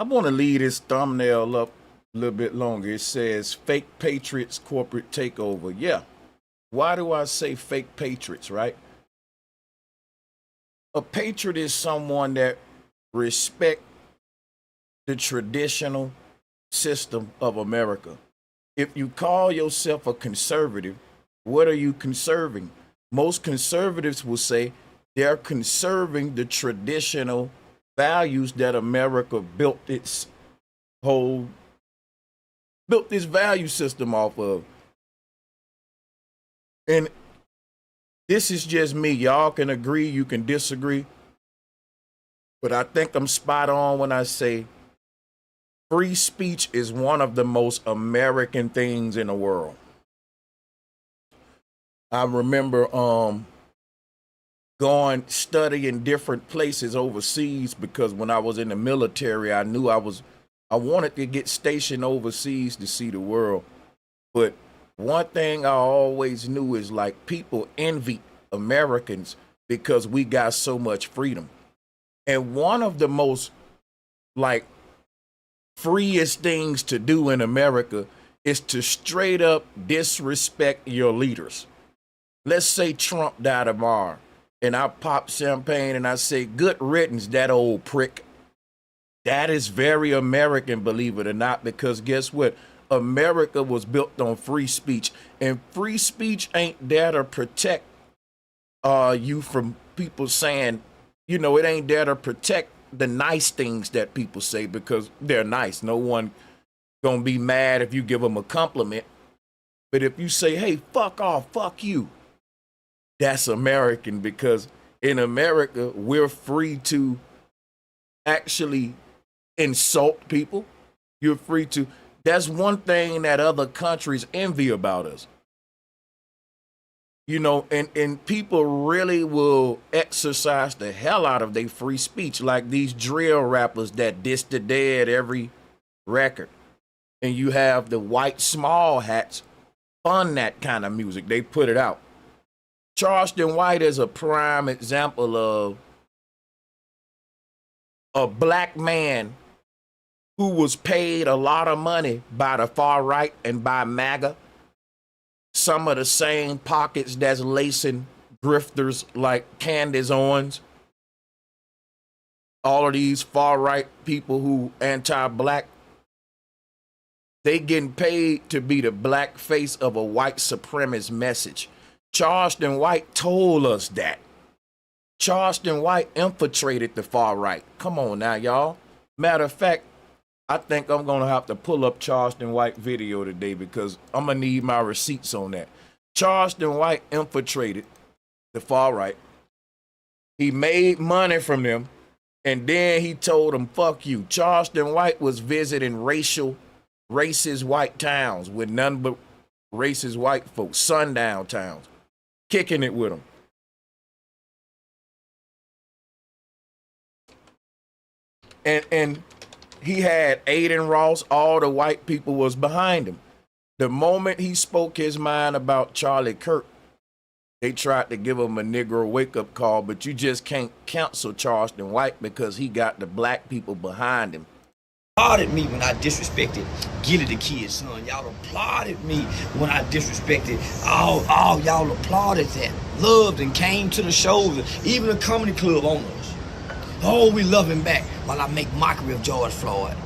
I want to leave this thumbnail up a little bit longer. It says fake patriots corporate takeover. Yeah. Why do I say fake patriots, right? A patriot is someone that respect the traditional system of America. If you call yourself a conservative, what are you conserving? Most conservatives will say they're conserving the traditional values that America built its value system off of. And this is just me. Y'all can agree, you can disagree. But I think I'm spot on when I say free speech is one of the most American things in the world. I remember going studying different places overseas because when I was in the military, I knew I wanted to get stationed overseas to see the world. But one thing I always knew is like people envy Americans because we got so much freedom. And one of the most like freest things to do in America is to straight up disrespect your leaders. Let's say Trump died tomorrow and I pop champagne and I say, good riddance, that old prick. That is very American, believe it or not, because guess what? America was built on free speech, and free speech ain't there to protect you from people saying, it ain't there to protect the nice things that people say because they're nice. No one gonna be mad if you give them a compliment. But if you say, hey, fuck off, fuck you, that's American, because in America, we're free to actually insult people. You're free to. That's one thing that other countries envy about us. And people really will exercise the hell out of their free speech, like these drill rappers that diss the dead every record. And you have the white small hats fund that kind of music. They put it out. Charleston White is a prime example of a black man who was paid a lot of money by the far right and by MAGA. Some of the same pockets that's lacing grifters like Candace Owens. All of these far right people who anti-black, they getting paid to be the black face of a white supremacist message. Charleston White told us that. Charleston White infiltrated the far right. Come on now, y'all. Matter of fact, I think I'm going to have to pull up Charleston White video today because I'm going to need my receipts on that. Charleston White infiltrated the far right. He made money from them, and then he told them, fuck you. Charleston White was visiting racist white towns with none but racist white folks, sundown towns, kicking it with them. And he had Aiden Ross, all the white people was behind him. The moment he spoke his mind about Charlie Kirk, they tried to give him a Negro wake-up call, but you just can't cancel Charleston White because he got the black people behind him. Applauded me when I disrespected Gilly the Kid's son. Y'all applauded me when I disrespected. All y'all applauded that. Loved and came to the shows, even the comedy club owners. Oh, we love him back while I make mockery of George Floyd.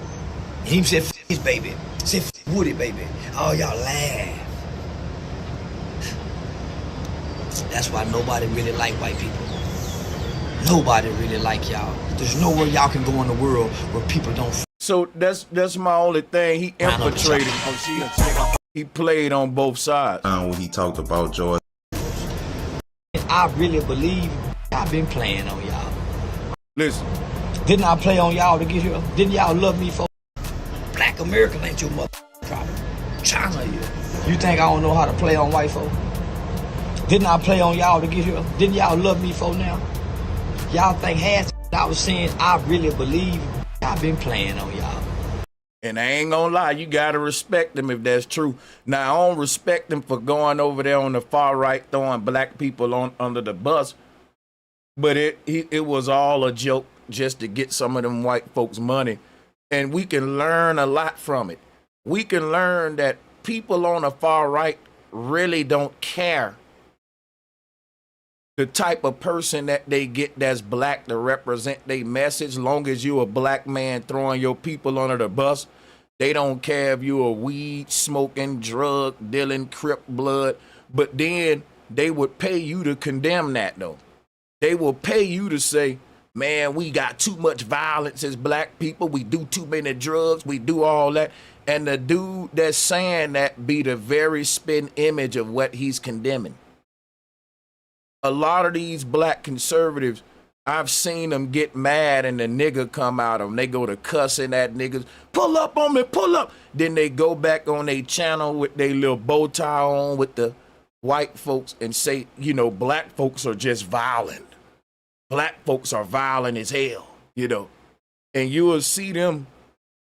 And he said, f his baby. Said, f Woody, baby. Oh, y'all laugh. That's why nobody really like white people. Nobody really like y'all. There's nowhere y'all can go in the world where people don't. So that's my only thing. He infiltrated. He played on both sides. When he talked about George. I really believe I've been playing on y'all. Listen. Didn't I play on y'all to get here? Didn't y'all love me for? Black America ain't your mother problem. China is. You think I don't know how to play on white folk? Didn't I play on y'all to get here? Didn't y'all love me for now? Y'all think half I was saying I really believe I've been playing on y'all. And I ain't gonna lie, you gotta respect them if that's true. Now, I don't respect them for going over there on the far right, throwing black people under the bus. But it was all a joke just to get some of them white folks' money And we can learn a lot from it. We can learn that people on the far right really don't care the type of person that they get that's black to represent their message. Long as you a black man throwing your people under the bus, they don't care if you a weed smoking, drug dealing, Crip blood. But then they would pay you to condemn that though. They will pay you to say, man, we got too much violence as black people. We do too many drugs. We do all that. And the dude that's saying that be the very spin image of what he's condemning. A lot of these black conservatives, I've seen them get mad and the nigga come out of them. They go to cussing at niggas, pull up on me, pull up. Then they go back on their channel with their little bow tie on with the white folks and say, you know, black folks are just violent. Black folks are violent as hell, you know. And you will see them,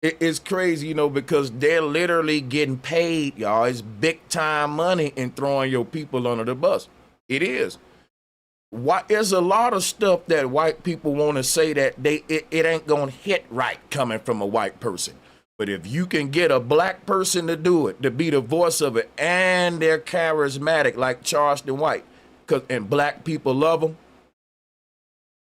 it's crazy, you know, because they're literally getting paid, y'all. It's big time money in throwing your people under the bus. It is. There's a lot of stuff that white people want to say that it ain't gonna hit right coming from a white person. But if you can get a black person to do it, to be the voice of it, and they're charismatic like Charleston White, and black people love them,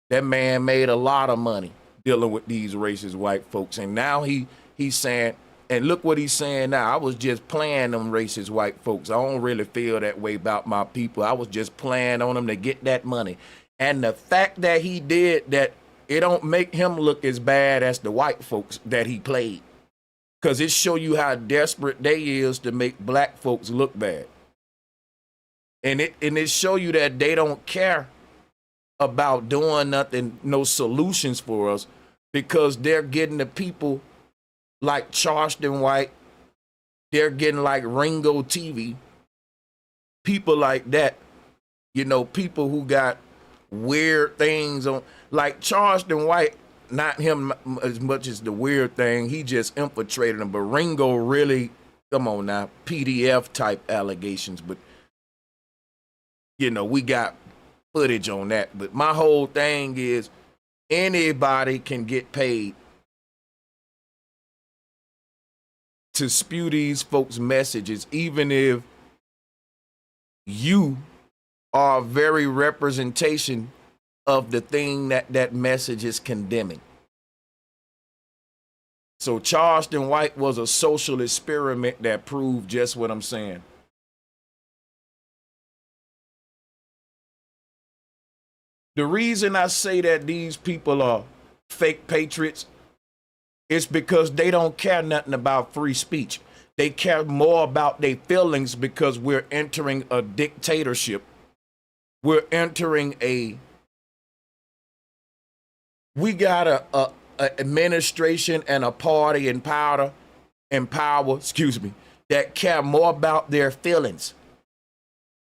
that man made a lot of money dealing with these racist white folks. And now he's saying, and look what he's saying now. I was just playing them racist white folks. I don't really feel that way about my people. I was just playing on them to get that money. And the fact that he did that, it don't make him look as bad as the white folks that he played. Because it show you how desperate they is to make black folks look bad. And it show you that they don't care about doing nothing, no solutions for us, because they're getting the people like Charleston White, they're getting like Ringo TV, people like that, you know, people who got weird things on, like Charleston White, not him as much as the weird thing, he just infiltrated him, but Ringo really, come on now, PDF type allegations, but you know, we got footage on that. But my whole thing is anybody can get paid to spew these folks' messages, even if you are a very representation of the thing that message is condemning. So Charleston White was a social experiment that proved just what I'm saying. The reason I say that these people are fake patriots is because they don't care nothing about free speech. They care more about their feelings because we're entering a dictatorship. We're entering we got a administration and a party in power, that care more about their feelings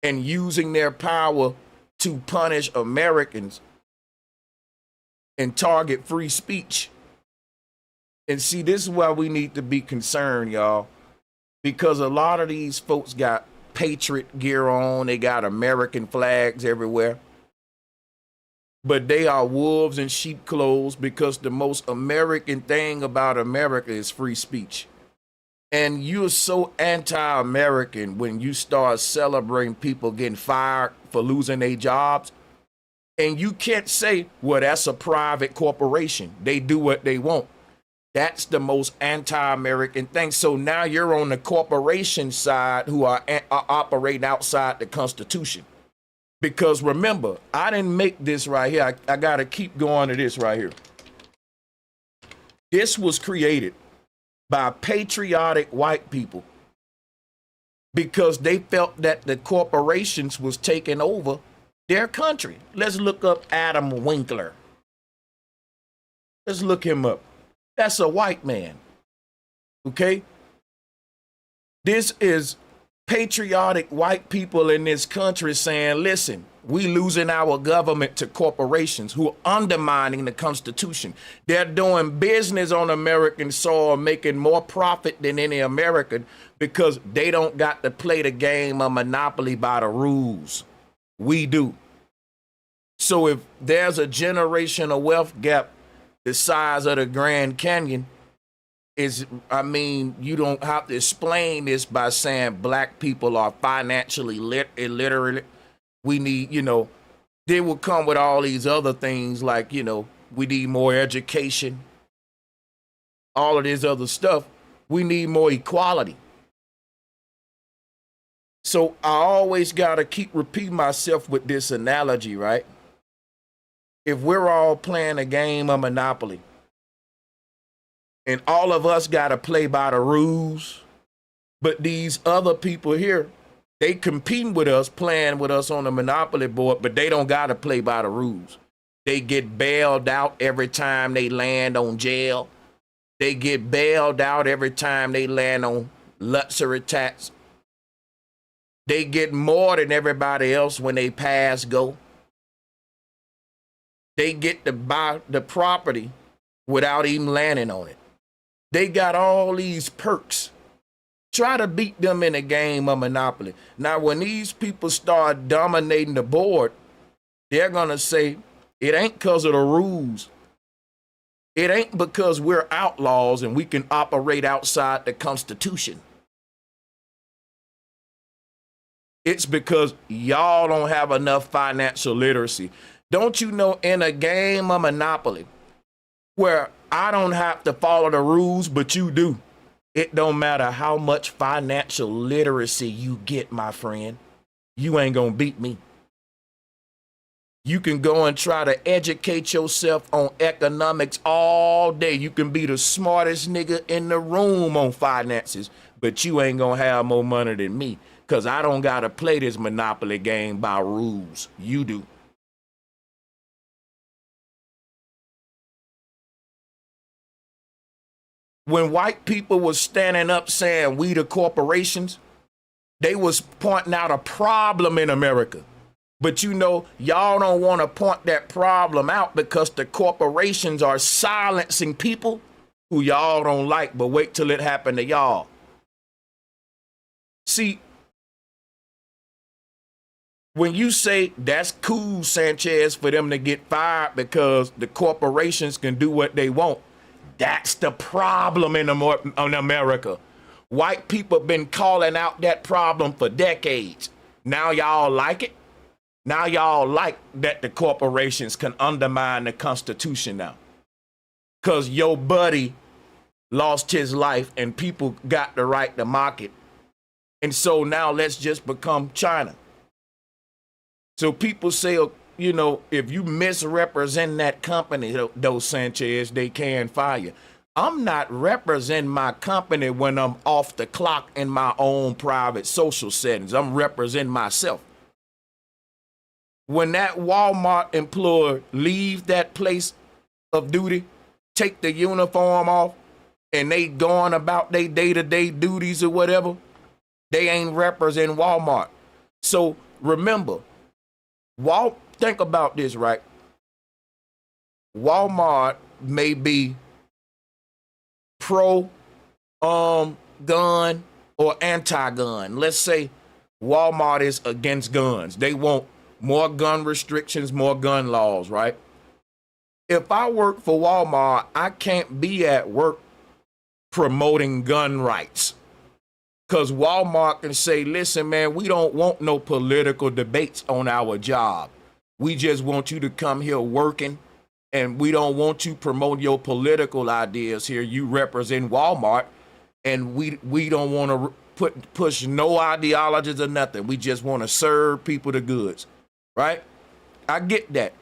and using their power to punish Americans and target free speech. And see, this is why we need to be concerned, y'all, because a lot of these folks got patriot gear on, they got American flags everywhere, but they are wolves in sheep clothes because the most American thing about America is free speech. And you're so anti-American when you start celebrating people getting fired for losing their jobs. And you can't say, well, that's a private corporation. They do what they want. That's the most anti-American thing. So now you're on the corporation side who are operating outside the Constitution. Because remember, I didn't make this right here. I got to keep going to this right here. This was created by patriotic white people because they felt that the corporations was taking over their country. Let's look up Adam Winkler. Let's look him up. That's a white man. Okay? This is patriotic white people in this country saying, listen, we losing our government to corporations who are undermining the Constitution. They're doing business on American soil, making more profit than any American because they don't got to play the game of monopoly by the rules. We do. So if there's a generational wealth gap the size of the Grand Canyon, I mean, you don't have to explain this by saying black people are financially illiterate. We need, they will come with all these other things like, we need more education, all of this other stuff. We need more equality. So I always got to keep repeating myself with this analogy, right? If we're all playing a game of Monopoly and all of us got to play by the rules, but these other people here, they competing with us, playing with us on the Monopoly board, but they don't got to play by the rules. They get bailed out every time they land on jail. They get bailed out every time they land on luxury tax. They get more than everybody else when they pass go. They get to buy the property without even landing on it. They got all these perks. Try to beat them in a game of Monopoly. Now, when these people start dominating the board, they're going to say, it ain't because of the rules. It ain't because we're outlaws and we can operate outside the Constitution. It's because y'all don't have enough financial literacy. Don't you know, in a game of Monopoly where I don't have to follow the rules, but you do, it don't matter how much financial literacy you get, my friend, you ain't gonna beat me. You can go and try to educate yourself on economics all day. You can be the smartest nigga in the room on finances, but you ain't gonna have more money than me, because I don't gotta play this Monopoly game by rules. You do. When white people was standing up saying we the corporations, they was pointing out a problem in America. But y'all don't want to point that problem out because the corporations are silencing people who y'all don't like, but wait till it happened to y'all. See, when you say that's cool, Sanchez, for them to get fired because the corporations can do what they want, that's the problem in America. White people have been calling out that problem for decades. Now y'all like it? Now y'all like that the corporations can undermine the Constitution now. Because your buddy lost his life and people got the right to mock it. And so now let's just become China. So people say, if you misrepresent that company, though, Sanchez, they can fire you. I'm not representing my company when I'm off the clock in my own private social settings. I'm representing myself. When that Walmart employee leave that place of duty, take the uniform off, and they going about their day-to-day duties or whatever, they ain't representing Walmart. So remember, think about this, right? Walmart may be pro gun or anti-gun. Let's say Walmart is against guns. They want more gun restrictions, more gun laws, right? If I work for Walmart, I can't be at work promoting gun rights. Because Walmart can say, listen, man, we don't want no political debates on our job. We just want you to come here working, and we don't want you promote your political ideas here. You represent Walmart, and we don't want to push no ideologies or nothing. We just want to serve people the goods, right? I get that.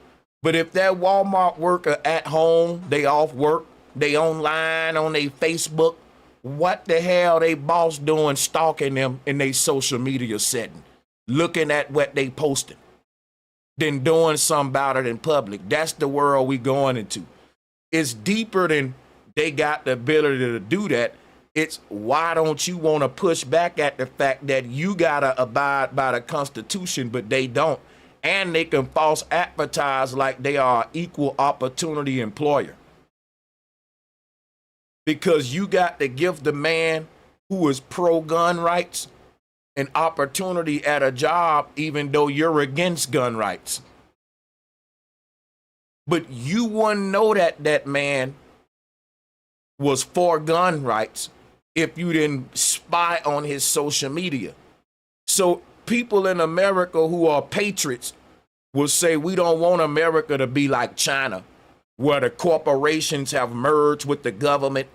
But if that Walmart worker at home, they off work, they online on their Facebook, what the hell they boss doing stalking them in their social media setting, looking at what they posting, then doing something about it in public? That's the world we going into. It's deeper than they got the ability to do that. It's why don't you want to push back at the fact that you got to abide by the Constitution, but they don't. And they can false advertise like they are an equal opportunity employer. Because you got to give the man who is pro-gun rights an opportunity at a job, even though you're against gun rights. But you wouldn't know that man was for gun rights if you didn't spy on his social media. So people in America who are patriots will say we don't want America to be like China, where the corporations have merged with the government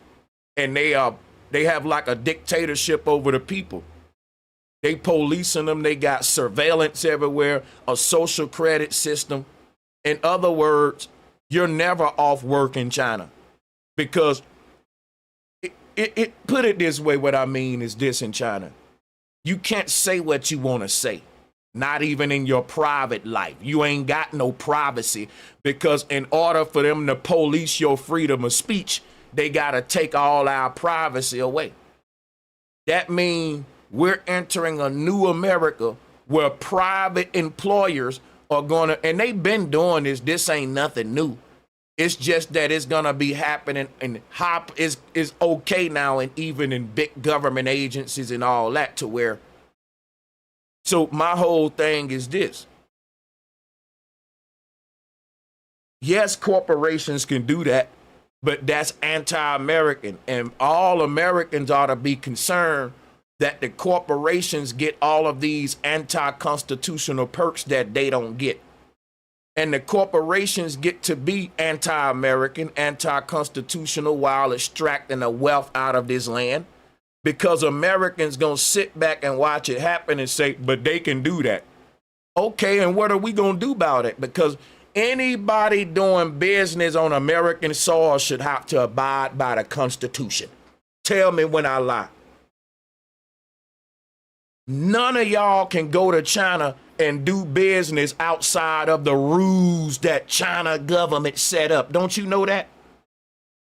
and they have like a dictatorship over the people. They policing them, they got surveillance everywhere, a social credit system. In other words, you're never off work in China, because it put it this way, what I mean is this: in China, you can't say what you want to say, not even in your private life. You ain't got no privacy, because in order for them to police your freedom of speech, they got to take all our privacy away. That means we're entering a new America where private employers are gonna, and they've been doing this. This ain't nothing new. It's just that it's gonna be happening, and hop is okay now, and even in big government agencies and all that, to where. So my whole thing is this. Yes, corporations can do that, but that's anti-American, and all Americans ought to be concerned that the corporations get all of these anti-constitutional perks that they don't get. And the corporations get to be anti-American, anti-constitutional, while extracting the wealth out of this land, because Americans gonna sit back and watch it happen and say, but they can do that. Okay, and what are we gonna do about it? Because anybody doing business on American soil should have to abide by the Constitution. Tell me when I lie. None of y'all can go to China and do business outside of the rules that China government set up. Don't you know that?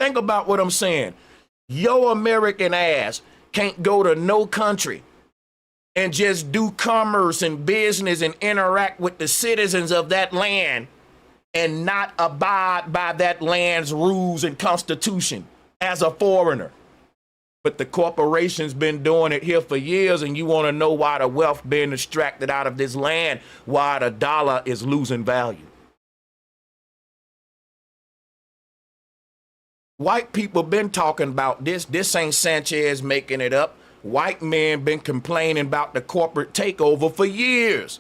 Think about what I'm saying. Your American ass can't go to no country and just do commerce and business and interact with the citizens of that land and not abide by that land's rules and constitution as a foreigner. But the corporation's been doing it here for years, and you want to know why the wealth being extracted out of this land, why the dollar is losing value. White people been talking about this. This ain't Sanchez making it up. White men been complaining about the corporate takeover for years.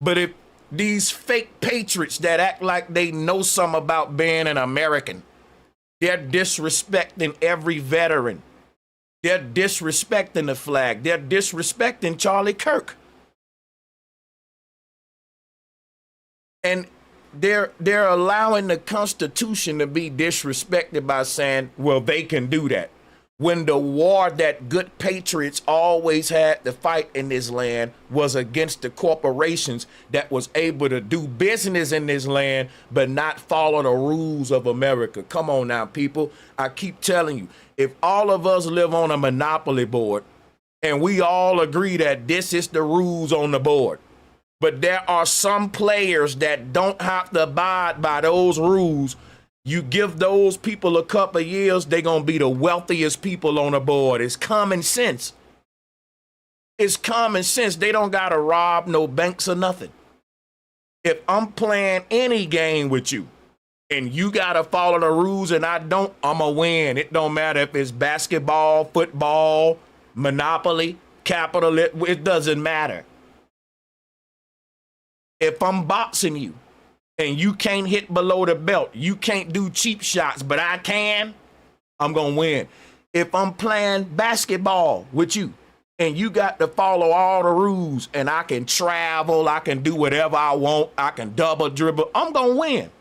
But if these fake patriots that act like they know something about being an American, they're disrespecting every veteran. They're disrespecting the flag. They're disrespecting Charlie Kirk. And they're allowing the Constitution to be disrespected by saying, well, they can do that. When the war that good patriots always had to fight in this land was against the corporations that was able to do business in this land but not follow the rules of America. Come on now, people. I keep telling you, if all of us live on a monopoly board and we all agree that this is the rules on the board, but there are some players that don't have to abide by those rules, you give those people a couple of years, they're going to be the wealthiest people on the board. It's common sense. It's common sense. They don't got to rob no banks or nothing. If I'm playing any game with you and you got to follow the rules and I don't, I'm going to win. It don't matter if it's basketball, football, Monopoly, Capital, it doesn't matter. If I'm boxing you, and you can't hit below the belt, you can't do cheap shots, but I can, I'm going to win. If I'm playing basketball with you and you got to follow all the rules and I can travel, I can do whatever I want, I can double dribble, I'm going to win.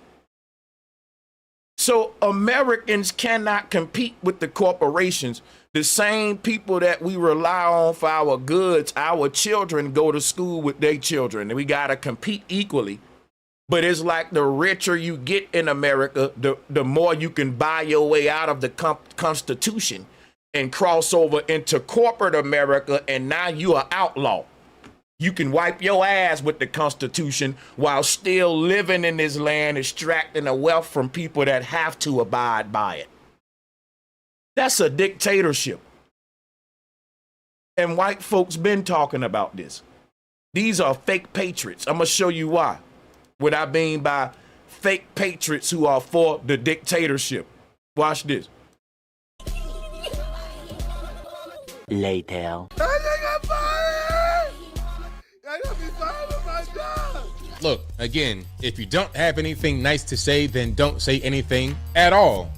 So Americans cannot compete with the corporations. The same people that we rely on for our goods, our children go to school with their children, and we got to compete equally. But it's like the richer you get in America, the more you can buy your way out of the Constitution and cross over into corporate America, and now you are outlaw. You can wipe your ass with the Constitution while still living in this land, extracting the wealth from people that have to abide by it. That's a dictatorship. And white folks been talking about this. These are fake patriots. I'm going to show you why. What I mean by fake patriots who are for the dictatorship. Watch this. later. Look, again, if you don't have anything nice to say, then don't say anything at all.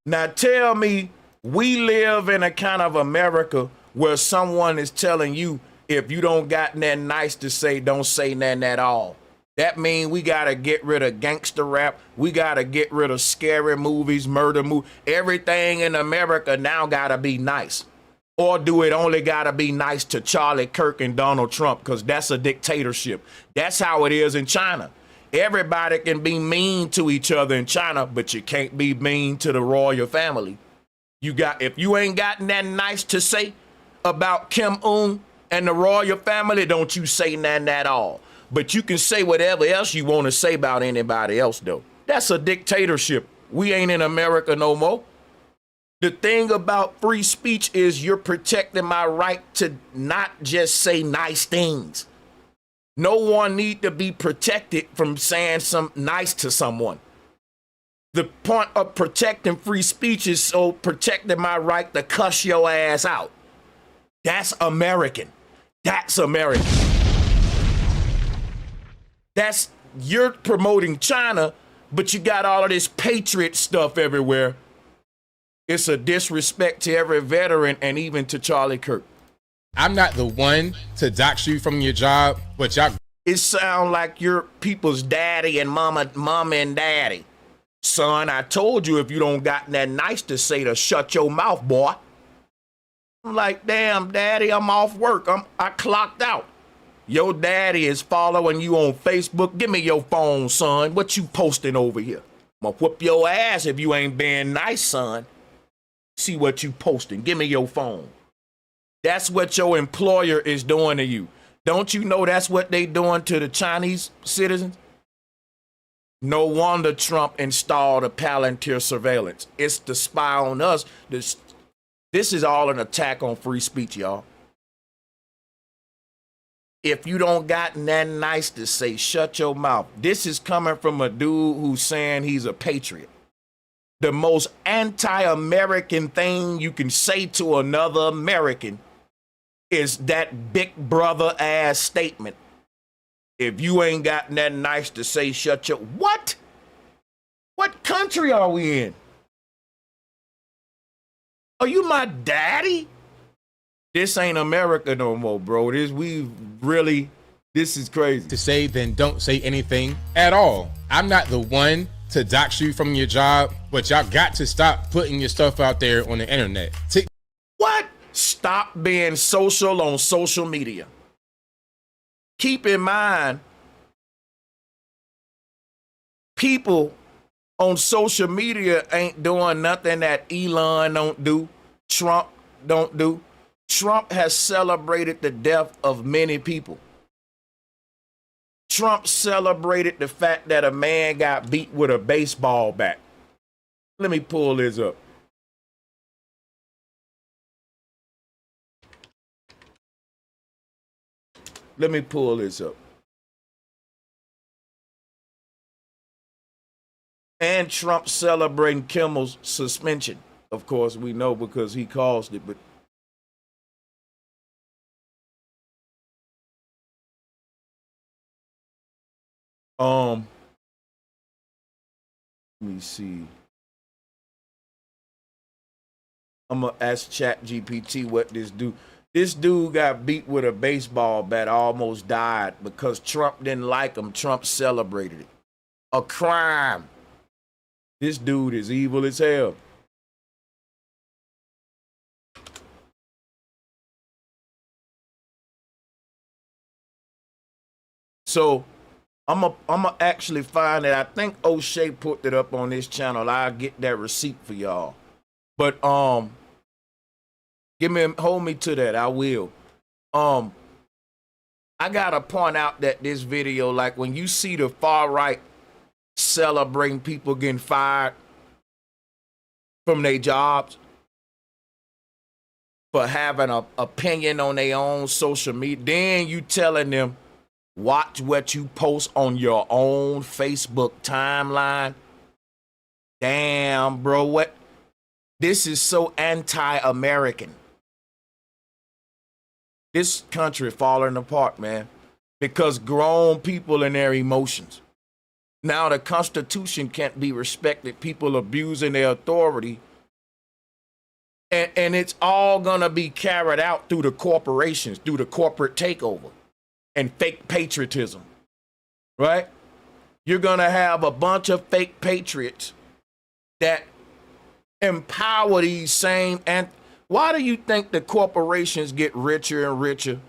Now tell me, we live in a kind of America where someone is telling you if you don't got nothing nice to say, don't say nothing at all. That means we gotta get rid of gangster rap. We gotta get rid of scary movies, murder movies. Everything in America now gotta be nice. Or do it only gotta be nice to Charlie Kirk and Donald Trump? Because that's a dictatorship. That's how it is in China. Everybody can be mean to each other in China, but you can't be mean to the royal family. If you ain't got nothing nice to say about Kimmel and the royal family, don't you say nothing at all. But you can say whatever else you want to say about anybody else, though. That's a dictatorship. We ain't in America no more. The thing about free speech is you're protecting my right to not just say nice things. No one need to be protected from saying something nice to someone. The point of protecting free speech is so protecting my right to cuss your ass out. That's American. That's American. You're promoting China, but you got all of this patriot stuff everywhere. It's a disrespect to every veteran and even to Charlie Kirk. I'm not the one to dox you from your job, but y'all. It sound like you're people's daddy and mama and daddy. Son, I told you if you don't got that nice to say to shut your mouth, boy. I'm like, damn, daddy, I'm off work. I clocked out. Your daddy is following you on Facebook. Give me your phone, son. What you posting over here? I'm gonna whoop your ass if you ain't being nice, son. See what you posting. Give me your phone. That's what your employer is doing to you. Don't you know that's what they doing to the Chinese citizens? No wonder Trump installed a Palantir surveillance. It's to spy on us. This is all an attack on free speech, y'all. If you don't got nothing nice to say, shut your mouth. This is coming from a dude who's saying he's a patriot. The most anti-American thing you can say to another American is that big brother ass statement. If you ain't got nothing nice to say, shut your... What? What country are we in? Are you my daddy? This ain't America no more, bro. This is crazy. To say, then don't say anything at all. I'm not the one to dox you from your job, but y'all got to stop putting your stuff out there on the internet. What? Stop being social on social media. Keep in mind, people on social media ain't doing nothing that Elon don't do, Trump don't do. Trump has celebrated the death of many people. Trump celebrated the fact that a man got beat with a baseball bat. Let me pull this up. Let me pull this up. And Trump celebrating Kimmel's suspension. Of course, we know because he caused it, but let me see. I'm gonna ask ChatGPT what this dude. This dude got beat with a baseball bat, almost died because Trump didn't like him. Trump celebrated it. A crime. This dude is evil as hell. So I'm a actually find it. I think O'Shea put it up on this channel. I'll get that receipt for y'all. But hold me to that. I will. I gotta point out that this video, like when you see the far right celebrating people getting fired from their jobs for having an opinion on their own social media, then you telling them, watch what you post on your own Facebook timeline. Damn, bro, what? This is so anti-American. This country falling apart, man, because grown people and their emotions. Now the Constitution can't be respected. People abusing their authority. And it's all going to be carried out through the corporations, through the corporate takeover and fake patriotism, right? You're going to have a bunch of fake patriots that empower these same. And why do you think the corporations get richer and richer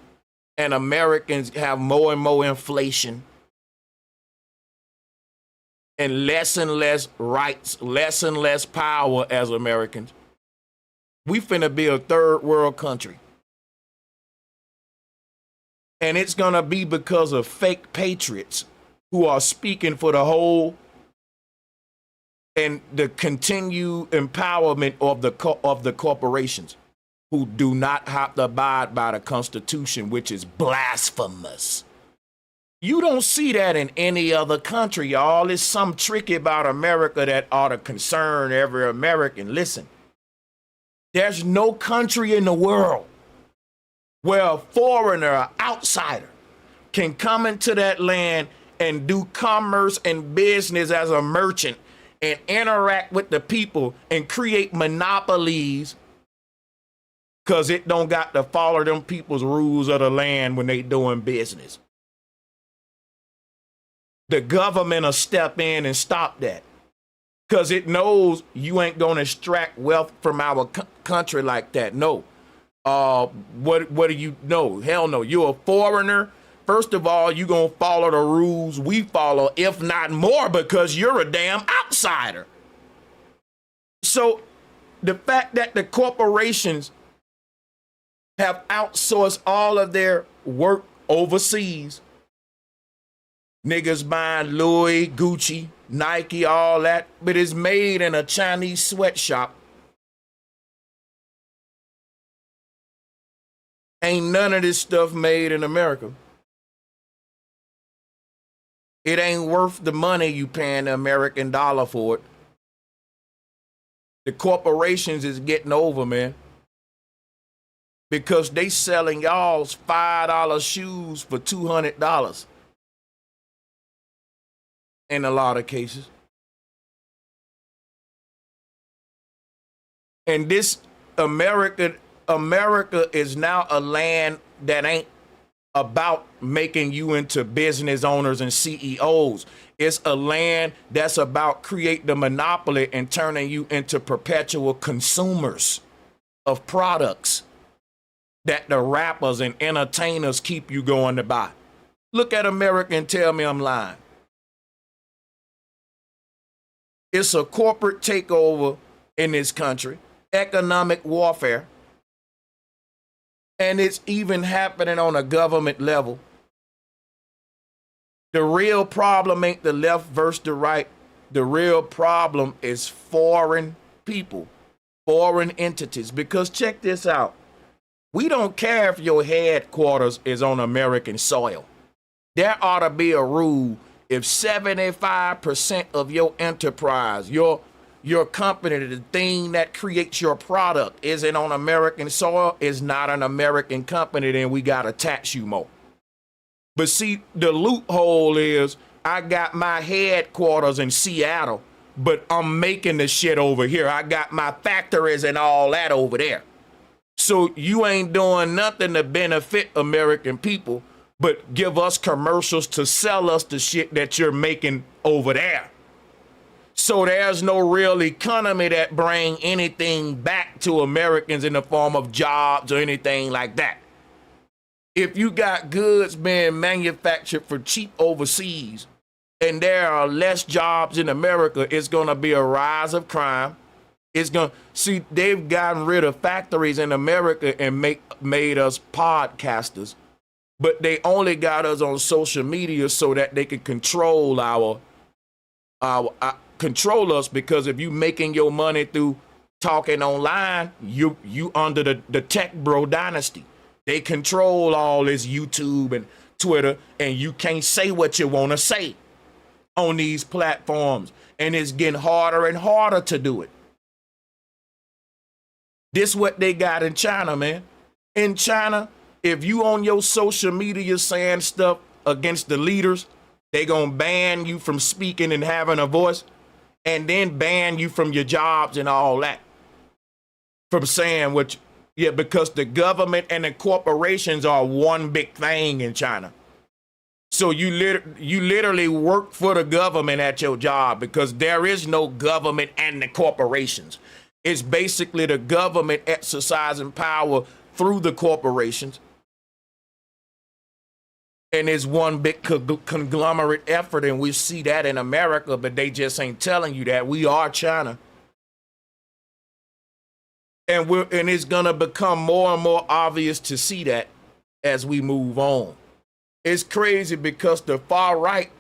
and Americans have more and more inflation and less rights, less and less power as Americans? We finna be a third world country. And it's gonna be because of fake patriots who are speaking for the whole and the continued empowerment of the corporations who do not have to abide by the Constitution, which is blasphemous. You don't see that in any other country, y'all. There's some tricky about America that ought to concern every American. Listen, there's no country in the world where a foreigner, an outsider, can come into that land and do commerce and business as a merchant and interact with the people and create monopolies because it don't got to follow them people's rules of the land when they doing business. The government will step in and stop that because it knows you ain't going to extract wealth from our country like that. No. What do you know? Hell no. You're a foreigner. First of all, you're going to follow the rules we follow, if not more, because you're a damn outsider. So the fact that the corporations have outsourced all of their work overseas, niggas buying Louis, Gucci, Nike, all that, but it's made in a Chinese sweatshop. Ain't none of this stuff made in America. It ain't worth the money you paying the American dollar for it. The corporations is getting over, man. Because they selling y'all's $5 shoes for $200 in a lot of cases. And this America is now a land that ain't about making you into business owners and CEOs. It's a land that's about creating the monopoly and turning you into perpetual consumers of products that the rappers and entertainers keep you going to buy. Look at America and tell me I'm lying. It's a corporate takeover in this country, economic warfare, and it's even happening on a government level. The real problem ain't the left versus the right. The real problem is foreign people, foreign entities. Because check this out. We don't care if your headquarters is on American soil. There ought to be a rule if 75% of your enterprise, your company, the thing that creates your product isn't on American soil, is not an American company, then we got to tax you more. But see, the loophole is I got my headquarters in Seattle, but I'm making the shit over here. I got my factories and all that over there. So you ain't doing nothing to benefit American people, but give us commercials to sell us the shit that you're making over there. So there's no real economy that bring anything back to Americans in the form of jobs or anything like that. If you got goods being manufactured for cheap overseas and there are less jobs in America, it's going to be a rise of crime. It's going to see, they've gotten rid of factories in America and made us podcasters, but they only got us on social media so that they can control control us, because if you making your money through talking online, you under the tech bro dynasty. They control all this YouTube and Twitter, and you can't say what you want to say on these platforms, and it's getting harder and harder to do it. This what they got in China, man. In China, if you on your social media saying stuff against the leaders, they gonna ban you from speaking and having a voice, and then ban you from your jobs and all that. From saying what, yeah, because the government and the corporations are one big thing in China. So you literally work for the government at your job, because there is no government and the corporations. It's basically the government exercising power through the corporations. And it's one big conglomerate effort, and we see that in America, but they just ain't telling you that. We are China. And it's gonna become more and more obvious to see that as we move on. It's crazy because the far right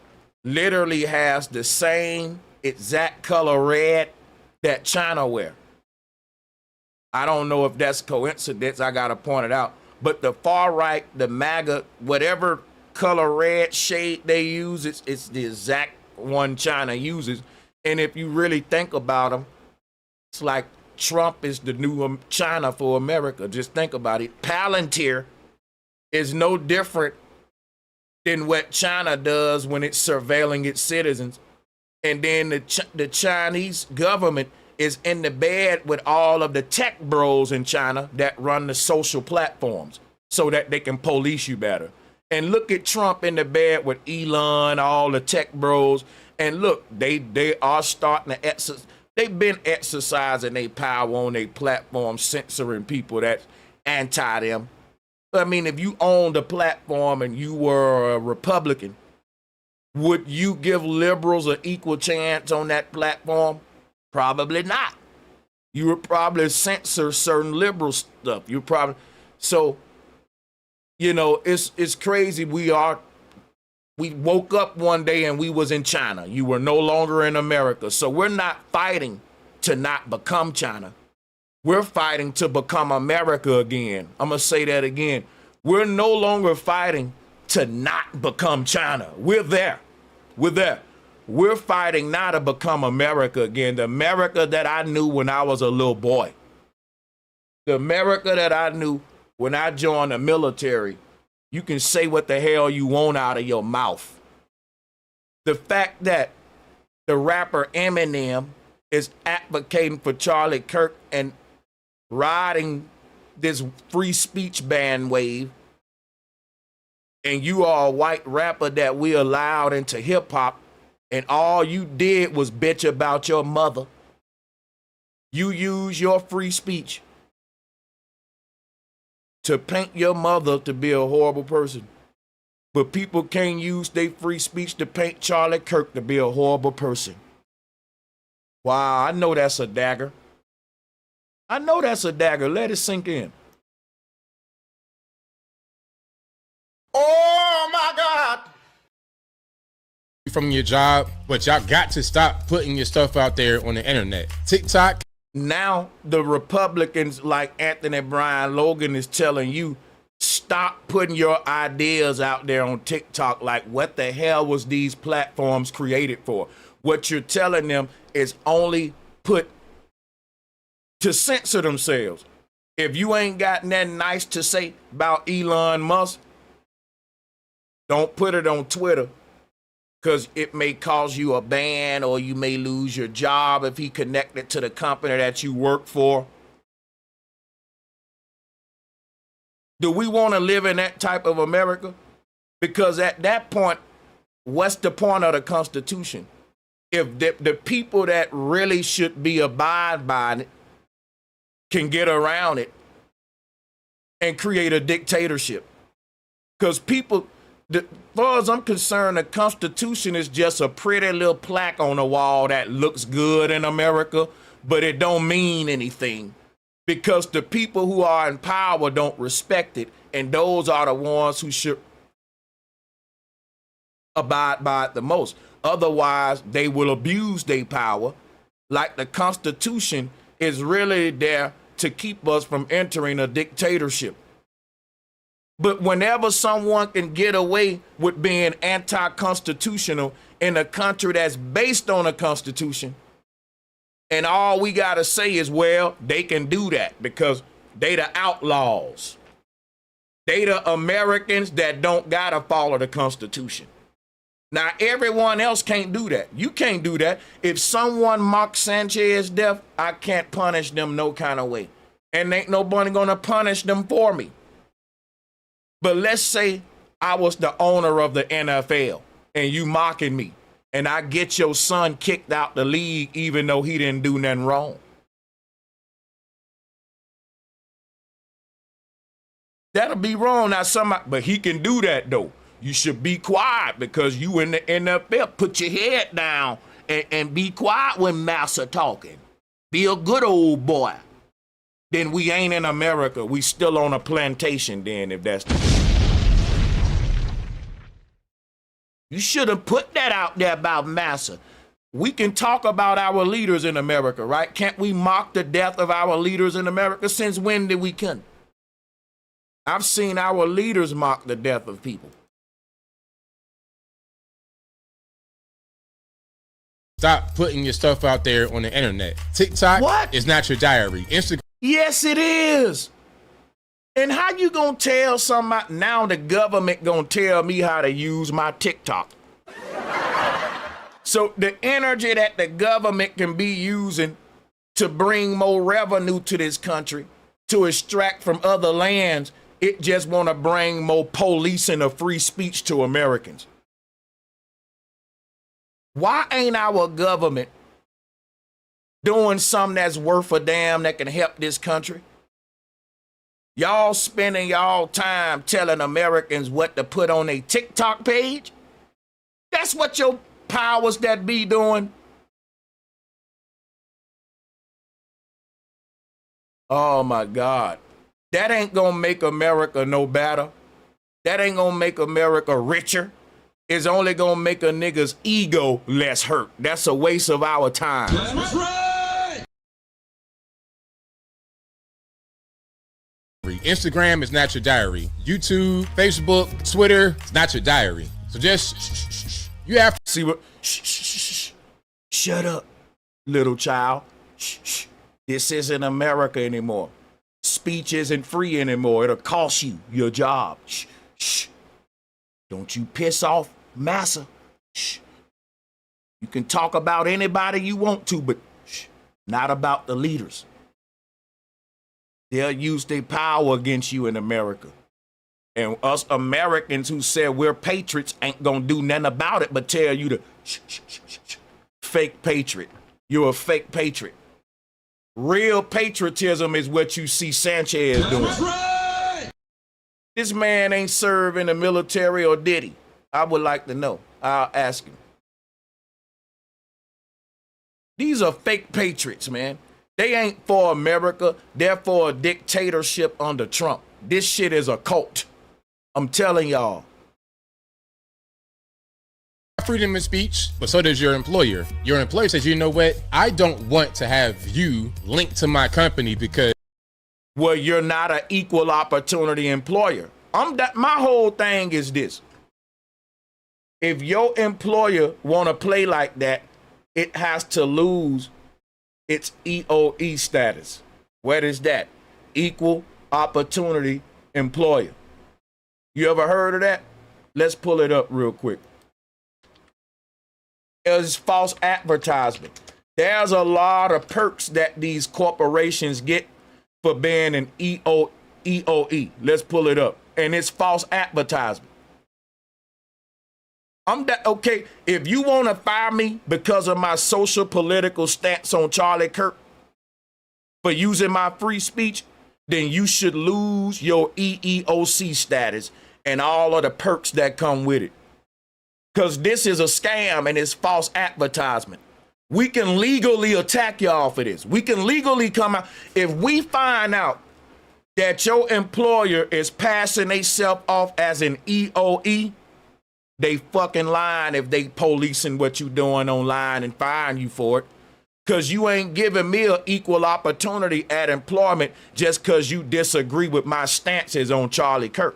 literally has the same exact color red that China wear. I don't know if that's coincidence, I gotta point it out. But the far right, the MAGA, whatever color red shade they use, it's the exact one China uses. And if you really think about them, it's like Trump is the new China for America. Just think about it. Palantir is no different than what China does when it's surveilling its citizens. And then the Chinese government is in the bed with all of the tech bros in China that run the social platforms so that they can police you better. And look at Trump in the bed with Elon, all the tech bros. And look, they are starting to exercise. They've been exercising their power on their platform, censoring people that's anti them. I mean, if you owned a platform and you were a Republican, would you give liberals an equal chance on that platform? Probably not. You would probably censor certain liberal stuff. So, you know, it's crazy. We woke up one day and we was in China. You were no longer in America. So we're not fighting to not become China. We're fighting to become America again. I'm going to say that again. We're no longer fighting to not become China. We're there. We're there. We're fighting now to become America again. The America that I knew when I was a little boy. The America that I knew when I joined the military. You can say what the hell you want out of your mouth. The fact that the rapper Eminem is advocating for Charlie Kirk and riding this free speech ban wave, and you are a white rapper that we allowed into hip hop, and all you did was bitch about your mother. You use your free speech to paint your mother to be a horrible person. But people can't use their free speech to paint Charlie Kirk to be a horrible person. Wow, I know that's a dagger. I know that's a dagger. Let it sink in. Oh my God. From your job, but y'all got to stop putting your stuff out there on the internet. TikTok. Now the Republicans like Anthony Brian Logan is telling you, stop putting your ideas out there on TikTok. Like, what the hell was these platforms created for? What you're telling them is only put to censor themselves. If you ain't got nothing nice to say about Elon Musk, don't put it on Twitter, because it may cause you a ban, or you may lose your job if he connected to the company that you work for. Do we want to live in that type of America? Because at that point, what's the point of the Constitution? If the people that really should be abide by it can get around it and create a dictatorship. Because people, as far as I'm concerned, the Constitution is just a pretty little plaque on the wall that looks good in America, but it don't mean anything. Because the people who are in power don't respect it, and those are the ones who should abide by it the most. Otherwise, they will abuse their power. Like the Constitution is really there to keep us from entering a dictatorship. But whenever someone can get away with being anti-constitutional in a country that's based on a constitution, and all we got to say is, well, they can do that because they the outlaws. They the Americans that don't gotta follow the Constitution. Now, everyone else can't do that. You can't do that. If someone mocks Sanchez's death, I can't punish them no kind of way. And ain't nobody gonna punish them for me. But let's say I was the owner of the NFL and you mocking me, and I get your son kicked out the league even though he didn't do nothing wrong. That'll be wrong. Now, but he can do that though. You should be quiet because you in the NFL. Put your head down and be quiet when Massa talking. Be a good old boy. Then we ain't in America. We still on a plantation then, if that's the case. You should have put that out there about Massa. We can talk about our leaders in America, right? Can't we mock the death of our leaders in America? Since when did we couldn't? I've seen our leaders mock the death of people. Stop putting your stuff out there on the internet. TikTok is not your diary. Instagram. Yes, it is. And how you gonna tell somebody, now the government gonna tell me how to use my TikTok? So the energy that the government can be using to bring more revenue to this country, to extract from other lands, it just wanna bring more policing of free speech to Americans. Why ain't our government doing something that's worth a damn that can help this country? Y'all spending y'all time telling Americans what to put on a TikTok page? That's what your powers that be doing. Oh my God. That ain't gonna make America no better. That ain't gonna make America richer. It's only gonna make a nigga's ego less hurt. That's a waste of our time. That's right. Instagram is not your diary. YouTube, Facebook, Twitter, it's not your diary. So just you have to see what. Shut up, little child. This isn't America anymore. Speech isn't free anymore. It'll cost you your job. Don't you piss off Massa. You can talk about anybody you want to, but not about the leaders. They'll use their power against you in America. And us Americans who said we're patriots ain't gonna do nothing about it but tell you to fake patriot. You're a fake patriot. Real patriotism is what you see Sanchez doing. Right. This man ain't served in the military, or did he? I would like to know. I'll ask him. These are fake patriots, man. They ain't for America. They're for a dictatorship under Trump. This shit is a cult. I'm telling y'all. freedom of speech, but so does your employer. Your employer says, you know what? I don't want to have you linked to my company because, well, you're not an equal opportunity employer. My whole thing is this. If your employer want to play like that, it has to lose its EOE status. What is that? Equal opportunity employer. You ever heard of that? Let's pull it up real quick. It's false advertisement. There's a lot of perks that these corporations get for being an EOE. Let's pull it up. And it's false advertisement. Okay, if you want to fire me because of my social political stance on Charlie Kirk for using my free speech, then you should lose your EEOC status and all of the perks that come with it. Because this is a scam and it's false advertisement. We can legally attack y'all for this. We can legally come out. If we find out that your employer is passing themselves off as an EOE, they fucking lying if they policing what you doing online and firing you for it. Because you ain't giving me an equal opportunity at employment just because you disagree with my stances on Charlie Kirk.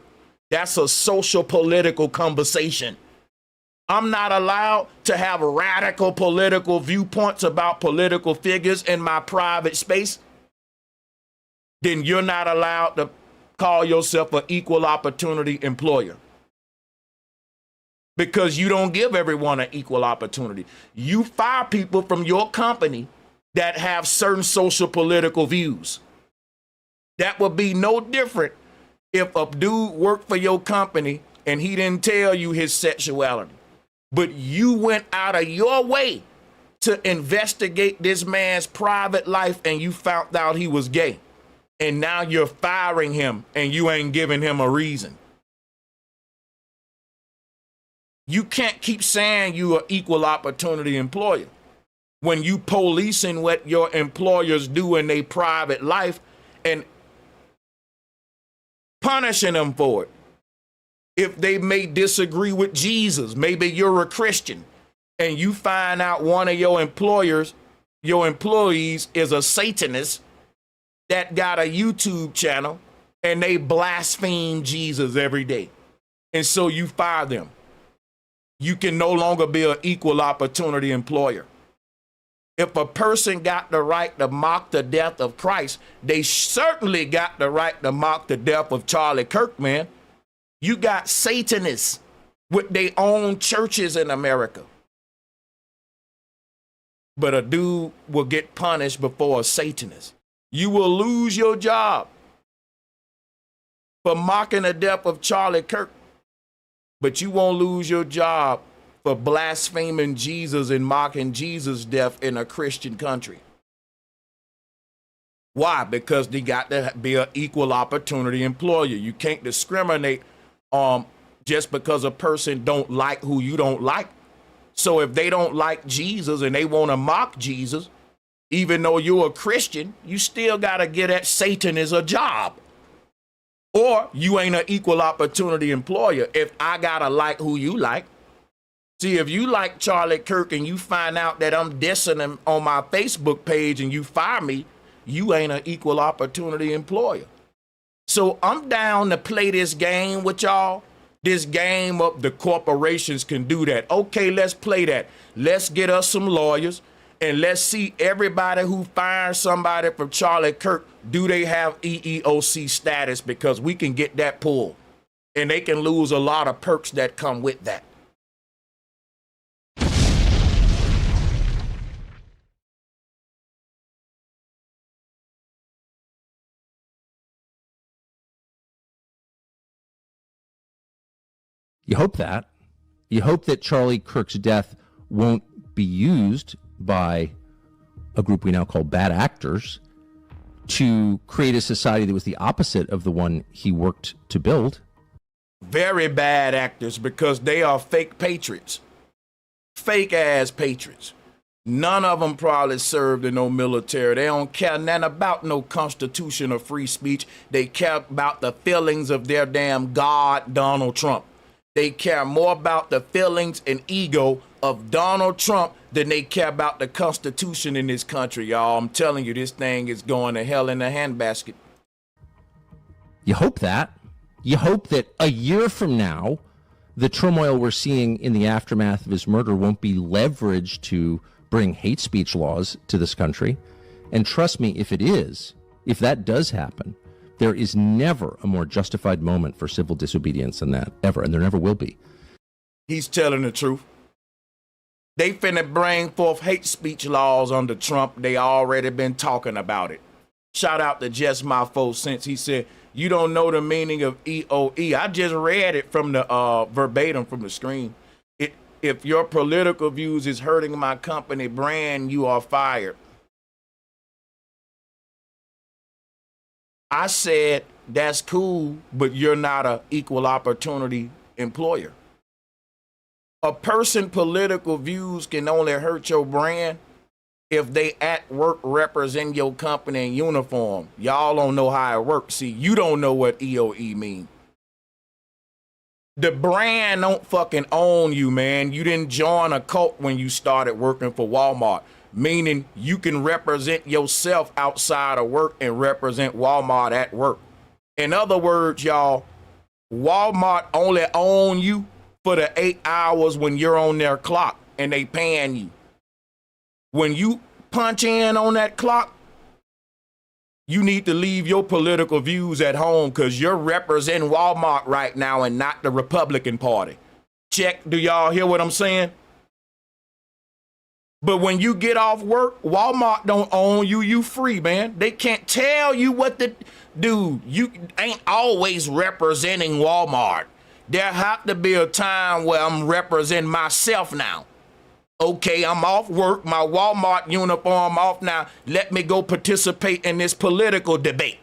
That's a social political conversation. I'm not allowed to have radical political viewpoints about political figures in my private space. Then you're not allowed to call yourself an equal opportunity employer. Because you don't give everyone an equal opportunity. You fire people from your company that have certain social political views. That would be no different if a dude worked for your company and he didn't tell you his sexuality, but you went out of your way to investigate this man's private life and you found out he was gay. And now you're firing him and you ain't giving him a reason. You can't keep saying you're an equal opportunity employer when you policing what your employers do in their private life and punishing them for it. If they may disagree with Jesus, maybe you're a Christian and you find out one of your employees is a Satanist that got a YouTube channel and they blaspheme Jesus every day. And so you fire them. You can no longer be an equal opportunity employer. If a person got the right to mock the death of Christ, they certainly got the right to mock the death of Charlie Kirk, man. You got Satanists with their own churches in America. But a dude will get punished before a Satanist. You will lose your job for mocking the death of Charlie Kirk. But you won't lose your job for blaspheming Jesus and mocking Jesus' death in a Christian country. Why? Because they got to be an equal opportunity employer. You can't discriminate just because a person don't like who you don't like. So if they don't like Jesus and they want to mock Jesus, even though you're a Christian, you still got to get at Satan as a job. Or you ain't an equal opportunity employer if I gotta like who you like. See, if you like Charlie Kirk and you find out that I'm dissing him on my Facebook page and you fire me, you ain't an equal opportunity employer. So I'm down to play this game with y'all. This game of the corporations can do that. Okay, let's play that. Let's get us some lawyers and let's see everybody who fires somebody from Charlie Kirk, do they have EEOC status? Because we can get that pulled and they can lose a lot of perks that come with that. You hope that. You hope that Charlie Kirk's death won't be used by a group we now call bad actors to create a society that was the opposite of the one he worked to build. Very bad actors, because they are fake patriots. Fake ass patriots. None of them probably served in no military. They don't care nothing about no constitution or free speech. They care about the feelings of their damn God, Donald Trump. They care more about the feelings and ego of Donald Trump than they care about the Constitution in this country, y'all. I'm telling you, this thing is going to hell in a handbasket. You hope that. You hope that a year from now, the turmoil we're seeing in the aftermath of his murder won't be leveraged to bring hate speech laws to this country. And trust me, if it is, if that does happen, there is never a more justified moment for civil disobedience than that, ever, and there never will be. He's telling the truth. They finna bring forth hate speech laws under Trump. They already been talking about it. Shout out to Just My 4 Cents. He said, you don't know the meaning of EOE. I just read it from the verbatim from the screen. If your political views is hurting my company brand, you are fired. I said, that's cool, but you're not an equal opportunity employer. A person's political views can only hurt your brand if they at work represent your company in uniform. Y'all don't know how it works. See, you don't know what EOE means. The brand don't fucking own you, man. You didn't join a cult when you started working for Walmart, meaning you can represent yourself outside of work and represent Walmart at work. In other words, y'all, Walmart only own you for the 8 hours when you're on their clock and they paying you. When you punch in on that clock, You need to leave your political views at home because you're representing Walmart right now and not the Republican Party. Check. Do y'all hear what I'm saying? But when you get off work, Walmart don't own you. You free, man. They can't tell you what to do. You ain't always representing Walmart. There have to be a time where I'm representing myself now. Okay, I'm off work, my Walmart uniform off now. Let me go participate in this political debate.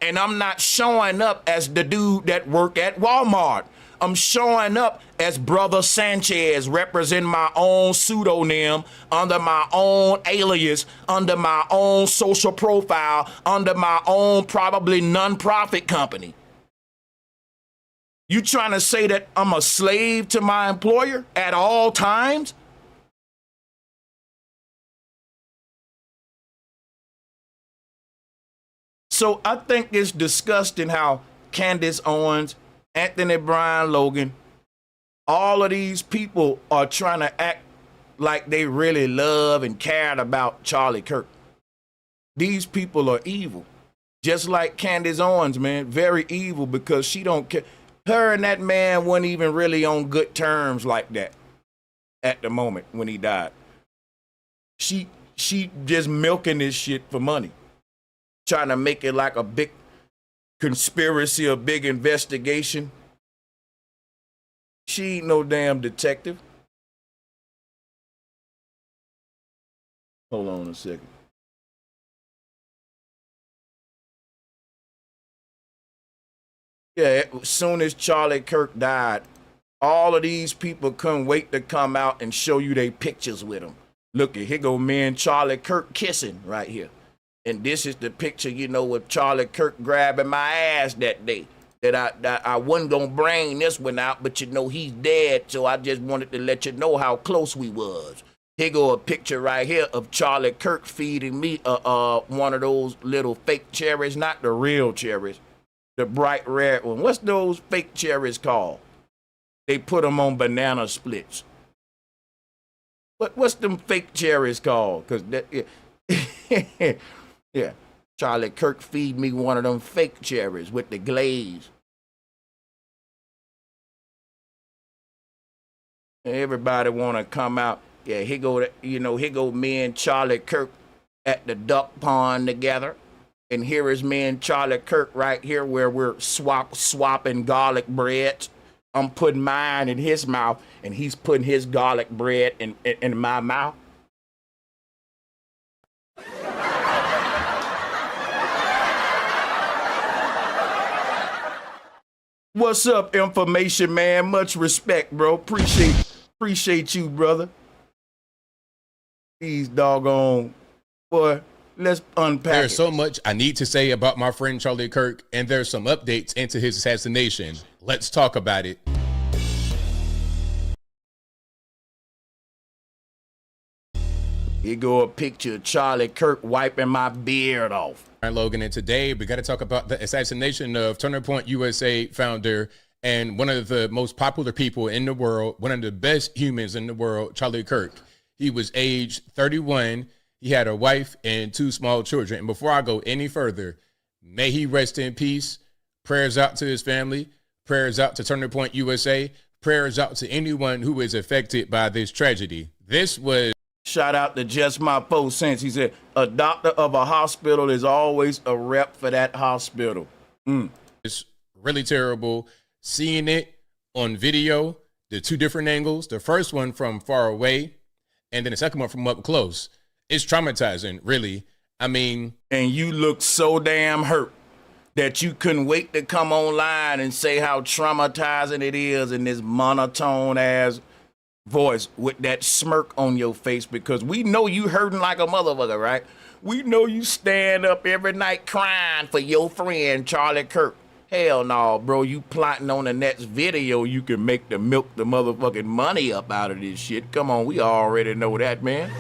And I'm not showing up as the dude that work at Walmart. I'm showing up as Brother Sanchez, representing my own pseudonym, under my own alias, under my own social profile, under my own probably non-profit company. You trying to say that I'm a slave to my employer at all times? So I think it's disgusting how Candace Owens, Brian Logan, all of these people are trying to act like they really love and cared about Charlie Kirk. These people are evil. Just like Candace Owens, man, very evil because she don't care. Her and that man weren't even really on good terms like that at the moment when he died. She just milking this shit for money. Trying to make it like a big conspiracy, a big investigation. She ain't no damn detective. Hold on a second. Yeah, as soon as Charlie Kirk died, all of these people couldn't wait to come out and show you their pictures with him. Look, here go me and Charlie Kirk kissing right here. And this is the picture, you know, with Charlie Kirk grabbing my ass that day. That I wasn't gonna bring this one out, but you know he's dead, so I just wanted to let you know how close we was. Here go a picture right here of Charlie Kirk feeding me one of those little fake cherries, not the real cherries, the bright red one. What's those fake cherries called? They put them on banana splits. What's them fake cherries called? Cause that. Yeah. Yeah, Charlie Kirk feed me one of them fake cherries with the glaze. Everybody want to come out. Yeah, here go me and Charlie Kirk at the duck pond together. And here is me and Charlie Kirk right here where we're swapping garlic breads. I'm putting mine in his mouth and he's putting his garlic bread in my mouth. What's up, information man? Much respect, bro. Appreciate you, brother. These doggone, boy, let's unpack There's so much I need to say about my friend Charlie Kirk, and there's some updates into his assassination. Let's talk about it. Here go a picture of Charlie Kirk wiping my beard off. Brian Logan, and today we got to talk about the assassination of Turning Point USA founder and one of the most popular people in the world, one of the best humans in the world, Charlie Kirk. He was age 31. He had a wife and 2 small children. And before I go any further, may he rest in peace. Prayers out to his family. Prayers out to Turning Point USA. Prayers out to anyone who is affected by this tragedy. This was... Shout out to Just My 4 Cents. He said, a doctor of a hospital is always a rep for that hospital. It's really terrible seeing it on video, the 2 different angles. The first one from far away, and then the second one from up close. It's traumatizing, really. I mean... And you look so damn hurt that you couldn't wait to come online and say how traumatizing it is in this monotone-ass voice with that smirk on your face, because we know you hurting like a motherfucker, right? We know you stand up every night crying for your friend Charlie Kirk. Hell no, bro. You plotting on the next video you can make the milk the motherfucking money up out of this shit. Come on, we already know that, man.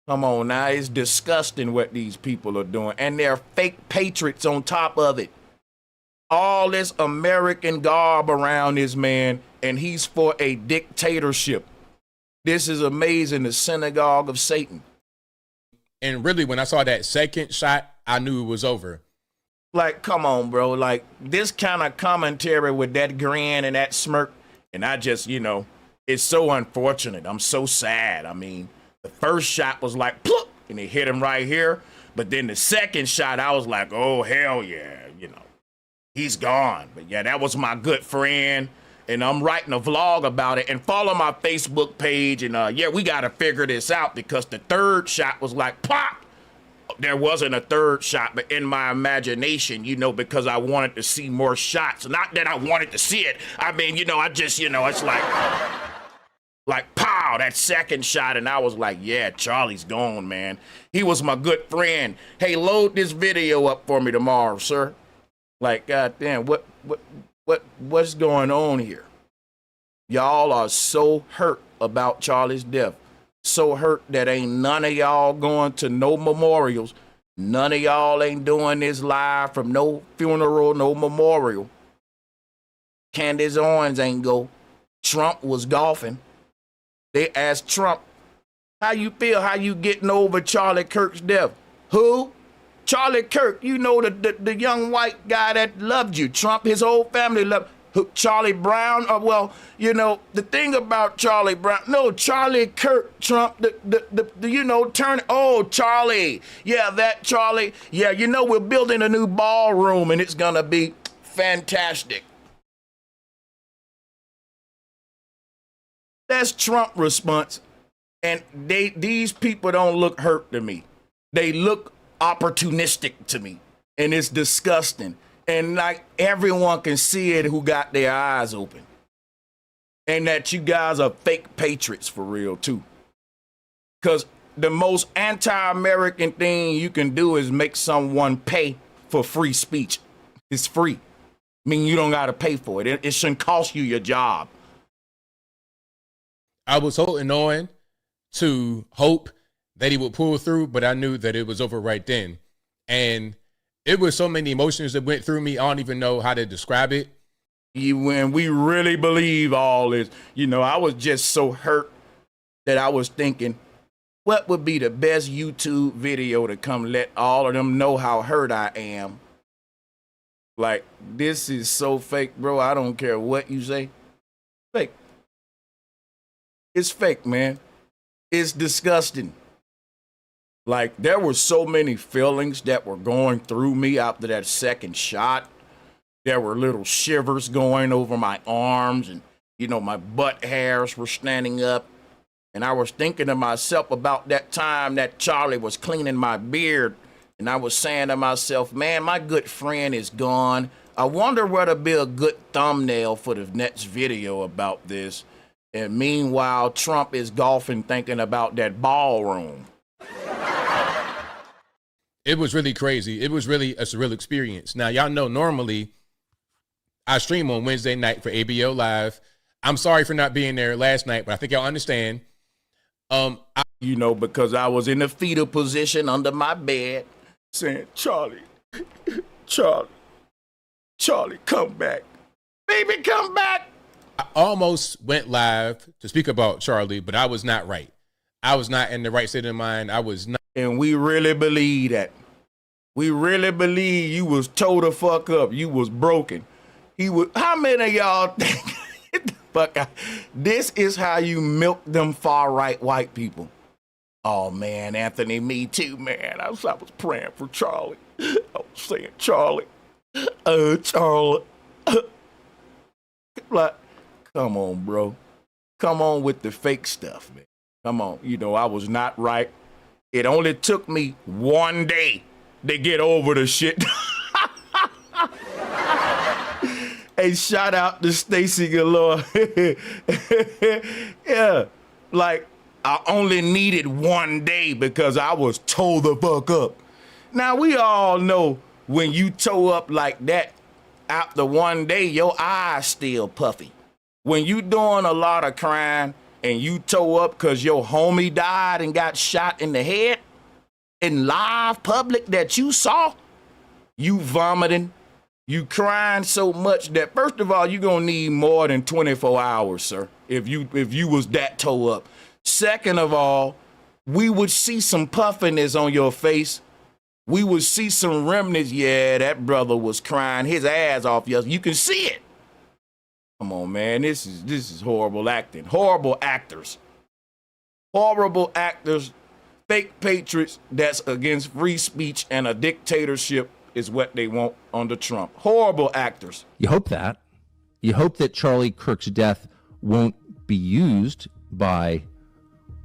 Come on now, it's disgusting what these people are doing. And they're fake patriots on top of it. All this American garb around this man, and he's for a dictatorship. This is amazing, the synagogue of Satan. And really, when I saw that second shot, I knew it was over. Like, come on, bro. Like, this kind of commentary with that grin and that smirk. And I just, it's so unfortunate. I'm so sad. I mean, the first shot was like, plop, and it hit him right here. But then the second shot, I was like, oh, hell yeah, he's gone. But yeah, that was my good friend. And I'm writing a vlog about it. And follow my Facebook page. And yeah, we got to figure this out because the third shot was like, pop. There wasn't a third shot, but in my imagination, because I wanted to see more shots. Not that I wanted to see it. I mean, I just, it's like, pow, that second shot. And I was like, yeah, Charlie's gone, man. He was my good friend. Hey, load this video up for me tomorrow, sir. Like, goddamn, what's going on here? Y'all are so hurt about Charlie's death. So hurt that ain't none of y'all going to no memorials. None of y'all ain't doing this live from no funeral, no memorial. Candace Owens ain't go. Trump was golfing. They asked Trump, how you feel, how you getting over Charlie Kirk's death? Who? Charlie Kirk, the young white guy that loved you. Trump, his whole family loved Charlie Brown. The thing about Charlie Brown, no, Charlie Kirk, Trump, Charlie. Yeah, that Charlie. Yeah, we're building a new ballroom and it's gonna be fantastic. That's Trump response. And these people don't look hurt to me. They look opportunistic to me. And it's disgusting. And like everyone can see it who got their eyes open. And that you guys are fake patriots for real too. Because the most anti-American thing you can do is make someone pay for free speech. It's free. I mean, you don't got to pay for it. It shouldn't cost you your job. I was holding on to hope that he would pull through, but I knew that it was over right then. And it was so many emotions that went through me. I don't even know how to describe it. When we really believe all this, I was just so hurt that I was thinking, what would be the best YouTube video to come let all of them know how hurt I am? Like, this is so fake, bro. I don't care what you say. Fake. It's fake, man. It's disgusting. Like, there were so many feelings that were going through me after that second shot. There were little shivers going over my arms and, my butt hairs were standing up. And I was thinking to myself about that time that Charlie was cleaning my beard. And I was saying to myself, man, my good friend is gone. I wonder what'll be a good thumbnail for the next video about this. And meanwhile, Trump is golfing thinking about that ballroom. It was really crazy. It was really a surreal experience. Now, y'all know normally I stream on Wednesday night for ABO Live. I'm sorry for not being there last night, but I think y'all understand. Because I was in the fetal position under my bed saying, Charlie, come back. Baby, come back. I almost went live to speak about Charlie, but I was not right. I was not in the right state of mind. I was not. And we really believe that. We really believe you was tore the fuck up. You was broken. How many of y'all think, get the fuck out. This is how you milk them far right white people. Oh man, Anthony, me too, man. I was praying for Charlie. I was saying, Charlie. Charlie. Like, come on, bro. Come on with the fake stuff, man. Come on. I was not right. It only took me one day to get over the shit. Hey, shout out to Stacey Galore. Yeah, like I only needed one day because I was tore the fuck up. Now, we all know when you toe up like that, after one day, your eyes still puffy. When you doing a lot of crime and you toe up because your homie died and got shot in the head in live public that you saw, you vomiting, you crying so much that, first of all, you're going to need more than 24 hours, sir, if you was that toe up. Second of all, we would see some puffiness on your face. We would see some remnants. Yeah, that brother was crying his ass off. You can see it. Come on, man. This is horrible acting. Horrible actors. Horrible actors. Fake patriots that's against free speech and a dictatorship is what they want under Trump. Horrible actors. You hope that. You hope that Charlie Kirk's death won't be used by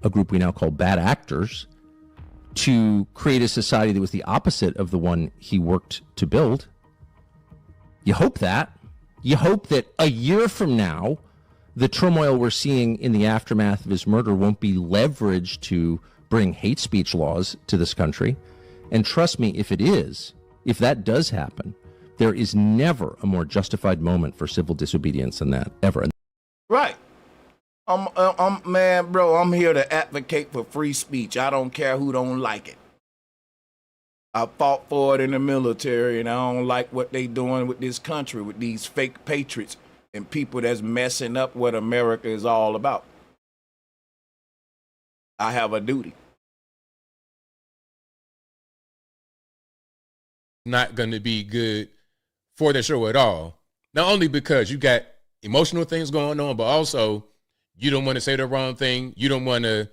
a group we now call bad actors to create a society that was the opposite of the one he worked to build. You hope that. You hope that a year from now, the turmoil we're seeing in the aftermath of his murder won't be leveraged to bring hate speech laws to this country. And trust me, if it is, if that does happen, there is never a more justified moment for civil disobedience than that, ever. Right. Man, bro, I'm here to advocate for free speech. I don't care who don't like it. I fought for it in the military, and I don't like what they doing with this country, with these fake patriots and people that's messing up what America is all about. I have a duty. Not going to be good for the show at all. Not only because you got emotional things going on, but also you don't want to say the wrong thing. You don't want to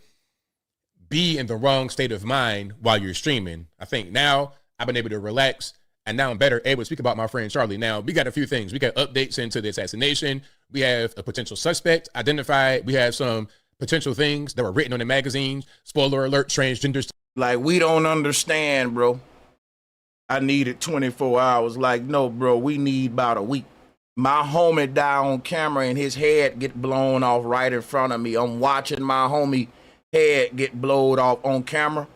be in the wrong state of mind while you're streaming. I think now I've been able to relax, and now I'm better able to speak about my friend Charlie. Now, we got a few things. We got updates into the assassination. We have a potential suspect identified. We have some potential things that were written on the magazines. Spoiler alert, transgender. Like, we don't understand, bro. I needed 24 hours. Like, no, bro, we need about a week. My homie died on camera and his head get blown off right in front of me. I'm watching my homie head get blown off on camera.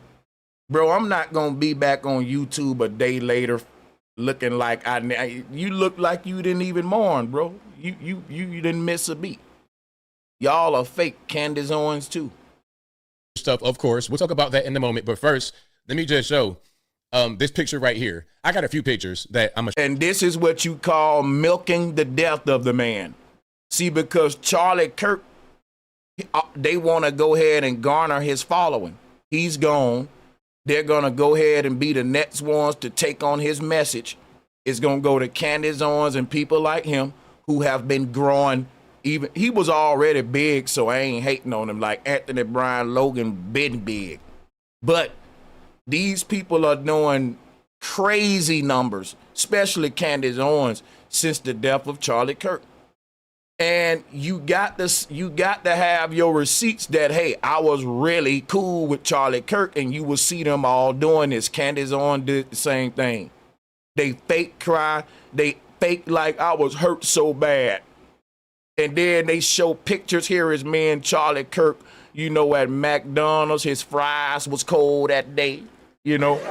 Bro, I'm not gonna be back on YouTube a day later looking like you look like you didn't even mourn, bro. You didn't miss a beat. Y'all are fake. Candace Owens too. Stuff, of course. We'll talk about that in a moment. But first, let me just show this picture right here. I got a few pictures that I'm and this is what you call milking the death of the man. See, because Charlie Kirk, they want to go ahead and garner his following. He's gone. They're going to go ahead and be the next ones to take on his message. It's going to go to Candace Owens and people like him who have been growing. Even he was already big, so I ain't hating on him. Like Anthony Brian Logan been big. But these people are doing crazy numbers, especially Candace Owens, since the death of Charlie Kirk. And you got to have your receipts that, hey, I was really cool with Charlie Kirk, and you will see them all doing this. Candace Owens did the same thing. They fake cry. They fake like I was hurt so bad. And then they show pictures. Here is me and Charlie Kirk, you know, at McDonald's. His fries was cold that day, you know.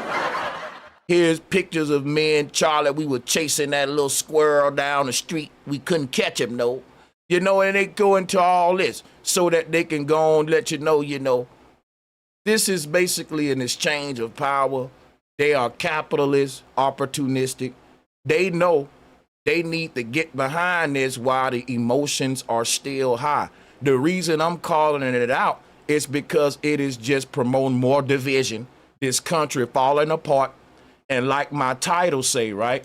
Here's pictures of me and Charlie. We were chasing that little squirrel down the street. We couldn't catch him, no. You know, and they go into all this so that they can go and let you know, this is basically an exchange of power. They are capitalists, opportunistic. They know they need to get behind this while the emotions are still high. The reason I'm calling it out is because it is just promoting more division, this country falling apart. And like my title say, right?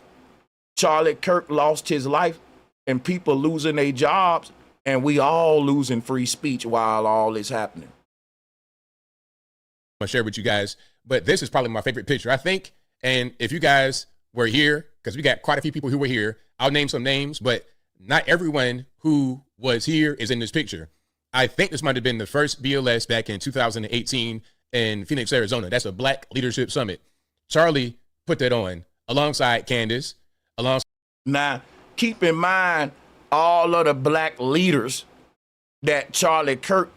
Charlie Kirk lost his life and people losing their jobs, and we all losing free speech while all this happening. I'm gonna share with you guys, but this is probably my favorite picture, I think. And if you guys were here, because we got quite a few people who were here, I'll name some names, but not everyone who was here is in this picture. I think this might have been the first BLS back in 2018 in Phoenix, Arizona. That's a Black Leadership Summit. Charlie put that on alongside Candace. Now, keep in mind, all of the black leaders that Charlie Kirk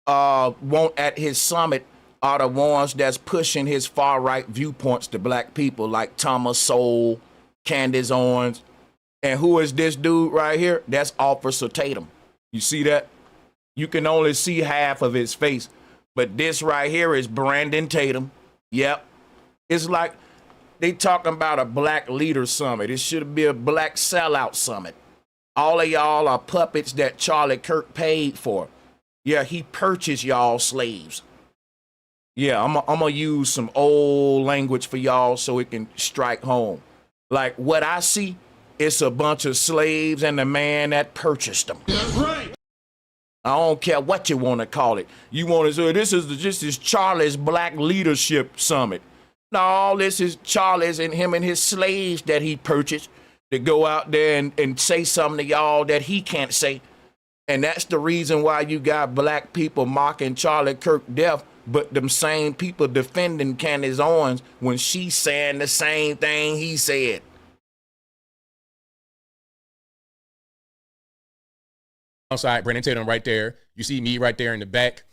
want at his summit are the ones that's pushing his far-right viewpoints to black people, like Thomas Sowell, Candace Owens. And who is this dude right here? That's Officer Tatum. You see that? You can only see half of his face. But this right here is Brandon Tatum. Yep. It's like they talking about a black leader summit. It should be a black sellout summit. All of y'all are puppets that Charlie Kirk paid for. Yeah, he purchased y'all slaves. Yeah, I'm gonna use some old language for y'all so it can strike home. Like what I see, it's a bunch of slaves and the man that purchased them. That's right. I don't care what you want to call it. You want to say this is Charlie's Black Leadership Summit. No, this is Charlie's and him and his slaves that he purchased to go out there and say something to y'all that he can't say. And that's the reason why you got black people mocking Charlie Kirk death, but them same people defending Candace Owens when she's saying the same thing he said. Outside, Brandon Tatum right there. You see me right there in the back.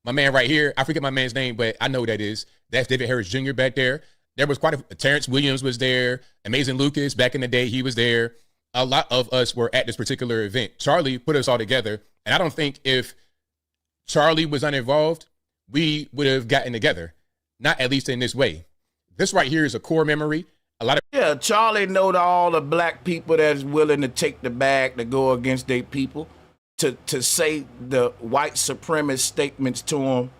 My man right here, I forget my man's name, but I know who that is. That's David Harris Jr. back there. There was quite a Terrence Williams was there. Amazing Lucas back in the day, he was there. A lot of us were at this particular event. Charlie put us all together. And I don't think if Charlie was uninvolved, we would have gotten together. Not at least in this way. This right here is a core memory. A lot of Charlie know to all the black people that's willing to take the bag to go against their people, to say the white supremacist statements to him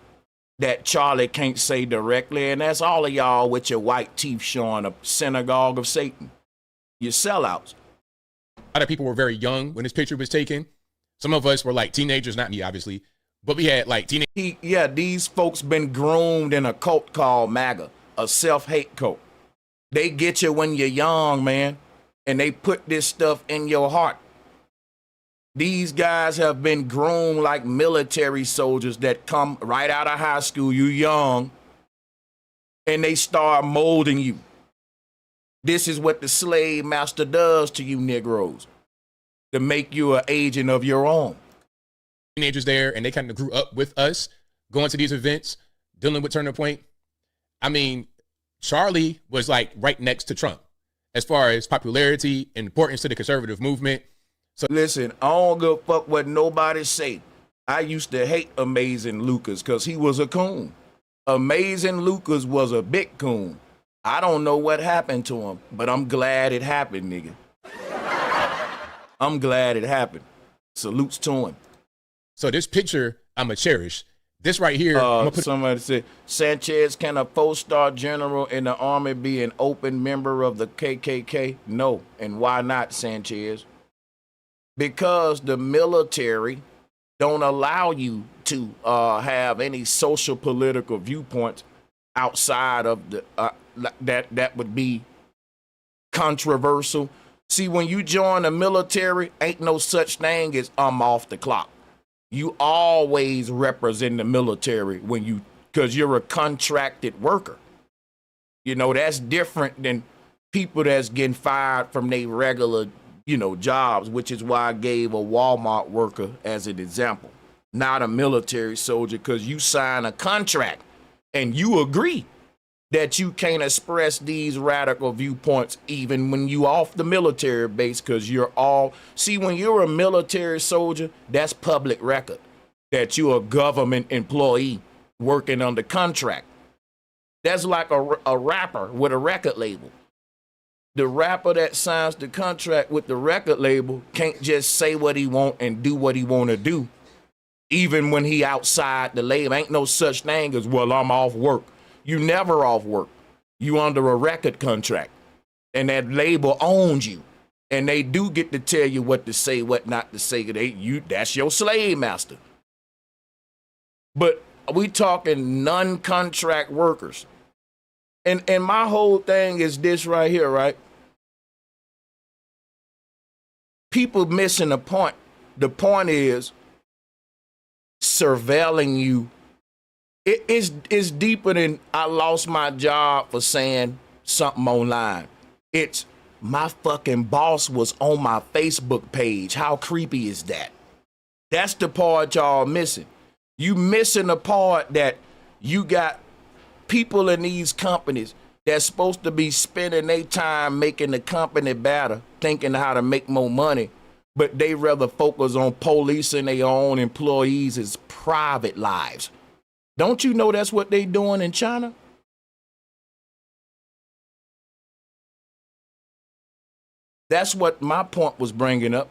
that Charlie can't say directly, and that's all of y'all with your white teeth showing, a synagogue of Satan. You're sellouts. A lot of people were very young when this picture was taken. Some of us were like teenagers, not me, obviously, but we had like teenagers. These folks been groomed in a cult called MAGA, a self-hate cult. They get you when you're young, man, and they put this stuff in your heart. These guys have been groomed like military soldiers that come right out of high school, you young, and they start molding you. This is what the slave master does to you Negroes, to make you an agent of your own. Teenagers there, and they kind of grew up with us, going to these events, dealing with Turning Point. I mean, Charlie was like right next to Trump as far as popularity and importance to the conservative movement. So listen, I don't give a fuck what nobody say. I used to hate Amazing Lucas because he was a coon. Amazing Lucas was a big coon. I don't know what happened to him, but I'm glad it happened, nigga. I'm glad it happened. Salutes to him. So this picture, I'ma cherish. This right here, somebody said, Sanchez, can a 4-star general in the army be an open member of the KKK? No. And why not, Sanchez? Because the military don't allow you to have any social political viewpoints outside of the that would be controversial. See, when you join the military, ain't no such thing as I'm off the clock. You always represent the military because you're a contracted worker. You know, that's different than people that's getting fired from their regular, jobs, which is why I gave a Walmart worker as an example, not a military soldier, because you sign a contract and you agree that you can't express these radical viewpoints even when you off the military base, because when you're a military soldier, that's public record that you're a government employee working under contract. That's like a rapper with a record label. The rapper that signs the contract with the record label can't just say what he want and do what he want to do, even when he outside the label. Ain't no such thing as, well, I'm off work. You never off work. You under a record contract, and that label owns you, and they do get to tell you what to say, what not to say. That's your slave master. But we talking non-contract workers, and my whole thing is this right here, right? People missing the point. The point is surveilling you. It's deeper than I lost my job for saying something online. It's my fucking boss was on my Facebook page. How creepy is that? That's the part y'all missing. You missing the part that you got people in these companies that's supposed to be spending their time making the company better, thinking how to make more money, but they rather focus on policing their own employees' private lives. Don't you know that's what they doing in China? That's what my point was bringing up.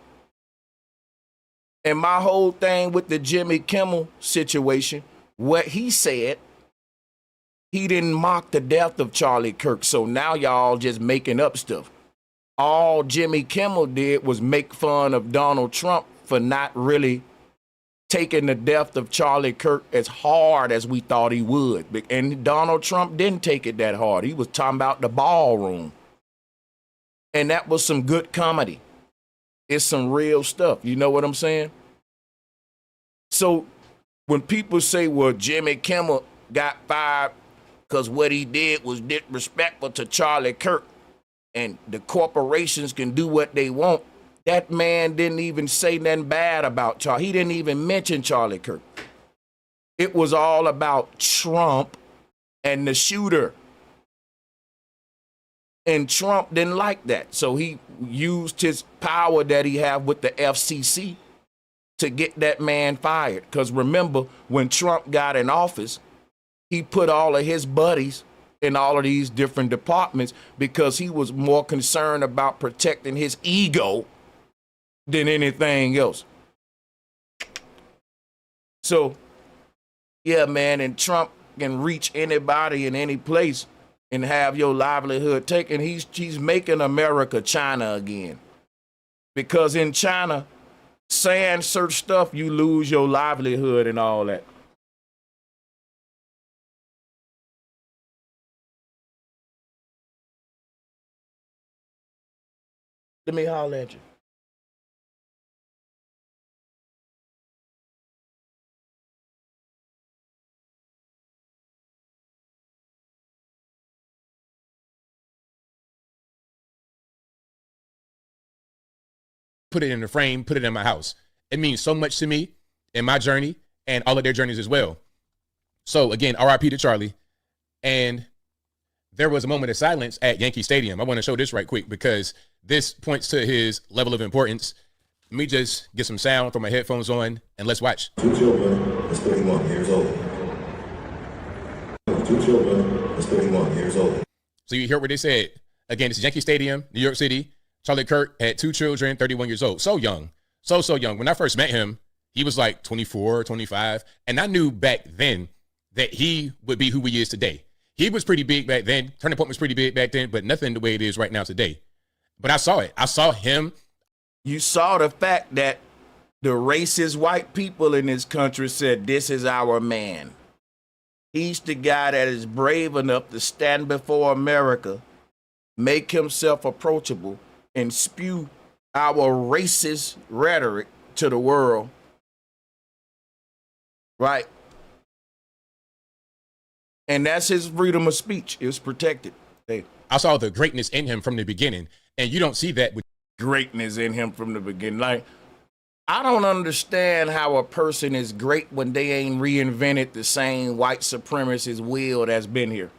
And my whole thing with the Jimmy Kimmel situation, what he said He didn't mock the death of Charlie Kirk. So now y'all just making up stuff. All Jimmy Kimmel did was make fun of Donald Trump for not really taking the death of Charlie Kirk as hard as we thought he would. And Donald Trump didn't take it that hard. He was talking about the ballroom. And that was some good comedy. It's some real stuff. You know what I'm saying? So when people say, well, Jimmy Kimmel got fired because what he did was disrespectful to Charlie Kirk and the corporations can do what they want, that man didn't even say nothing bad about Charlie. He didn't even mention Charlie Kirk. It was all about Trump and the shooter. And Trump didn't like that. So he used his power that he had with the FCC to get that man fired. Because remember, when Trump got in office, he put all of his buddies in all of these different departments because he was more concerned about protecting his ego than anything else. So, yeah, man, and Trump can reach anybody in any place and have your livelihood taken. He's making America China again. Because in China, saying certain stuff, you lose your livelihood and all that. Let me holler at you. Put it in a frame, put it in my house. It means so much to me in my journey and all of their journeys as well. So again, RIP to Charlie. And there was a moment of silence at Yankee Stadium. I want to show this right quick because this points to his level of importance. Let me just get some sound, throw my headphones on, and let's watch. 2 children, that's 31 years old. 2 children, that's 31 years old. So you hear what they said. Again, this is Yankee Stadium, New York City. Charlie Kirk had 2 children, 31 years old. So young, so young. When I first met him, he was like 24, 25. And I knew back then that he would be who he is today. He was pretty big back then. Turning Point was pretty big back then, but nothing the way it is right now today. But I saw it. I saw him. You saw the fact that the racist white people in this country said, this is our man. He's the guy that is brave enough to stand before America, make himself approachable, and spew our racist rhetoric to the world. Right? And that's his freedom of speech. It's protected. Hey. I saw the greatness in him from the beginning. And you don't see that with greatness in him from the beginning. Like, I don't understand how a person is great when they ain't reinvented the same white supremacist wheel that's been here.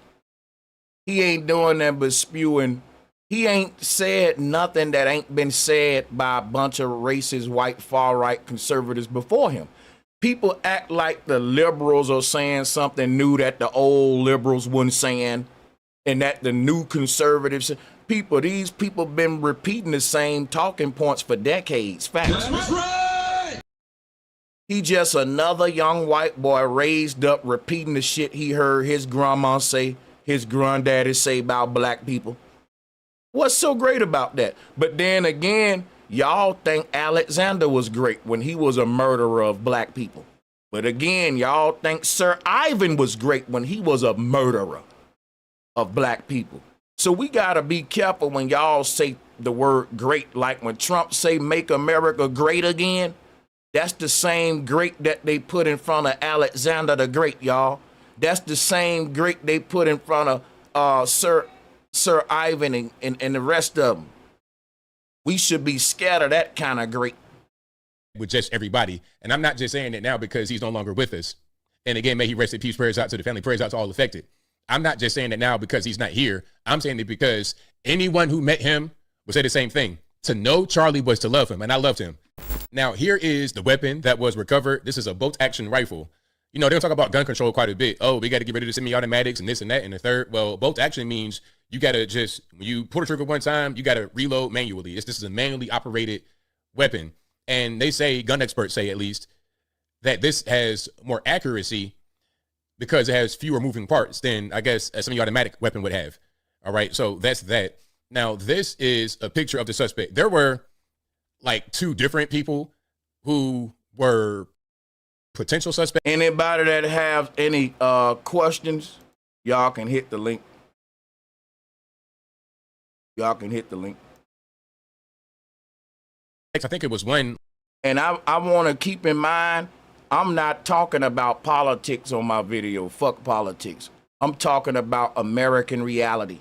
He ain't doing that but spewing. He ain't said nothing that ain't been said by a bunch of racist white far-right conservatives before him. People act like the liberals are saying something new that the old liberals weren't saying, and that the new conservatives, these people been repeating the same talking points for decades. Facts. That's right. He just another young white boy raised up repeating the shit he heard his grandma say, his granddaddy say about black people. What's so great about that? But then again, y'all think Alexander was great when he was a murderer of black people. But again, y'all think Sir Ivan was great when he was a murderer of black people. So we gotta be careful when y'all say the word great. Like when Trump say make America great again, that's the same great that they put in front of Alexander the Great, y'all. That's the same great they put in front of Sir Ivan and the rest of them. We should be scared of that kind of great. With just everybody. And I'm not just saying it now because he's no longer with us. And again, may he rest in peace, prayers out to the family, prayers out to all affected. I'm not just saying it now because he's not here. I'm saying it because anyone who met him would say the same thing. To know Charlie was to love him, and I loved him. Now, here is the weapon that was recovered. This is a bolt-action rifle. You know, they'll talk about gun control quite a bit. Oh, we got to get rid of the semi-automatics and this and that and the third. Well, bolt-action means you got to just, when you pull the trigger one time, you got to reload manually. This is a manually operated weapon. And they say, gun experts say at least, that this has more accuracy because it has fewer moving parts than, I guess, a semi-automatic weapon would have. All right, so that's that. Now, this is a picture of the suspect. There were like 2 different people who were potential suspects. Anybody that have any questions, y'all can hit the link. Y'all can hit the link. I think it was one. And I want to keep in mind, I'm not talking about politics on my video. Fuck politics. I'm talking about American reality.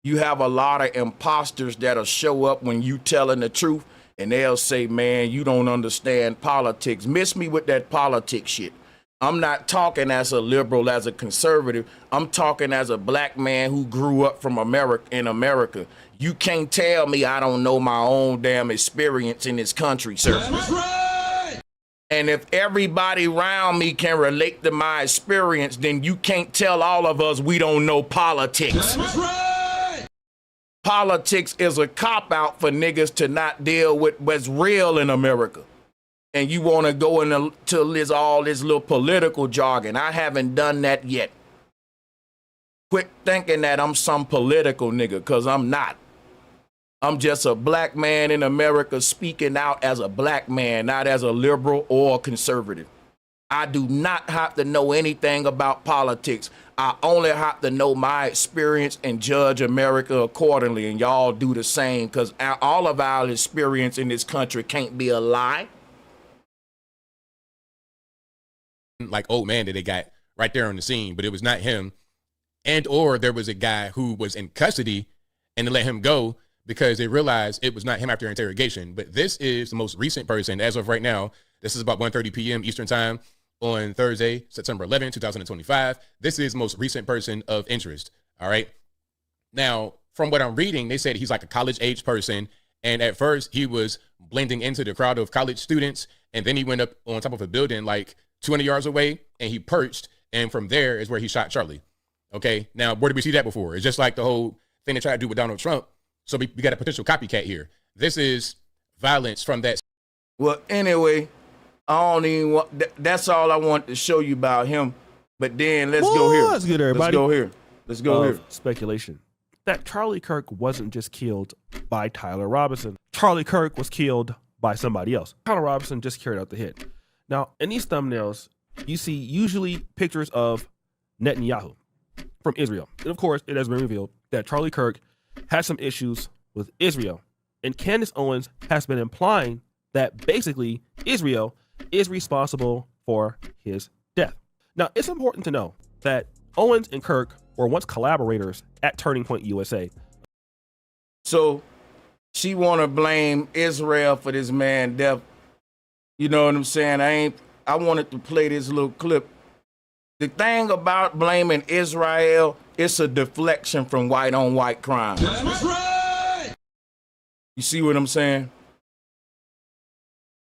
You have a lot of imposters that'll show up when you telling the truth, and they'll say, man, you don't understand politics. Miss me with that politics shit. I'm not talking as a liberal, as a conservative. I'm talking as a black man who grew up from in America. You can't tell me I don't know my own damn experience in this country, sir. That's right. And if everybody around me can relate to my experience, then you can't tell all of us we don't know politics. That's right. Politics is a cop-out for niggas to not deal with what's real in America. And you want to go into all this little political jargon. I haven't done that yet. Quit thinking that I'm some political nigga, because I'm not. I'm just a black man in America speaking out as a black man, not as a liberal or a conservative. I do not have to know anything about politics. I only have to know my experience and judge America accordingly, and y'all do the same, because all of our experience in this country can't be a lie. Like old man that they got right there on the scene, but it was not him. And or there was a guy who was in custody and they let him go because they realized it was not him after interrogation. But this is the most recent person as of right now. This is about 1:30 p.m. Eastern time on Thursday, September 11, 2025. This is the most recent person of interest. All right. Now, from what I'm reading, they said he's like a college age person. And at first he was blending into the crowd of college students. And then he went up on top of a building like 200 yards away and he perched. And from there is where he shot Charlie. Okay. Now, where did we see that before? It's just like the whole thing they tried to do with Donald Trump. So we got a potential copycat here. This is violence from that. Well, anyway, I don't even want, that's all I want to show you about him. But then let's go here. Let's get everybody. Let's go here. Let's go here. Speculation that Charlie Kirk wasn't just killed by Tyler Robinson. Charlie Kirk was killed by somebody else. Tyler Robinson just carried out the hit. Now, in these thumbnails, you see usually pictures of Netanyahu from Israel. And of course, it has been revealed that Charlie Kirk has some issues with Israel. And Candace Owens has been implying that basically Israel is responsible for his death. Now, it's important to know that Owens and Kirk were once collaborators at Turning Point USA. So she want to blame Israel for this man's death. You know what I'm saying? I wanted to play this little clip. The thing about blaming Israel, it's a deflection from white on white crime. That's right. You see what I'm saying?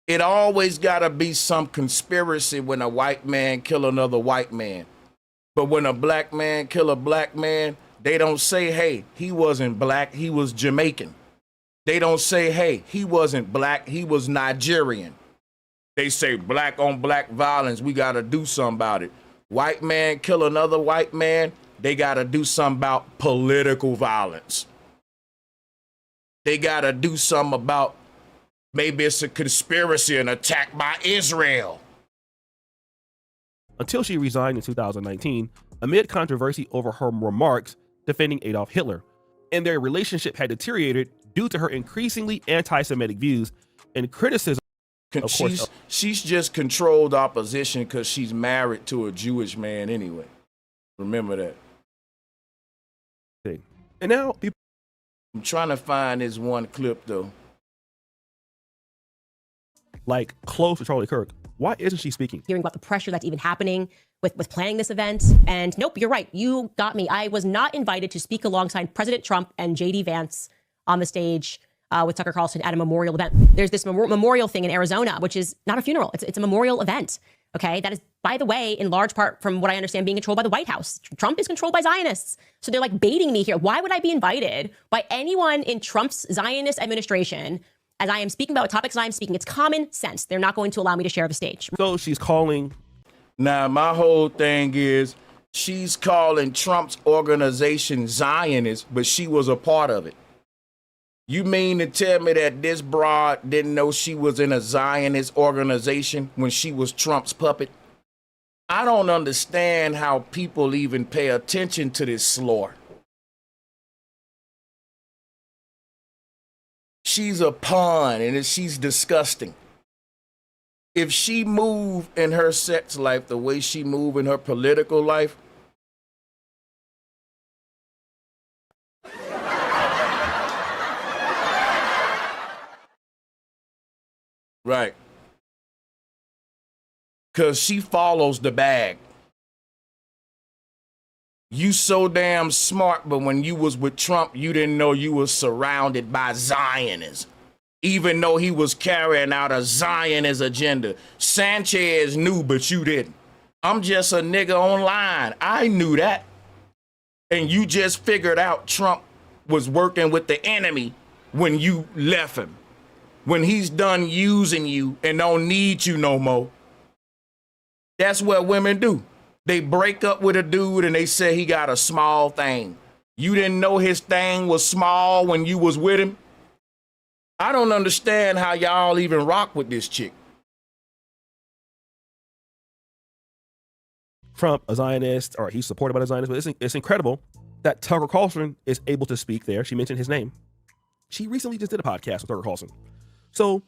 It always gotta be some conspiracy when a white man kill another white man. But when a black man kill a black man, they don't say, hey, he wasn't black, he was Jamaican. They don't say, hey, he wasn't black, he was Nigerian. They say black on black violence, we gotta do something about it. White man kill another white man, they gotta do something about political violence. They gotta do something about maybe it's a conspiracy, an attack by Israel. Until she resigned in 2019 amid controversy over her remarks defending Adolf Hitler. And their relationship had deteriorated due to her increasingly anti-Semitic views and criticism. She's just controlled opposition because she's married to a Jewish man anyway. Remember that. And now people. I'm trying to find this one clip though. Like close to Charlie Kirk. Why isn't she speaking? Hearing about the pressure that's even happening with planning this event. And nope, you're right. You got me. I was not invited to speak alongside President Trump and JD Vance on the stage with Tucker Carlson at a memorial event. There's this memorial thing in Arizona, which is not a funeral. It's a memorial event. Okay. That is, by the way, in large part, from what I understand, being controlled by the White House. Trump is controlled by Zionists. So they're like baiting me here. Why would I be invited by anyone in Trump's Zionist administration as I am speaking about topics I am speaking? It's common sense. They're not going to allow me to share the stage. So she's calling. Now, my whole thing is She's calling Trump's organization Zionist, but she was a part of it. You mean to tell me that this broad didn't know she was in a Zionist organization when she was Trump's puppet? I don't understand how people even pay attention to this slore. She's a pawn and she's disgusting. If she moved in her sex life the way she moved in her political life, right. Because she follows the bag. You so damn smart, but when you was with Trump, you didn't know you was surrounded by Zionists, even though he was carrying out a Zionist agenda. Sanchez knew, but you didn't. I'm just a nigga online. I knew that. And you just figured out Trump was working with the enemy when you left him. When he's done using you and don't need you no more. That's what women do. They break up with a dude and they say he got a small thing. You didn't know his thing was small when you was with him? I don't understand how y'all even rock with this chick. Trump, a Zionist, or he's supported by the Zionists, but it's incredible that Tucker Carlson is able to speak there. She mentioned his name. She recently just did a podcast with Tucker Carlson. So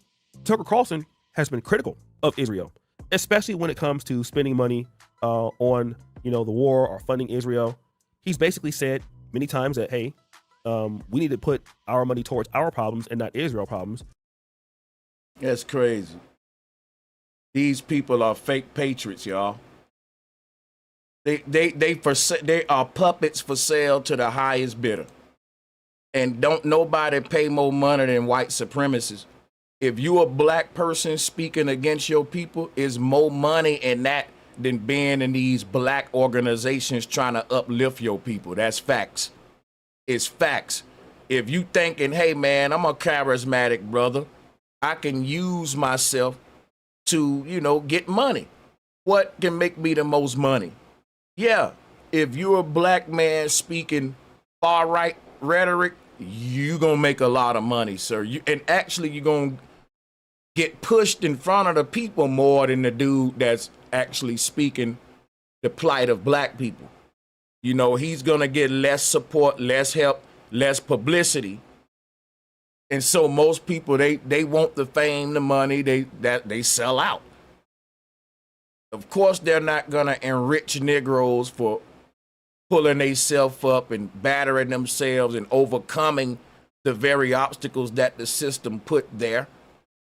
Tucker Carlson has been critical of Israel, especially when it comes to spending money on, the war or funding Israel. He's basically said many times that, hey, we need to put our money towards our problems and not Israel problems. That's crazy. These people are fake patriots, y'all. They are puppets for sale to the highest bidder. And don't nobody pay more money than white supremacists. If you a black person speaking against your people, is more money in that than being in these black organizations trying to uplift your people. That's facts. It's facts. If you thinking, hey man, I'm a charismatic brother, I can use myself to, get money. What can make me the most money? Yeah, if you're a black man speaking far right rhetoric, you gonna make a lot of money, sir. And actually you're gonna get pushed in front of the people more than the dude that's actually speaking the plight of black people. He's gonna get less support, less help, less publicity. And so most people, they want the fame, the money, they sell out. Of course, they're not gonna enrich Negroes for pulling themselves up and battering themselves and overcoming the very obstacles that the system put there.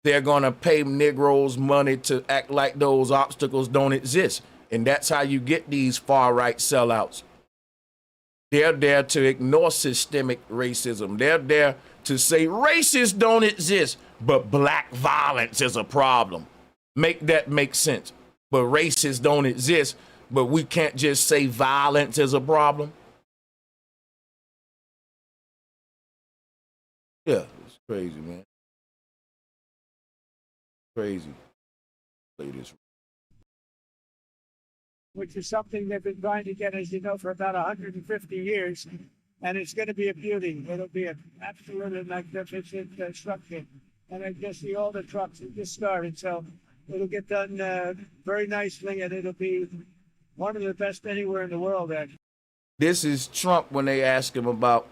They're gonna pay Negroes money to act like those obstacles don't exist. And that's how you get these far-right sellouts. They're there to ignore systemic racism. They're there to say racists don't exist, but black violence is a problem. Make that make sense. But racists don't exist, but we can't just say violence is a problem. Yeah, it's crazy, man. Crazy. Play this. Which is something they've been trying to get, as you know, for about 150 years. And it's going to be a beauty. It'll be an absolutely magnificent structure. And I just see all the trucks that just started. So it'll get done very nicely, and it'll be one of the best anywhere in the world, actually. This is Trump when they ask him about,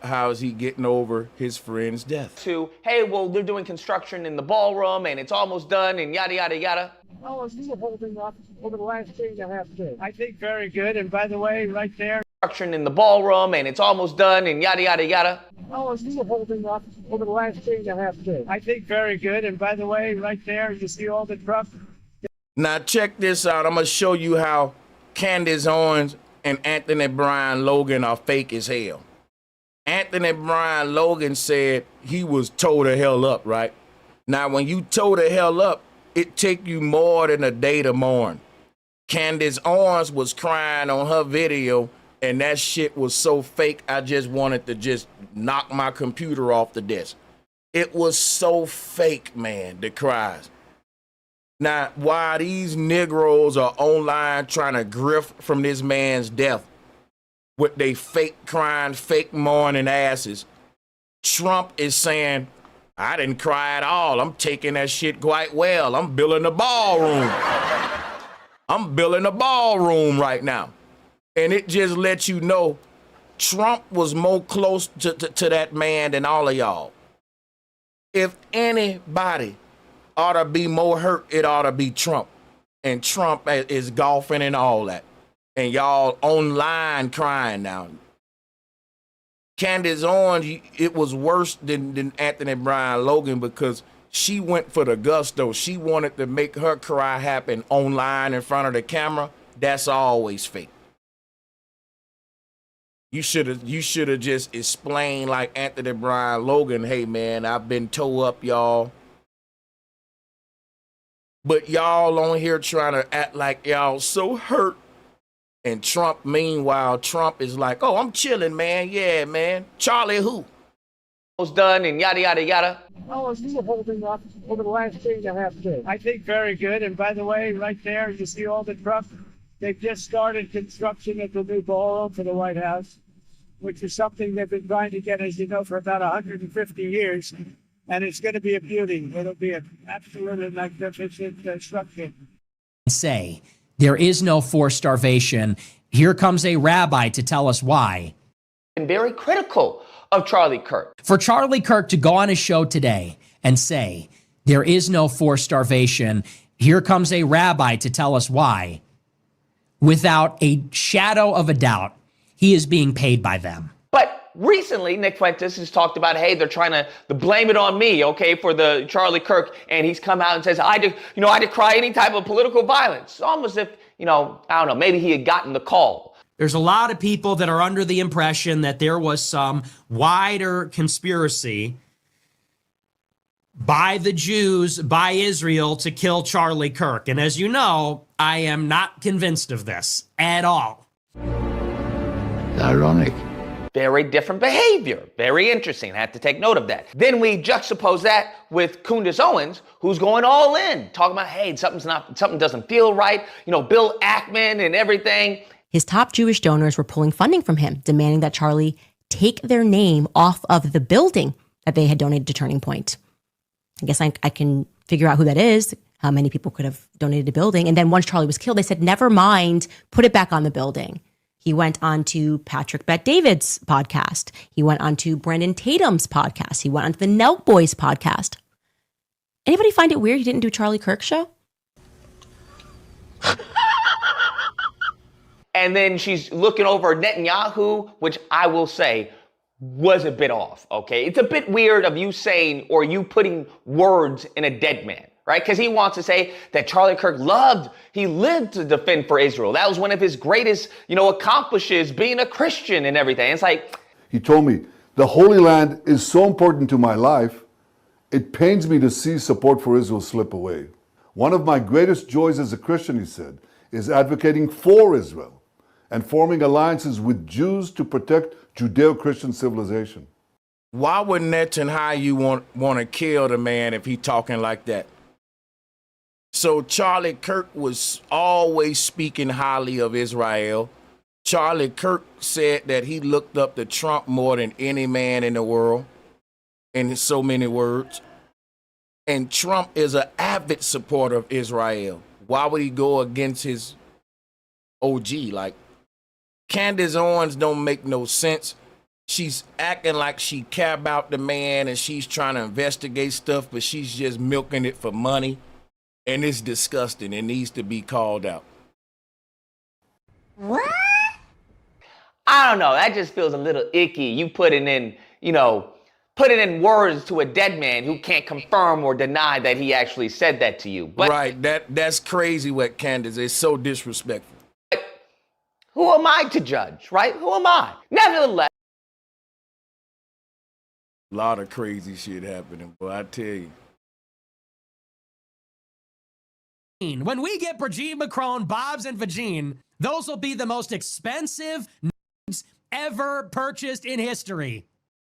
how is he getting over his friend's death? To, hey, well, they're doing construction in the ballroom, and it's almost done, and yada, yada, yada. Oh, is he holding up over the last 3.5 days? I think very good. And by the way, right there. Construction in the ballroom, and it's almost done, and yada, yada, yada. Oh, is he holding up over the last 3.5 days? I think very good. And by the way, right there, you see all the trucks. Now check this out. I'm going to show you how Candace Owens and Anthony Brian Logan are fake as hell. Anthony Brian Logan said he was towed the hell up, right? Now, when you tow the hell up, it take you more than a day to mourn. Candace Owens was crying on her video, and that shit was so fake, I just wanted to just knock my computer off the desk. It was so fake, man, the cries. Now, while these Negroes are online trying to grift from this man's death with they fake crying, fake mourning asses, Trump is saying, I didn't cry at all. I'm taking that shit quite well. I'm building a ballroom. I'm building a ballroom right now. And it just lets you know Trump was more close to that man than all of y'all. If anybody ought to be more hurt, it ought to be Trump. And Trump is golfing and all that. And y'all online crying now. Candace Owens, it was worse than Anthony Brian Logan because she went for the gusto. She wanted to make her cry happen online in front of the camera. That's always fake. You should have just explained like Anthony Brian Logan, hey man, I've been towed up, y'all. But y'all on here trying to act like y'all so hurt. And Trump, meanwhile, Trump is like, oh, I'm chilling, man. Yeah, man. Charlie who? Almost done and yada, yada, yada. How is he holding up over the last 3.5 days? I think very good. And by the way, right there, you see all the trucks. They've just started construction at the new ballroom for the White House, which is something they've been trying to get, as you know, for about 150 years. And it's going to be a beauty. It'll be an absolutely magnificent structure. Say, there is no forced starvation. Here comes a rabbi to tell us why. And very critical of Charlie Kirk. For Charlie Kirk to go on his show today and say, there is no forced starvation. Here comes a rabbi to tell us why. Without a shadow of a doubt, he is being paid by them. But recently, Nick Fuentes has talked about, hey, they're trying to blame it on me, okay, for the Charlie Kirk. And he's come out and says, I decry any type of political violence. Almost if, I don't know, maybe he had gotten the call. There's a lot of people that are under the impression that there was some wider conspiracy by the Jews, by Israel, to kill Charlie Kirk. And as you know, I am not convinced of this at all. Ironic. Very different behavior. Very interesting. I have to take note of that. Then we juxtapose that with Candace Owens, who's going all in, talking about, hey, something doesn't feel right. Bill Ackman and everything. His top Jewish donors were pulling funding from him, demanding that Charlie take their name off of the building that they had donated to Turning Point. I guess I can figure out who that is, how many people could have donated a building. And then once Charlie was killed, they said, never mind, put it back on the building. He went on to Patrick Bet-David's podcast. He went on to Brandon Tatum's podcast. He went on to the Nelk Boys podcast. Anybody find it weird he didn't do Charlie Kirk's show? And then she's looking over Netanyahu, which I will say was a bit off, okay? It's a bit weird of you saying or you putting words in a dead man, right? Because he wants to say that Charlie Kirk lived to defend for Israel. That was one of his greatest, accomplishes, being a Christian and everything. It's like, he told me, the Holy Land is so important to my life, it pains me to see support for Israel slip away. One of my greatest joys as a Christian, he said, is advocating for Israel and forming alliances with Jews to protect Judeo-Christian civilization. Why would Netanyahu want to kill the man if he talking like that? So Charlie Kirk was always speaking highly of Israel. Charlie Kirk said that he looked up to Trump more than any man in the world, in so many words. And Trump is an avid supporter of Israel. Why would he go against his OG? Like, Candace Owens don't make no sense. She's acting like she care about the man and she's trying to investigate stuff, but she's just milking it for money. And it's disgusting. It needs to be called out. what? I don't know. That just feels a little icky. You putting in words to a dead man who can't confirm or deny that he actually said that to you. But right. That's crazy what Candace is. So disrespectful. Who am I to judge, right? Who am I? Nevertheless. A lot of crazy shit happening, but I tell you. When we get Brigitte Macron, Bob's, and Vagine, those will be the most expensive ever purchased in history.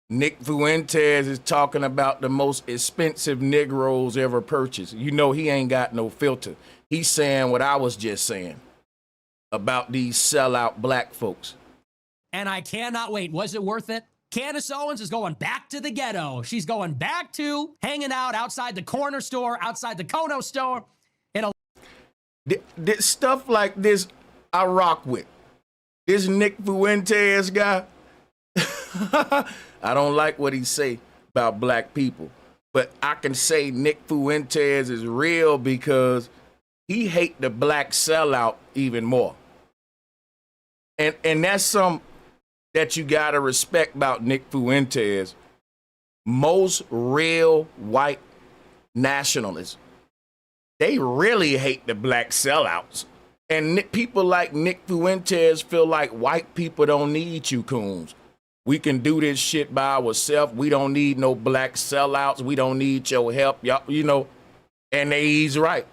Nick Fuentes is talking about the most expensive Negroes ever purchased. You know he ain't got no filter. He's saying what I was just saying about these sellout black folks. And I cannot wait. Was it worth it? Candace Owens is going back to the ghetto. She's going back to hanging out outside the corner store, outside the Kono store. Stuff like this, I rock with. This Nick Fuentes guy, I don't like what he say about black people, but I can say Nick Fuentes is real because he hate the black sellout even more. And that's some that you gotta respect about Nick Fuentes. Most real white nationalists, they really hate the black sellouts. And people like Nick Fuentes feel like white people don't need you coons. We can do this shit by ourselves. We don't need no black sellouts. We don't need your help, y'all, you know. And he's right.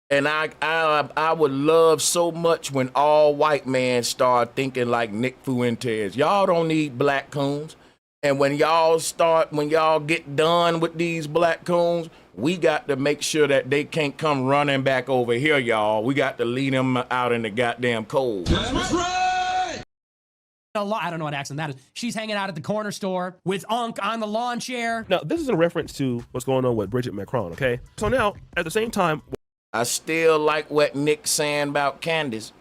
And I would love so much when all white men start thinking like Nick Fuentes. Y'all don't need black coons. And when y'all get done with these black coons, we got to make sure that they can't come running back over here, y'all. We got to lead them out in the goddamn cold. That's right. I don't know what accent that is. She's hanging out at the corner store with Unc on the lawn chair. Now, this is in reference to what's going on with Bridget Macron, okay? So now, at the same time... I still like what Nick's saying about Candace.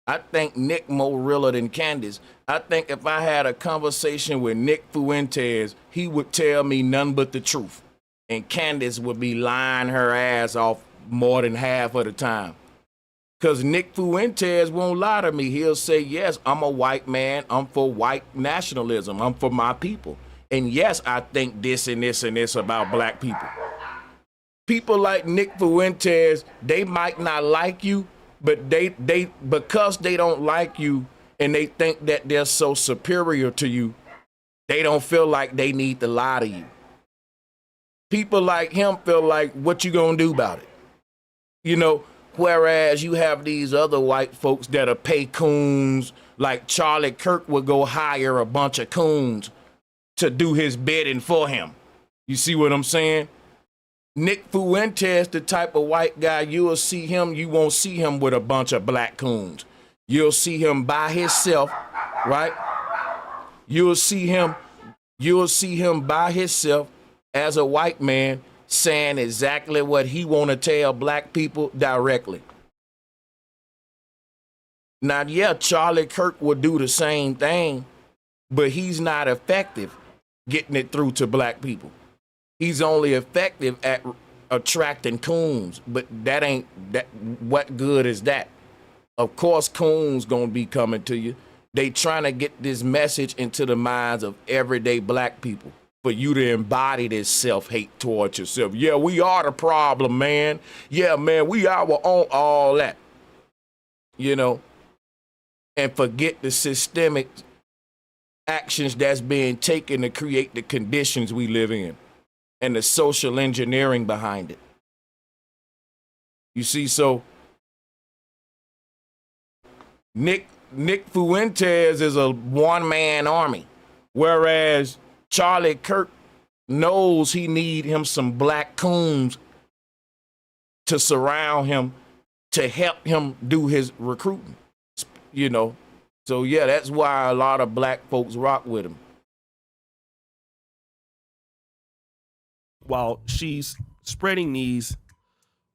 I think Nick more realer than Candace. I think if I had a conversation with Nick Fuentes, he would tell me none but the truth. And Candace would be lying her ass off more than half of the time. Because Nick Fuentes won't lie to me. He'll say, yes, I'm a white man. I'm for white nationalism. I'm for my people. And yes, I think this and this and this about black people. People like Nick Fuentes, they might not like you, but they because they don't like you and they think that they're so superior to you, they don't feel like they need to lie to you. People like him feel like, what you gonna do about it? You know, whereas you have these other white folks that'll pay coons, like Charlie Kirk would go hire a bunch of coons to do his bidding for him. You see what I'm saying? Nick Fuentes, the type of white guy, you won't see him with a bunch of black coons. You'll see him by himself, right? You'll see him by himself as a white man saying exactly what he want to tell black people directly. Now, yeah, Charlie Kirk would do the same thing, but he's not effective getting it through to black people. He's only effective at attracting coons, but what good is that? Of course, coons gonna be coming to you. They trying to get this message into the minds of everyday black people for you to embody this self-hate towards yourself. Yeah, we are the problem, man. Yeah, man, we are on all that. You know, and forget the systemic actions that's being taken to create the conditions we live in and the social engineering behind it. You see, so Nick Fuentes is a one-man army, whereas Charlie Kirk knows he need him some black coons to surround him to help him do his recruiting, you know. So yeah, that's why a lot of black folks rock with him. While she's spreading these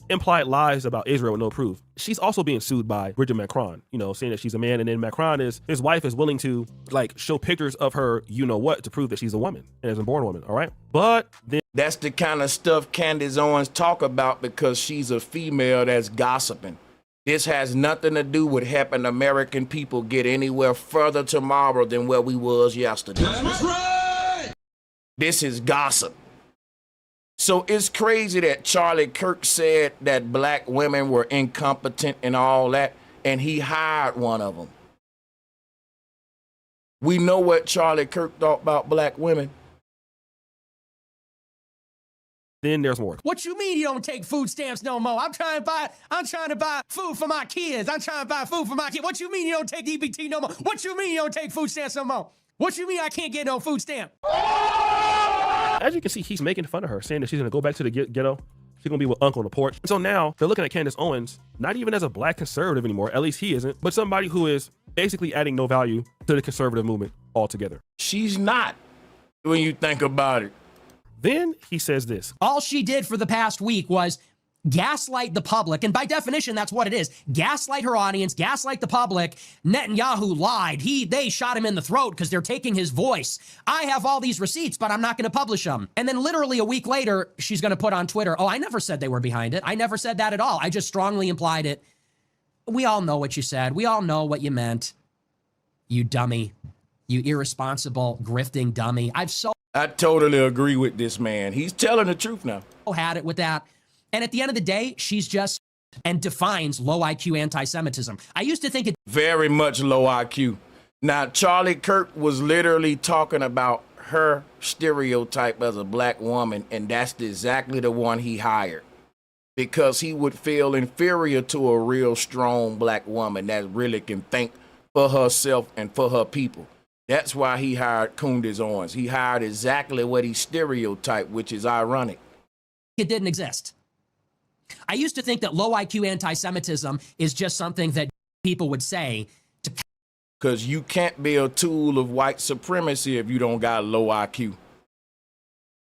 implied lies about Israel with no proof, she's also being sued by Bridget Macron, you know, saying that she's a man, and then Macron his wife is willing to like show pictures of her, you know what, to prove that she's a woman and is a born woman, all right? But then that's the kind of stuff Candace Owens talk about because she's a female that's gossiping. This has nothing to do with helping American people get anywhere further tomorrow than where we was yesterday. That's right. This is gossip. So it's crazy that Charlie Kirk said that black women were incompetent and all that, and he hired one of them. We know what Charlie Kirk thought about black women. Then there's more. What you mean you don't take food stamps no more? I'm trying to buy food for my kids. I'm trying to buy food for my kids. What you mean you don't take EBT no more? What you mean you don't take food stamps no more? What you mean I can't get no food stamp? As you can see, he's making fun of her, saying that she's going to go back to the ghetto. She's going to be with Uncle on the porch. And so now they're looking at Candace Owens, not even as a black conservative anymore, at least he isn't, but somebody who is basically adding no value to the conservative movement altogether. She's not, when you think about it. Then he says this. All she did for the past week was gaslight the public. And by definition, that's what it is. Gaslight her audience, gaslight the public. Netanyahu lied. They shot him in the throat because they're taking his voice. I have all these receipts, but I'm not going to publish them. And then literally a week later, she's going to put on Twitter, oh, I never said they were behind it. I never said that at all. I just strongly implied it. We all know what you said. We all know what you meant. You dummy. You irresponsible, grifting dummy. I totally agree with this man. He's telling the truth now. Had it with that. And at the end of the day, she's just and defines low IQ anti-Semitism. I used to think it very much low IQ. Now, Charlie Kirk was literally talking about her stereotype as a black woman, and that's exactly the one he hired because he would feel inferior to a real strong black woman that really can think for herself and for her people. That's why he hired Candace Owens. He hired exactly what he stereotyped, which is ironic. It didn't exist. I used to think that low IQ anti-Semitism is just something that people would say to. Because you can't be a tool of white supremacy if you don't got low IQ.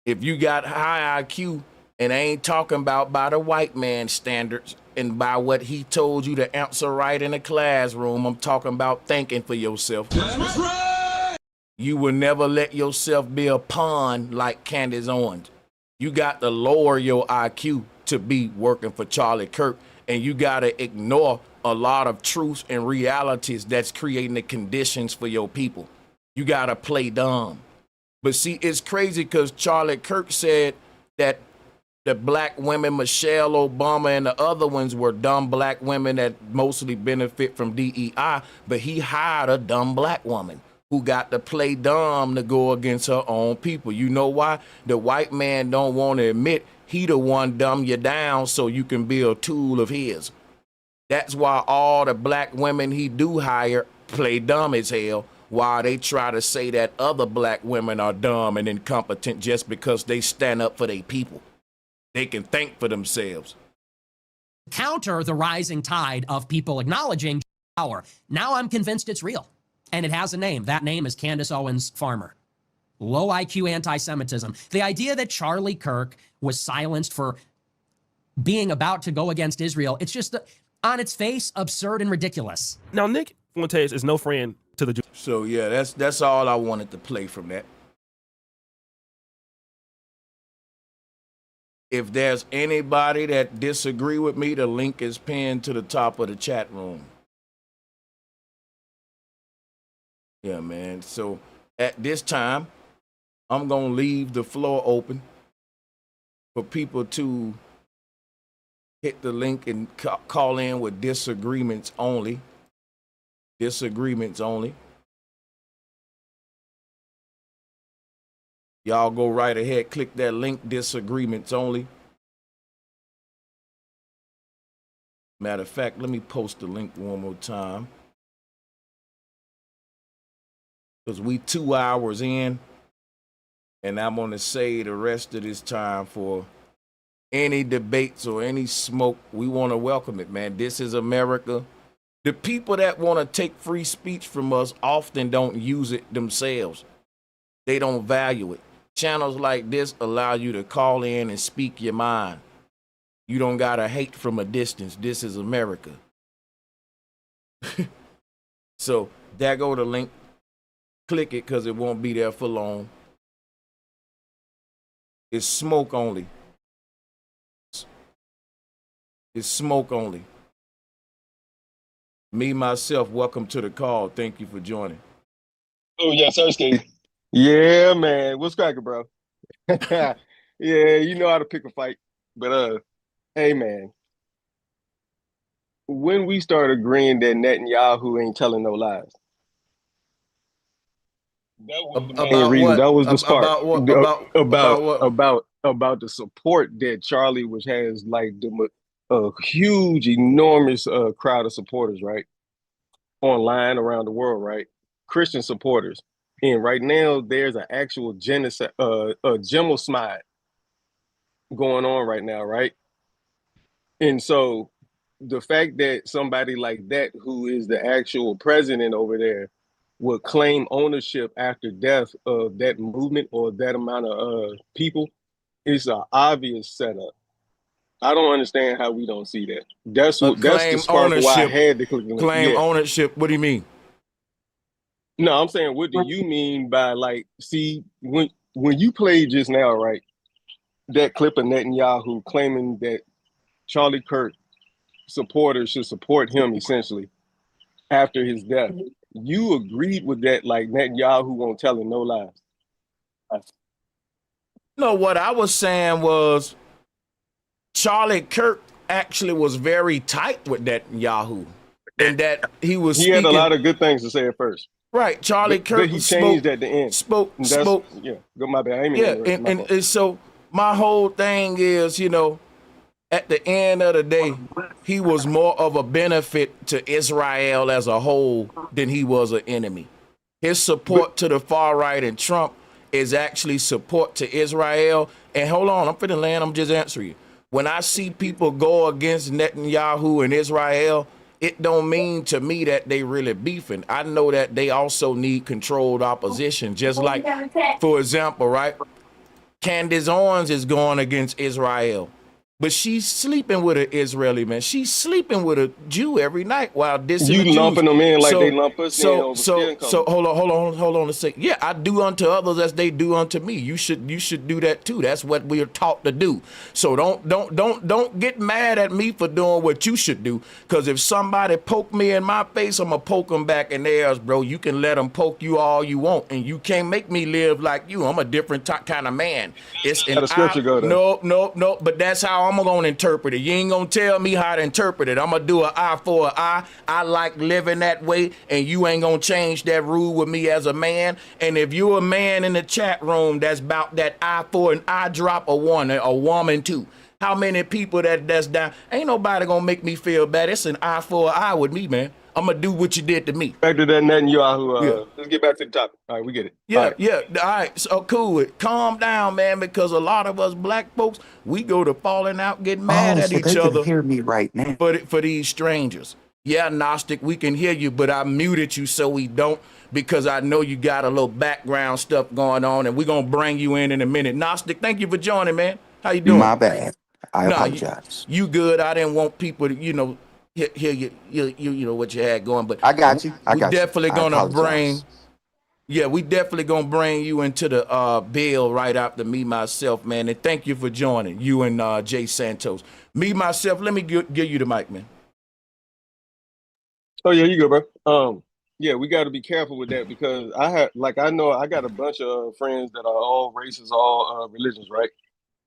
If you got high IQ, and I ain't talking about by the white man's standards and by what he told you to answer right in the classroom, I'm talking about thinking for yourself. That's right. You will never let yourself be a pawn like Candace Owens. You got to lower your IQ to be working for Charlie Kirk, and you got to ignore a lot of truths and realities that's creating the conditions for your people. You got to play dumb. But see, it's crazy because Charlie Kirk said that the black women, Michelle Obama and the other ones were dumb black women that mostly benefit from DEI, but he hired a dumb black woman who got to play dumb to go against her own people. You know why? The white man don't want to admit he the one dumb you down so you can be a tool of his. That's why all the black women he do hire play dumb as hell while they try to say that other black women are dumb and incompetent just because they stand up for their people. They can think for themselves. Counter the rising tide of people acknowledging power. Now I'm convinced it's real. And it has a name. That name is Candace Owens Farmer. Low IQ anti-Semitism. The idea that Charlie Kirk was silenced for being about to go against Israel, it's just on its face absurd and ridiculous. Now, Nick Fuentes is no friend to the Jews. So yeah, that's all I wanted to play from that. If there's anybody that disagree with me, the link is pinned to the top of the chat room. Yeah, man. So at this time, I'm going to leave the floor open for people to hit the link and call in with disagreements only. Disagreements only. Y'all go right ahead, click that link, disagreements only. Matter of fact, let me post the link one more time. Because we 2 hours in, and I'm going to say the rest of this time for any debates or any smoke, we want to welcome it, man. This is America. The people that want to take free speech from us often don't use it themselves. They don't value it. Channels like this allow you to call in and speak your mind. You don't got to hate from a distance. This is America. So there go the link. Click it because it won't be there for long. It's smoke only. It's smoke only. Me, myself, welcome to the call. Thank you for joining. Oh, yes, sir, Steve. Yeah, man. What's cracking, bro? Yeah, you know how to pick a fight. But hey, man. When we start agreeing that Netanyahu ain't telling no lies. That was the main reason. What? That was the spark. About what? About the support that Charlie has, like a huge, enormous crowd of supporters, right? Online around the world, right? Christian supporters. And right now, there's an actual genocide, a genocide going on right now, right? And so the fact that somebody like that, who is the actual president over there, would claim ownership after death of that movement or that amount of people is an obvious setup. I don't understand how we don't see that. That's the Claim spark why I ownership. had to click on it. Claim Yeah. ownership. What do you mean? No, I'm saying, what do you mean by, like, see, when you played just now, right, that clip of Netanyahu claiming that Charlie Kirk supporters should support him essentially after his death, you agreed with that, like Netanyahu won't tell him no lies. No, what I was saying was Charlie Kirk actually was very tight with Netanyahu, and that he was He speaking. had a lot of good things to say at first. Right, Charlie Kirk. But he changed at the end. Spoke. Yeah, go my bad. I mean, and so my whole thing is, you know, at the end of the day, he was more of a benefit to Israel as a whole than he was an enemy. His support to the far right and Trump is actually support to Israel. And hold on, I'm finna land, I'm just answering you. When I see people go against Netanyahu and Israel, it don't mean to me that they really beefing. I know that they also need controlled opposition. Just like, for example, right? Candace Owens is going against Israel, but she's sleeping with an Israeli man. She's sleeping with a Jew every night while dissing the you Jews. lumping them in like they lump us in over skin color. So hold on a second. Yeah, I do unto others as they do unto me. You should do that too. That's what we are taught to do. So don't get mad at me for doing what you should do. Because if somebody poke me in my face, I'm gonna poke them back in theirs, bro. You can let them poke you all you want, and you can't make me live like you. I'm a different kind of man. It's an scripture go there. No. But that's how I'm gonna interpret it. You ain't gonna tell me how to interpret it. I'm gonna do an eye for an eye. I like living that way, and you ain't gonna change that rule with me as a man. And if you're a man in the chat room that's about that eye for an eye, drop a woman too. How many people that's down? Ain't nobody gonna make me feel bad. It's an eye for an eye with me, man. I'm gonna do what you did to me. Back to that Netanyahu. Let's get back to the topic. All right, we get it. Yeah. All right, so cool. Calm down, man, because a lot of us black folks, we go to falling out, getting mad at each other. Hear me right now. For these strangers. Yeah, Gnostic, we can hear you, but I muted you so we don't, because I know you got a little background stuff going on, and we're gonna bring you in a minute. Gnostic, thank you for joining, man. How you doing? My bad. I apologize. You good? I didn't want people to, hear you know what you had going, but I got you. We definitely gonna bring you into the bill right after me myself, man. And thank you for joining, you and Jay Santos. Me myself, let me give you the mic, man. Oh yeah, you go, bro. Yeah, we got to be careful with that, because I know I got a bunch of friends that are all races, all religions, right?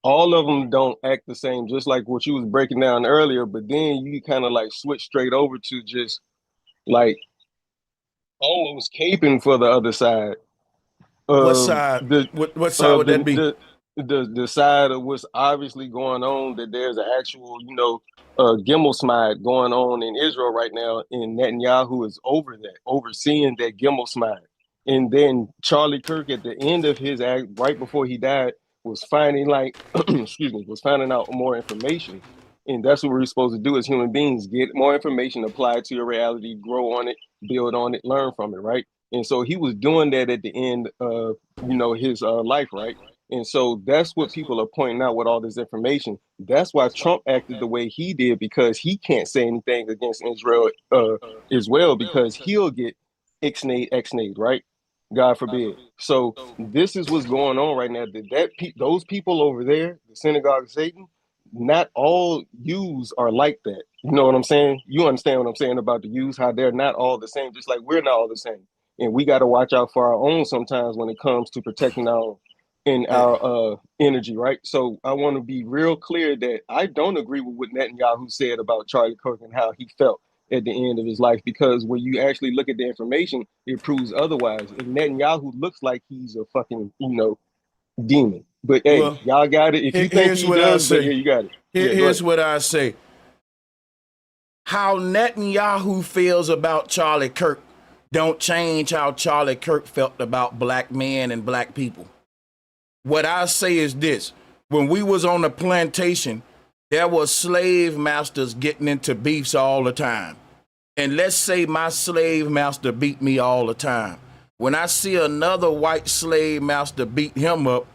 All of them don't act the same, just like what you was breaking down earlier. But then you kind of like switch straight over to just like almost caping for the other side. What side? What side would that be? The side of what's obviously going on, that there's an actual, Gimmel going on in Israel right now, and Netanyahu is overseeing that Gimmel. And then Charlie Kirk at the end of his act, right before he died, was finding out more information. And that's what we're supposed to do as human beings: get more information, apply it to your reality, grow on it, build on it, learn from it, right? And so he was doing that at the end of his life, right? And so that's what people are pointing out with all this information. That's why Trump acted the way he did, because he can't say anything against Israel as well, because he'll get ixnayed, right? God forbid. So this is what's going on right now. Those people over there, the synagogue of Satan, not all Jews are like that. You know what I'm saying? You understand what I'm saying about the Jews, how they're not all the same, just like we're not all the same. And we got to watch out for our own sometimes when it comes to protecting our energy, right? So I want to be real clear that I don't agree with what Netanyahu said about Charlie Kirk and how he felt at the end of his life, because when you actually look at the information, it proves otherwise. And Netanyahu looks like he's a fucking, demon. But hey, y'all got it. If you think he does, but yeah, you got it. Here's what I say. How Netanyahu feels about Charlie Kirk don't change how Charlie Kirk felt about black men and black people. What I say is this: when we was on the plantation, there was slave masters getting into beefs all the time. And let's say my slave master beat me all the time. When I see another white slave master beat him up,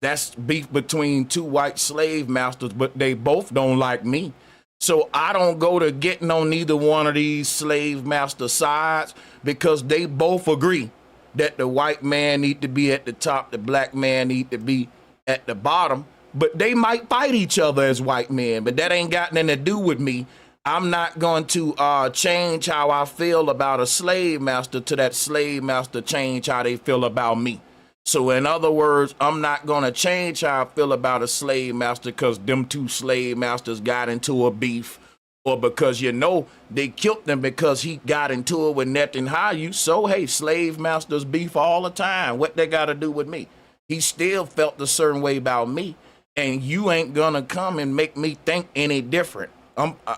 that's beef between two white slave masters, but they both don't like me. So I don't go to getting on neither one of these slave master sides, because they both agree that the white man need to be at the top, the black man need to be at the bottom. But they might fight each other as white men, but that ain't got nothing to do with me. I'm not going to change how I feel about a slave master to that slave master change how they feel about me. So in other words, I'm not going to change how I feel about a slave master because them two slave masters got into a beef, or because, you know, they killed them because he got into it with Netanyahu. So, hey, slave masters beef all the time. What they got to do with me? He still felt a certain way about me, and you ain't going to come and make me think any different.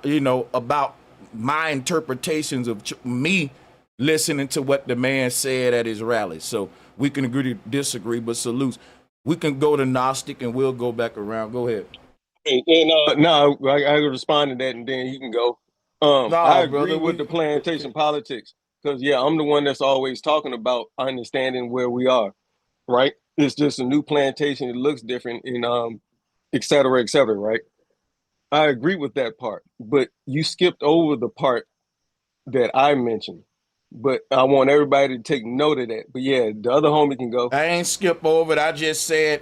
You know, about my interpretations of me listening to what the man said at his rally. So we can agree to disagree, but salutes. We can go to Gnostic and we'll go back around. Go ahead. No, I respond to that and then you can go. I agree with the plantation politics, because I'm the one that's always talking about understanding where we are, right? It's just a new plantation. It looks different, and et cetera, right? I agree with that part, but you skipped over the part that I mentioned. But I want everybody to take note of that. But yeah, the other homie can go. I ain't skip over it. I just said,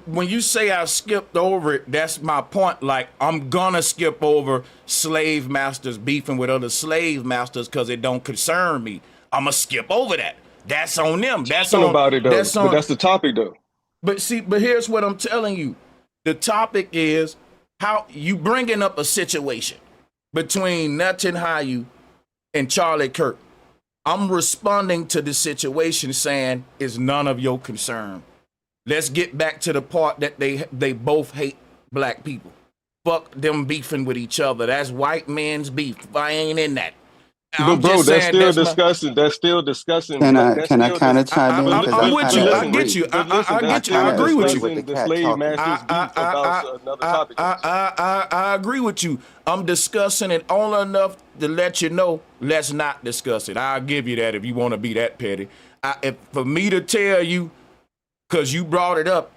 when you say I skipped over it, that's my point. Like, I'm gonna skip over slave masters beefing with other slave masters because it don't concern me. I'm gonna skip over that. That's on them. That's on about it though. That's on, but that's the topic though. But see, but here's what I'm telling you. The topic is how you bringing up a situation between Netanyahu and Charlie Kirk. I'm responding to the situation saying it's none of your concern. Let's get back to the part that they both hate black people. Fuck them beefing with each other. That's white man's beef. I ain't in that. But bro, that's still discussing. That's still discussing. Can I kind of chime in? I'm with you. I get you. I get you. I agree with you. I agree with you. I'm discussing it only enough to let you know, let's not discuss it. I'll give you that if you want to be that petty. For me to tell you, because you brought it up,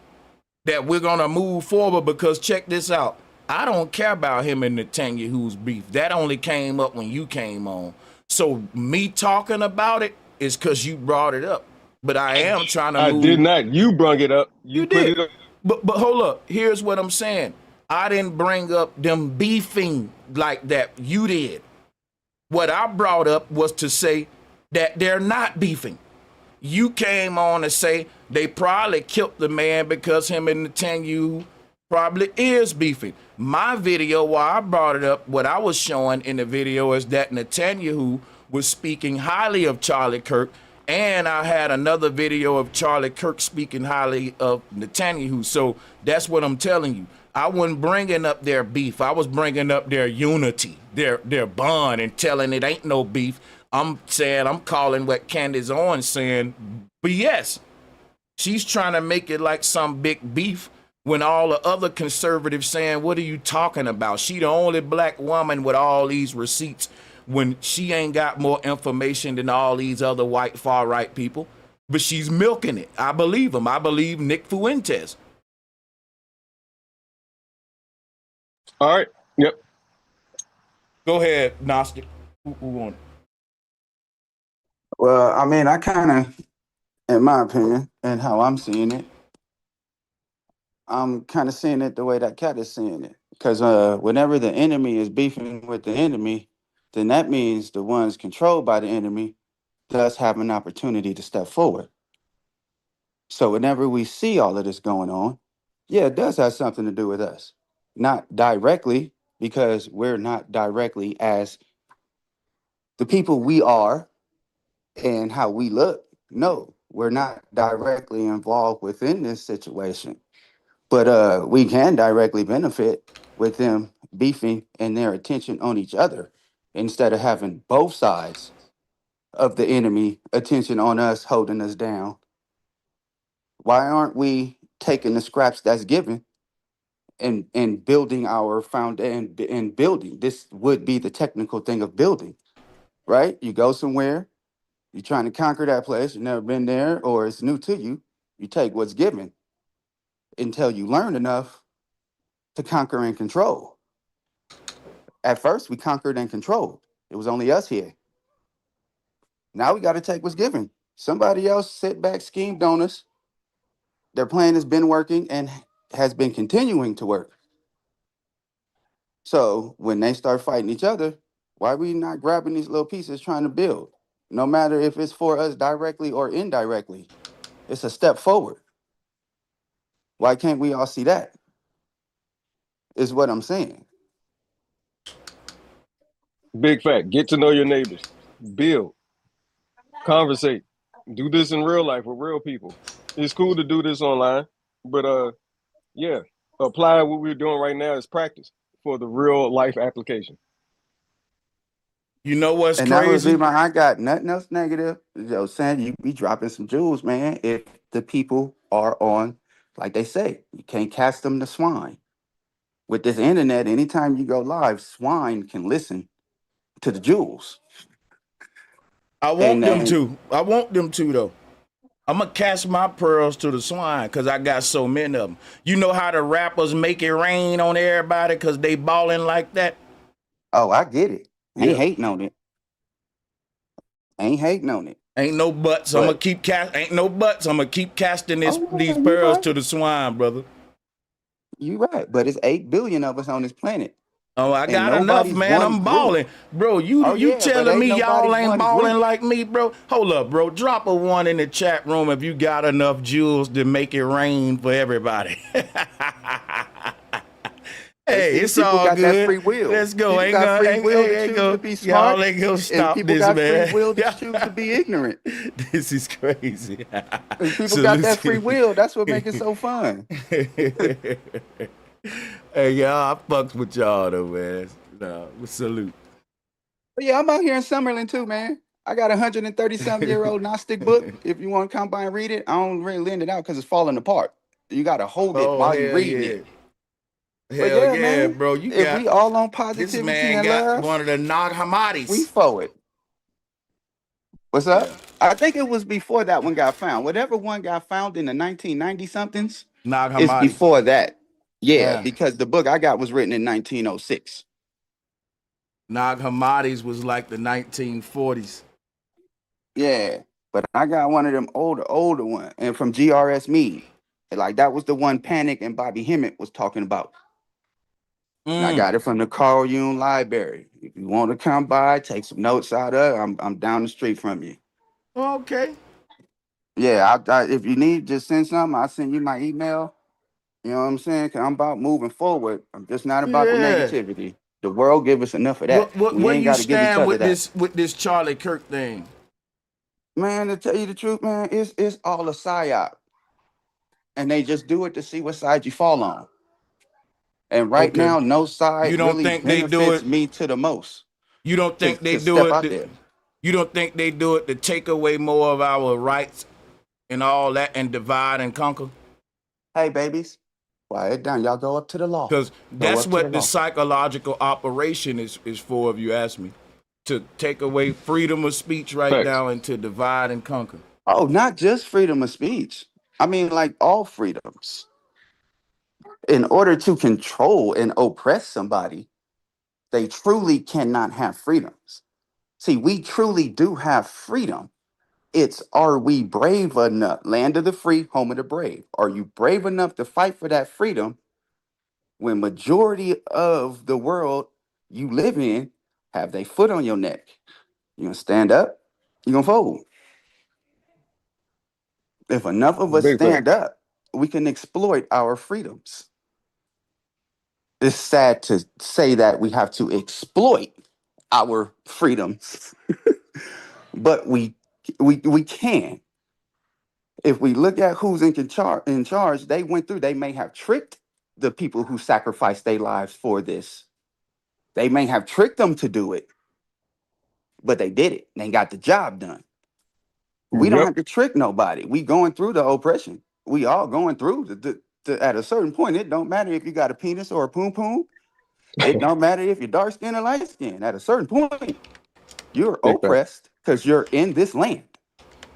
that we're going to move forward, because check this out. I don't care about him and Netanyahu's beef. That only came up when you came on. So me talking about it is because you brought it up. But I am trying to move. I did not. You brought it up. You did. It up. But hold up. Here's what I'm saying. I didn't bring up them beefing like that. You did. What I brought up was to say that they're not beefing. You came on to say they probably killed the man because him and Netanyahu probably is beefing. My video, while I brought it up, what I was showing in the video is that Netanyahu was speaking highly of Charlie Kirk, and I had another video of Charlie Kirk speaking highly of Netanyahu. So that's what I'm telling you. I wasn't bringing up their beef. I was bringing up their unity, their bond, and telling it ain't no beef. I'm calling what Candace Owens saying BS. She's trying to make it like some big beef, when all the other conservatives saying, what are you talking about? She the only black woman with all these receipts, when she ain't got more information than all these other white far-right people. But she's milking it. I believe him. I believe Nick Fuentes. All right. Yep. Go ahead, Gnostic. Who won? Well, I mean, I kind of, in my opinion, and how I'm seeing it, I'm kind of seeing it the way that Cat is seeing it. Because whenever the enemy is beefing with the enemy, then that means the ones controlled by the enemy does have an opportunity to step forward. So whenever we see all of this going on, yeah, it does have something to do with us. Not directly, because we're not directly as the people we are and how we look. No, we're not directly involved within this situation. But we can directly benefit with them beefing and their attention on each other instead of having both sides of the enemy attention on us, holding us down? Why aren't we taking the scraps that's given and building our foundation and building? This would be the technical thing of building, right? You go somewhere, you're trying to conquer that place, you've never been there, or it's new to you. You take what's given until you learn enough to conquer and control. At first, we conquered and controlled. It was only us here. Now we got to take what's given. Somebody else sit back, schemed on us. Their plan has been working and has been continuing to work. So when they start fighting each other, why are we not grabbing these little pieces trying to build? No matter if it's for us directly or indirectly, it's a step forward. Why can't we all see that? Is what I'm saying. Big fact. Get to know your neighbors. Build. Conversate. Do this in real life with real people. It's cool to do this online, but yeah, apply what we're doing right now as practice for the real life application. You know what's And that would crazy? be I got nothing else negative. Saying you be dropping some jewels, man. If the people are on, like they say, you can't cast them to swine. With this internet, anytime you go live, swine can listen to the jewels. I want them to. I want them to though. I'm gonna cast my pearls to the swine because I got so many of them. You know how the rappers make it rain on everybody because they balling like that? Oh, I get it. Ain't Yeah. hating on it. Ain't hating on it. Ain't no buts. I'm gonna keep ain't no buts. I'm gonna keep casting these pearls to the swine, brother. You right, but it's 8 billion of us on this planet. Oh, I And got enough, nobody's man. one I'm balling. group. Bro, you Oh, yeah, but telling ain't me y'all nobody ain't one balling group. like me, bro? Hold up, bro. Drop a 1 in the chat room if you got enough jewels to make it rain for everybody. Hey, See, it's people all got that good. free will. Let's go. People Ain't got gonna, free will to choose to be smart, y'all ain't gonna and stop people this, got man. free will to choose to be ignorant. This is crazy. And people got that free will. That's what makes it so fun. Hey, y'all, I fucks with y'all though, man. Nah, salute. But yeah, I'm out here in Summerlin too, man. I got a 130-something-year-old Gnostic book. If you want to come by and read it, I don't really lend it out because it's falling apart. You got to hold it while you're reading it. But Hell yeah, yeah, man. bro. You If got we all on this positivity man and got love, one of the Nag Hammadis. we for it. What's up? I think it was before that one got found. Whatever one got found in the 1990 somethings Nag is Hammadi. before that. Yeah, Yeah. because the book I got was written in 1906. Nag Hammadis was like the 1940s. Yeah, but I got one of them older one, and from GRS Mead. Like that was the one Panic and Bobby Hemmett was talking about. And I got it from the Carl Jung Library. If you want to come by, take some notes out of it, I'm down the street from you. Okay. Yeah, if you need, just send something. I'll send you my email. You know what I'm saying? Because I'm about moving forward. I'm just not about the Yeah. negativity. The world give us enough of that. What We ain't you got to give each stand other with that. with this Charlie Kirk thing? Man, to tell you the truth, man, it's all a psyop. And they just do it to see what side you fall on. And right Okay. now, no side You don't really think they do benefits it? me to the most. You don't think they To do step out it? there. You don't think they do it to take away more of our rights and all that and divide and conquer? Hey, babies, quiet down. Y'all go up to the law. Because Go that's up to the what the law. psychological operation is for, if you ask me. To take away freedom of speech right Facts. now and to divide and conquer. Oh, not just freedom of speech. I mean, like all freedoms. In order to control and oppress somebody, they truly cannot have freedoms. See, we truly do have freedom. It's, are we brave enough? Land of the free, home of the brave. Are you brave enough to fight for that freedom when majority of the world you live in have their foot on your neck? You gonna stand up? You gonna fold? If enough of us Big fact. stand up, we can exploit our freedoms. It's sad to say that we have to exploit our freedoms, but we can. If we look at who's in charge, they went through. They may have tricked the people who sacrificed their lives for this. They may have tricked them to do it, but they did it. They got the job done. We don't have to trick nobody. We going through the oppression. We all going through at a certain point. It don't matter if you got a penis or a poom poom. It don't matter if you're dark skinned or light skinned. At a certain point, you're oppressed because you're in this land.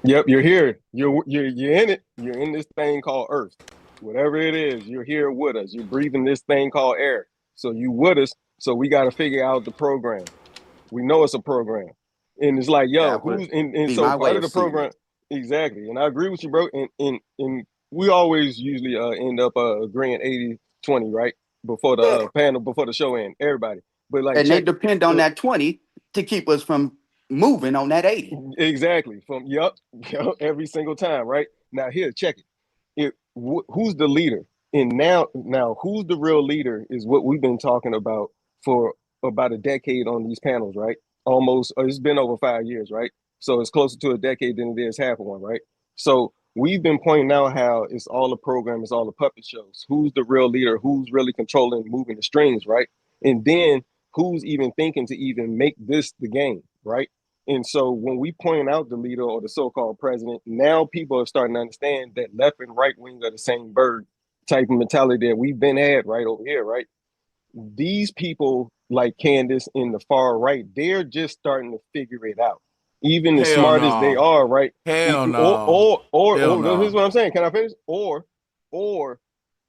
Yep, you're here. You're in it. You're in this thing called Earth. Whatever it is, you're here with us. You're breathing this thing called air. So you with us. So we got to figure out the program. We know it's a program. And it's like, yo, who's and so part of the program, exactly. And I agree with you, bro. And we always usually end up agreeing 80-20, right? Before the panel, before the show end, everybody. But like, and they depend on that 20 to keep us from moving on that 80. Exactly. From every single time, right? Now here, check it. Who's the leader? And now who's the real leader is what we've been talking about for about a decade on these panels, right? Almost, it's been over 5 years, right? So it's closer to a decade than it is half of one, right? So we've been pointing out how it's all a program, it's all a puppet shows. Who's the real leader? Who's really controlling, moving the strings, right? And then who's even thinking to even make this the game, right? And so when we point out the leader or the so-called president, now people are starting to understand that left and right wing are the same bird type of mentality that we've been at right over here, right? These people like Candace in the far right, they're just starting to figure it out. Even as smart as they are, right? Hell no. Or here's what I'm saying. Can I finish? Or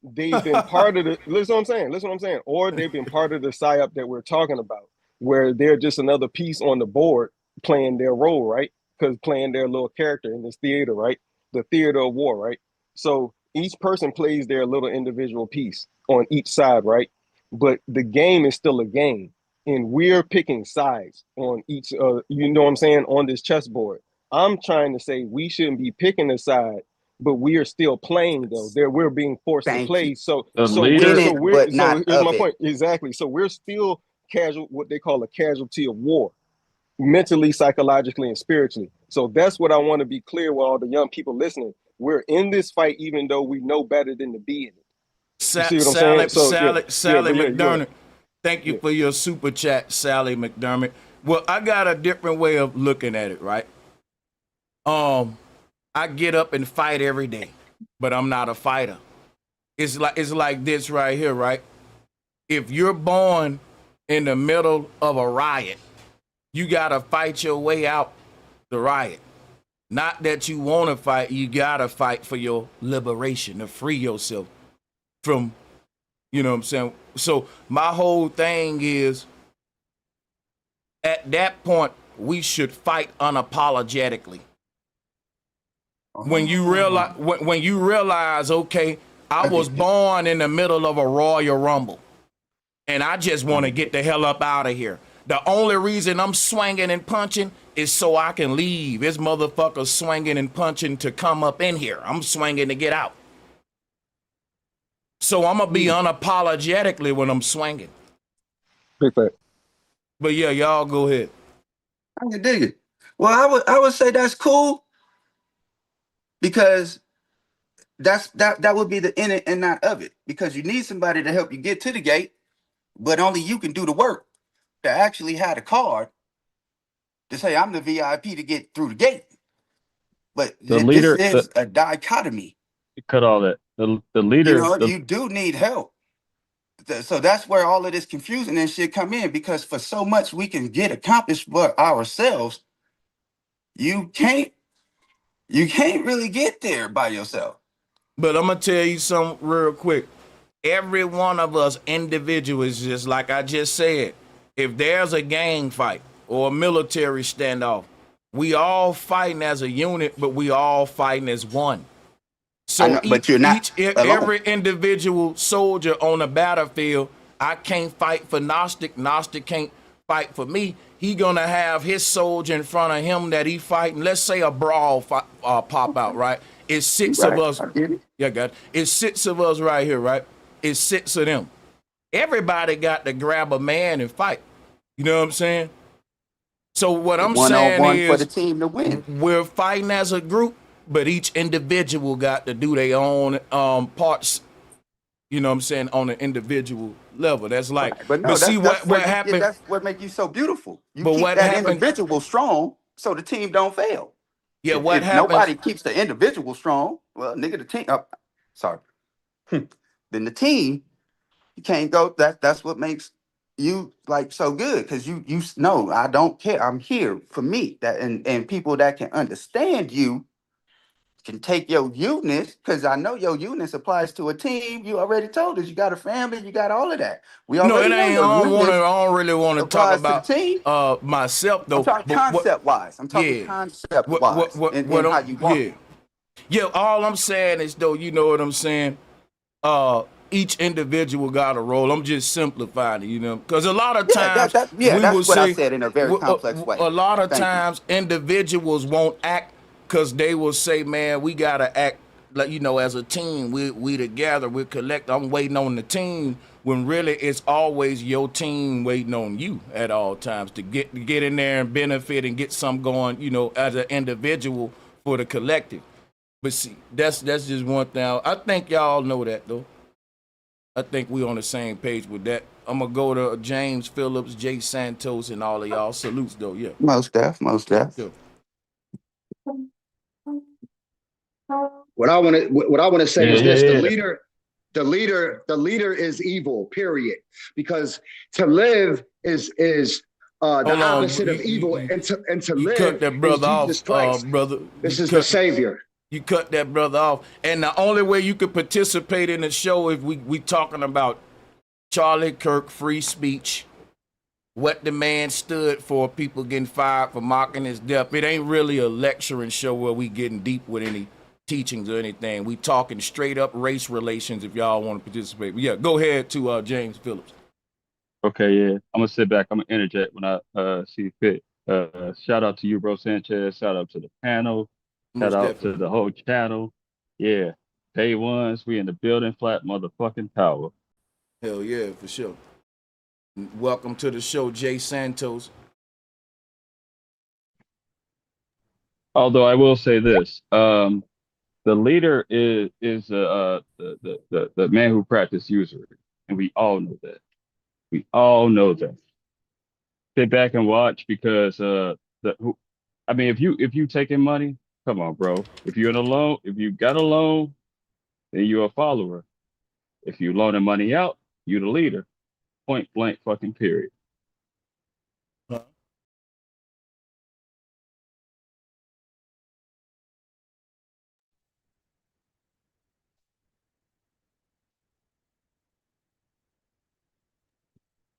they've been part of the listen what I'm saying. Or they've been part of the psyop that we're talking about, where they're just another piece on the board playing their role, right? Because playing their little character in this theater, right? The theater of war, right? So each person plays their little individual piece on each side, right? But the game is still a game, and we're picking sides on each, you know what I'm saying, on this chessboard. I'm trying to say we shouldn't be picking a side, but we are still playing though. We're being forced to play. So here's my point. Exactly. So we're still what they call a casualty of war, mentally, psychologically, and spiritually. So that's what I want to be clear with all the young people listening. We're in this fight, even though we know better than to be in it. Sally McDermott, thank you for your super chat, Sally McDermott. Well, I got a different way of looking at it, right? I get up and fight every day, but I'm not a fighter. It's like this right here, right? If you're born in the middle of a riot, you gotta fight your way out the riot. Not that you want to fight, you gotta fight for your liberation, to free yourself from, you know what I'm saying? So my whole thing is, at that point, we should fight unapologetically. When you realize, okay, I was born in the middle of a Royal Rumble, and I just want to get the hell up out of here. The only reason I'm swinging and punching is so I can leave. This motherfucker swinging and punching to come up in here. I'm swinging to get out. So I'm going to be unapologetically when I'm swinging. Big fact. But yeah, y'all go ahead. I can dig it. Well, I would say that's cool, because that would be the in it and not of it, because you need somebody to help you get to the gate, but only you can do the work to actually have a card to say I'm the VIP to get through the gate. But the leader, this is a dichotomy. Cut all that. The leader, you do need help. So that's where all of this confusion and shit come in, because for so much we can get accomplished for ourselves, you can't really get there by yourself. But I'm gonna tell you something real quick. Every one of us individuals, just like I just said, if there's a gang fight or a military standoff, we all fighting as a unit, but we all fighting as one. So every individual soldier on the battlefield, I can't fight for Gnostic. Gnostic can't fight for me. He gonna have his soldier in front of him that he fighting. Let's say a brawl pop out, right? It's six of us. Yeah, God. It's six of us right here, right? It's six of them. Everybody got to grab a man and fight. You know what I'm saying? So what I'm saying is, for the team to win. We're fighting as a group, but each individual got to do their own parts You know what I'm saying? On an individual level. That's like, Right. But no, but see that's what happened. That's what makes you so beautiful. You But keep what that happened? individual strong so the team don't fail. Yeah, what If happens? nobody keeps the individual strong, well, nigga, the team. Sorry. Then the team, you can't go. That's what makes you like so good because you know I don't care. I'm here for me. That and people that can understand you can take your uniqueness because I know your uniqueness applies to a team. You already told us you got a family, you got all of that. We No, already it know ain't. your uniqueness I don't really want to talk applies to the about team. myself I'm though. talking But concept wise. I'm talking yeah, concept what wise and how you walk. yeah. Yeah, all I'm saying is though, you know what I'm saying? Each individual got a role. I'm just simplifying it, you know, because a lot of times we will that's what I say said in a very complex way. a lot of Thank you. times individuals won't act because they will say, man, we gotta act like, you know, as a team. We together, we collect. I'm waiting on the team when really it's always your team waiting on you at all times to get in there and benefit and get some going, you know, as an individual for the collective. But see, that's just one thing. I think y'all know that though. I think we on the same page with that. I'm gonna go to James Phillips, Jay Santos, and all of y'all. Salutes though, yeah. Most def. Yeah. What I want to say is this: Yeah. the leader is evil. Period. Because to live is the opposite of evil, and to live cut that brother is Jesus off, Christ. brother. This is the Savior. You cut that brother off, and the only way you could participate in the show if we talking about Charlie Kirk, free speech, what the man stood for, people getting fired for mocking his death. It ain't really a lecturing show where we getting deep with any teachings or anything. We talking straight up race relations if y'all want to participate. But yeah, go ahead to James Phillips. Okay, yeah. I'm gonna sit back. I'm gonna interject when I see fit. Shout out to you, bro Sanchez. Shout out to the panel. Most Shout out definitely. to the whole channel. Yeah. Day ones, we in the building, flat motherfucking power. Hell yeah, for sure. Welcome to the show, Jay Santos. Although I will say this, the leader is the man who practiced usury, and we all know that. We all know that. Sit back and watch because if you taking money, come on, bro. If you got a loan, then you're a follower. If you loaning money out, you the leader. Point blank fucking period.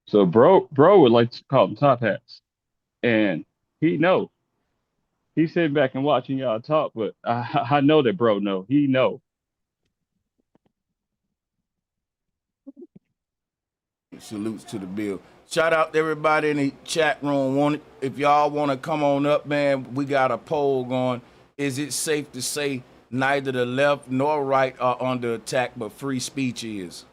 So bro would like to call them top hats. And he know. He's sitting back and watching y'all talk, but I know that bro know. He know. Salutes to the bill. Shout out to everybody in the chat room. If y'all want to come on up, man, we got a poll going. Is it safe to say neither the left nor right are under attack, but free speech is?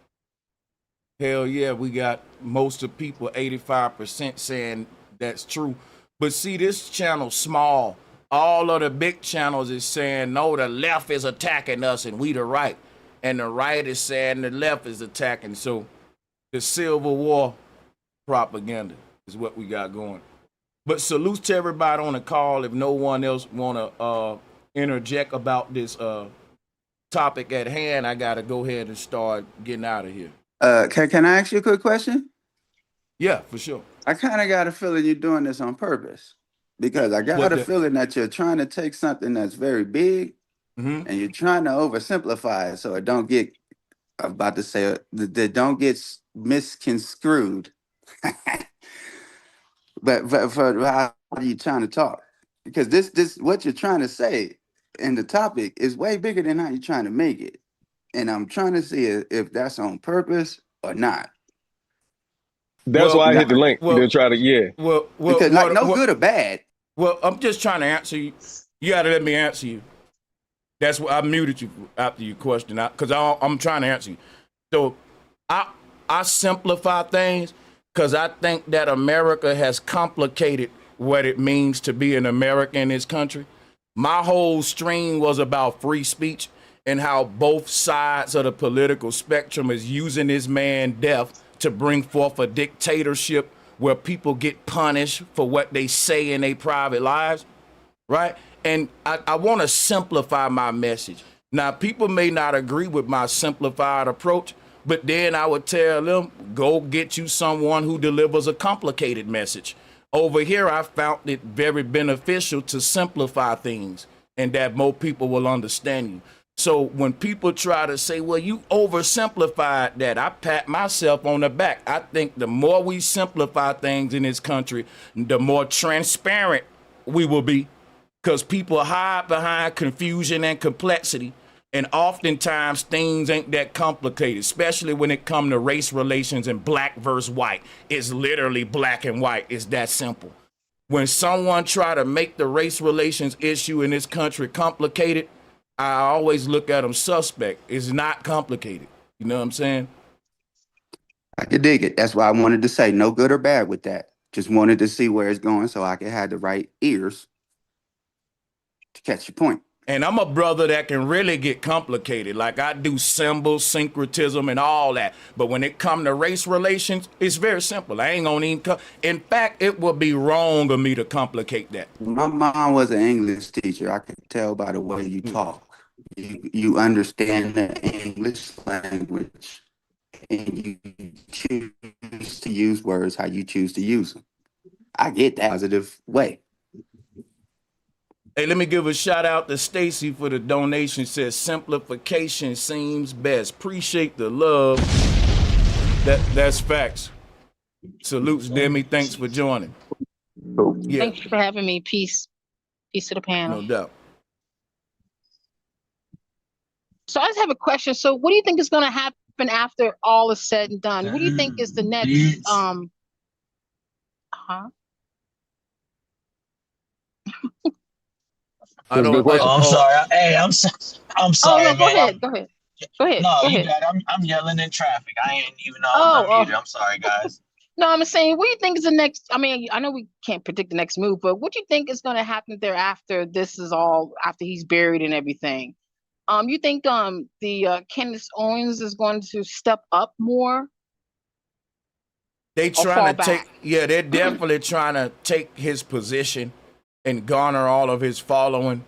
Hell yeah, we got most of people, 85% saying that's true. But see, this channel small. All of the big channels is saying, no, the left is attacking us and we the right. And the right is saying the left is attacking. So the Civil War propaganda is what we got going. But salute to everybody on the call. If no one else want to interject about this topic at hand, I got to go ahead and start getting out of here. Can I ask you a quick question? Yeah, for sure. I kind of got a feeling you're doing this on purpose because I got a feeling that you're trying to take something that's very big and you're trying to oversimplify it so it don't get, I'm about to say, that don't get misconstrued. but for how are you trying to talk? Because this what you're trying to say in the topic is way bigger than how you're trying to make it. And I'm trying to see if that's on purpose or not. That's why I hit the link to try to, because like no good or bad. Well, I'm just trying to answer you. You got to let me answer you. That's why I muted you after your question, because I'm trying to answer you. So I simplify things because I think that America has complicated what it means to be an American in this country. My whole stream was about free speech, and how both sides of the political spectrum is using this man death to bring forth a dictatorship where people get punished for what they say in their private lives, right? And I want to simplify my message. Now, people may not agree with my simplified approach, but then I would tell them, go get you someone who delivers a complicated message. Over here, I found it very beneficial to simplify things and that more people will understand you. So when people try to say, well, you oversimplified that, I pat myself on the back. I think the more we simplify things in this country, the more transparent we will be, because people hide behind confusion and complexity. And oftentimes things ain't that complicated, especially when it comes to race relations and black versus white. It's literally black and white. It's that simple. When someone try to make the race relations issue in this country complicated, I always look at them suspect. It's not complicated. You know what I'm saying? I could dig it. That's why I wanted to say no good or bad with that. Just wanted to see where it's going so I could have the right ears to catch your point. And I'm a brother that can really get complicated. Like I do symbols, syncretism, and all that. But when it comes to race relations, it's very simple. I ain't gonna even in fact, it would be wrong of me to complicate that. My mom was an English teacher. I could tell by the way you talk. You understand the English language, and you choose to use words how you choose to use them. I get that positive way. Hey, let me give a shout out to Stacy for the donation. Says simplification seems best. Appreciate the love. That's facts. Salutes, Demi. Thanks for joining. Yeah. Thank you for having me. Peace. Peace to the panel. No doubt. So I just have a question. So what do you think is going to happen after all is said and done? What do you think is the next I don't. I'm sorry. Hey, I'm sorry. Oh no, man. go ahead. No, go ahead. got it. I'm yelling in traffic. I ain't even know I was unmuted. I'm sorry, guys. No, I'm saying, what do you think is the next? I mean, I know we can't predict the next move, but what do you think is going to happen there after this is all, after he's buried and everything? You think the Candace Owens is going to step up more? They trying to take, yeah, they're definitely trying to take his position and garner all of his following.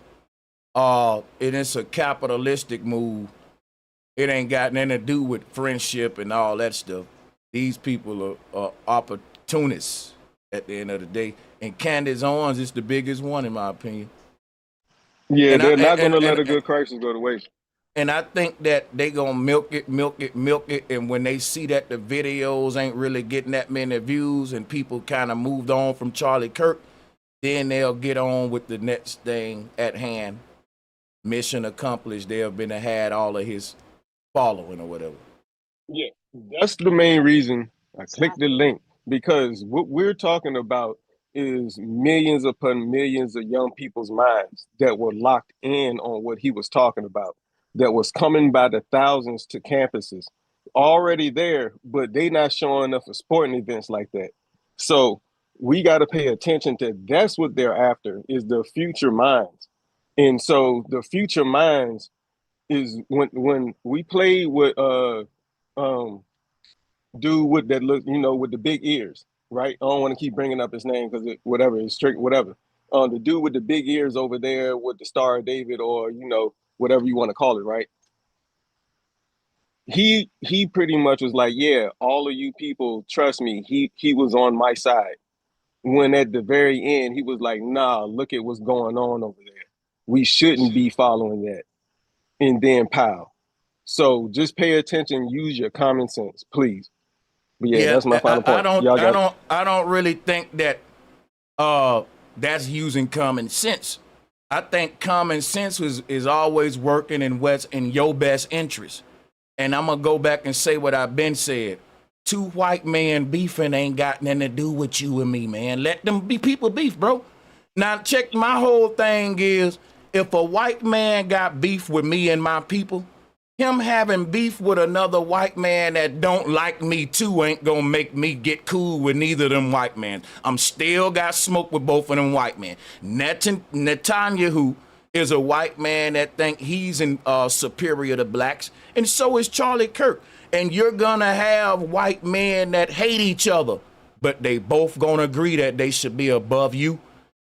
And it's a capitalistic move. It ain't got nothing to do with friendship and all that stuff. These people are opportunists at the end of the day. And Candace Owens is the biggest one, in my opinion. Yeah, and they're not going to let a good crisis go to waste. And I think that they going to milk it. And when they see that the videos ain't really getting that many views and people kind of moved on from Charlie Kirk, then they'll get on with the next thing at hand. Mission accomplished. They'll been had all of his following or whatever. Yeah, that's the main reason I clicked the link, because what we're talking about is millions upon millions of young people's minds that were locked in on what he was talking about, that was coming by the thousands to campuses, already there, but they not showing up for sporting events like that. So we got to pay attention to that's what they're after, is the future minds. And so the future minds is when we play with dude with that look, with the big ears, right? I don't want to keep bringing up his name because whatever, it's strict, whatever. The dude with the big ears over there with the Star of David, or whatever you want to call it, right? He pretty much was like, yeah, all of you people, trust me, he was on my side. When at the very end, he was like, nah, look at what's going on over there. We shouldn't be following that. And then pow. So just pay attention, use your common sense, please. But yeah, that's my final point. I don't really think that that's using common sense. I think common sense is always working in what's in your best interest. And I'm gonna go back and say what I've been said. Two white men beefing ain't got nothing to do with you and me, man. Let them be people beef, bro. Now check, my whole thing is, if a white man got beef with me and my people, him having beef with another white man that don't like me too ain't gonna make me get cool with neither of them white men. I'm still got smoke with both of them white men. Netanyahu is a white man that think he's superior to blacks, and so is Charlie Kirk. And you're gonna have white men that hate each other, but they both gonna agree that they should be above you.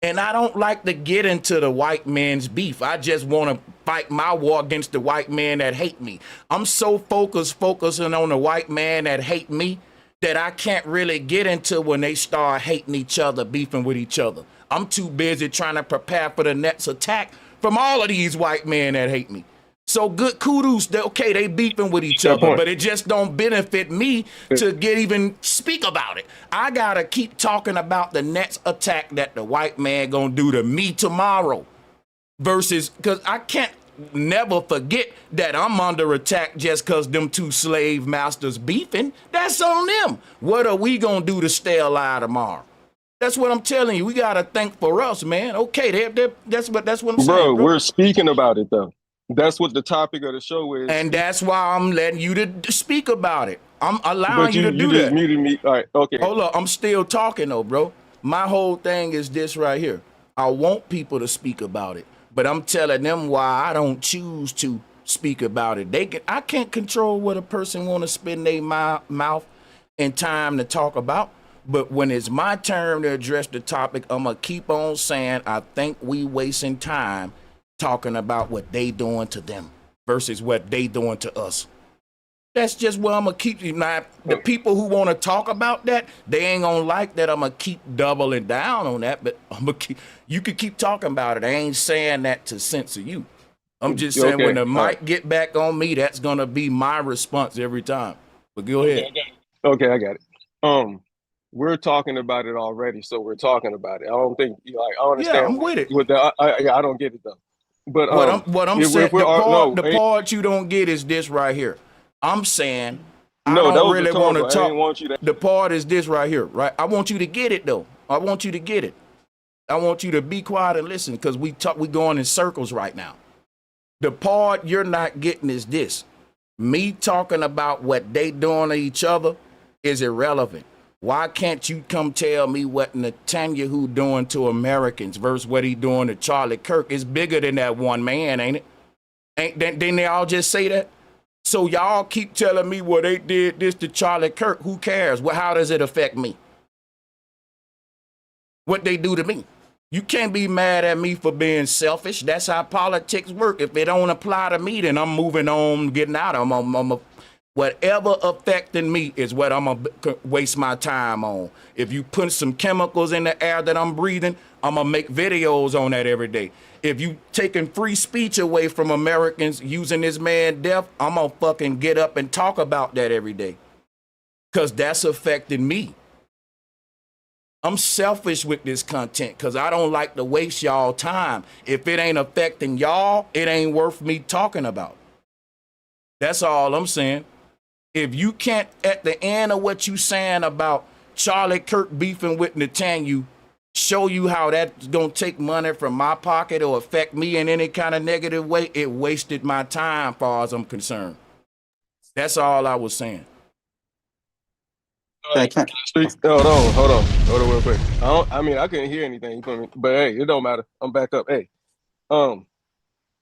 And I don't like to get into the white man's beef. I just want to fight my war against the white man that hate me. I'm so focusing on the white man that hate me that I can't really get into when they start hating each other, beefing with each other. I'm too busy trying to prepare for the next attack from all of these white men that hate me. So good kudos, okay, they beefing with each other, but it just don't benefit me to even speak about it. I gotta keep talking about the next attack that the white man gonna do to me tomorrow versus, because I can't never forget that I'm under attack just because them two slave masters beefing. That's on them. What are we gonna do to stay alive tomorrow? That's what I'm telling you. We gotta think for us, man. Okay, that's what I'm saying. Bro, we're speaking about it though. That's what the topic of the show is. And that's why I'm letting you to speak about it. I'm allowing But you to do just that. muted me. All right, okay. Hold up, I'm still talking though, bro. My whole thing is this right here. I want people to speak about it, but I'm telling them why I don't choose to speak about it. I can't control what a person want to spend their mouth and time to talk about. But when it's my turn to address the topic, I'm gonna keep on saying I think we wasting time talking about what they doing to them versus what they doing to us. That's just where I'm gonna keep you. Now, the people who want to talk about that, they ain't gonna like that. I'm gonna keep doubling down on that, but you could keep talking about it. I ain't saying that to censor you. I'm just saying when the mic get back on me, that's gonna be my response every time. But go ahead. Okay, I got it. We're talking about it already, so we're talking about it. I don't think I understand. Yeah, I'm with it. I don't get it though. But what I'm saying, the part you don't get is this right here. I'm saying I don't really want to talk. The part is this right here, right? I want you to get it though. I want you to get it. I want you to be quiet and listen because we going in circles right now. The part you're not getting is this. Me talking about what they doing to each other is irrelevant. Why can't you come tell me what Netanyahu doing to Americans versus what he doing to Charlie Kirk? It's bigger than that one man, ain't it? Didn't they all just say that? So y'all keep telling me, well, they did this to Charlie Kirk. Who cares? Well, how does it affect me? What they do to me? You can't be mad at me for being selfish. That's how politics work. If it don't apply to me, then I'm moving on, getting out of them. Whatever affecting me is what I'm going to waste my time on. If you put some chemicals in the air that I'm breathing, I'm going to make videos on that every day. If you taking free speech away from Americans using this man death, I'm going to fucking get up and talk about that every day. Because that's affecting me. I'm selfish with this content because I don't like to waste y'all time. If it ain't affecting y'all, it ain't worth me talking about. That's all I'm saying. If you can't, at the end of what you saying about Charlie Kirk beefing with Netanyahu, show you how that's going to take money from my pocket or affect me in any kind of negative way, it wasted my time as far as I'm concerned. That's all I was saying. Hold on real quick. I couldn't hear anything, but hey, it don't matter. I'm back up. Hey,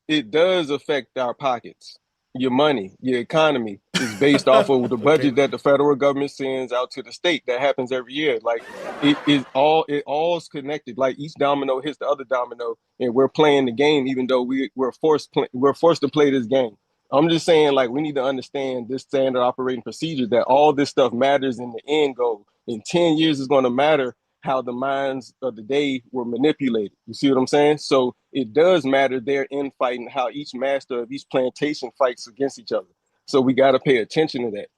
it does affect our pockets. Your money, your economy is based off of the budget that the federal government sends out to the state. That happens every year. Like it all is connected. Like each domino hits the other domino, and we're playing the game, even though we're forced to play this game. I'm just saying, like, we need to understand this standard operating procedure that all this stuff matters in the end goal. In 10 years, it's going to matter how the minds of the day were manipulated. You see what I'm saying? So it does matter their infighting, how each master of each plantation fights against each other. So we got to pay attention to that.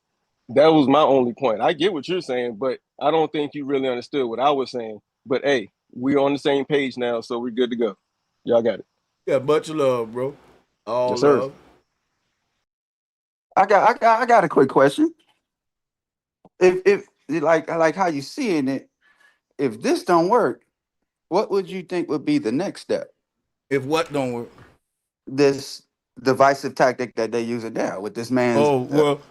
That was my only point. I get what you're saying, but I don't think you really understood what I was saying. But hey, we're on the same page now, so we're good to go. Y'all got it. Yeah, much love, bro. All yes, sir. love. I got a quick question. If like how you seeing it, if this don't work, what would you think would be the next step? If what don't work? This divisive tactic that they're using now with this man's,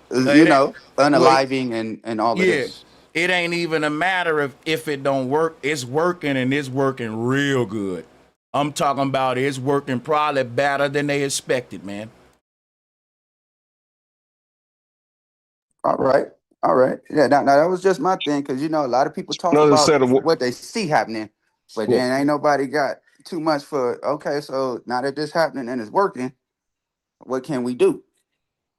unaliving and all of this. It ain't even a matter of if it don't work. It's working and it's working real good. I'm talking about it's working probably better than they expected, man. All right. All right. Yeah, now that was just my thing, because, you know, a lot of people talk Another about set of what they see happening, but yeah. then ain't nobody got too much for, okay, so now that this happening and it's working, what can we do?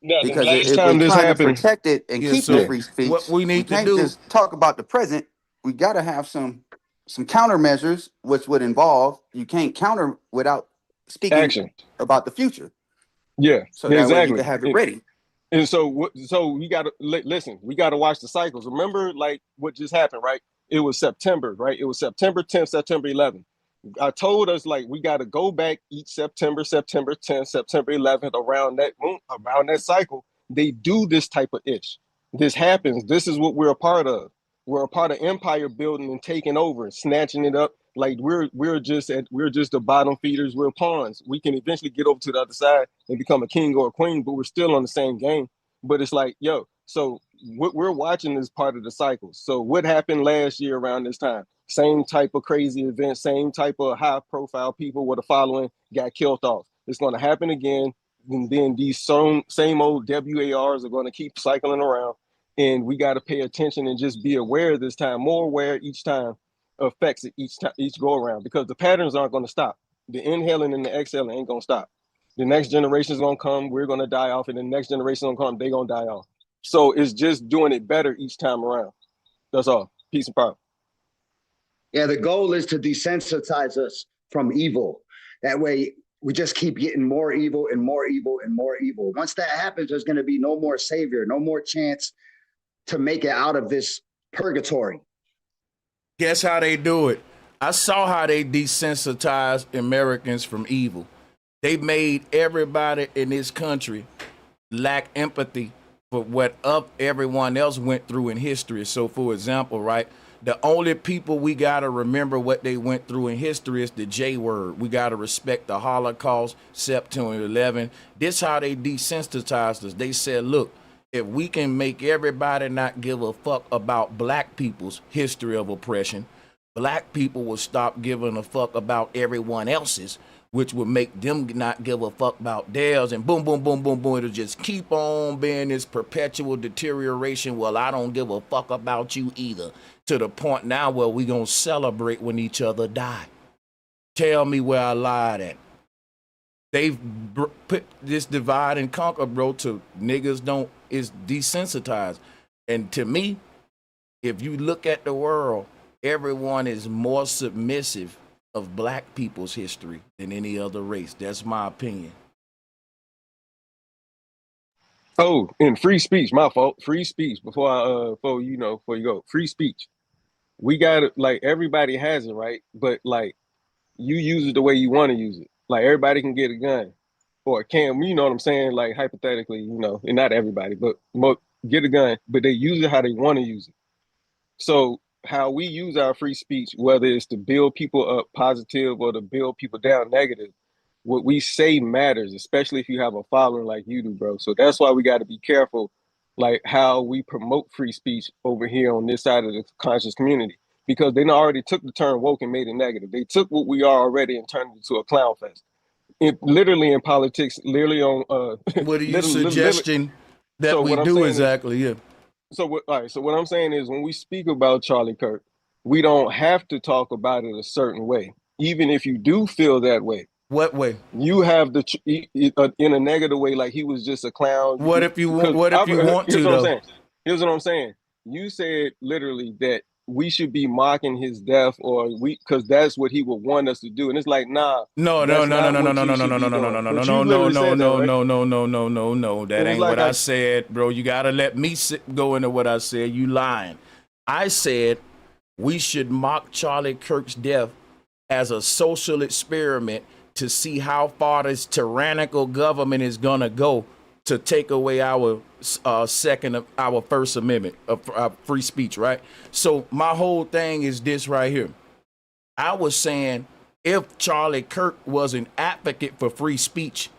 Now, the Because last if we're time this trying to happened, protect it and Yeah, keep the so free what speech, we we need to can't do, just talk about the present. We got to have some countermeasures, which would involve you can't counter without speaking action. about the future. Yeah, So that way you exactly. can have it ready. And so we got to listen. We got to watch the cycles. Remember, like what just happened, right? It was September, right? It was September 10th, September 11th. I told us like we got to go back each September 10th, September 11th, around that cycle. They do this type of ish. This happens. This is what we're a part of. We're a part of empire building and taking over, snatching it up. Like we're just the bottom feeders. We're pawns. We can eventually get over to the other side and become a king or a queen, but we're still on the same game. But it's like, yo, so what we're watching is part of the cycle. So what happened last year around this time? Same type of crazy event, same type of high profile people with a following got killed off. It's going to happen again. And then these same old WARs are going to keep cycling around. And we got to pay attention and just be aware this time, more aware each time affects it each go around, because the patterns aren't going to stop. The inhaling and the exhaling ain't going to stop. The next generation is going to come. We're going to die off, and the next generation is going to come. They're going to die off. So it's just doing it better each time around. That's all. Peace and power. Yeah, the goal is to desensitize us from evil. That way, we just keep getting more evil and more evil and more evil. Once that happens, there's going to be no more savior, no more chance to make it out of this purgatory. Guess how they do it? I saw how they desensitized Americans from evil. They made everybody in this country lack empathy for what everyone else went through in history. So, for example, right, the only people we got to remember what they went through in history is the J word. We got to respect the Holocaust, September 11. This how they desensitized us. They said, look, if we can make everybody not give a fuck about black people's history of oppression, black people will stop giving a fuck about everyone else's, which would make them not give a fuck about theirs. And boom, boom, boom, boom, boom. It'll just keep on being this perpetual deterioration. Well, I don't give a fuck about you either. To the point now where we gonna celebrate when each other die. Tell me where I lied at. They've put this divide and conquer, bro, to niggas is desensitized. And to me, if you look at the world, everyone is more submissive of black people's history than any other race. That's my opinion. Oh, and free speech, my fault. Free speech before you go. Free speech. We got it, like everybody has it, right? But like you use it the way you want to use it. Like everybody can get a gun or can, you know what I'm saying? Like hypothetically, and not everybody, but get a gun, but they use it how they want to use it. So how we use our free speech, whether it's to build people up positive or to build people down negative, what we say matters, especially if you have a following like you do, bro. So that's why we got to be careful, like how we promote free speech over here on this side of the conscious community, because they already took the term woke and made it negative. They took what we are already and turned it into a clown fest. Literally in politics, literally on. What are you suggesting that so we do exactly? Yeah. So what I'm saying is, when we speak about Charlie Kirk, we don't have to talk about it a certain way, even if you do feel that way. What way? You have in a negative way, like he was just a clown. What if you want to? Here's what I'm saying. You said literally that we should be mocking his death, or because that's what he would want us to do, and it's like, nah. No. That ain't what I said, bro. You gotta let me go into what I said. You lying. I said we should mock Charlie Kirk's death as a social experiment to see how far this tyrannical government is gonna go to take away our First Amendment of free speech, right? So my whole thing is this right here. I was saying, if Charlie Kirk was an advocate for free speech,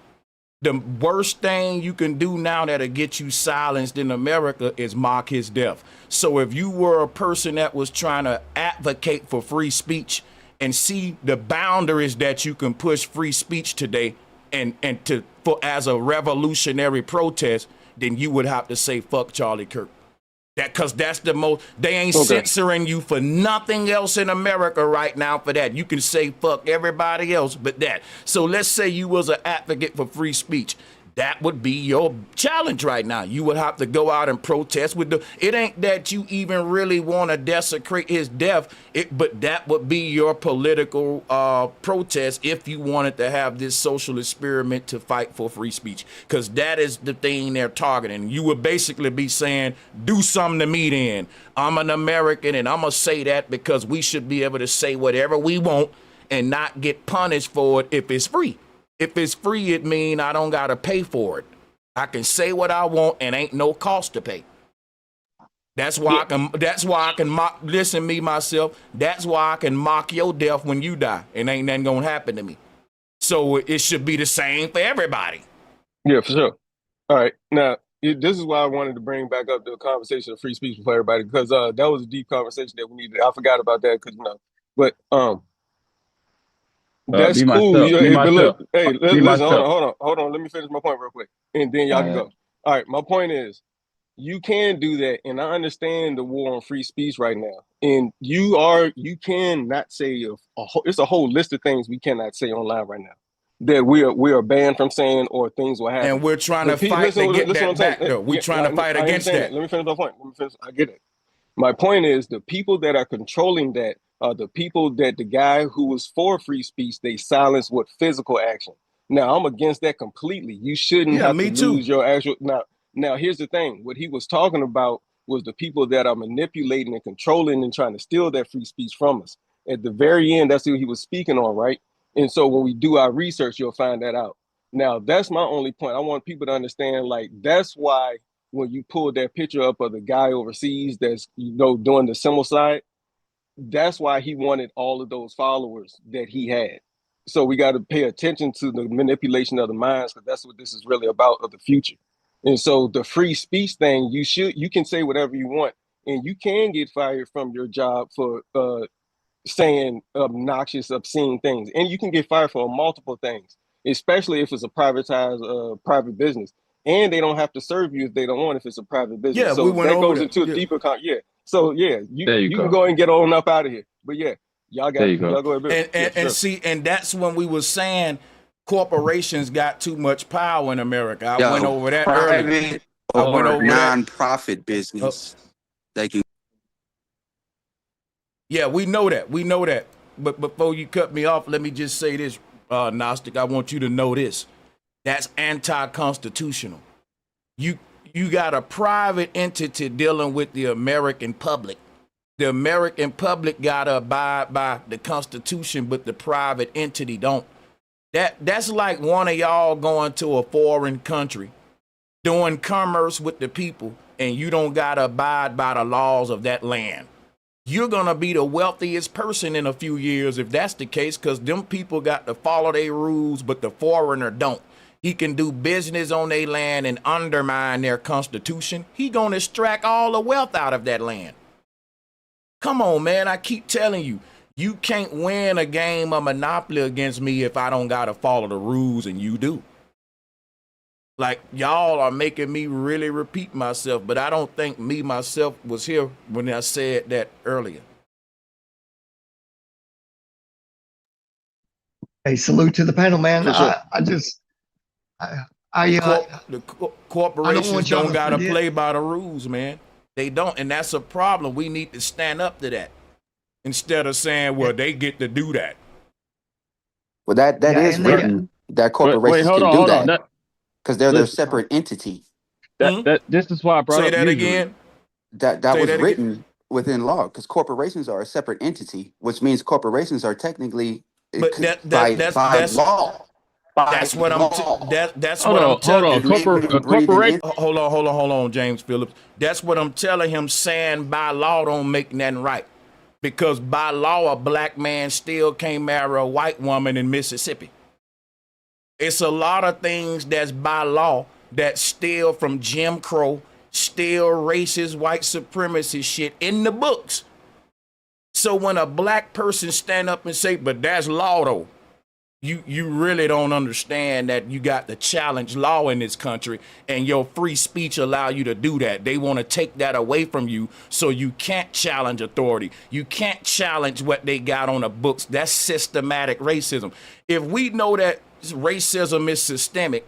the worst thing you can do now that'll get you silenced in America is mock his death. So if you were a person that was trying to advocate for free speech and see the boundaries that you can push free speech today and as a revolutionary protest, then you would have to say fuck Charlie Kirk. Cause that's the most, they ain't censoring you for nothing else in America right now for that. You can say fuck everybody else but that. So let's say you was an advocate for free speech. That would be your challenge right now. You would have to go out and protest with it ain't that you even really want to desecrate his death, but that would be your political protest if you wanted to have this social experiment to fight for free speech. Because that is the thing they're targeting. You would basically be saying, do something to me then. I'm an American and I'm going to say that because we should be able to say whatever we want and not get punished for it if it's free. If it's free, it mean I don't got to pay for it. I can say what I want and ain't no cost to pay. That's why I can mock, listen me myself. That's why I can mock your death when you die and ain't nothing going to happen to me. So it should be the same for everybody. Yeah, for sure. All right. Now, this is why I wanted to bring back up the conversation of free speech for everybody, because that was a deep conversation that we needed. I forgot about that because, but that's cool. But look, hey, listen, hold on. Let me finish my point real quick, and then y'all can go. All right, my point is, you can do that, and I understand the war on free speech right now. And you cannot say it's a whole list of things we cannot say online right now that we are banned from saying, or things will happen. And we're trying to fight to get that back, though. We're trying to fight against that. Let me finish my point. I get it. My point is, the people that are controlling that are the people that the guy who was for free speech, they silence with physical action. Now, I'm against that completely. You shouldn't have to lose your actual... Now, here's the thing. What he was talking about was the people that are manipulating and controlling and trying to steal that free speech from us. At the very end, that's what he was speaking on, right? And so when we do our research, you'll find that out. Now, that's my only point. I want people to understand, like, that's why when you pull that picture up of the guy overseas that's, doing the simicide, that's why he wanted all of those followers that he had. So we got to pay attention to the manipulation of the minds, because that's what this is really about, of the future. And so the free speech thing, you can say whatever you want, and you can get fired from your job for saying obnoxious, obscene things. And you can get fired for multiple things, especially if it's a privatized private business. And they don't have to serve you if they don't want, if it's a private business. Yeah, so we went that over goes that. into a deeper So you can go and get on up out of here. But yeah, y'all got y'all go ahead. And see, and that's when we were saying corporations got too much power in America. I went over that earlier. I went over non-profit business. They can. Yeah, we know that. We know that. But before you cut me off, let me just say this, Gnostic. I want you to know this. That's anti-constitutional. You got a private entity dealing with the American public. The American public gotta abide by the Constitution, but the private entity don't. That's like one of y'all going to a foreign country, doing commerce with the people, and you don't gotta abide by the laws of that land. You're gonna be the wealthiest person in a few years if that's the case, because them people got to follow their rules, but the foreigner don't. He can do business on their land and undermine their constitution. He gonna extract all the wealth out of that land. Come on, man. I keep telling you, you can't win a game of Monopoly against me if I don't gotta follow the rules and you do. Like, y'all are making me really repeat myself, but I don't think me myself was here when I said that earlier. Hey, salute to the panel, man. The corporations don't gotta play by the rules, man. They don't, and that's a problem. We need to stand up to that instead of saying, "Well, they get to do that." Well, that is written. That corporations can do that because they're their separate entity. This is why I brought up. Say that usury. again. That was written within law, because corporations are a separate entity, which means corporations are technically by law. That's what I'm telling you. Hold on, James Phillips. That's what I'm telling him. Saying by law don't make nothing right, because by law a black man still can't marry a white woman in Mississippi. It's a lot of things that's by law that steal from Jim Crow, still racist white supremacy shit in the books. So when a black person stand up and say, but that's law though, you really don't understand that you got to challenge law in this country, and your free speech allow you to do that. They want to take that away from you, so you can't challenge authority. You can't challenge what they got on the books. That's systematic racism. If we know that racism is systemic,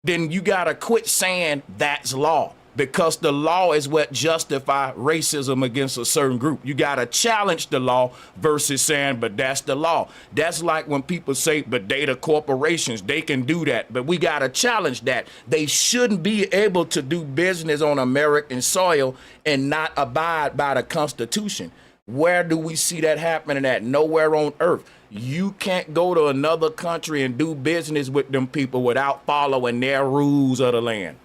then you got to quit saying that's law, because the law is what justify racism against a certain group. You got to challenge the law versus saying, but that's the law. That's like when people say, but they the corporations, they can do that. But we got to challenge that. They shouldn't be able to do business on American soil and not abide by the Constitution. Where do we see that happening at? Nowhere on earth. You can't go to another country and do business with them people without following their rules of the land.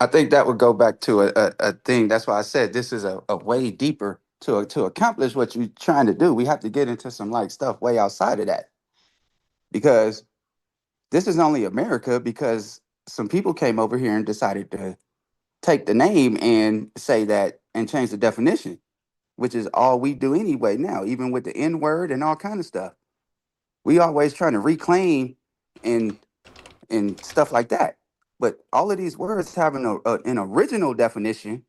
I think that would go back to a thing. That's why I said this is a way deeper to accomplish what you're trying to do. We have to get into some like stuff way outside of that, because this is only America because some people came over here and decided to take the name and say that and change the definition, which is all we do anyway now, even with the N word and all kind of stuff. We always trying to reclaim and stuff like that. But all of these words have an original definition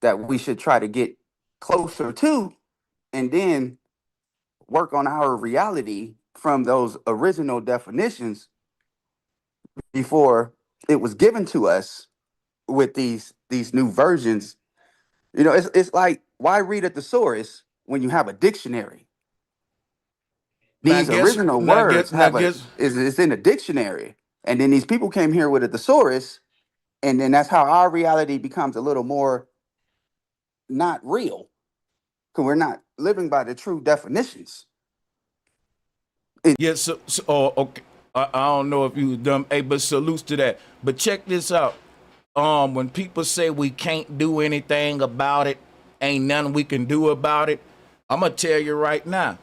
that we should try to get closer to, and then work on our reality from those original definitions before it was given to us with these new versions. You know, it's like, why read a thesaurus when you have a dictionary? These original words is in a dictionary. And then these people came here with a thesaurus, and then that's how our reality becomes a little more not real, because we're not living by the true definitions. Yes, okay. I don't know if you dumb, but salutes to that. But check this out. When people say we can't do anything about it, ain't nothing we can do about it, I'm gonna tell you right now.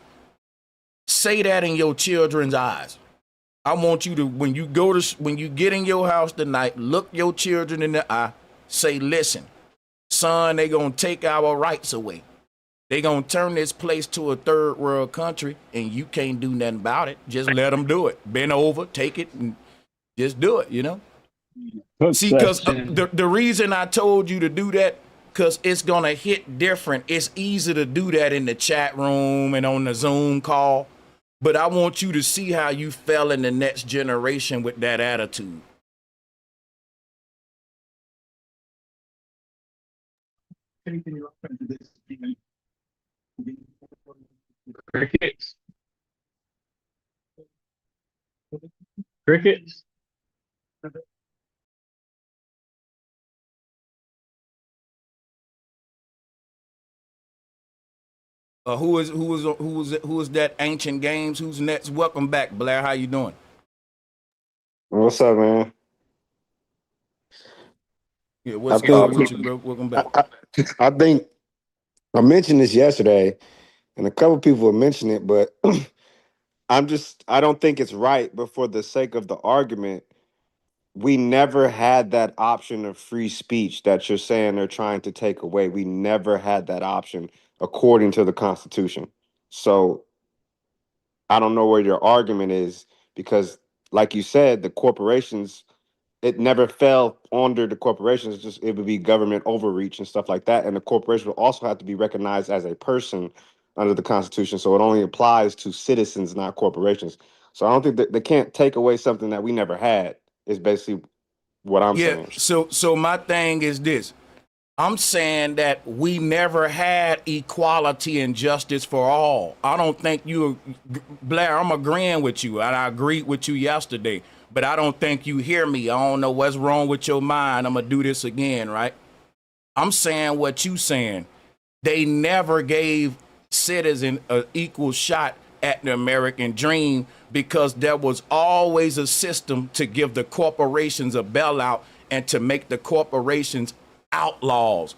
Say that in your children's eyes. I want you to, when you get in your house tonight, look your children in the eye, say, listen, son, they gonna take our rights away. They gonna turn this place to a third world country, and you can't do nothing about it. Just let them do it. Bend over, take it, and just do it, you know? See, because the reason I told you to do that, because it's gonna hit different. It's easy to do that in the chat room and on the Zoom call. But I want you to see how you fell in the next generation with that attitude. Crickets. Crickets. Who is that Ancient Games? Who's next? Welcome back, Blair. How you doing? What's up, man? Yeah, what's good with you, bro? Welcome back. I think I mentioned this yesterday, and a couple people have mentioned it, but I don't think it's right. But for the sake of the argument, we never had that option of free speech that you're saying they're trying to take away. We never had that option according to the Constitution. So I don't know where your argument is, because like you said, the corporations, it never fell under the corporations. It would be government overreach and stuff like that. And the corporation will also have to be recognized as a person under the Constitution. So it only applies to citizens, not corporations. So I don't think that they can't take away something that we never had, is basically what I'm saying. So my thing is this. I'm saying that we never had equality and justice for all. I don't think Blair, I'm agreeing with you, and I agreed with you yesterday, but I don't think you hear me. I don't know what's wrong with your mind. I'm going to do this again, right? I'm saying what you saying. They never gave citizens an equal shot at the American dream, because there was always a system to give the corporations a bailout and to make the corporations outlaws.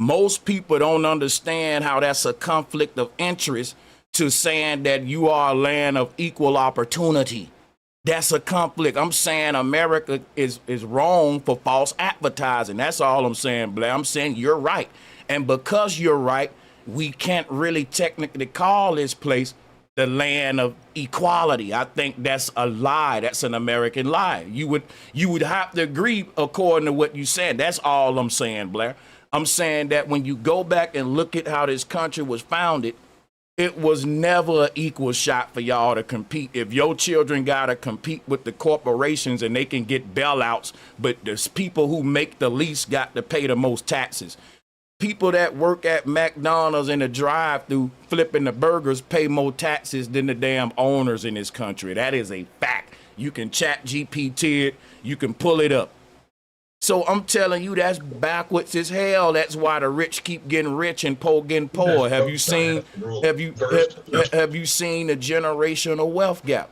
Most people don't understand how that's a conflict of interest to saying that you are a land of equal opportunity. That's a conflict. I'm saying America is wrong for false advertising. That's all I'm saying, Blair. I'm saying you're right. And because you're right, we can't really technically call this place the land of equality. I think that's a lie. That's an American lie. You would have to agree according to what you're saying. That's all I'm saying, Blair. I'm saying that when you go back and look at how this country was founded, it was never an equal shot for y'all to compete. If your children got to compete with the corporations and they can get bailouts, but the people who make the least got to pay the most taxes. People that work at McDonald's in the drive-thru flipping the burgers pay more taxes than the damn owners in this country. That is a fact. You can chat GPT it. You can pull it up. So I'm telling you, that's backwards as hell. That's why the rich keep getting rich and poor getting poor. Have you seen the generational wealth gap?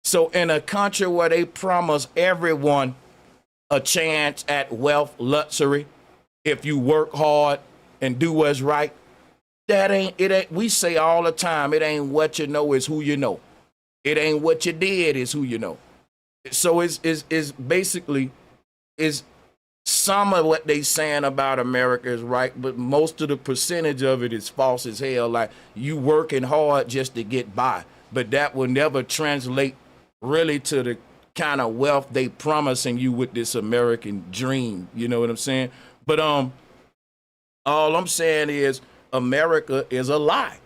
So in a country where they promise everyone a chance at wealth, luxury, if you work hard and do what's right, it ain't, we say all the time, it ain't what you know, it's who you know. It ain't what you did, it's who you know. So it's basically, is some of what they saying about America is right, but most of the percentage of it is false as hell. Like, you working hard just to get by, but that will never translate really to the kind of wealth they promising you with this American dream. You know what I'm saying? But all I'm saying is America is a lie.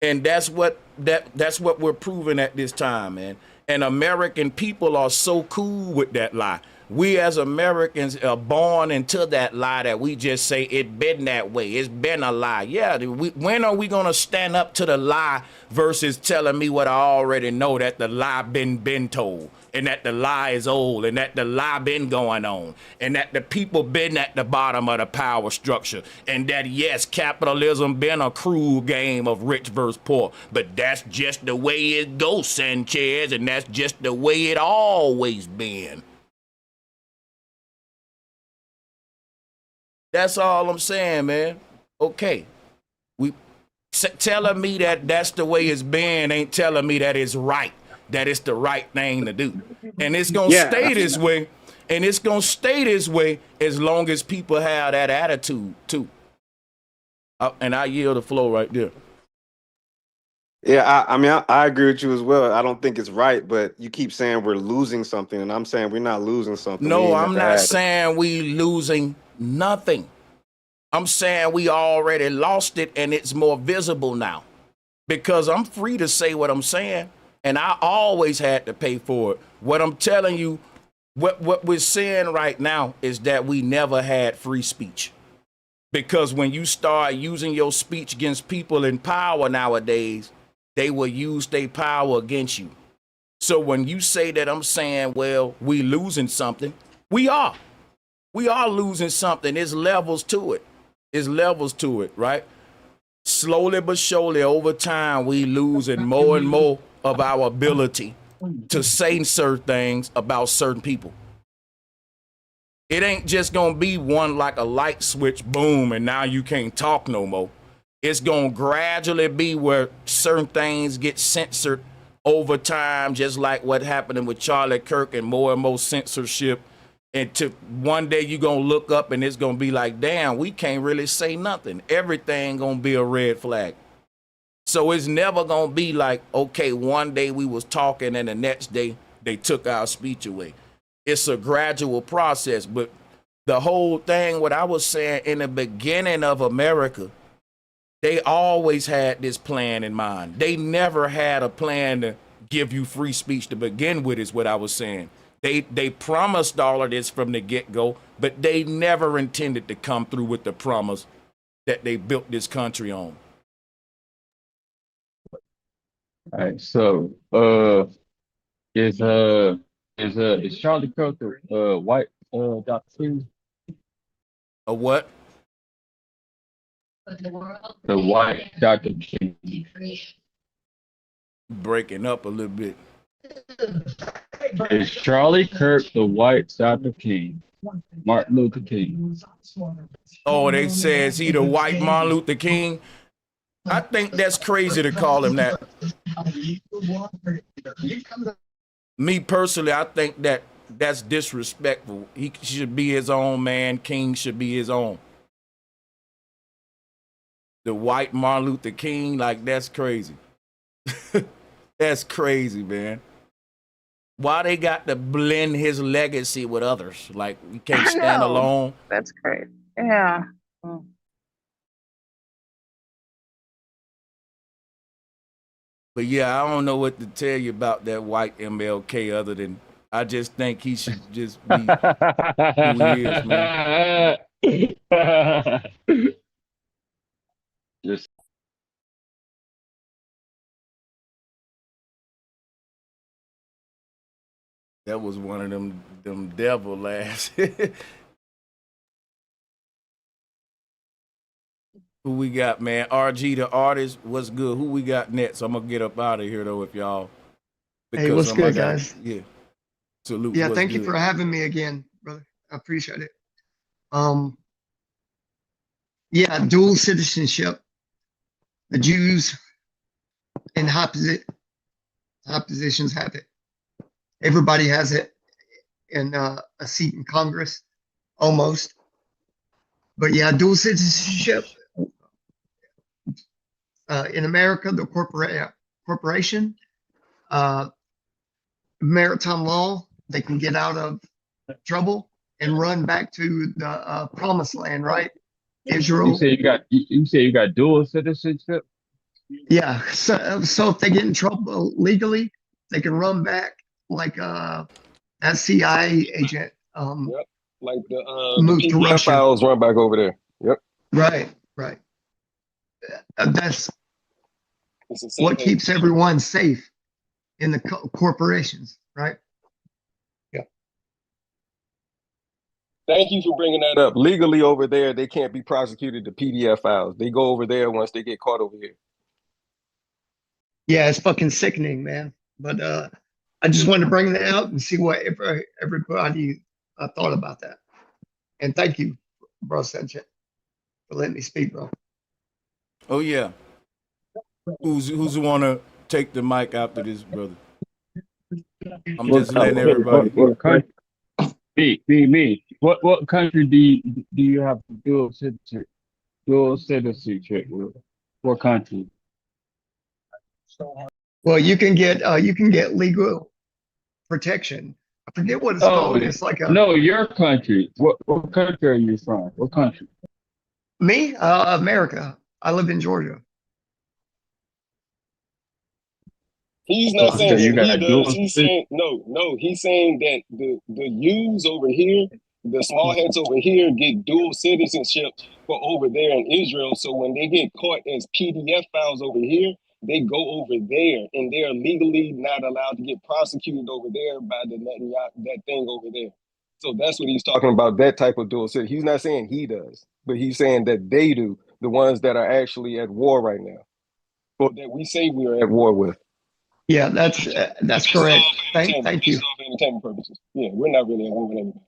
And that's what we're proving at this time, man. And American people are so cool with that lie. We as Americans are born into that lie that we just say it been that way. It's been a lie. Yeah, when are we going to stand up to the lie versus telling me what I already know, that the lie been told, and that the lie is old, and that the lie been going on, and that the people been at the bottom of the power structure, and that, yes, capitalism been a cruel game of rich versus poor, but that's just the way it goes, Sanchez, and that's just the way it always been. That's all I'm saying, man. Okay. Telling me that that's the way it's been ain't telling me that it's right, that it's the right thing to do. And it's going to stay this way. And it's going to stay this way as long as people have that attitude, too. And I yield the floor right there. Yeah, I mean, I agree with you as well. I don't think it's right, but you keep saying we're losing something, and I'm saying we're not losing something. No, I'm not saying we losing nothing. I'm saying we already lost it, and it's more visible now. Because I'm free to say what I'm saying, and I always had to pay for it. What I'm telling you, what we're saying right now is that we never had free speech. Because when you start using your speech against people in power nowadays, they will use their power against you. So when you say that, I'm saying, well, we losing something, we are. We are losing something. There's levels to it. There's levels to it, right? Slowly but surely over time, we losing more and more of our ability to say certain things about certain people. It ain't just gonna be one like a light switch, boom, and now you can't talk no more. It's gonna gradually be where certain things get censored over time, just like what happened with Charlie Kirk, and more censorship. And to one day you're gonna look up and it's gonna be like, damn, we can't really say nothing. Everything gonna be a red flag. So it's never gonna be like, okay, one day we was talking and the next day they took our speech away. It's a gradual process. But the whole thing, what I was saying in the beginning of America, they always had this plan in mind. They never had a plan to give you free speech to begin with, is what I was saying. They promised all of this from the get-go, but they never intended to come through with the promise that they built this country on. All right, so is Charlie Kirk the white Dr. King? A what? The white Dr. King. Breaking up a little bit. Is Charlie Kirk the white Dr. King? Martin Luther King. Oh, they say, is he the white Martin Luther King? I think that's crazy to call him that. Me personally, I think that that's disrespectful. He should be his own man. King should be his own. The white Martin Luther King, like, that's crazy. That's crazy, man. Why they got to blend his legacy with others? Like, you can't stand alone. That's crazy. Yeah. But yeah, I don't know what to tell you about that white MLK other than I just think he should just be who he is, man. Just That was one of them devil laughs. Who we got, man? RG the artist, what's good? Who we got next? I'm gonna get up out of here though, if y'all. Hey, what's good, guys? Yeah. Salute. Yeah, what's thank you good? for having me again, brother. I appreciate it. Yeah, dual citizenship. The Jews in high positions have it. Everybody has it in a seat in Congress, almost. But yeah, dual citizenship. In America, the corporation, maritime law, they can get out of trouble and run back to the promised land, right? Israel. you say you got dual citizenship? Yeah. So if they get in trouble legally, they can run back like that CIA agent. Yep. Like the moved to PDF Russia. files run back over there. Yep. Right. That's It's the same what thing. keeps everyone safe in the corporations, right? Thank you for bringing that up. Legally over there, they can't be prosecuted to PDF files. They go over there once they get caught over here. Yeah, it's fucking sickening, man. But I just wanted to bring that out and see what everybody thought about that. And thank you, bro Sanchez, for letting me speak, bro. Oh yeah. Who's wanna take the mic after this, brother? I'm just letting everybody. What country? Me. What country do you have dual citizenship with? What country? Well, you can get legal protection. I forget what it's called. It's like no, your country. What country are you from? What country? Me, America. I live in Georgia. He's not saying you that got he dual does. He's saying no. He's saying that the U's over here, the small heads over here, get dual citizenship for over there in Israel. So when they get caught as PDF files over here, they go over there, and they are legally not allowed to get prosecuted over there by that thing over there. So that's what he's talking about. That type of dual citizenship. He's not saying he does, but he's saying that they do. The ones that are actually at war right now, or that we say we are at war with. Yeah, that's correct. Thank you. For entertainment purposes. Yeah, we're not really at war with anybody.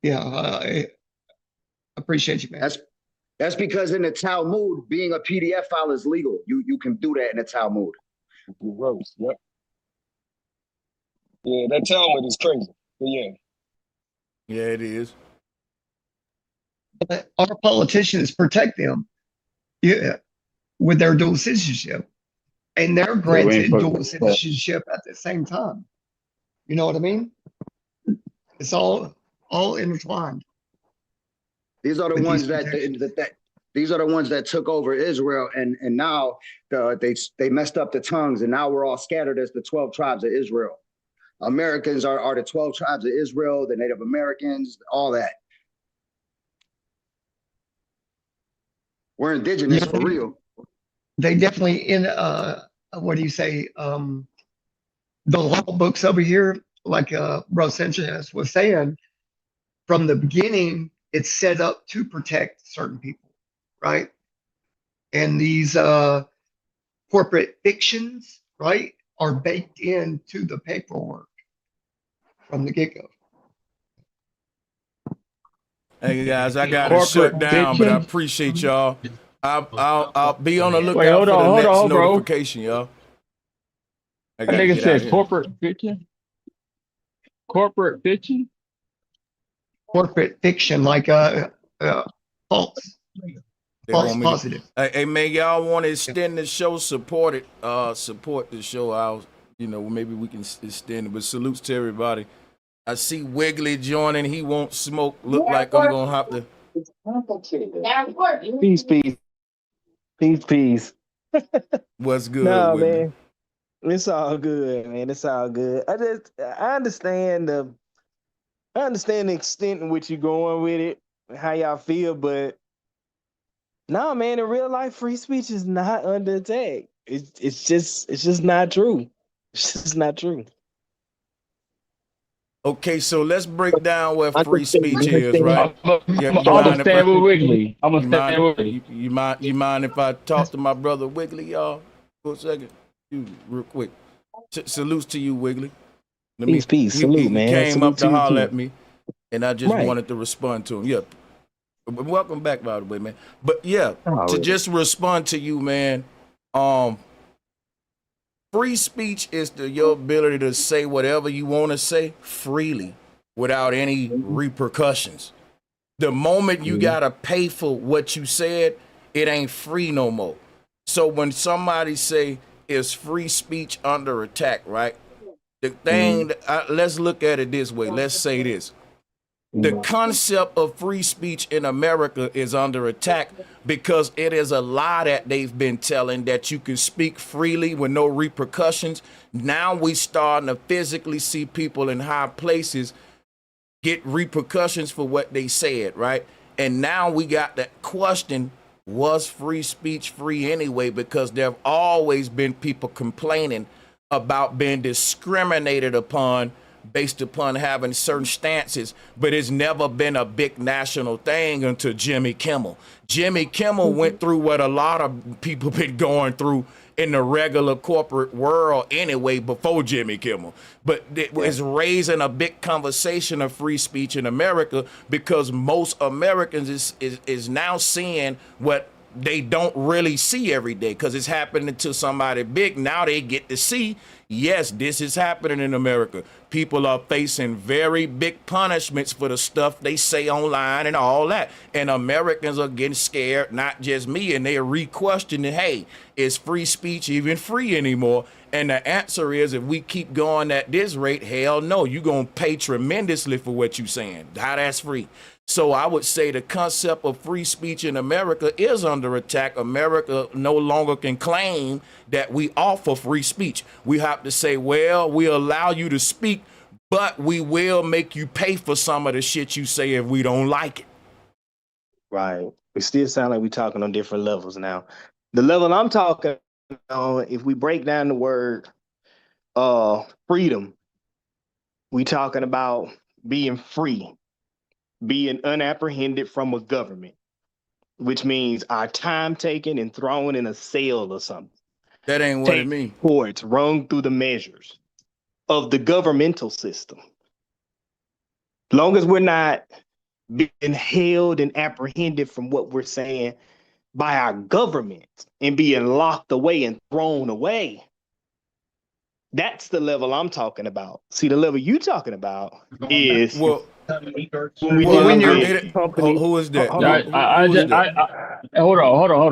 Yeah, I appreciate you, man. That's because in the Talmud, being a PDF file is legal. You can do that in the Talmud. Gross. Yep. Yeah, that Talmud is crazy. But yeah. Yeah, it is. But our politicians protect them, with their dual citizenship, and they're granted dual citizenship at the same time. You know what I mean? It's all intertwined. These are the ones these are the ones that took over Israel, and now they messed up the tongues, and now we're all scattered as the 12 tribes of Israel. Americans are the 12 tribes of Israel, the Native Americans, all that. We're indigenous for real. They definitely what do you say? The law books over here, like Bro Sanchez was saying, from the beginning, it's set up to protect certain people, right? And these corporate fictions, right, are baked into the paperwork from the get-go. Hey guys, I gotta shut down, but I appreciate y'all. I'll be on the lookout for the next notification, y'all. I That got to nigga get out of said here. corporate fiction. Corporate fiction. Corporate fiction, like false, They false want me to. positive. Hey, man, y'all want to extend the show? Support it. Support the show. Maybe we can extend it. But salutes to everybody. I see Wiggly joining. He won't smoke. Look like I'm gonna have to. Peace, peace, peace, peace. What's good, No, Wiggly? man, it's all good, man. It's all good. I understand the extent in which you're going with it, how y'all feel, but no, man, in real life, free speech is not under attack. It's just not true. It's just not true. Okay, so let's break down what free speech is, Understand. right? I'm Yeah, you gonna mind if I? stand with Wiggly. I'm gonna You stand mind? with Wiggly. You mind if I talk to my brother Wiggly, y'all, for a second? You real quick. Salutes to you, Wiggly. Peace. Salute, He man. came Salute up to to you holler too. at me, and I just Right. wanted to respond to him. Yeah. Welcome back, by the way, man. But yeah, All to right. just respond to you, man. Free speech is your ability to say whatever you want to say freely without any repercussions. The moment you gotta pay for what you said, it ain't free no more. So when somebody say is free speech under attack, right? The thing, let's look at it this way. Let's say this. The concept of free speech in America is under attack because it is a lie that they've been telling that you can speak freely with no repercussions. Now we starting to physically see people in high places get repercussions for what they said, right? And now we got that question, was free speech free anyway? Because there have always been people complaining about being discriminated upon based upon having certain stances, but it's never been a big national thing until Jimmy Kimmel. Jimmy Kimmel went through what a lot of people been going through in the regular corporate world anyway before Jimmy Kimmel. But it was raising a big conversation of free speech in America because most Americans is now seeing what they don't really see every day because it's happening to somebody big. Now they get to see, yes, this is happening in America. People are facing very big punishments for the stuff they say online and all that. And Americans are getting scared, not just me, and they're re-questioning, hey, is free speech even free anymore? And the answer is, if we keep going at this rate, hell no, you're going to pay tremendously for what you're saying. How that's free? So I would say the concept of free speech in America is under attack. America no longer can claim that we offer free speech. We have to say, well, we allow you to speak, but we will make you pay for some of the shit you say if we don't like it. Right. We still sound like we're talking on different levels now. The level I'm talking on, if we break down the word freedom, we talking about being free, being unapprehended from a government, which means our time taken and thrown in a cell or something. That ain't what it means. Courts run through the measures of the governmental system. Long as we're not being held and apprehended from what we're saying by our government and being locked away and thrown away, that's the level I'm talking about. See, the level you talking about is well, when we dealing with companies. Who is that? Hold on. Hold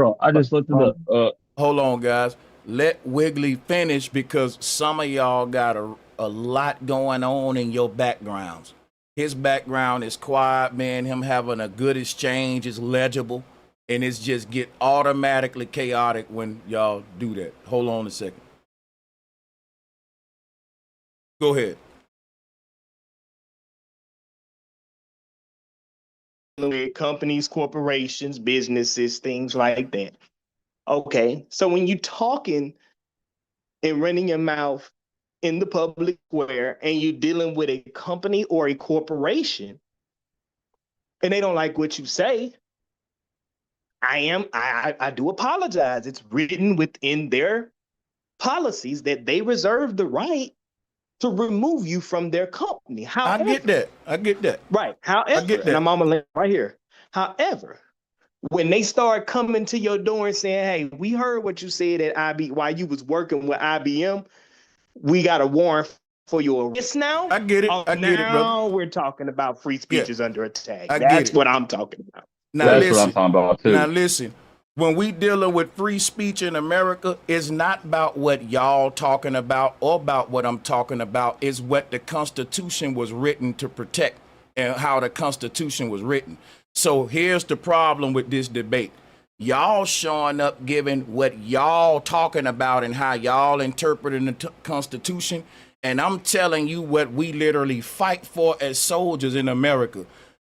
on. I just looked it up. Hold on, guys. Let Wiggly finish because some of y'all got a lot going on in your backgrounds. His background is quiet, man. Him having a good exchange is legible, and it's just get automatically chaotic when y'all do that. Hold on a second. Go ahead. With companies, corporations, businesses, things like that. Okay, so when you talking and running your mouth in the public square and you're dealing with a company or a corporation and they don't like what you say, I do apologize. It's written within their policies that they reserve the right to remove you from their company. However, I get that. Right. However, I get that. and I'm on right here. However, when they start coming to your door and saying, hey, we heard what you said at IB while you was working with IBM, we got a warrant for your arrest now. I get it. I get it, brother. Now we're talking about free speech is under attack. I get That's it. what I'm talking about. Now That's listen, what I'm talking about too. Now listen, when we dealing with free speech in America, it's not about what y'all talking about or about what I'm talking about. It's what the Constitution was written to protect and how the Constitution was written. So here's the problem with this debate. Y'all showing up giving what y'all talking about and how y'all interpreting the Constitution. And I'm telling you what we literally fight for as soldiers in America.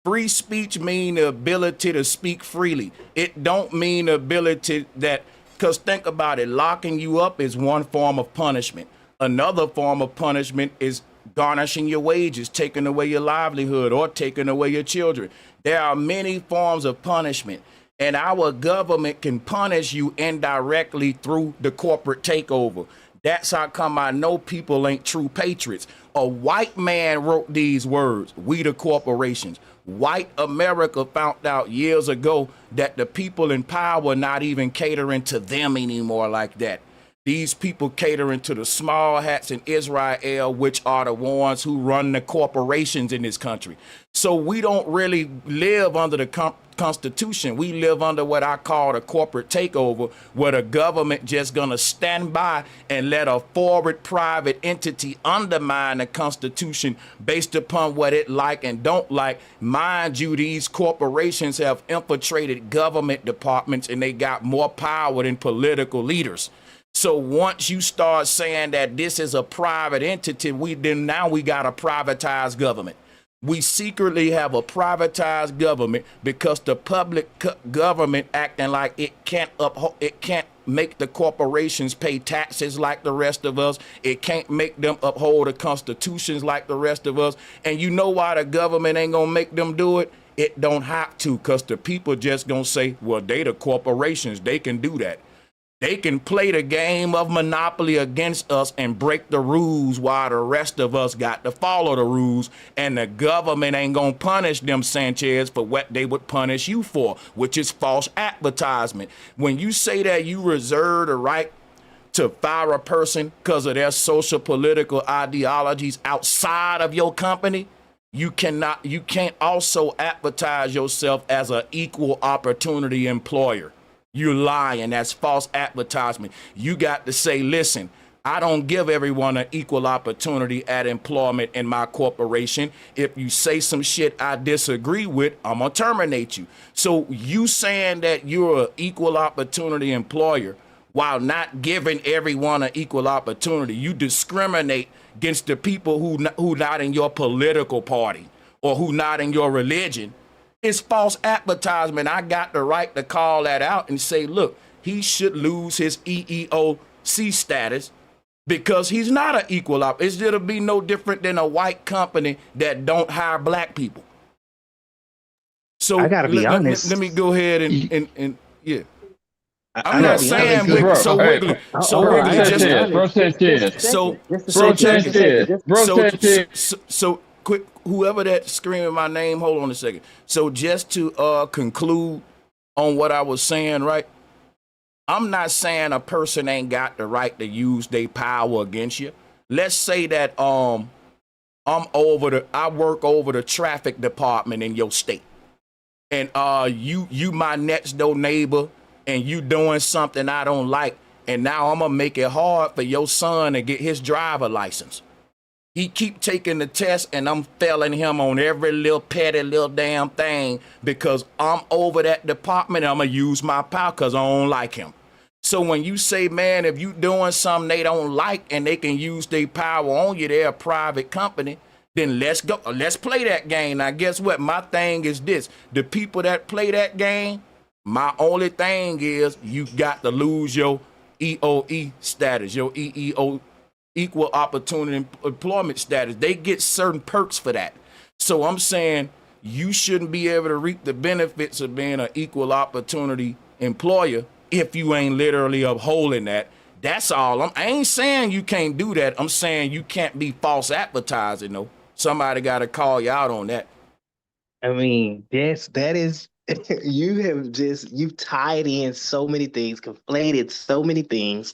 Free speech mean the ability to speak freely. It don't mean the ability that, because think about it, locking you up is one form of punishment. Another form of punishment is garnishing your wages, taking away your livelihood, or taking away your children. There are many forms of punishment, and our government can punish you indirectly through the corporate takeover. That's how come I know people ain't true patriots. A white man wrote these words, we the corporations. White America found out years ago that the people in power are not even catering to them anymore like that. These people catering to the small hats in Israel, which are the ones who run the corporations in this country. So we don't really live under the Constitution. We live under what I call the corporate takeover, where the government just gonna stand by and let a forward private entity undermine the Constitution based upon what it like and don't like. Mind you, these corporations have infiltrated government departments and they got more power than political leaders. So once you start saying that this is a private entity, now we got a privatized government. We secretly have a privatized government because the public government acting like it can't make the corporations pay taxes like the rest of us. It can't make them uphold the constitutions like the rest of us. And you know why the government ain't gonna make them do it? It don't have to, because the people just gonna say, well, they the corporations, they can do that. They can play the game of Monopoly against us and break the rules while the rest of us got to follow the rules. And the government ain't going to punish them, Sanchez, for what they would punish you for, which is false advertisement. When you say that you reserve the right to fire a person because of their social political ideologies outside of your company, you can't also advertise yourself as an equal opportunity employer. You're lying. That's false advertisement. You got to say, listen, I don't give everyone an equal opportunity at employment in my corporation. If you say some shit I disagree with, I'm going to terminate you. So you saying that you're an equal opportunity employer while not giving everyone an equal opportunity, you discriminate against the people who not in your political party or who not in your religion. It's false advertisement. I got the right to call that out and say, look, he should lose his EEOC status because he's not an equal opportunity. It'll be no different than a white company that don't hire black people. So I gotta be honest. Let me go ahead and yeah. I'm not saying so quick, whoever that screaming my name, hold on a second. So just to conclude on what I was saying, right? I'm not saying a person ain't got the right to use their power against you. Let's say that I work over the traffic department in your state. And you my next door neighbor and you doing something I don't like, and now I'm gonna make it hard for your son to get his driver license. He keep taking the test and I'm failing him on every little petty little damn thing because I'm over that department. I'm gonna use my power because I don't like him. So when you say, man, if you doing something they don't like and they can use their power on you, they're a private company, then let's go. Let's play that game. Now, guess what? My thing is this. The people that play that game, my only thing is you got to lose your EOE status, your EEO equal opportunity employment status. They get certain perks for that. So I'm saying you shouldn't be able to reap the benefits of being an equal opportunity employer if you ain't literally upholding that. That's all. I ain't saying you can't do that. I'm saying you can't be false advertising, though. Somebody got to call you out on that. I mean, that is, you've tied in so many things, conflated so many things.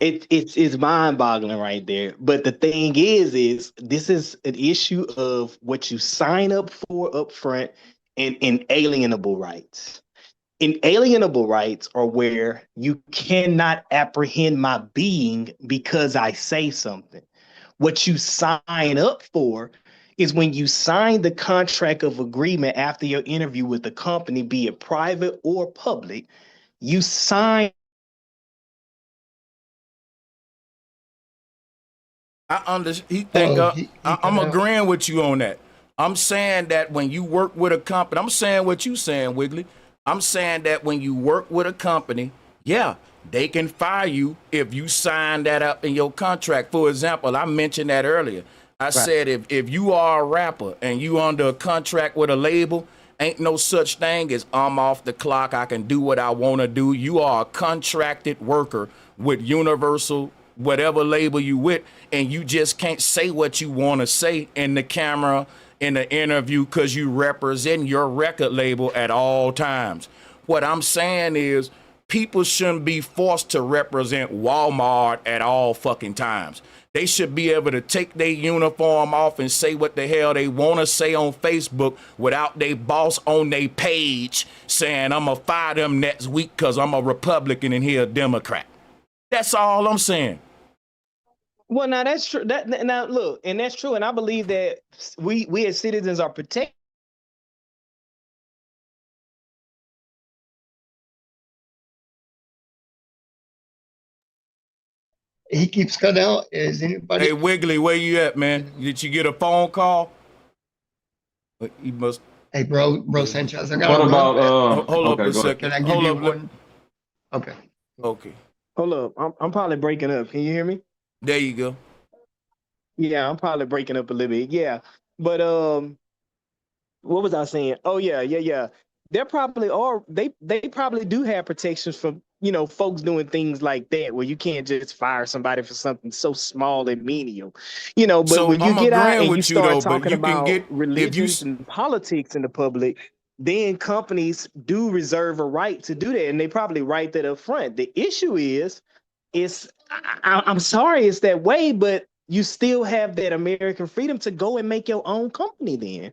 It's mind-boggling right there. But the thing is this is an issue of what you sign up for up front and inalienable rights. Inalienable rights are where you cannot apprehend my being because I say something. What you sign up for is when you sign the contract of agreement after your interview with the company, be it private or public, you sign. I'm agreeing with you on that. I'm saying that when you work with a company, I'm saying what you saying, Wiggly. I'm saying that when you work with a company, yeah, they can fire you if you sign that up in your contract. For example, I mentioned that earlier. I said if you are a rapper and you under a contract with a label, ain't no such thing as I'm off the clock, I can do what I want to do. You are a contracted worker with Universal, whatever label you with, and you just can't say what you want to say in the camera, in the interview, because you represent your record label at all times. What I'm saying is people shouldn't be forced to represent Walmart at all fucking times. They should be able to take their uniform off and say what the hell they want to say on Facebook without their boss on their page saying, I'm going to fire them next week because I'm a Republican and he a Democrat. That's all I'm saying. Well, now that's true. Now look, and that's true, and I believe that we as citizens are protected. He keeps cutting out. Is anybody? Hey, Wiggly, where you at, man? Did you get a phone call? He must. Hey, bro Sanchez, I got. What about? Hold up a second. Can I give you one? Okay. Okay. Hold up. I'm probably breaking up. Can you hear me? There you go. Yeah, I'm probably breaking up a little bit. Yeah, but what was I saying? Oh yeah. There probably are. They probably do have protections from folks doing things like that where you can't just fire somebody for something so small and menial. But So when you I'm get out agreeing and you with you, start though, but talking you can about get- if you religions and politics in the public, then companies do reserve a right to do that, and they probably write that up front. The issue is, I'm sorry it's that way, but you still have that American freedom to go and make your own company then.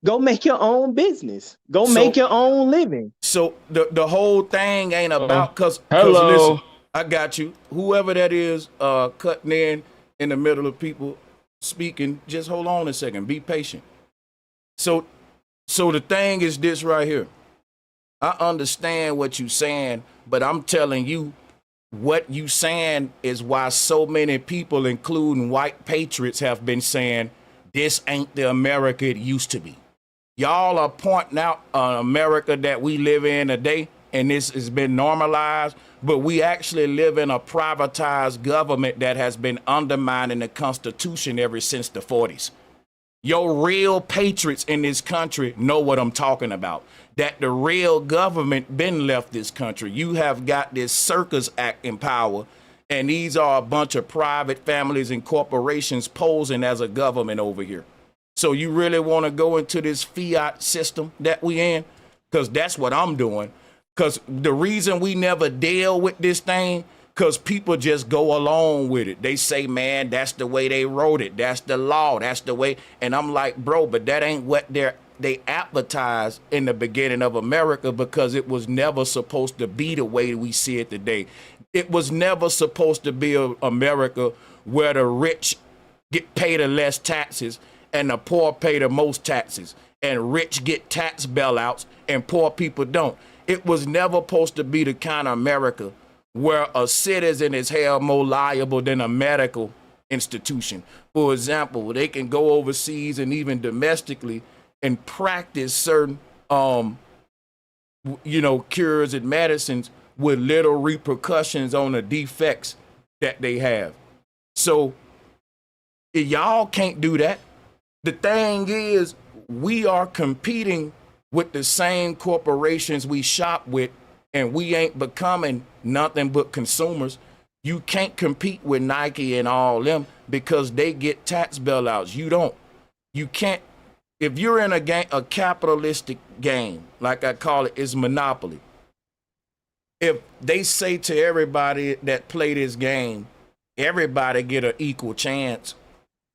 Go make your own business. Go make your own living. So the whole thing ain't about because Hello. listen, I got you. Whoever that is cutting in the middle of people speaking, just hold on a second. Be patient. So the thing is this right here. I understand what you're saying, but I'm telling you, what you saying is why so many people, including white patriots, have been saying this ain't the America it used to be. Y'all are pointing out America that we live in today, and this has been normalized, but we actually live in a privatized government that has been undermining the Constitution ever since the 40s. Your real patriots in this country know what I'm talking about. That the real government been left this country. You have got this Circus Act in power, and these are a bunch of private families and corporations posing as a government over here. So you really want to go into this fiat system that we in? Because that's what I'm doing. Because the reason we never deal with this thing, because people just go along with it. They say, man, that's the way they wrote it. That's the law. That's the way. And I'm like, bro, but that ain't what they advertised in the beginning of America, because it was never supposed to be the way we see it today. It was never supposed to be America where the rich get paid the less taxes and the poor pay the most taxes, and rich get tax bailouts and poor people don't. It was never supposed to be the kind of America where a citizen is held more liable than a medical institution. For example, they can go overseas and even domestically and practice certain, cures and medicines with little repercussions on the defects that they have. So y'all can't do that. The thing is, we are competing with the same corporations we shop with, and we ain't becoming nothing but consumers. You can't compete with Nike and all them because they get tax bailouts. You don't. You can't. If you're in a capitalistic game, like I call it, it's monopoly. if they say to everybody that play this game, everybody get an equal chance,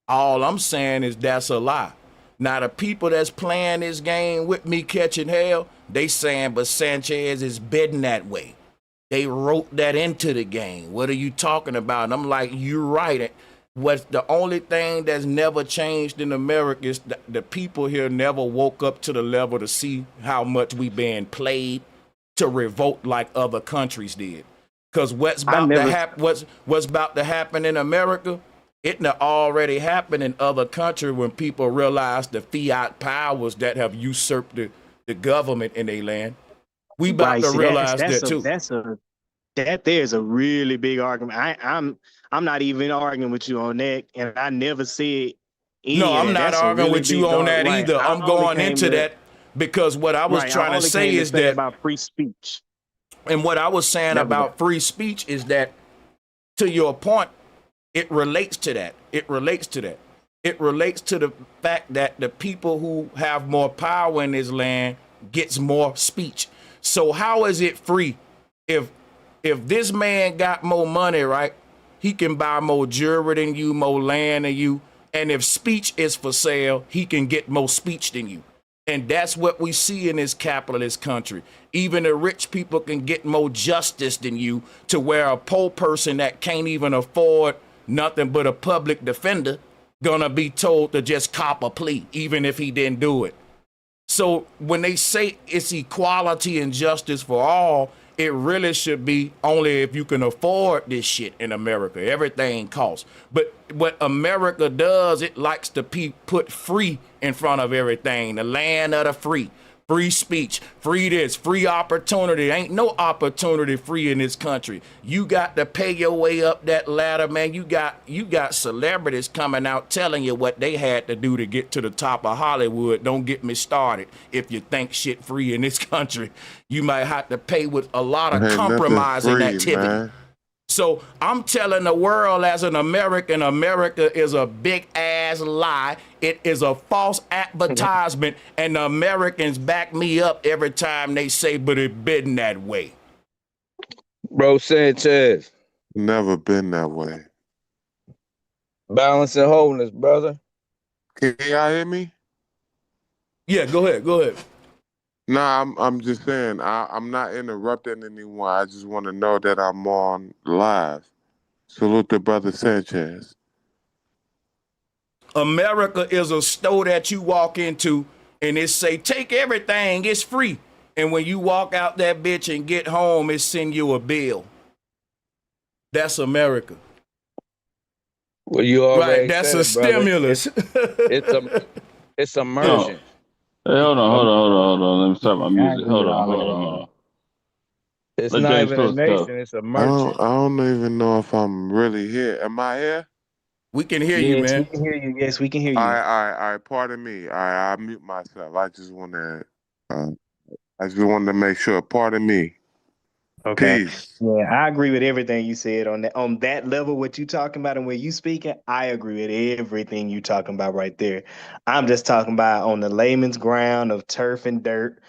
all I'm saying is that's a lie. Now the people that's playing this game with me catching hell, they saying, but Sanchez is betting that way. They wrote that into the game. What are you talking about? And I'm like, you're right. What's the only thing that's never changed in America is the people here never woke up to the level to see how much we being played to revolt like other countries did. Because what's about to happen in America, it already happened in other countries when people realize the fiat powers that have usurped the government in their land. We about to realize that too. That there's a really big argument. I'm not even arguing with you on that, and I never said no, I'm not arguing with you on that either. I'm going into that because what I was trying to say is that about free speech. And what I was saying about free speech is that, to your point, it relates to that. It relates to that. It relates to the fact that the people who have more power in this land gets more speech. So how is it free? If this man got more money, right, he can buy more jewelry than you, more land than you. And if speech is for sale, he can get more speech than you. And that's what we see in this capitalist country. Even the rich people can get more justice than you, to where a poor person that can't even afford nothing but a public defender gonna be told to just cop a plea, even if he didn't do it. So when they say it's equality and justice for all, it really should be only if you can afford this shit in America. Everything costs. But what America does, it likes to put free in front of everything. The land of the free. Free speech, free this, free opportunity. Ain't no opportunity free in this country. You got to pay your way up that ladder, man. You got celebrities coming out telling you what they had to do to get to the top of Hollywood. Don't get me started. If you think shit free in this country, you might have to pay with a lot of compromising activity. Man. So I'm telling the world as an American, America is a big ass lie. It is a false advertisement, and the Americans back me up every time they say, but it been that way. Bro Sanchez. Never been that way. Balance and wholeness, brother. Can y'all hear me? Yeah, go ahead. Go ahead. Nah, I'm just saying, I'm not interrupting anyone. I just want to know that I'm on live. Salute to Brother Sanchez. America is a store that you walk into and it say, take everything, it's free. And when you walk out that bitch and get home, it send you a bill. That's America. Well, you already right, that's said a it, stimulus. It's immersion. Hey, hold on. Let me start my music. Hold on. It's not even a nation, it's a merchant. I don't even know if I'm really here. Am I here? We can hear you, man. We can hear you. Yes, we can hear you. All right. Pardon me. I'll mute myself. I just want to make sure. Pardon me. Okay. Peace. Yeah, I agree with everything you said on that level. What you talking about and when you speaking, I agree with everything you talking about right there. I'm just talking about on the layman's ground of turf and dirt.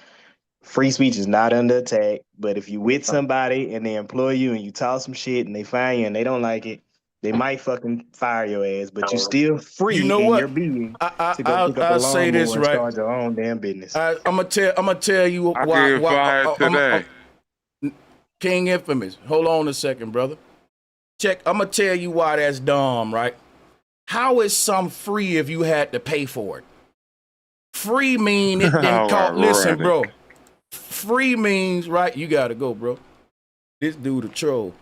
Free speech is not under attack, but if you with somebody and they employ you and you talk some shit and they find you and they don't like it, they might fucking fire your ass. But you still free in your being to go pick up a lawnmower and start your own damn business. I'm gonna tell you why. King Infamous. Hold on a second, brother. I'm gonna tell you why that's dumb, right? How is some free if you had to pay for it? Free mean it didn't cost. Listen, bro. Free means, right? You gotta go, bro. This dude a troll.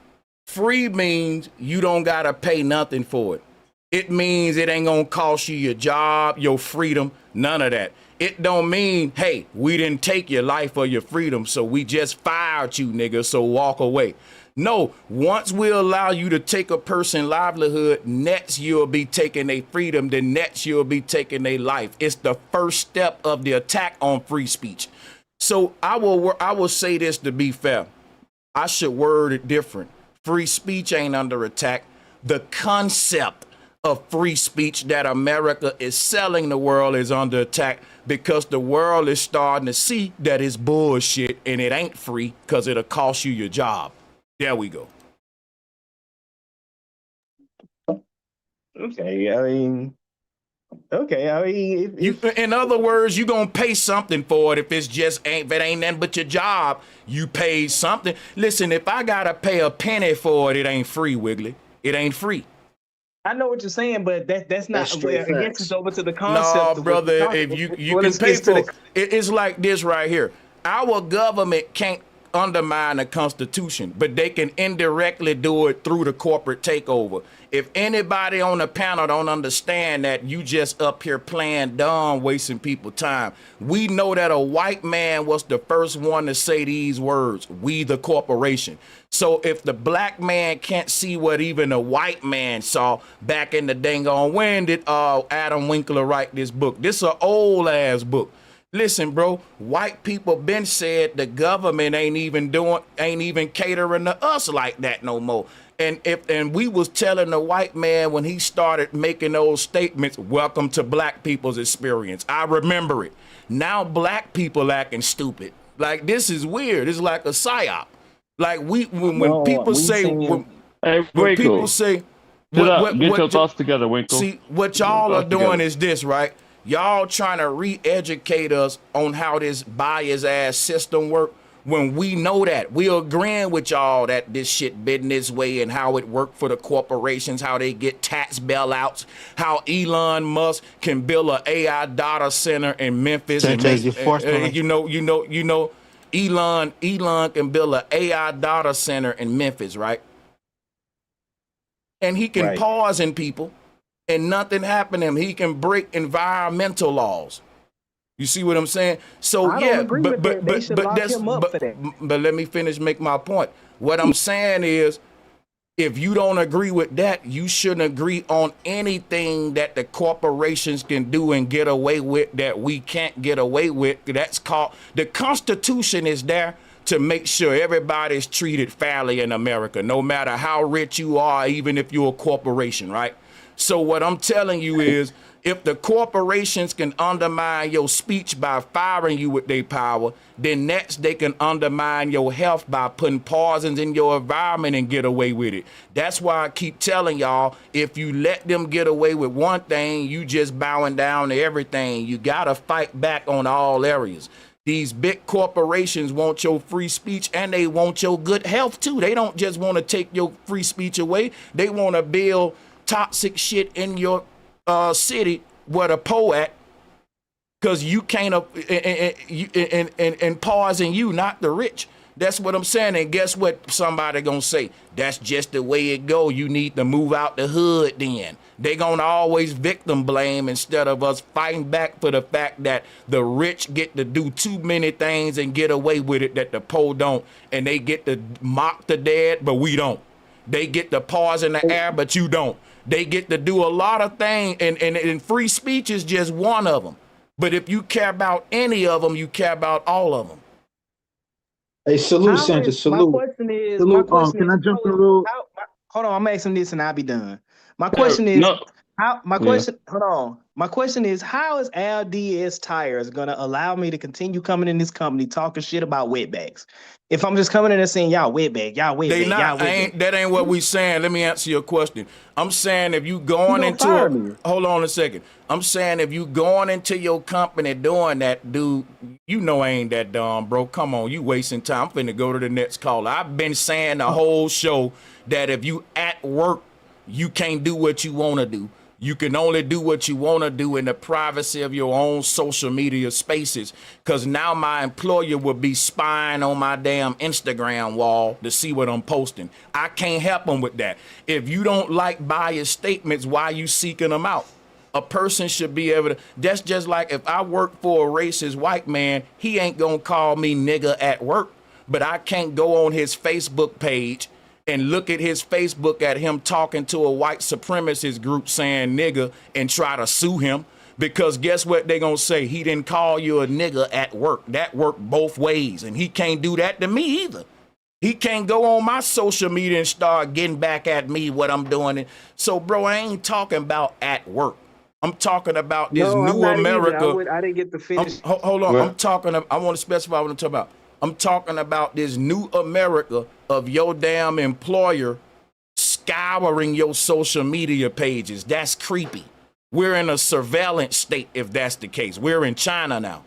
Free means you don't gotta pay nothing for it. It means it ain't gonna cost you your job, your freedom, none of that. It don't mean, hey, we didn't take your life or your freedom, so we just fired you, nigga, so walk away. No, once we allow you to take a person's livelihood, next you'll be taking their freedom, then next you'll be taking their life. It's the first step of the attack on free speech. So I will say this to be fair. I should word it different. Free speech ain't under attack. The concept of free speech that America is selling the world is under attack because the world is starting to see that it's bullshit and it ain't free because it'll cost you your job. There we go. Okay, I mean, in other words, you gonna pay something for it. If it ain't nothing but your job, you pay something. Listen, if I gotta pay a penny for it, it ain't free, Wiggly. It ain't free. I know what you're saying, but that's not. That's straight I guess facts. it's over to the concept. No, brother, if you can pay for it, it's like this right here. Our government can't undermine the Constitution, but they can indirectly do it through the corporate takeover. If anybody on the panel don't understand that, you just up here playing dumb, wasting people's time. We know that a white man was the first one to say these words, we the corporation. So if the black man can't see what even a white man saw back in the dang on, when did Adam Winkler write this book? This is an old ass book. Listen, bro, white people been said the government ain't even catering to us like that no more. And we was telling the white man when he started making those statements, welcome to black people's experience. I remember it. Now black people acting stupid. Like, this is weird. It's like a psyop. Like when people say, get your thoughts together, Winkle. See, what y'all are doing is this, right? Y'all trying to re-educate us on how this bias ass system work when we know that. We agreeing with y'all that this shit been this way and how it worked for the corporations, how they get tax bailouts, how Elon Musk can build an AI data center in Memphis. Sanchez, and you know, Elon can build an AI data center in Memphis, right? And he can pause in people and nothing happen to him. He can break environmental laws. You see what I'm saying? So but let me make my point. What I'm saying is, if you don't agree with that, you shouldn't agree on anything that the corporations can do and get away with that we can't get away with. That's called, the Constitution is there to make sure everybody's treated fairly in America, no matter how rich you are, even if you're a corporation, right? So what I'm telling you is, if the corporations can undermine your speech by firing you with their power, then next they can undermine your health by putting poisons in your environment and get away with it. That's why I keep telling y'all, if you let them get away with one thing, you just bowing down to everything. You gotta fight back on all areas. These big corporations want your free speech and they want your good health too. They don't just want to take your free speech away. They want to build toxic shit in your city where the po at, because you can't and pausing you, not the rich. That's what I'm saying. And guess what somebody gonna say? That's just the way it go. You need to move out the hood then. They gonna always victim blame instead of us fighting back for the fact that the rich get to do too many things and get away with it that the po don't. And they get to mock the dead, but we don't. They get to pause in the air, but you don't. They get to do a lot of things, and free speech is just one of them. But if you care about any of them, you care about all of them. Hey, salute, Sanchez, salute. My question is, Can I jump in real? Hold on, I'm asking this and I'll be done. My question is, My question is, how is Al DS Tires gonna allow me to continue coming in this company talking shit about wetbacks? If I'm just coming in and saying y'all wetback, that ain't what we saying. Let me answer your question. I'm saying if you going into hold on a second. I'm saying if you going into your company doing that, dude, you know I ain't that dumb, bro. Come on, you wasting time. I'm finna go to the next caller. I've been saying the whole show that if you at work, you can't do what you want to do. You can only do what you want to do in the privacy of your own social media spaces, because now my employer will be spying on my damn Instagram wall to see what I'm posting. I can't help them with that. If you don't like biased statements, why are you seeking them out? A person should be able to, that's just like if I work for a racist white man, he ain't gonna call me nigga at work, but I can't go on his Facebook page and look at his Facebook at him talking to a white supremacist group saying nigga and try to sue him, because guess what they gonna say? He didn't call you a nigga at work. That worked both ways, and he can't do that to me either. He can't go on my social media and start getting back at me what I'm doing. So, bro, I ain't talking about at work. I'm talking about this No, I'm new not either. America. I didn't get to finish. Hold on. Well, I want to specify what I'm talking about. I'm talking about this new America of your damn employer scouring your social media pages. That's creepy. We're in a surveillance state if that's the case. We're in China now.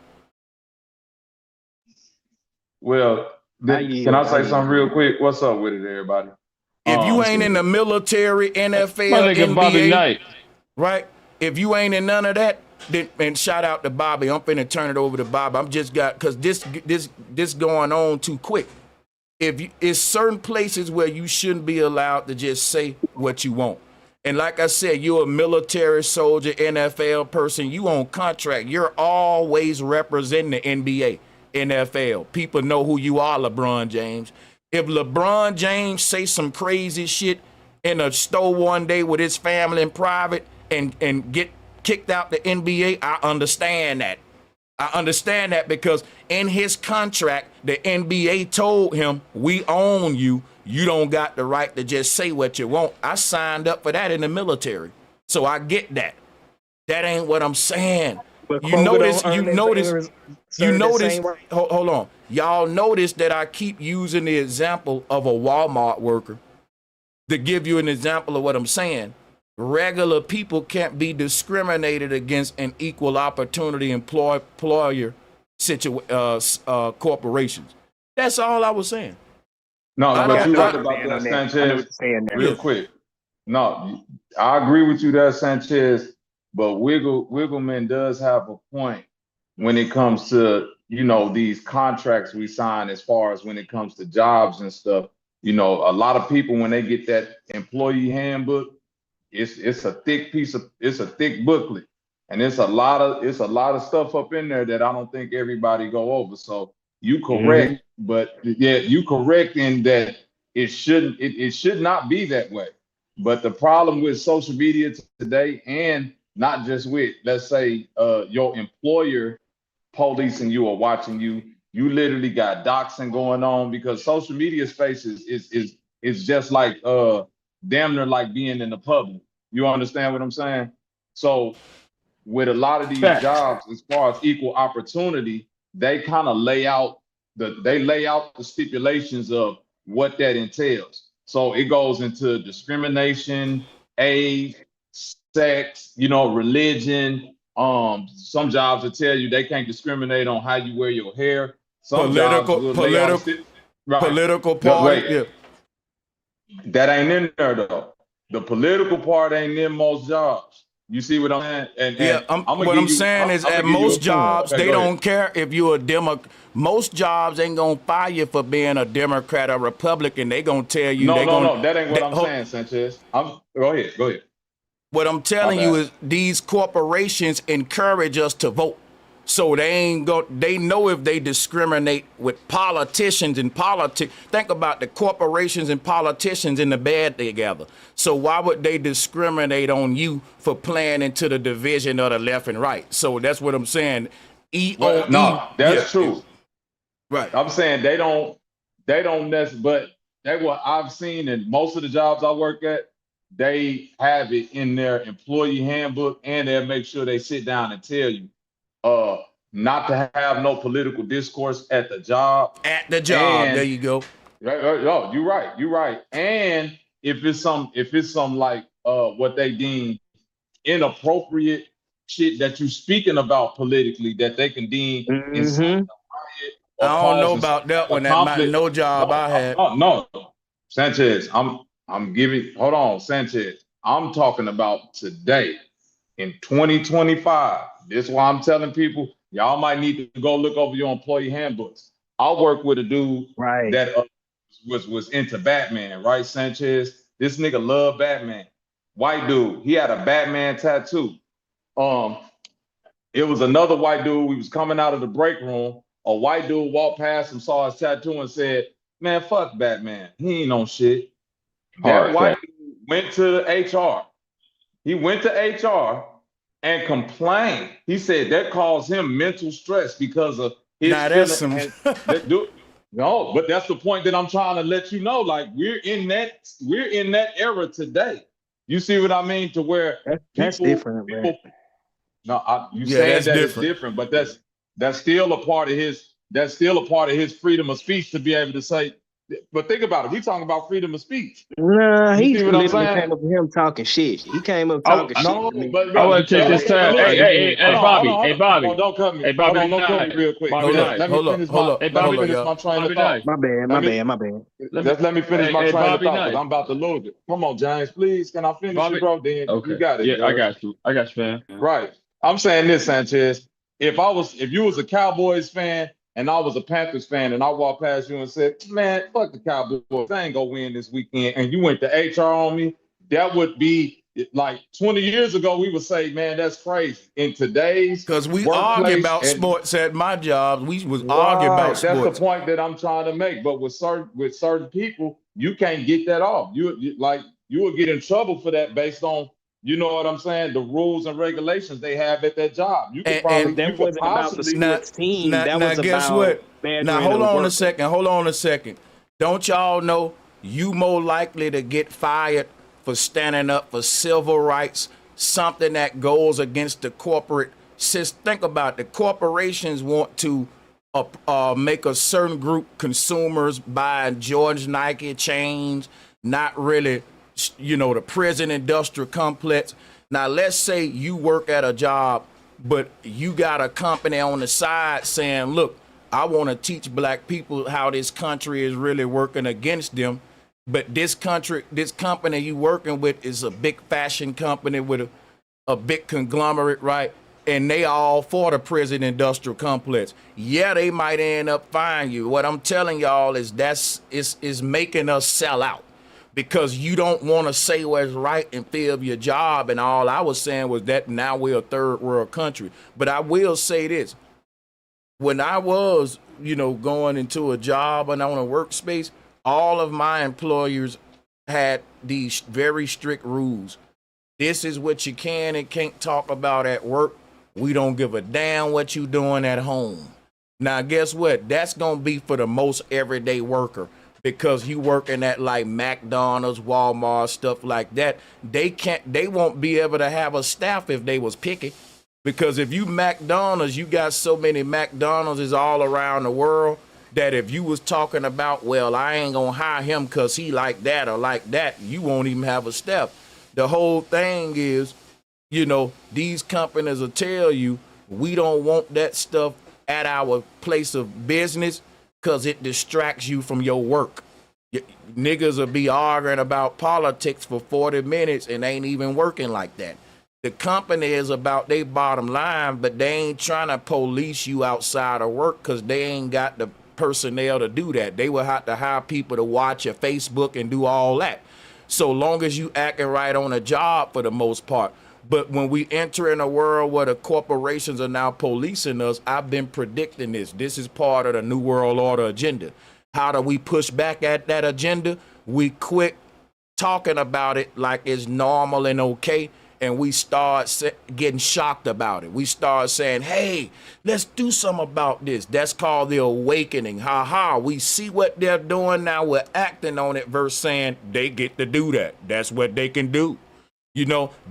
Well, can I say something real quick? What's up with it, everybody? If you ain't in the military, NFL, My nigga Bobby NBA, Knight. right? If you ain't in none of that, then, and shout out to Bobby. I'm finna turn it over to Bobby. I'm just got, cause this going on too quick. It's certain places where you shouldn't be allowed to just say what you want. And like I said, you're a military soldier, NFL person, you on contract. You're always representing the NBA, NFL. People know who you are, LeBron James. If LeBron James say some crazy shit in a store one day with his family in private and get kicked out the NBA, I understand that. I understand that because in his contract, the NBA told him, we own you. You don't got the right to just say what you want. I signed up for that in the military. So I get that. That ain't what I'm saying. You notice, hold on. Y'all notice that I keep using the example of a Walmart worker to give you an example of what I'm saying. Regular people can't be discriminated against in equal opportunity employer corporations. That's all I was saying. No, but you right about that, Sanchez. Real quick. No, I agree with you there, Sanchez. But Wiggleman does have a point when it comes to, these contracts we sign as far as when it comes to jobs and stuff. A lot of people, when they get that employee handbook, it's a thick booklet, and it's a lot of stuff up in there that I don't think everybody go over. So you correct, but yeah, you correct in that it should not be that way. But the problem with social media today, and not just with, let's say, your employer policing you or watching you, you literally got doxing going on because social media space is just like damn near like being in the public. You understand what I'm saying? So with a lot of these jobs, as far as equal opportunity, they kind of lay out the stipulations of what that entails. So it goes into discrimination, age, sex, religion. Some jobs will tell you they can't discriminate on how you wear your hair. Some jobs will lay out political party. Wait, that ain't in there though. The political part ain't in most jobs. You see what I'm saying? What I'm saying is at most jobs, they don't care if you're a Democrat. Most jobs ain't gonna fire you for being a Democrat or Republican. They gonna tell you. No, that ain't what I'm saying, Sanchez. Go ahead. What I'm telling you is these corporations encourage us to vote. So they know if they discriminate with politicians and politics. Think about the corporations and politicians in the bed together. So why would they discriminate on you for playing into the division of the left and right? So that's what I'm saying. That's true. Right. I'm saying they don't necessarily, but they what I've seen in most of the jobs I work at, they have it in their employee handbook, and they'll make sure they sit down and tell you not to have no political discourse at the job. There you go. Oh, you're right. And if it's some like what they deem inappropriate shit that you're speaking about politically, that they can deem inciting a riot. I don't know about that one. That no job I had. No, Sanchez. Hold on, Sanchez. I'm talking about today in 2025. This is why I'm telling people, y'all might need to go look over your employee handbooks. I work with a dude that was into Batman, right, Sanchez? This nigga loved Batman. White dude. He had a Batman tattoo. It was another white dude. We was coming out of the break room. A white dude walked past him, saw his tattoo, and said, "Man, fuck Batman. He ain't on shit." That white dude went to HR. He went to HR and complained. He said that caused him mental stress because of his feeling. No, but that's the point that I'm trying to let you know. Like we're in that era today. You see what I mean? To where That's different, man. no, you Yeah, saying that's that it's different. different, but that's still a part of his freedom of speech to be able to say. But think about it. We talking about freedom of speech. Nah, You he see what I'm literally saying? came up to him talking shit. He came up I, talking I, shit No, to me. but I bro, want to take this listen, time. listen. Hey, Bobby. Hey, Hold Bobby. on, don't cut me. Hey, Bobby Don't cut me Knight. real quick. Bobby Hold up, Knight. Let me hold up, finish hold my up, Hey, let me hold Bobby. up, finish y'all. my train of Bobby thought. Knight. My bad, Let my me bad, my bad. let me finish my Hey, train of Bobby thought because Knight. I'm about to lose it. Come on, James, please. Can I finish it, Bobby. bro? Then you Okay. got it, Yeah, I bro. got you. Man. Right. I'm saying this, Sanchez. If you was a Cowboys fan and I was a Panthers fan and I walked past you and said, man, fuck the Cowboys, I ain't gonna win this weekend, and you went to HR on me, that would be like 20 years ago, we would say, man, that's crazy. In today's Because we argue workplace about and sports at my job. We was arguing about right, that's the sports. point that I'm trying to make. But with certain people, you can't get that off. You will get in trouble for that based on, you know what I'm saying, the rules and regulations they have at that job. And You That could wasn't about the possibly sports team. That now was guess about what? Now badgering a hold on a worker. second. Hold on a second. Don't y'all know you more likely to get fired for standing up for civil rights, something that goes against the corporate system? Think about it. The corporations want to make a certain group consumers buy George Nike chains, not really, the prison industrial complex. Now let's say you work at a job, but you got a company on the side saying, look, I want to teach black people how this country is really working against them. But this company you working with is a big fashion company with a big conglomerate, right? And they all for the prison industrial complex. Yeah, they might end up firing you. What I'm telling y'all is is making us sell out because you don't want to say what's right and fill your job. And all I was saying was that now we're a third world country. But I will say this. When I was, going into a job and on a workspace, all of my employers had these very strict rules. This is what you can and can't talk about at work. We don't give a damn what you doing at home. Now, guess what? That's going to be for the most everyday worker because you working at like McDonald's, Walmart, stuff like that. They won't be able to have a staff if they was picky. Because if you McDonald's, you got so many McDonald's all around the world that if you was talking about, well, I ain't gonna hire him because he like that or like that, you won't even have a staff. The whole thing is, these companies will tell you we don't want that stuff at our place of business because it distracts you from your work. Niggas will be arguing about politics for 40 minutes and ain't even working like that. The company is about their bottom line, but they ain't trying to police you outside of work because they ain't got the personnel to do that. They will have to hire people to watch your Facebook and do all that. So long as you acting right on a job for the most part. But when we enter in a world where the corporations are now policing us, I've been predicting this. This is part of the New World Order agenda. How do we push back at that agenda? We quit talking about it like it's normal and okay, and we start getting shocked about it. We start saying, hey, let's do something about this. That's called the awakening. We see what they're doing now. We're acting on it versus saying they get to do that. That's what they can do.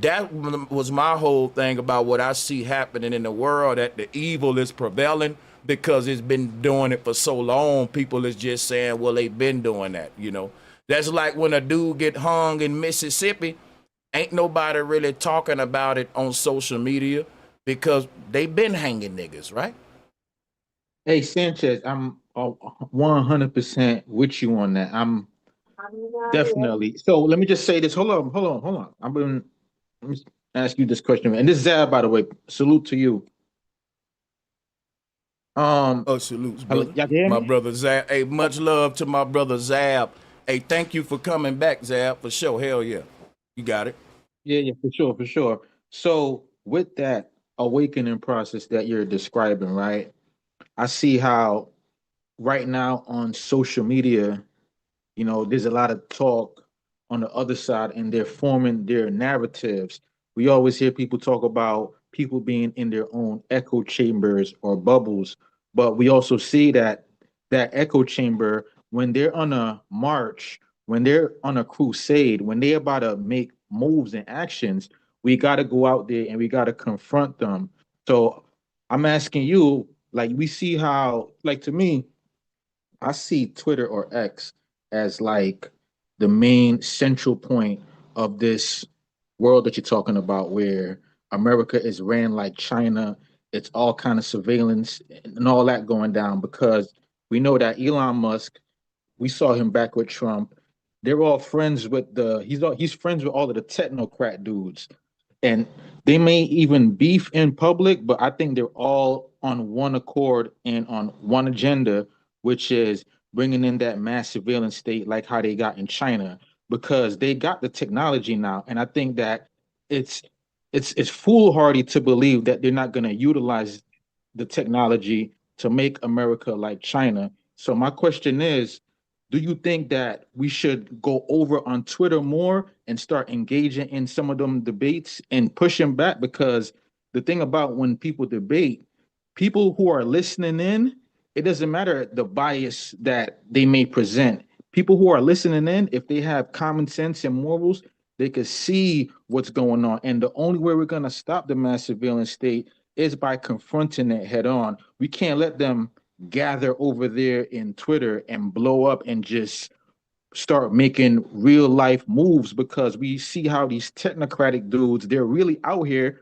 That was my whole thing about what I see happening in the world, that the evil is prevailing because it's been doing it for so long. People is just saying, well, they've been doing that, That's like when a dude get hung in Mississippi, ain't nobody really talking about it on social media because they been hanging niggas, right? Hey, Sanchez, I'm 100% with you on that. I'm definitely. So let me just say this. Hold on. Let me ask you this question. And this is Zab, by the way. Salute to you. Salutes, brother. Y'all hear My me? brother Zab. Hey, much love to my brother Zab. Hey, thank you for coming back, Zab, for sure. Hell yeah. You got it. Yeah, for sure. So with that awakening process that you're describing, right? I see how right now on social media, there's a lot of talk on the other side and they're forming their narratives. We always hear people talk about people being in their own echo chambers or bubbles, but we also see that that echo chamber, when they're on a march, when they're on a crusade, when they're about to make moves and actions, we got to go out there and we got to confront them. So I'm asking you, like, we see how, like, to me, I see Twitter or X as like the main central point of this world that you're talking about, where America is ran like China. It's all kind of surveillance and all that going down, because we know that Elon Musk, we saw him back with Trump. They're all friends with he's friends with all of the technocrat dudes. And they may even beef in public, but I think they're all on one accord and on one agenda, which is bringing in that mass surveillance state like how they got in China, because they got the technology now. And I think that it's foolhardy to believe that they're not going to utilize the technology to make America like China. So my question is, do you think that we should go over on Twitter more and start engaging in some of them debates and pushing back? Because the thing about when people debate, people who are listening in, it doesn't matter the bias that they may present. People who are listening in, if they have common sense and morals, they could see what's going on. And the only way we're going to stop the mass surveillance state is by confronting it head on. We can't let them gather over there in Twitter and blow up and just start making real life moves, because we see how these technocratic dudes, they're really out here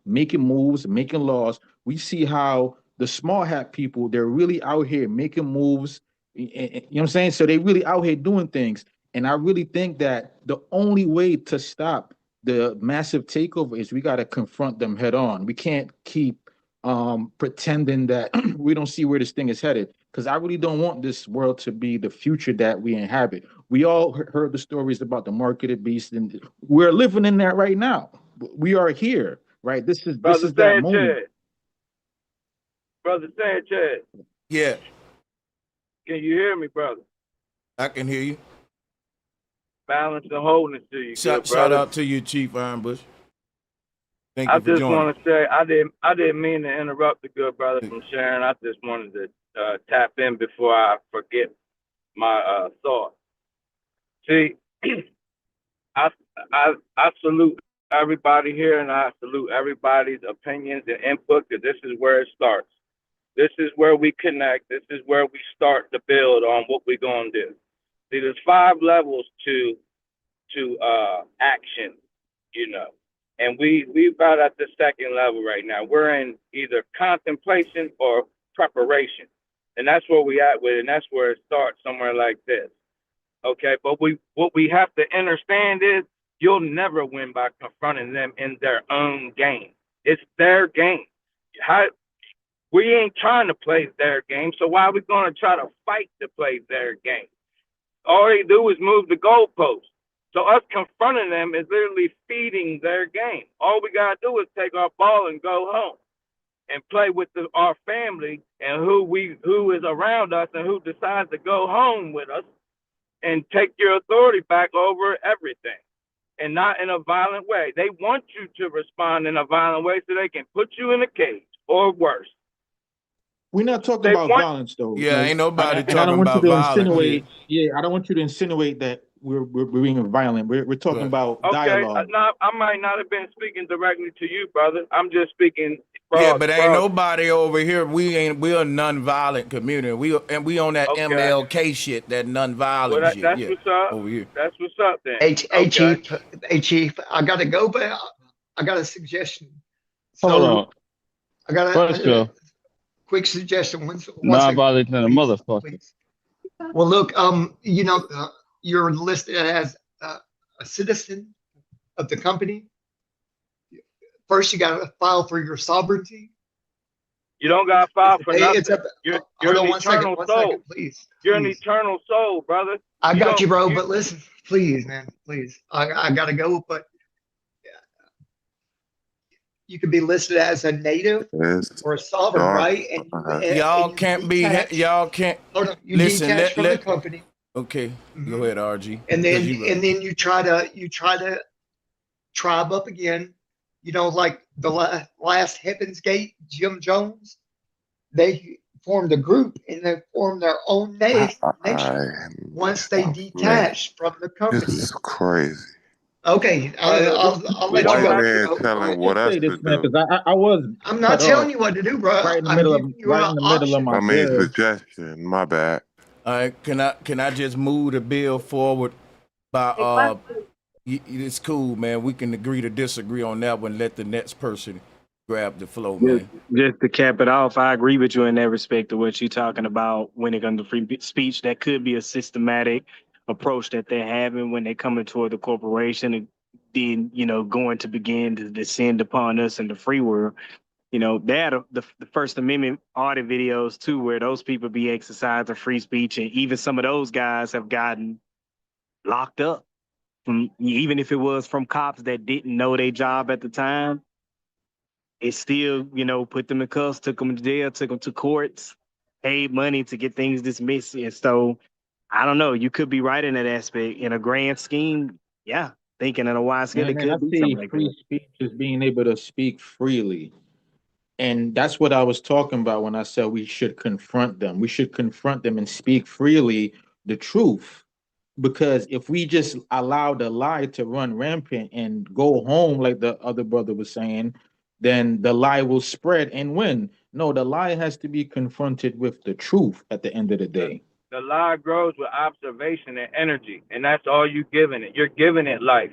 making moves, making laws. We see how the small hat people, they're really out here making moves. You know what I'm saying? So they really out here doing things. And I really think that the only way to stop the massive takeover is we got to confront them head on. We can't keep pretending that we don't see where this thing is headed, because I really don't want this world to be the future that we inhabit. We all heard the stories about the mark of the beast, and we're living in that right now. We are here, right? This is that moment. Brother Sanchez. Yeah, Can you hear me, brother? I can hear you. Balance and wholeness to you, Shout out to you, Chief Ironbush. Thank you I for just joining. want to say I didn't mean to interrupt the good brother from sharing. I just wanted to tap in before I forget my thought. See, I salute everybody here, and I salute everybody's opinions and input, because this is where it starts. This is where we connect. This is where we start to build on what we're gonna do. See, there's 5 levels to action, you know. And we about at the 2nd level right now. We're in either contemplation or preparation. And that's where we at with it, and that's where it starts, somewhere like this. Okay, but what we have to understand is you'll never win by confronting them in their own game. It's their game. We ain't trying to play their game, so why are we going to try to fight to play their game? All they do is move the goalposts. So us confronting them is literally feeding their game. All we got to do is take our ball and go home and play with our family and who is around us and who decides to go home with us, and take your authority back over everything, and not in a violent way. They want you to respond in a violent way so they can put you in a cage or worse. We're not talking about violence, though. Yeah, like, ain't nobody and I talking don't want you about to violence. insinuate. Yeah, I don't want you to insinuate that we're being violent. We're talking about dialogue. No, I might not have been speaking directly to you, brother. I'm just speaking. Yeah, but ain't nobody over here. We're a non-violent community. We on that MLK shit, that non-violent Well, shit. that's Yeah, what's up. over here. That's what's up then. Chief, I gotta go, but I got a suggestion. Hold on. I got a quick suggestion. Non-violent than a motherfucker. Well, look, you're listed as a citizen of the company. First, you got to file for your sovereignty. You don't got to file for nothing. You're an one eternal second, soul. Please. You're an eternal soul, brother. I got you, bro. But listen, please, man, please. I got to go, but you could be listed as a native or a sovereign, right? And y'all you can't be. detach- Y'all can't. Hold on, you listen. detach from the company. Okay, go ahead, RG. And then you try to tribe up again. You know, like the last Heaven's Gate, Jim Jones. They formed a group and they formed their own nation once they detached from the company. This is crazy. Okay, I'll let you go. Let me say this, man, because I was I'm not cut telling off you what to do, bro. right in the I'm middle of giving you an option. my I mean, bill. suggestion. My bad. All right, can I just move the bill forward by it's cool, man. We can agree to disagree on that one. Let the next person grab the flow, man. Just to cap it off, I agree with you in that respect of what you're talking about when it comes to free speech. That could be a systematic approach that they're having when they're coming toward the corporation and then, going to begin to descend upon us in the free world. They had the First Amendment audit videos too, where those people be exercising free speech, and even some of those guys have gotten locked up, even if it was from cops that didn't know their job at the time. It still, put them in cuffs, took them to jail, took them to courts, paid money to get things dismissed. And so, I don't know. You could be right in that aspect. In a grand scheme, yeah, thinking on a wide scale, it Man, I could be see something like free that. speech as being able to speak freely. And that's what I was talking about when I said we should confront them. We should confront them and speak freely the truth. Because if we just allow the lie to run rampant and go home, like the other brother was saying, then the lie will spread and win. No, the lie has to be confronted with the truth at the end of the day. The lie grows with observation and energy, and that's all you giving it. You're giving it life.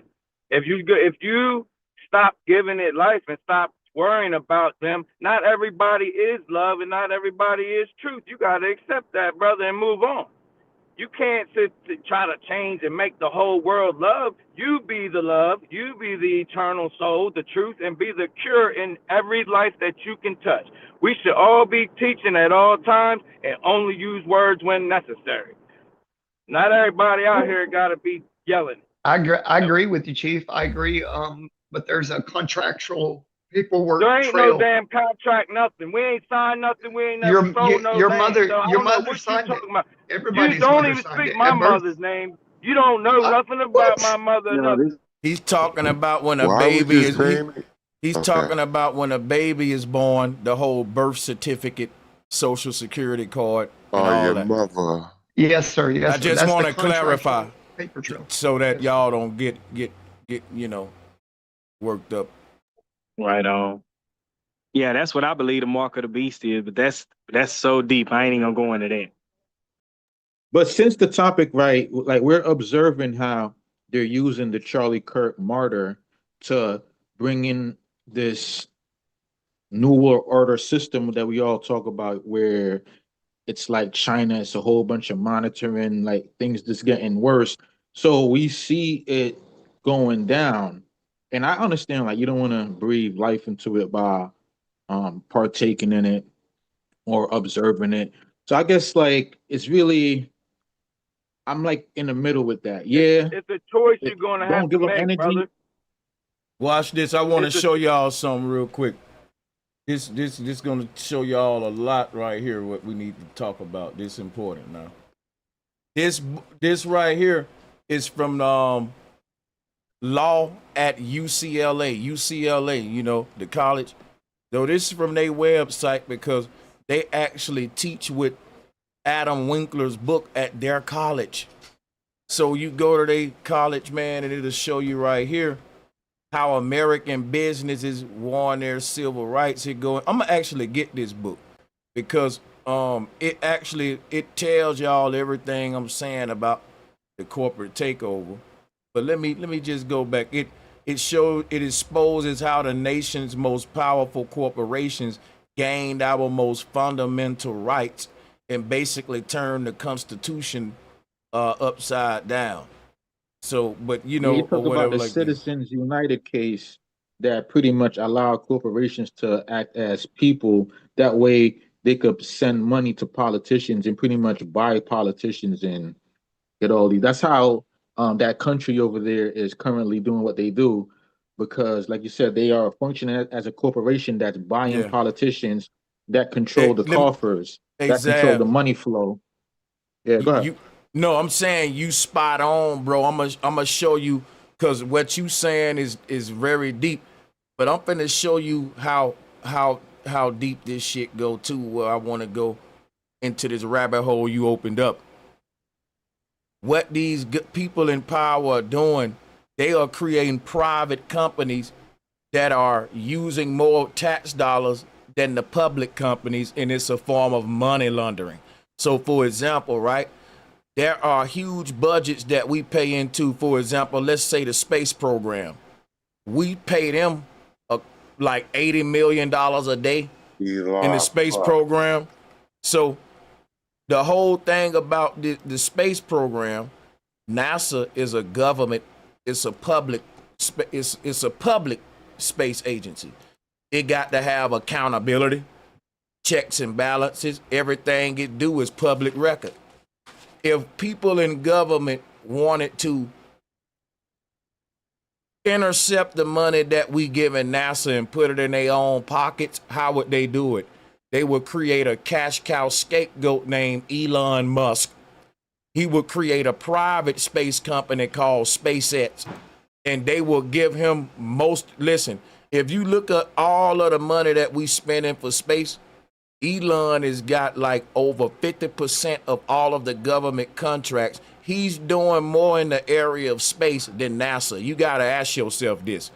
If you stop giving it life and stop worrying about them, not everybody is love and not everybody is truth. You got to accept that, brother, and move on. You can't sit to try to change and make the whole world love. You be the love. You be the eternal soul, the truth, and be the cure in every life that you can touch. We should all be teaching at all times and only use words when necessary. Not everybody out here got to be yelling. I agree with you, Chief. I agree. But there's a contractual paperwork There ain't trail. no damn contract, nothing. We ain't signed nothing. We ain't never sold no your name. mother, So I your don't know mother what signed you it. talking about. Everybody's You don't mother even signed speak it my at birth. mother's name. You don't know nothing about my mother. Nothing. He's talking about when a Well, I was baby just is. saying it. He's Okay. talking about when a baby is born, the whole birth certificate, social security card, and all your that. mother. Yes, sir. Yes, I sir. just That's want the to clarify paper trail. so that y'all don't get worked up. Right on. Yeah, that's what I believe the mark of the beast is, but that's so deep. I ain't even gonna go into that. But since the topic, right, like we're observing how they're using the Charlie Kirk martyr to bring in this New World Order system that we all talk about, where it's like China, it's a whole bunch of monitoring, like things just getting worse. So we see it going down. And I understand, like, you don't want to breathe life into it by partaking in it or observing it. So I guess, like, it's really, I'm like in the middle with that. Yeah. It's a choice you're going to Don't have to give them make, energy. brother. Watch this. I want to It's a- show y'all something real quick. This going to show y'all a lot right here. What we need to talk about. This is important now. This right here is from law at UCLA. UCLA, the college. So this is from their website because they actually teach with Adam Winkler's book at their college. So you go to their college, man, and it'll show you right here how American businesses won their civil rights. I'm gonna actually get this book because it tells y'all everything I'm saying about the corporate takeover. But let me just go back. It exposes how the nation's most powerful corporations gained our most fundamental rights and basically turned the Constitution upside down. So, but You talk about the Citizens United case that pretty much allowed corporations to act as people. That way they could send money to politicians and pretty much buy politicians and get all these. That's how that country over there is currently doing what they do, because like you said, they are functioning as a corporation that's buying politicians that control the coffers, that control the money flow. Yeah, go ahead. No, I'm saying you spot on, bro. I'm gonna show you, because what you saying is very deep, but I'm finna show you how deep this shit go to, where I want to go into this rabbit hole you opened up. What these people in power are doing, they are creating private companies that are using more tax dollars than the public companies, and it's a form of money laundering. So, for example, right, there are huge budgets that we pay into. For example, let's say the space program. We pay them like $80 million a day in the space program. So the whole thing about the space program, NASA is a government, it's a public space agency. It got to have accountability, checks and balances. Everything it do is public record. If people in government wanted to intercept the money that we give in NASA and put it in their own pockets, how would they do it? They would create a cash cow scapegoat named Elon Musk. He would create a private space company called SpaceX, and they will give him listen, if you look at all of the money that we spending for space, Elon has got like over 50% of all of the government contracts. He's doing more in the area of space than NASA. You got to ask yourself this.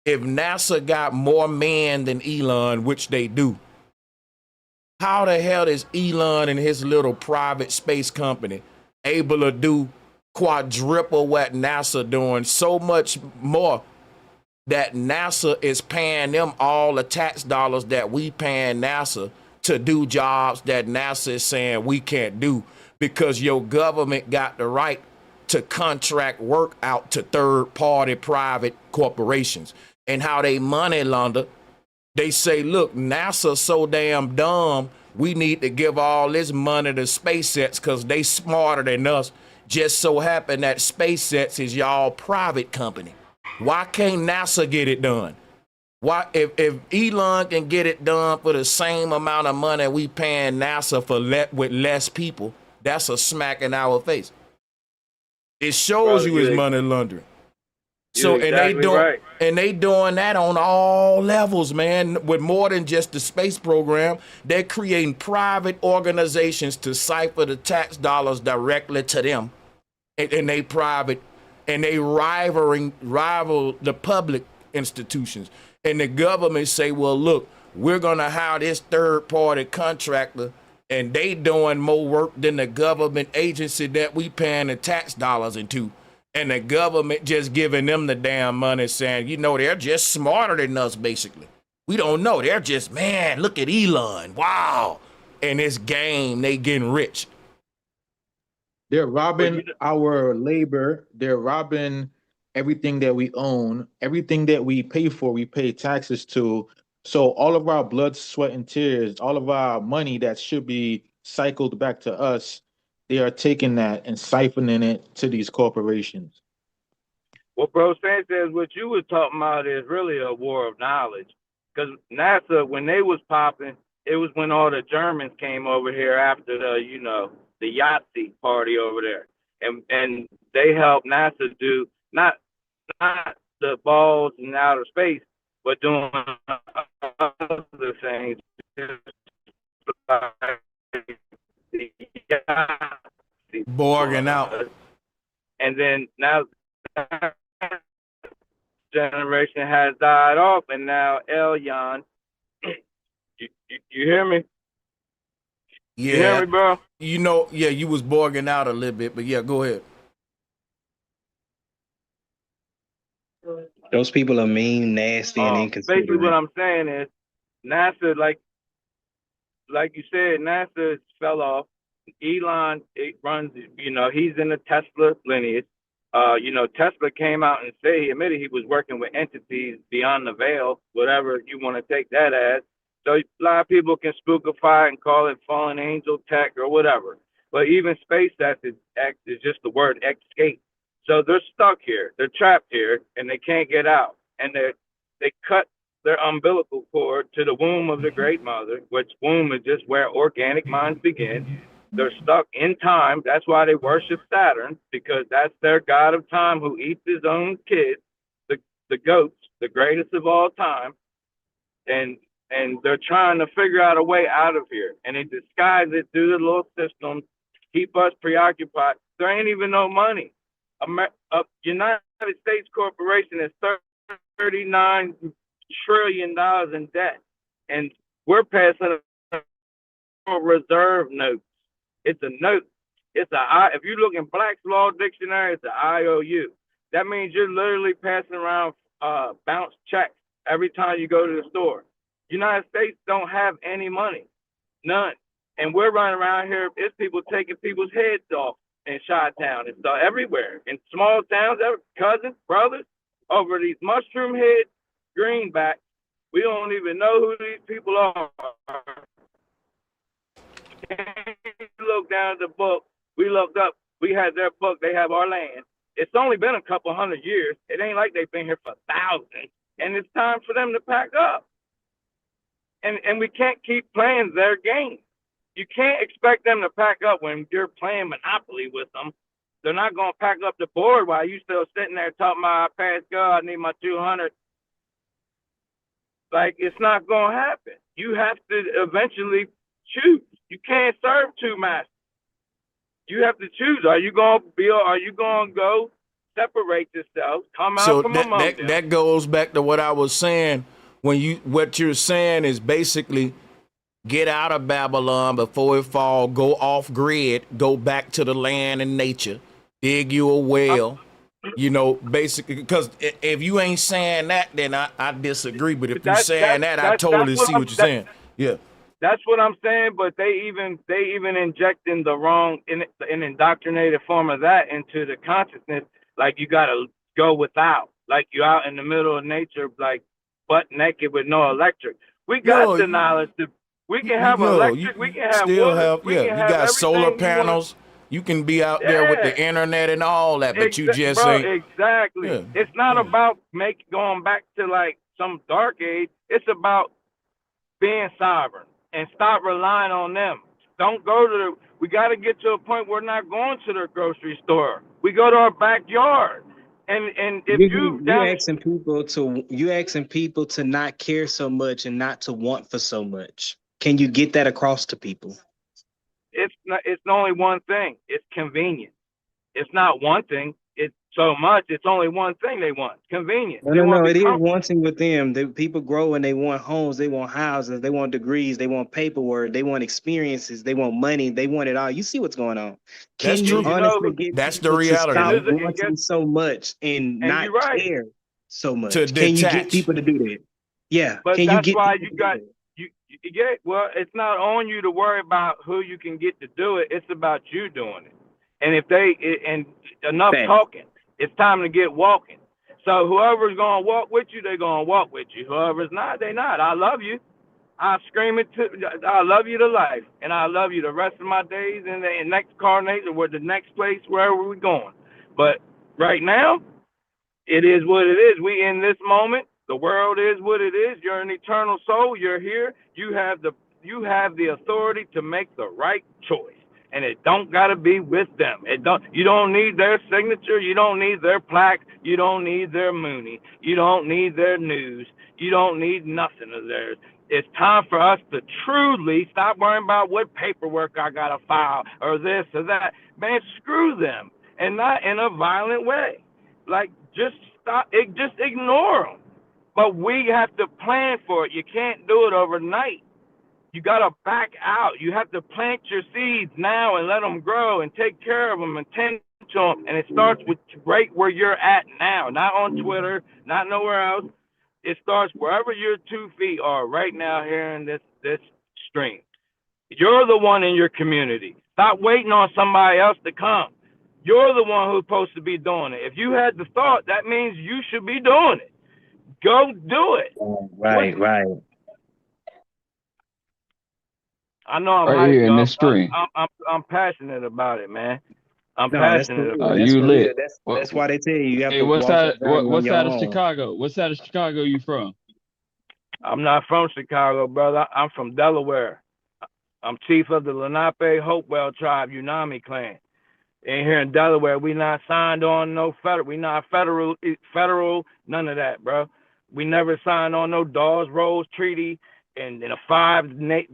If NASA got more man than Elon, which they do, how the hell is Elon and his little private space company able to do quadruple what NASA doing, so much more that NASA is paying them all the tax dollars that we paying NASA to do jobs that NASA is saying we can't do, because your government got the right to contract work out to third-party private corporations. And how they money launder, they say, look, NASA's so damn dumb, we need to give all this money to SpaceX because they smarter than us. Just so happen that SpaceX is y'all private company. Why can't NASA get it done? Why, if Elon can get it done for the same amount of money we paying NASA for with less people, that's a smack in our face. It shows you his money laundering. So and they doing that on all levels, man, with more than just the space program. They're creating private organizations to cipher the tax dollars directly to them, and they private, and they rival the public institutions. And the government say, well, look, we're gonna hire this third-party contractor, and they doing more work than the government agency that we paying the tax dollars into. And the government just giving them the damn money, saying, you know, they're just smarter than us, basically. We don't know. They're just, man, look at Elon. Wow. And this game, they getting rich. They're robbing our labor. They're robbing everything that we own, everything that we pay for, we pay taxes to. So all of our blood, sweat, and tears, all of our money that should be cycled back to us, they are taking that and siphoning it to these corporations. Well, bro, Sanchez, what you were talking about is really a war of knowledge. Because NASA, when they was popping, it was when all the Germans came over here after the Yahtzee party over there. And they helped NASA do not the balls in outer space, but doing other things. Borging out. And then now that generation has died off, and now Elyon, you hear me? Yeah. You hear me, bro? You know, yeah, you was borging out a little bit, but yeah, go ahead. Those people are mean, nasty, and inconsiderate. Basically what I'm saying is NASA, like you said, NASA fell off. Elon, it runs, he's in the Tesla lineage. Tesla came out and he admitted he was working with entities beyond the veil, whatever you want to take that as. So a lot of people can spookify and call it fallen angel tech or whatever. But even SpaceX is just the word escape. So they're stuck here. They're trapped here, and they can't get out. And they cut their umbilical cord to the womb of the Great Mother, which womb is just where organic minds begin. They're stuck in time. That's why they worship Saturn, because that's their god of time who eats his own kids, the goats, the greatest of all time. And and they're trying to figure out a way out of here. And they disguise it through the little system, keep us preoccupied. There ain't even no money. United States Corporation is $39 trillion in debt, and we're passing a reserve note. It's a note. It's if you look in Black's Law Dictionary, it's an IOU. That means you're literally passing around bounce checks every time you go to the store. United States don't have any money, none. And we're running around here, it's people taking people's heads off in Chi-Town and stuff everywhere. In small towns, cousins, brothers, over these mushroom head greenbacks. We don't even know who these people are. Look down at the book. We looked up. We had their book. They have our land. It's only been a couple hundred years. It ain't like they've been here for thousands. And it's time for them to pack up. And we can't keep playing their game. You can't expect them to pack up when you're playing Monopoly with them. They're not going to pack up the board while you still sitting there talking about, I passed go, I need my 200. Like, it's not going to happen. You have to eventually choose. You can't serve two masters. You have to choose. Are you going to go separate yourself, come out So from among them? that goes back to what I was saying. What you're saying is basically get out of Babylon before it fall, go off grid, go back to the land and nature, dig you a well, basically, because if you ain't saying that, then I disagree. But if you're saying that, I totally see what you're saying. Yeah. That's what I'm saying, but they even injecting the wrong an indoctrinated form of that into the consciousness. Like you gotta go without, like you out in the middle of nature, like butt naked with no electric. We got the knowledge to. We can have electric. We can have water. You got solar panels. You can be out there with the internet and all that, but you just ain't. Exactly. Yeah. It's not about going back to like some dark age. It's about being sovereign and stop relying on them. Don't go to we got to get to a point where we're not going to the grocery store. We go to our backyard. And if you asking people to not care so much and not to want for so much. Can you get that across to people? It's only one thing. It's convenience. It's not one thing. It's so much. It's only one thing they want. Convenience. No. It is one thing with them. The people grow and they want homes. They want houses. They want degrees. They want paperwork. They want experiences. They want money. They want it all. You see what's going on. That's true. Honestly get that's the reality. Stop wanting so much and not care so much. To Can you get people to do that? Yeah. But can that's you get why you got. Yeah, well, it's not on you to worry about who you can get to do it. It's about you doing it. And enough talking. It's time to get walking. So whoever's going to walk with you, they're going to walk with you. Whoever's not, they're not. I love you. I scream it I love you to life. And I love you the rest of my days in the next incarnation or the next place, wherever we're going. But right now, it is what it is. We in this moment. The world is what it is. You're an eternal soul. You're here. You have the authority to make the right choice. And it don't gotta be with them. You don't need their signature, you don't need their plaque, you don't need their Mooney, you don't need their news, you don't need nothing of theirs. It's time for us to truly stop worrying about what paperwork I gotta file or this or that. Man, screw them. And not in a violent way. Like just ignore them. But we have to plan for it. You can't do it overnight. You got to back out. You have to plant your seeds now and let them grow and take care of them and tend to them. And it starts with right where you're at now, not on Twitter, not nowhere else. It starts wherever your 2 feet are right now here in this stream. You're the one in your community. Stop waiting on somebody else to come. You're the one who's supposed to be doing it. If you had the thought, that means you should be doing it. Go do it. Right. I know I'm right here in this stream. I'm passionate about it, man. I'm No, passionate about it. You lit. That's why they tell you have Hey, to what walk side? that journey What on your side of own. Chicago? What side of Chicago you from? I'm not from Chicago, brother. I'm from Delaware. I'm chief of the Lenape Hopewell tribe, Unami clan. And here in Delaware, we not signed on no federal. We not federal, none of that, bro. We never signed on no Dawes Roads Treaty. and a 5,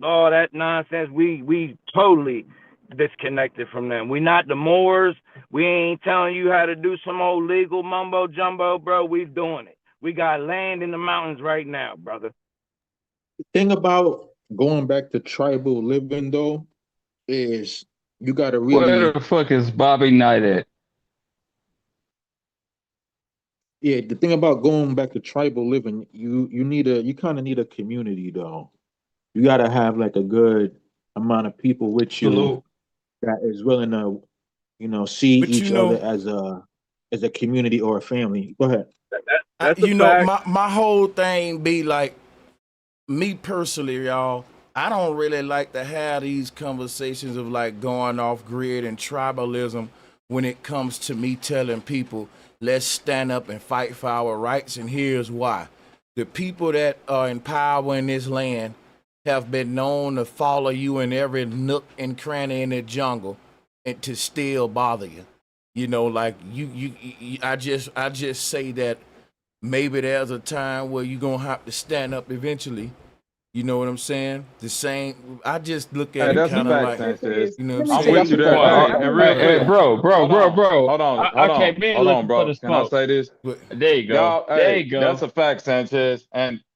all that nonsense. We totally disconnected from them. We not the Moors. We ain't telling you how to do some old legal mumbo jumbo, bro. We doing it. We got land in the mountains right now, brother. The thing about going back to tribal living though is you got to Where really, the fuck is Bobby Knight at? yeah. The thing about going back to tribal living, you kind of need a community though. You got to have like a good amount of people with you Salute. that is willing to, see But each other as a community or a family. Go ahead. That's a fact. my whole thing be like, me personally, y'all, I don't really like to have these conversations of like going off grid and tribalism when it comes to me telling people, let's stand up and fight for our rights. And here's why. The people that are in power in this land have been known to follow you in every nook and cranny in the jungle and to still bother you. You know, like I just say that maybe there's a time where you're gonna have to stand up eventually. You know what I'm saying? The same. I just look at Hey, it that's a kind of fact, like, Sanchez. you know what I'm I'm saying? with you there. Hey, and real quick, bro. hold on, I came in hold on, looking for bro. the Can I smoke. say this? There you go. Y'all, There hey, you go. that's a fact, Sanchez.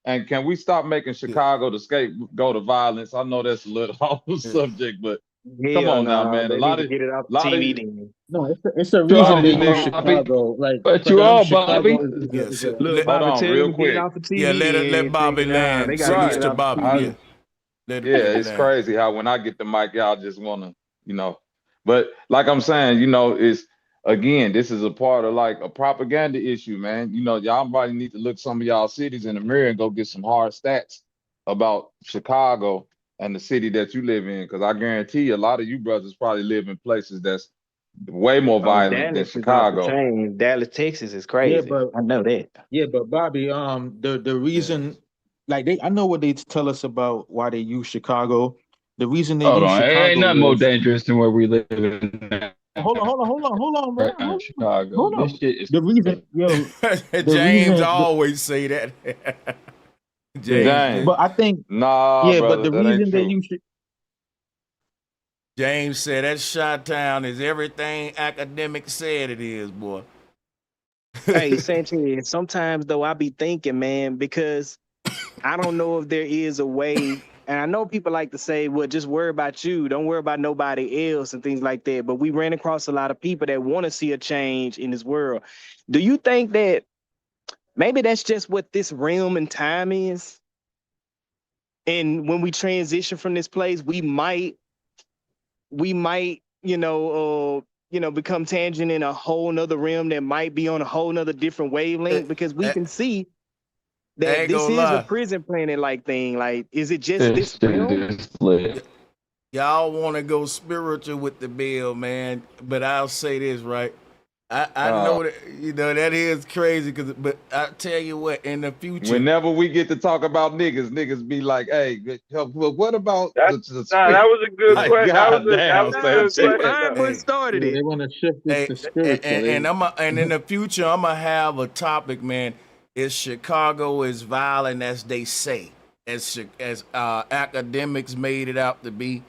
And can we stop making Chicago the scapegoat of violence? I know that's a little off the subject, but come Hell on now, no, man. A they need lot to of, get it off the lot of, TV then. No, it's a lot reason of they you use niggas, Chicago. Like But for you them, all, Chicago Bobby. is a Look, hold Bobby, on, tell real them to get it quick. off the TV. Yeah, let Bobby Nah, they land. got to get Salutes it to off the Bobby. TV. Yeah, let Yeah, Bobby it's land. crazy how when I get the mic, y'all just wanna, you know. But like I'm saying, is again, this is a part of like a propaganda issue, man. Y'all probably need to look some of y'all cities in the mirror and go get some hard stats about Chicago and the city that you live in. Because I guarantee you, a lot of you brothers probably live in places that's way more Oh, violent than Dallas is off the Chicago. chain. Dallas, Texas is yeah, crazy. but I know that. Bobby, the reason, like I know what they tell us about why they use Chicago. The reason they Hold use on. It ain't Chicago nothing more is dangerous than where we live in hold on, man, right now in Chicago. hold This on. shit is The reason, yo, the James reason, always say that. yeah, James, James, but I think, nah, yeah, but brother, the that ain't reason they true. use James said that Chi-Town is everything academic said it is, boy. Hey, Sanchez, sometimes though I be thinking, man, because I don't know if there is a way, and I know people like to say, well, just worry about you, don't worry about nobody else and things like that. But we ran across a lot of people that want to see a change in this world. Do you think that maybe that's just what this realm and time is? And when we transition from this place, we might, become tangent in a whole nother realm that might be on a whole nother different wavelength because we can see I that ain't this gonna is a lie. prison planet like thing. Like, is it just this this shit realm? is lit. Y'all want to go spiritual with the bill, man. But I'll say this, right? I know that that is crazy, but I tell you what, in the future, Whenever we get to talk about niggas be like, "Hey, well, what about That the that spirit?" was a good Like, question. That was goddamn, a good Sanchez. question I'm though. what started yeah, it. they want to shift this to spiritual. and in the future, I'm gonna have a topic, man. Is Chicago as violent as they say, as academics made it out to be,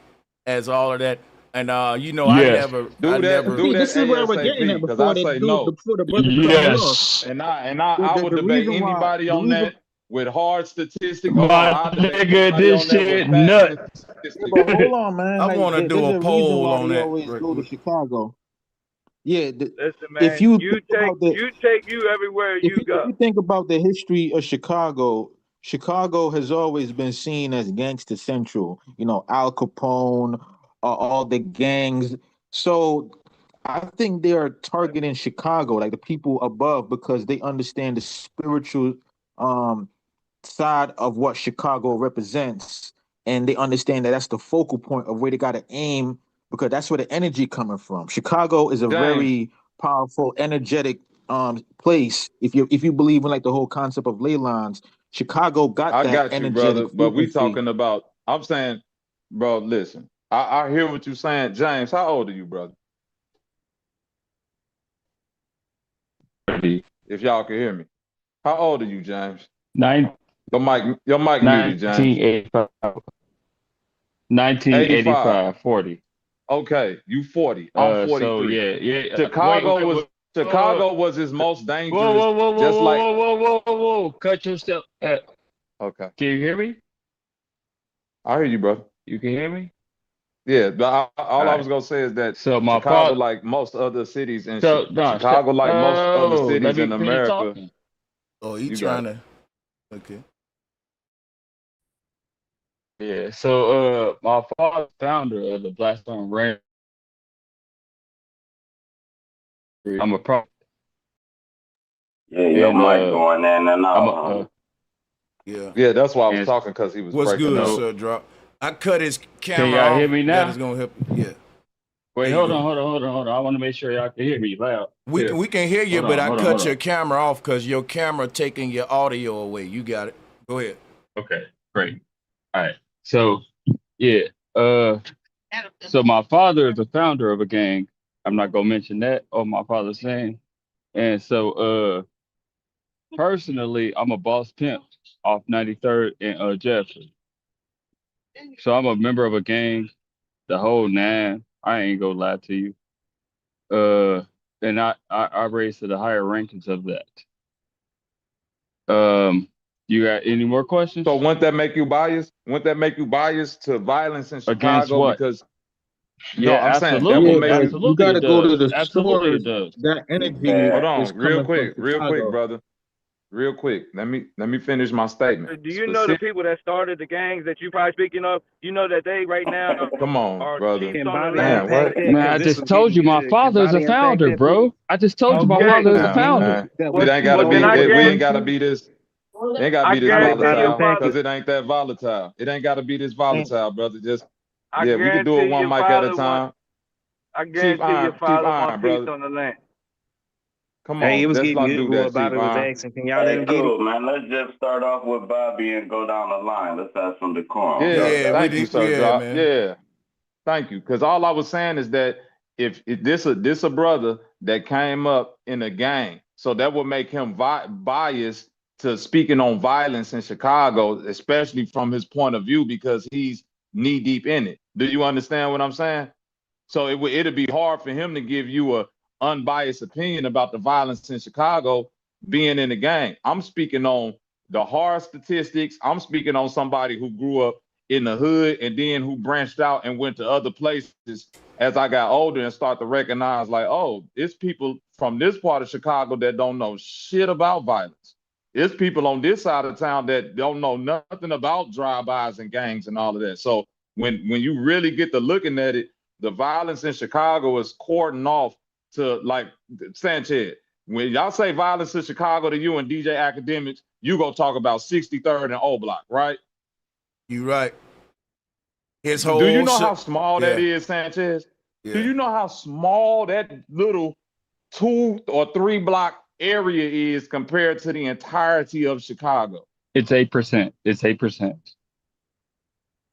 as all of that? And I Yes. never, Do that, do See, that this is what I was ASAP, getting at because I before say no. before the brother cut me off. Yes. And I would The debate reason why, anybody the on reason, that with hard statistics. Hold on, My I'll debate nigga, anybody this on that with shit facts and nuts. yeah, statistics. but hold on, man. I Like, want to do there's a a reason poll why on they that. always go to Chicago. Yeah, Listen, if man, you you think take about the you everywhere if you you go. think about the history of Chicago, Chicago has always been seen as gangster central. Al Capone, all the gangs. So I think they are targeting Chicago, like the people above, because they understand the spiritual um, side of what Chicago represents, and they understand that that's the focal point of where they got to aim because that's where the energy coming from. Chicago is a James, very powerful, energetic place. If you believe in like the whole concept of ley lines, Chicago got I that got you, energetic brother. But we frequency. talking about. I'm saying, bro, listen. I hear what you're saying, James. How old are you, brother? If y'all can hear me, how old are you, James? 19. Your mic muted, James. 1985. 1985, 40. Okay, you 40. I'm 43. So yeah. Chicago was his most dangerous. Whoa. Cut yourself. Okay. Can you hear me? I hear you, brother. You can hear me? Yeah, but all I was Right. gonna say is that So my Chicago, father. like most other cities in So no. Chicago, like most other Let cities me in finish America. talking. Oh, he You got trying it. to. Okay. Yeah. So my father, founder of the Blackstone Ranch. I'm a pro. Yeah, your And mic going in and I'm out, a huh? Yeah, that's why I was and talking because he was What's breaking good, up. sir? Drop. I cut his can camera y'all hear off. me That now? is gonna help. Yeah. Wait, There you hold go. on. I want to make sure y'all can hear me loud. We Here. can hear you, Hold but on, I hold cut on. your camera off because your camera taking your audio away. You got it. Go ahead. Okay, great. All right. So yeah. So my father is the founder of a gang. I'm not gonna mention that or my father's name. And so personally, I'm a boss pimp off 93rd and Jefferson. So I'm a member of a gang, the whole nine. I ain't gonna lie to you. And I raised to the higher rankings of that. You got any more questions? So wouldn't that make you biased? Wouldn't that make you biased to violence in Against Chicago? what? Because Yeah, no, I'm saying that will absolutely. make you. You Absolutely got it to go to does. the Absolutely it source. does. That energy Hold is on, coming from real quick, Chicago. brother. Real quick. Let me finish my statement. Do you know the people that started the gangs that you probably speaking of? You know that they right now Come on, are brother. chiefs Can on the Bobby land. Man, what? unpack that? Man, Because I this just was told getting you my good. Can father is a Bobby unpack founder, that, please? bro. I just told you my Okay, father is a Meaning founder. that It what ain't you gotta well be. then told I us. We ain't guarantee gotta be this. It ain't gotta I be this Go ahead, guarantee Bobby, your volatile, unpack father cause it. it ain't that volatile. It ain't gotta be this volatile, brother. Just I yeah, we could do it guarantee one your mic at a father want time. I guarantee your Chief father want Iron, peace brother. on the land. Come Hey, it on, was let's getting not good do with what that, Chief Bobby was Iron. asking. Can y'all let Hey, him get it? cool, man. Let's just start off with Bobby and go down the line. Let's have some decorum. Yeah, Y'all Yeah, got we it. thank you, did. sir. Yeah, Drop. man. Yeah. Thank you. Because all I was saying is that if this a brother that came up in a gang, so that would make him biased to speaking on violence in Chicago, especially from his point of view, because he's knee deep in it. Do you understand what I'm saying? So it'd be hard for him to give you a unbiased opinion about the violence in Chicago being in the gang. I'm speaking on the hard statistics. I'm speaking on somebody who grew up in the hood and then who branched out and went to other places as I got older and start to recognize like, oh, it's people from this part of Chicago that don't know shit about violence. It's people on this side of town that don't know nothing about drive-bys and gangs and all of that. So when you really get to looking at it, the violence in Chicago is cordoned off to like Sanchez. When y'all say violence in Chicago to you and DJ Academics, you go talk about 63rd and O Block, right? You right. His Do you whole know how small that yeah, is, Sanchez? Do yeah. you know how small that little 2 or 3 block area is compared to the entirety of Chicago? It's 8%. It's 8%.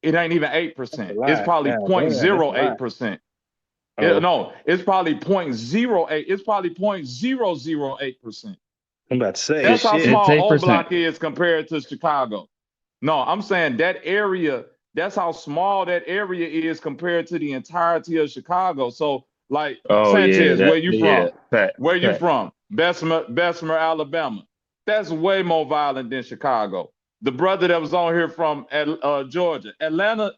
It ain't even That's a 8%. It's lot. probably God damn, that's a lot. 0.08%. Oh, No, it's probably 0.08. It's probably 0.008%. I'm about to say That's how shit. It's small O 8%. Block is compared to Chicago. No, I'm saying that area, that's how small that area is compared to the entirety of Chicago. So, like, Oh yeah, Sanchez, where that you yeah. from? Fact. Where you Fact. from? Bessemer, Alabama. That's way more violent than Chicago. The brother that was on here from Georgia, Atlanta,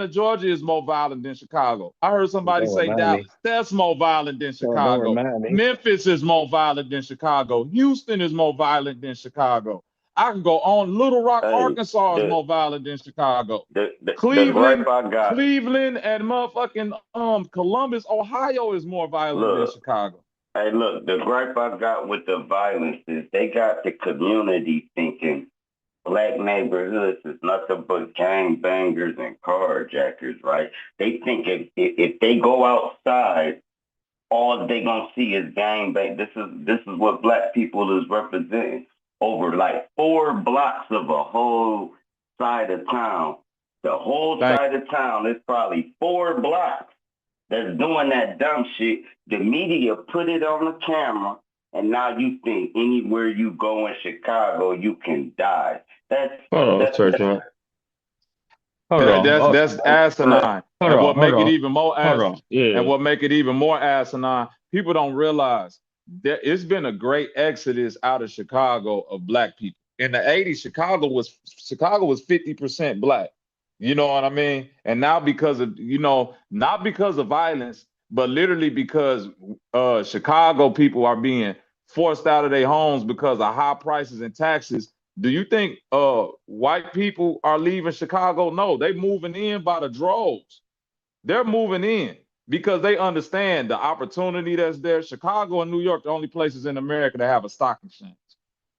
Georgia is more violent than Chicago. I heard somebody Don't say remind me. Dallas. That's more violent than Don't Chicago. remind me. Memphis is more violent than Chicago. Houston is more violent than Chicago. I can go on. Little Rock, Hey, Arkansas is the more violent than Chicago. the gripe I got. Cleveland and motherfucking Columbus, Ohio is more violent than Look, Chicago. hey, look. The gripe I got with the violence is they got the community thinking black neighborhoods is nothing but gang bangers and carjackers, right? They think if they go outside, all they gonna see is gang bang. This is what black people is representing over like 4 blocks of a whole side of town. The whole side of town is probably 4 blocks that's doing that dumb shit. The media put it on the camera, and now you think anywhere you go in Chicago, you can die. Hold on, that's Sir John. Hold on. That's asinine. Hold And on. what Hold make it on. even more Hold on. and Yeah. what make it even more asinine, people don't realize that it's been a great exodus out of Chicago of black people. In the 80s, Chicago was 50% black. You know what I mean? And now because of, not because of violence, but literally because Chicago people are being forced out of their homes because of high prices and taxes. Do you think white people are leaving Chicago? No, they moving in by the droves. They're moving in because they understand the opportunity that's there. Chicago and New York, the only places in America that have a stock exchange.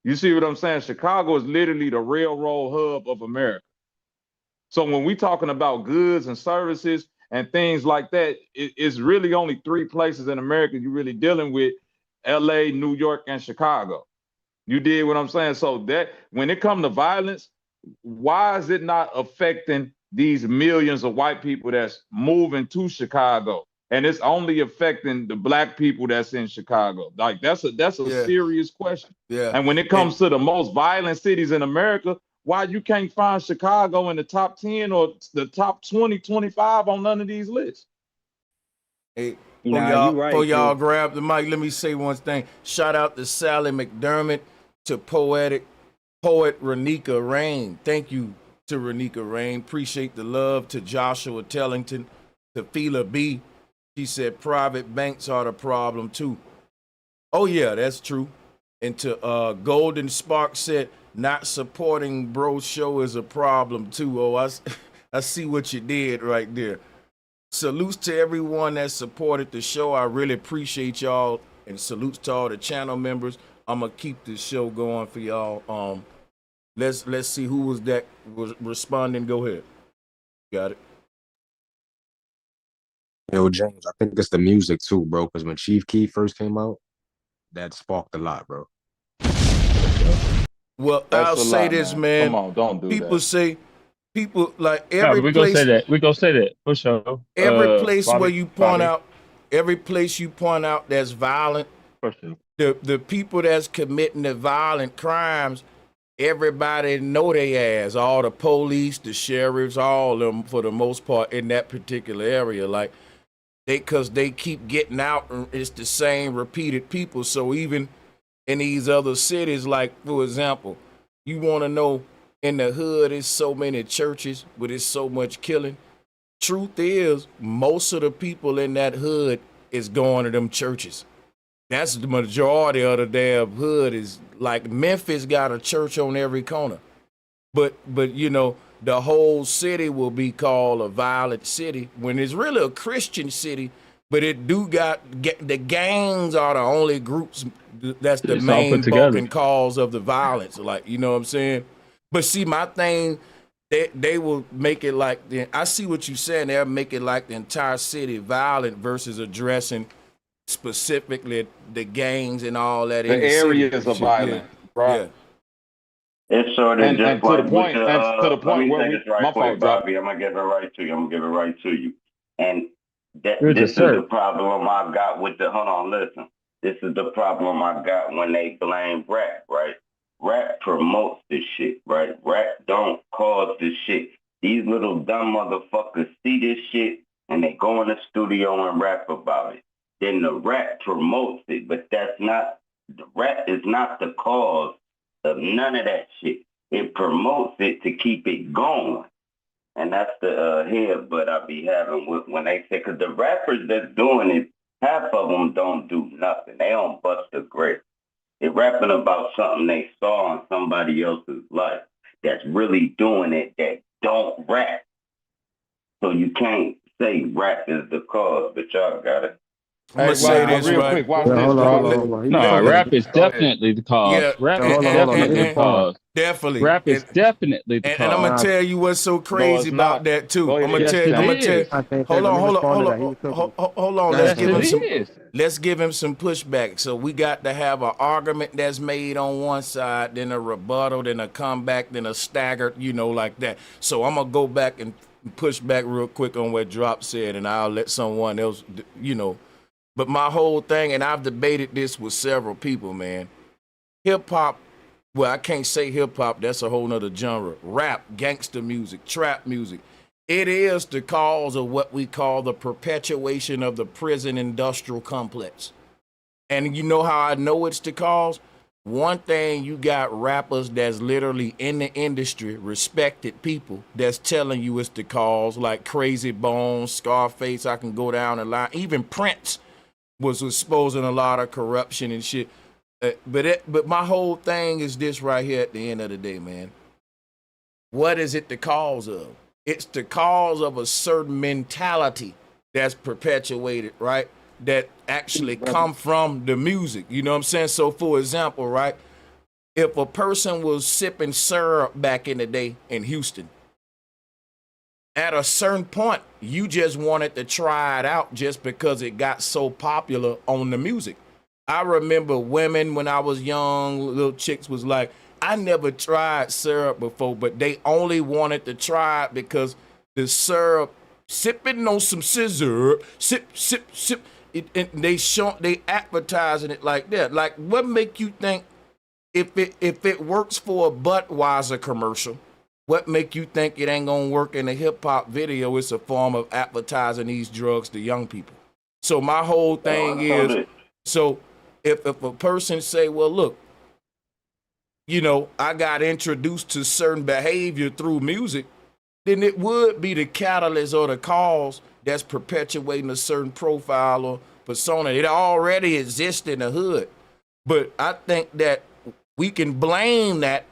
You see what I'm saying? Chicago is literally the railroad hub of America. So when we talking about goods and services and things like that, it's really only 3 places in America you're really dealing with: LA, New York, and Chicago. You did what I'm saying? So that when it comes to violence, why is it not affecting these millions of white people that's moving to Chicago? And it's only affecting the black people that's in Chicago. Like that's a serious question. Yeah. And when it comes to the most violent cities in America, why you can't find Chicago in the top 10 or the top 20, 25 on none of these lists? Hey, Nah, before y'all grab the mic, let me say one thing. Shout out to Sally McDermott, to poet Renika Rain. Thank you to Renika Rain. Appreciate the love. To Joshua Tellington, to Fela B. She said private banks are the problem too. Oh yeah, that's true. And to Golden Spark said not supporting Bro Show is a problem too. Oh, I see what you did right there. Salutes to everyone that supported the show. I really appreciate y'all, and salutes to all the channel members. I'm gonna keep this show going for y'all. Let's see who was responding. Go ahead. Got it. Yo, James, I think it's the music too, bro. Because when Chief Keef first came out, that sparked a lot, bro. Well, I'll say this, man. Come on, don't do people that. say, people like No, every we're place. gonna say that. We're gonna say that for sure. Every place Bobby, where you point out, every place you point out that's violent, for sure. the people that's committing the violent crimes, everybody know they ass. All the police, the sheriffs, all of them for the most part in that particular area. Like because they keep getting out, and it's the same repeated people. So even in these other cities, like for example, you want to know in the hood, it's so many churches, but it's so much killing. Truth is, most of the people in that hood is going to them churches. That's the majority of the damn hood. Is like Memphis got a church on every corner. But you know, the whole city will be called a violent city when it's really a Christian city, but it do got the gangs are the only groups that's the It's all main put together. bulk and cause of the violence. Like, you know what I'm saying? But see, my thing, they will make it like I see what you're saying. They'll make it like the entire city violent versus addressing specifically the gangs and all that The in the city. areas are violent, right? Yeah. It's sort of And just to like the point, with the, and to the let point me where say we, this right my quick, fault, drop. Bobby. I'm gonna give it right to you. I'm gonna give it right to you. And You're this just is the sir. problem I got with the. Hold on, listen. This is the problem I got when they blame rap, right? Rap promotes this shit, right? Rap don't cause this shit. These little dumb motherfuckers see this shit and they go in the studio and rap about it. Then the rap promotes it, but that's not, the rap is not the cause of none of that shit. It promotes it to keep it going. And that's the headbutt I be having with when they say, because the rappers that's doing it, half of them don't do nothing. They don't bust a grip. They're rapping about something they saw in somebody else's life that's really doing it that don't rap. So you can't say rap is the cause, but y'all got it. I'm gonna say this real right. quick, watch this, Hold on, drop. hold on. No, rap is Go ahead. definitely the cause. Yeah, Rap is Hold on, hold on. Let definitely me the cause. definitely. Rap is definitely the And I'm gonna cause. tell you what's so No, crazy it's about not. that too. Go I'm ahead, gonna Yes, tell. it I'm gonna tell. is. I can't Hold let on, me hold on, respond to hold that. He on, was cooking. hold on. Go Let's ahead, give him Yes, some. it is. Let's give him some pushback. So we got to have an argument that's made on one side, then a rebuttal, then a comeback, then a staggered. You know, like that. So I'm gonna go back and push back real quick on what Drop said, and I'll let someone else. You know. But my whole thing, and I've debated this with several people, man. Hip hop well, I can't say hip hop, that's a whole nother genre. Rap, gangster music, trap music. It is the cause of what we call the perpetuation of the prison industrial complex. And you know how I know it's the cause? One thing, you got rappers that's literally in the industry, respected people, that's telling you it's the cause, like Crazy Bones, Scarface, I can go down the line. Even Prince was exposing a lot of corruption and shit. But my whole thing is this right here at the end of the day, man. What is it the cause of? It's the cause of a certain mentality that's perpetuated, right? That actually come from the music. You know what I'm saying? So for example, right? If a person was sipping syrup back in the day in Houston, at a certain point, you just wanted to try it out just because it got so popular on the music. I remember women when I was young, little chicks was like, I never tried syrup before, but they only wanted to try it because the syrup, sipping on some scissor, sip, sip, sip. And they advertising it like that. Like, what make you think if it works for a Budweiser commercial, what make you think it ain't gonna work in a hip hop video? It's a form of advertising these drugs to young people. So my whole thing is, so if a person say, well, look, you know, I got introduced to certain behavior through music, then it would be the catalyst or the cause that's perpetuating a certain profile or persona. It already exists in the hood. But I think that we can blame that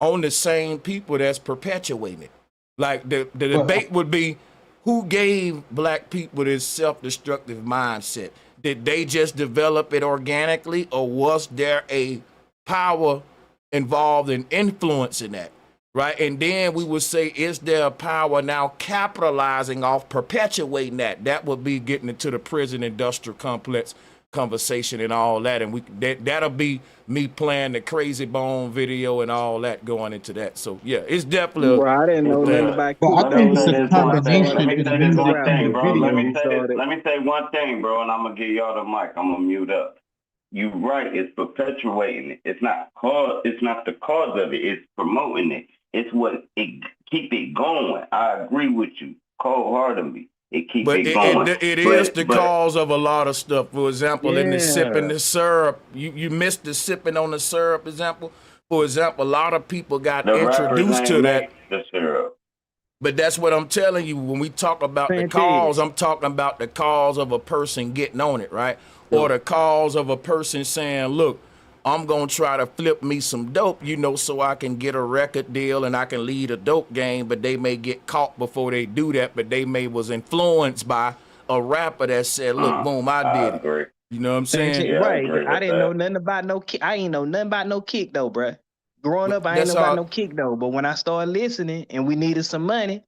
on the same people that's perpetuating it. Like the debate would be, who gave black people this self-destructive mindset? Did they just develop it organically, or was there a power involved in influencing that? Right? And then we would say, is there a power now capitalizing off perpetuating that? That would be getting into the prison industrial complex conversation and all that. And that'll be me playing the Crazy Bone video and all that going into that. So yeah, it's definitely. Bro, I didn't know nothing about Well, kick I think though. it's a combination. Let me say this one thing, the bro. video Let started. me say one thing, bro, and I'm gonna give y'all the mic. I'm gonna mute up. You're right. It's perpetuating it. It's not the cause of it. It's promoting it. It's what it keep it going. I agree with you wholeheartedly. It keep it going. It is the cause of a lot of stuff. For example, in the sipping the syrup, you missed the sipping on the syrup example. For example, a lot of people got introduced to that. The syrup. But that's what I'm telling you. When we talk about the cause, I'm talking about the cause of a person getting on it, right? Or the cause of a person saying, look, I'm going to try to flip me some dope, you know, so I can get a record deal and I can lead a dope game, but they may get caught before they do that, but they may was influenced by a rapper that said, look, boom, I did it. You know what I'm saying? Yeah, right. I didn't know nothing about no kick. I ain't know nothing about no kick though, bruh. Growing up, I ain't know about no kick though. But when I started listening and we needed some money,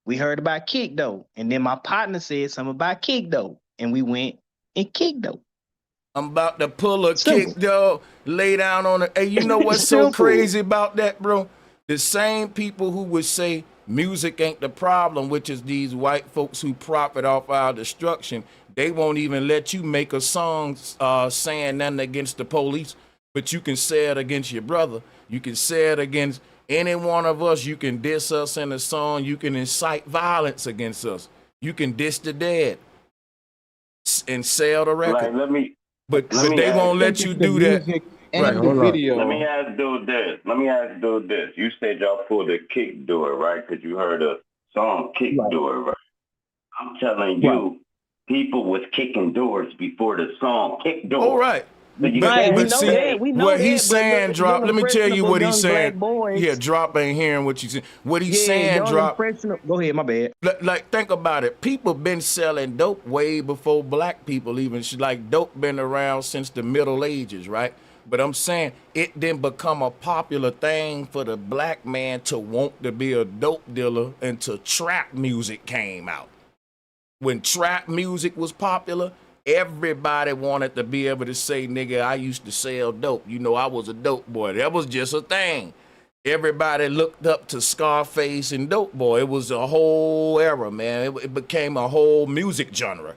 we heard about kick though. And then my partner said something about kick though. And we went and kick though. I'm about to pull a kick, though, lay down on it. Hey, you know what's so crazy about that, bro? The same people who would say music ain't the problem, which is these white folks who profit off our destruction, they won't even let you make a song saying nothing against the police, but you can say it against your brother. You can say it against any one of us. You can diss us in a song. You can incite violence against us. You can diss the dead and sell the record. Like, But they won't let you do that. Right, hold on. Let me ask dude this. You said y'all pulled a kick door, right? Because you heard a song kick door, right? I'm telling you, people was kicking doors before the song kick door. All right. But see, what he's saying, Drop, let me tell you what he's saying. Yeah, Drop ain't hearing what you saying. What he's saying, Drop. Go ahead, my bad. Like, think about it. People been selling dope way before black people even. Like, dope been around since the Middle Ages, right? But I'm saying it didn't become a popular thing for the black man to want to be a dope dealer until trap music came out. When trap music was popular, everybody wanted to be able to say, nigga, I used to sell dope. You know, I was a dope boy. That was just a thing. Everybody looked up to Scarface and Dope Boy. It was a whole era, man. It became a whole music genre.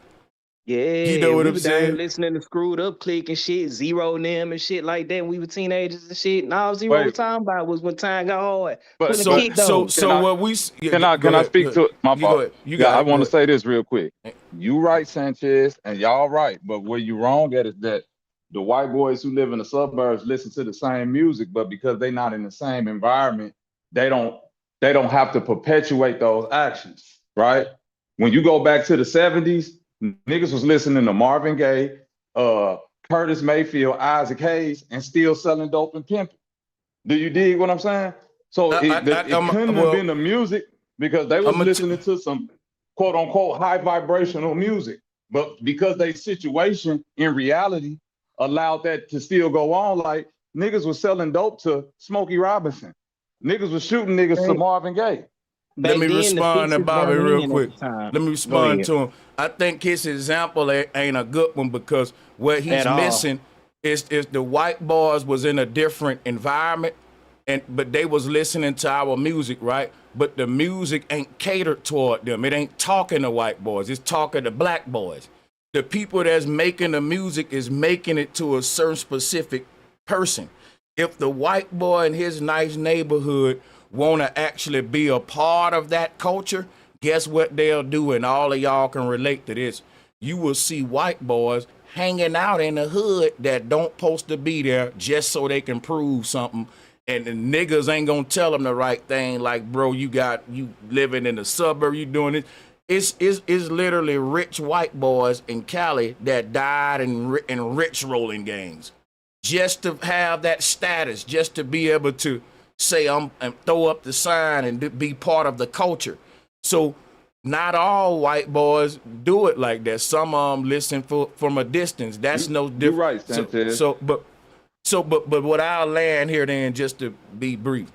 You know Yeah, what we I'm were down here saying? listening to Screwed Up Click and shit, Zero and them and shit like that. When we were teenagers and shit. And all Zero was Wait, talking about was when time got hard. but Putting a but kick on. can I what we yeah, can go I ahead, go speak ahead. to my You go fault? ahead. You Yeah, got I it. Go want to ahead. say this real quick. You right, Sanchez, and y'all right. But where you wrong at is that the white boys who live in the suburbs listen to the same music, but because they're not in the same environment, they don't have to perpetuate those actions, right? When you go back to the 70s, niggas was listening to Marvin Gaye, Curtis Mayfield, Isaac Hayes, and still selling dope and pimping. Do you dig what I'm saying? So it couldn't have been the music because they was listening to some quote unquote high vibrational music. But because they situation in reality allowed that to still go on, like niggas was selling dope to Smokey Robinson. Niggas was shooting niggas to Marvin Gaye. Let Back me then, the respond to fixes Bobby weren't real in at quick. the time. Let me Go respond ahead. to him. I think his example ain't a good one because what he's At all. missing is the white boys was in a different environment, but they was listening to our music, right? But the music ain't catered toward them. It ain't talking to white boys. It's talking to black boys. The people that's making the music is making it to a certain specific person. If the white boy in his nice neighborhood want to actually be a part of that culture, guess what they'll do? And all of y'all can relate to this. You will see white boys hanging out in the hood that don't supposed to be there just so they can prove something. And the niggas ain't gonna tell them the right thing. Like, bro, you living in the suburb, you doing it. It's literally rich white boys in Cali that died in rich rolling gangs just to have that status, just to be able to say and throw up the sign and be part of the culture. So not all white boys do it like that. Some of them listen from a distance. That's no different. You're right, Sanchez. But what I'll land here then, just to be brief,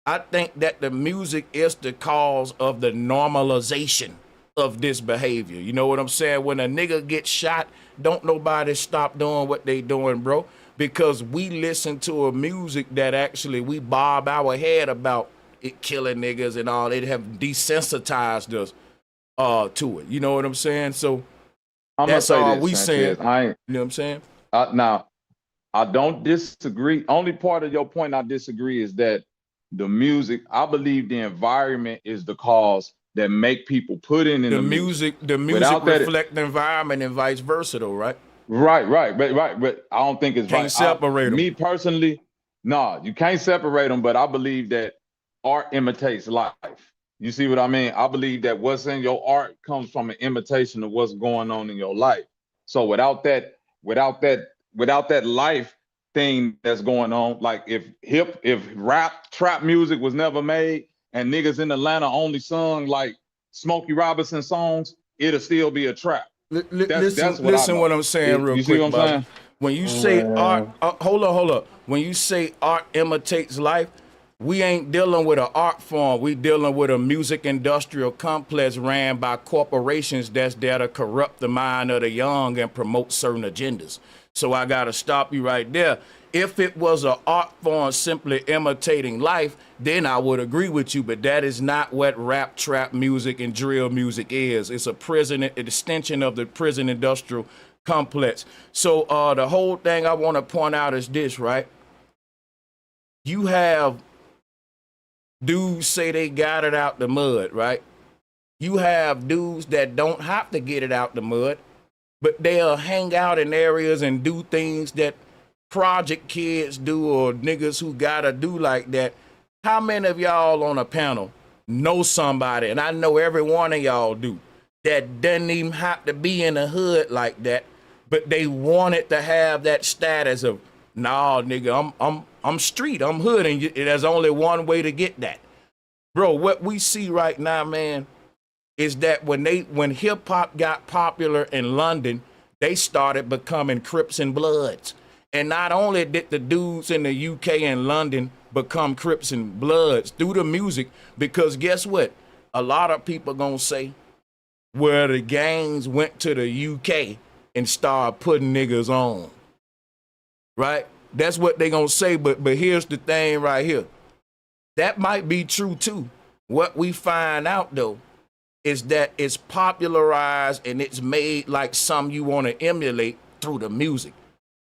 I think that the music is the cause of the normalization of this behavior. You know what I'm saying? When a nigga gets shot, don't nobody stop doing what they doing, bro. Because we listen to a music that actually we bob our head about it killing niggas and all. It have desensitized us to it. You know what I'm saying? So I'm that's gonna say all this, we Sanchez. saying. You know what I'm saying? Now, I don't disagree. Only part of your point I disagree is that the music, I believe the environment is the cause that make people put in the music. The music Without that, reflect the environment and vice versa though, right? Right. But I don't think it's Can't right. separate them. Me personally, no, you can't separate them, but I believe that art imitates life. You see what I mean? I believe that what's in your art comes from an imitation of what's going on in your life. So without that life thing that's going on, like if rap trap music was never made and niggas in Atlanta only sung like Smokey Robinson songs, it'll still be a trap. Listen what I'm saying real quick, what I'm Bobby. saying? When you say art, hold up. When you say art imitates life, we ain't dealing with an art form. We dealing with a music industrial complex ran by corporations that's there to corrupt the mind of the young and promote certain agendas. So I gotta stop you right there. If it was an art form simply imitating life, then I would agree with you, but that is not what rap, trap music, and drill music is. It's an extension of the prison industrial complex. So the whole thing I want to point out is this, right? You have dudes say they got it out the mud, right? You have dudes that don't have to get it out the mud, but they'll hang out in areas and do things that project kids do or niggas who gotta do like that. How many of y'all on a panel know somebody, and I know every one of y'all do, that doesn't even have to be in the hood like that, but they wanted to have that status of, nah, nigga, I'm street, I'm hood, and there's only one way to get that. Bro, what we see right now, man, is that when hip hop got popular in London, they started becoming Crips and Bloods. And not only did the dudes in the UK and London become Crips and Bloods through the music, because guess what? A lot of people gonna say, where the gangs went to the UK and started putting niggas on, right? That's what they gonna say, but here's the thing right here. That might be true too. What we find out though is that it's popularized and it's made like something you want to emulate through the music,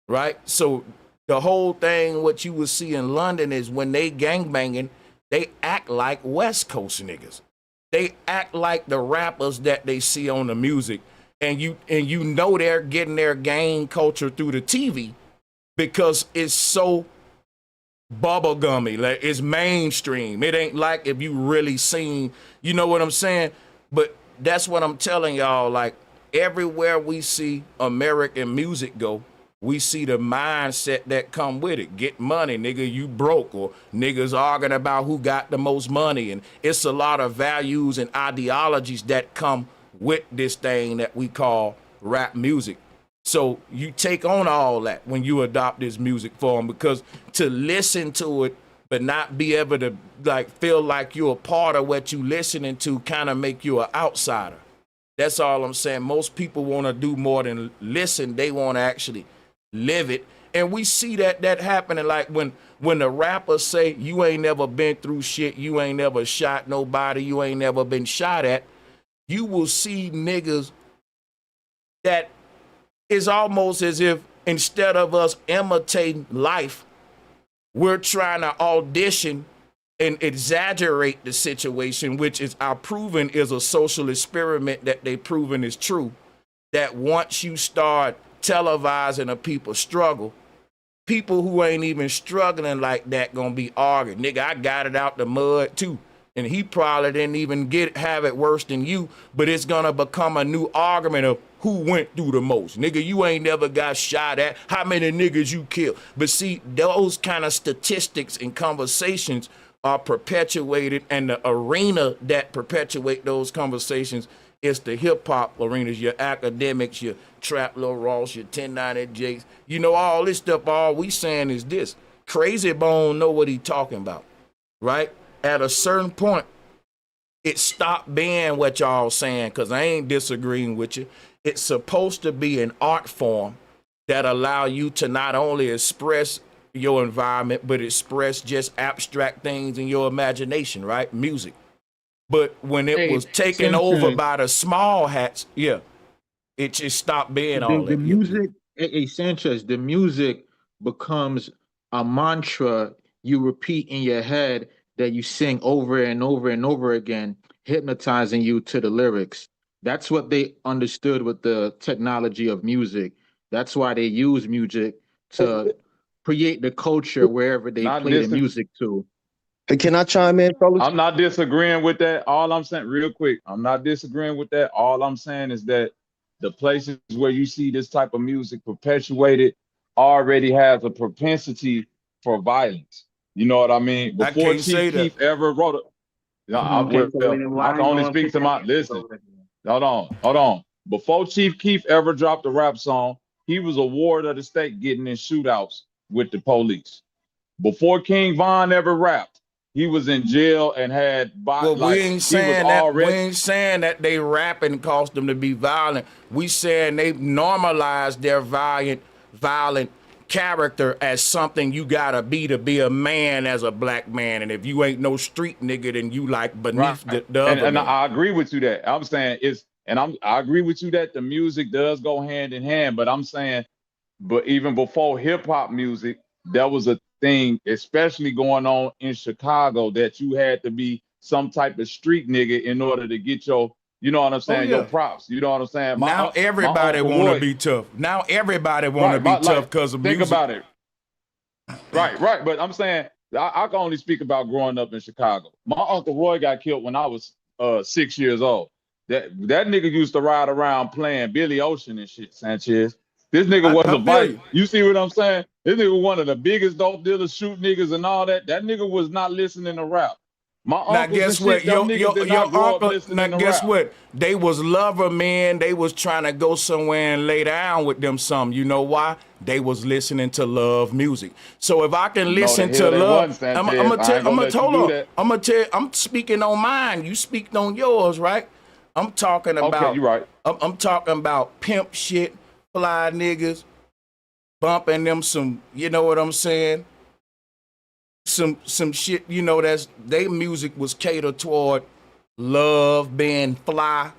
right? So the whole thing, what you will see in London is when they gangbanging, they act like West Coast niggas. They act like the rappers that they see on the music, and you know they're getting their gang culture through the TV because it's so bubblegummy, like it's mainstream. It ain't like if you really seen, you know what I'm saying? But that's what I'm telling y'all. Like everywhere we see American music go, we see the mindset that come with it. Get money, nigga, you broke, or niggas arguing about who got the most money. And it's a lot of values and ideologies that come with this thing that we call rap music. So you take on all that when you adopt this music form, because to listen to it but not be able to like feel like you're a part of what you listening to kind of make you an outsider. That's all I'm saying. Most people want to do more than listen. They want to actually live it. And we see that happening. Like when the rappers say you ain't never been through shit, you ain't never shot nobody, you ain't never been shot at, you will see niggas that is almost as if instead of us imitating life, we're trying to audition and exaggerate the situation, which is our proven is a social experiment that they proven is true. That once you start televising a people's struggle, people who ain't even struggling like that gonna be arguing. Nigga, I got it out the mud too. And he probably didn't even have it worse than you, but it's gonna become a new argument of who went through the most. Nigga, you ain't never got shot at. How many niggas you killed? But see, those kind of statistics and conversations are perpetuated, and the arena that perpetuate those conversations is the hip hop arenas, your academics, your Trap Lil Ross, your 1090 Jakes. You know, all this stuff, all we saying is this. Crazy Bone know what he talking about, right? At a certain point, it stopped being what y'all saying, because I ain't disagreeing with you. It's supposed to be an art form that allow you to not only express your environment, but express just abstract things in your imagination, right? Music. But when it was taken over by the small hats, yeah, it just stopped being all The that. music, Sanchez, the music becomes a mantra you repeat in your head that you sing over and over and over again, hypnotizing you to the lyrics. That's what they understood with the technology of music. That's why they use music to create the culture wherever they play the music to. Hey, can I chime in, fellas? I'm not disagreeing with that. All I'm saying, real quick, I'm not disagreeing with that. All I'm saying is that the places where you see this type of music perpetuated already has a propensity for violence. You know what I mean? Before Chief Keef ever wrote it, I can only speak to my listen. Hold on. Before Chief Keef ever dropped a rap song, he was a ward of the state getting in shootouts with the police. Before King Von ever rapped, he was in jail and had we ain't saying that they rapping caused them to be violent. We saying they normalized their violent character as something you gotta be to be a man as a black man. And if you ain't no street nigga, then you like beneath the other. And I agree with you that I'm saying I agree with you that the music does go hand in hand, but I'm saying, but even before hip hop music, there was a thing, especially going on in Chicago, that you had to be some type of street nigga in order to get your, you know what I'm saying, your props. You know what I'm saying? Now everybody want to be tough. Now everybody want to be tough because of music. Think about it. Right. But I'm saying, I can only speak about growing up in Chicago. My Uncle Roy got killed when I was 6 years old. That nigga used to ride around playing Billy Ocean and shit, Sanchez. This nigga was a fight. You see what I'm saying? This nigga was one of the biggest dope dealers, shoot niggas and all that. That nigga was not listening to rap. My uncles guess and shit, what? your uncle, now guess what? They was lover men. They was trying to go somewhere and lay down with them some. You know why? They was listening to love music. So if I can listen to love, I'm speaking on mine. You speak on yours, right? I'm talking about. Okay, you right. I'm talking about pimp shit, fly niggas, bumping them some. You know what I'm saying? Some shit, you know, that's they music was catered toward love, being fly,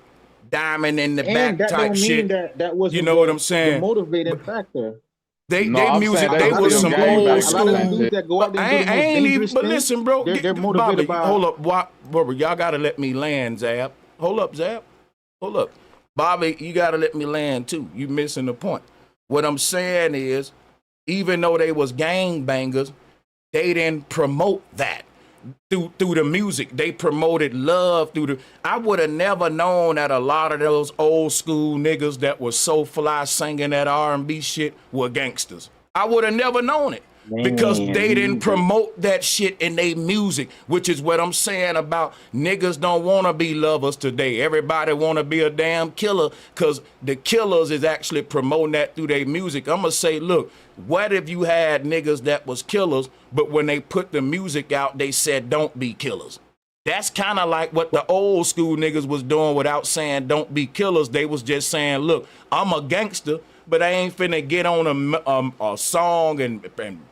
diamond in the And back that type don't mean shit. that You wasn't know what I'm the saying? motivating factor. No, They I'm saying music, they they A lot was of was still them some gang old dudes, a bangers, lot of school. them dudes Sanchez. that go out there and I do the I most ain't even, dangerous but thing, listen, bro, they're Bobby, motivated by. hold up, Bobby, y'all gotta let me land, Zab. Hold up, Zab. Hold up. Bobby, you gotta let me land too. You missing the point. What I'm saying is, even though they was gang bangers, they didn't promote that through the music. They promoted love through the. I would have never known that a lot of those old school niggas that was so fly singing that R&B shit were gangsters. I would have never known it because Man, they me didn't either. promote that shit in their music, which is what I'm saying about niggas don't want to be lovers today. Everybody want to be a damn killer because the killers is actually promoting that through their music. I'm going to say, look, what if you had niggas that was killers, but when they put the music out, they said, don't be killers? That's kind of like what the old school niggas was doing without saying don't be killers. They was just saying, look, I'm a gangster, but I ain't finna get on a song and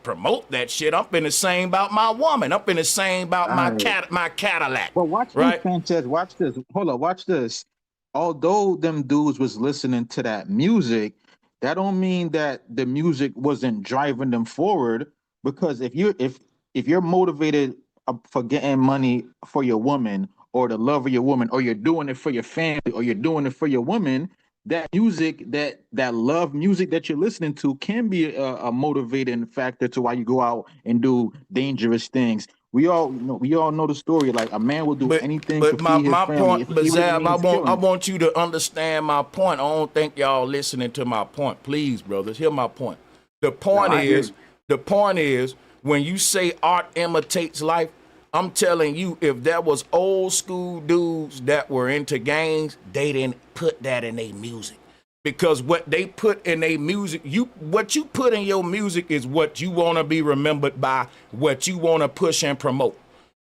promote that shit. I'm finna sing about my woman. I'm finna sing about All right. my Cadillac, But watch this, right? Sanchez. Watch this. Hold on. Watch this. Although them dudes was listening to that music, that don't mean that the music wasn't driving them forward. Because if you're motivated for getting money for your woman, or the love of your woman, or you're doing it for your family, or you're doing it for your woman, that music, that love music that you're listening to, can be a motivating factor to why you go out and do dangerous things. We all know the story. Like, a man will do anything to But feed his my family, point, but even if it Zab, I means want I killing. want you to understand my point. I don't think y'all listening to my point. Please, brothers, hear my point. The No, point I hear is, you. the point is, when you say art imitates life, I'm telling you, if there was old school dudes that were into gangs, they didn't put that in their music. Because what they put in their music, what you put in your music is what you want to be remembered by, what you want to push and promote.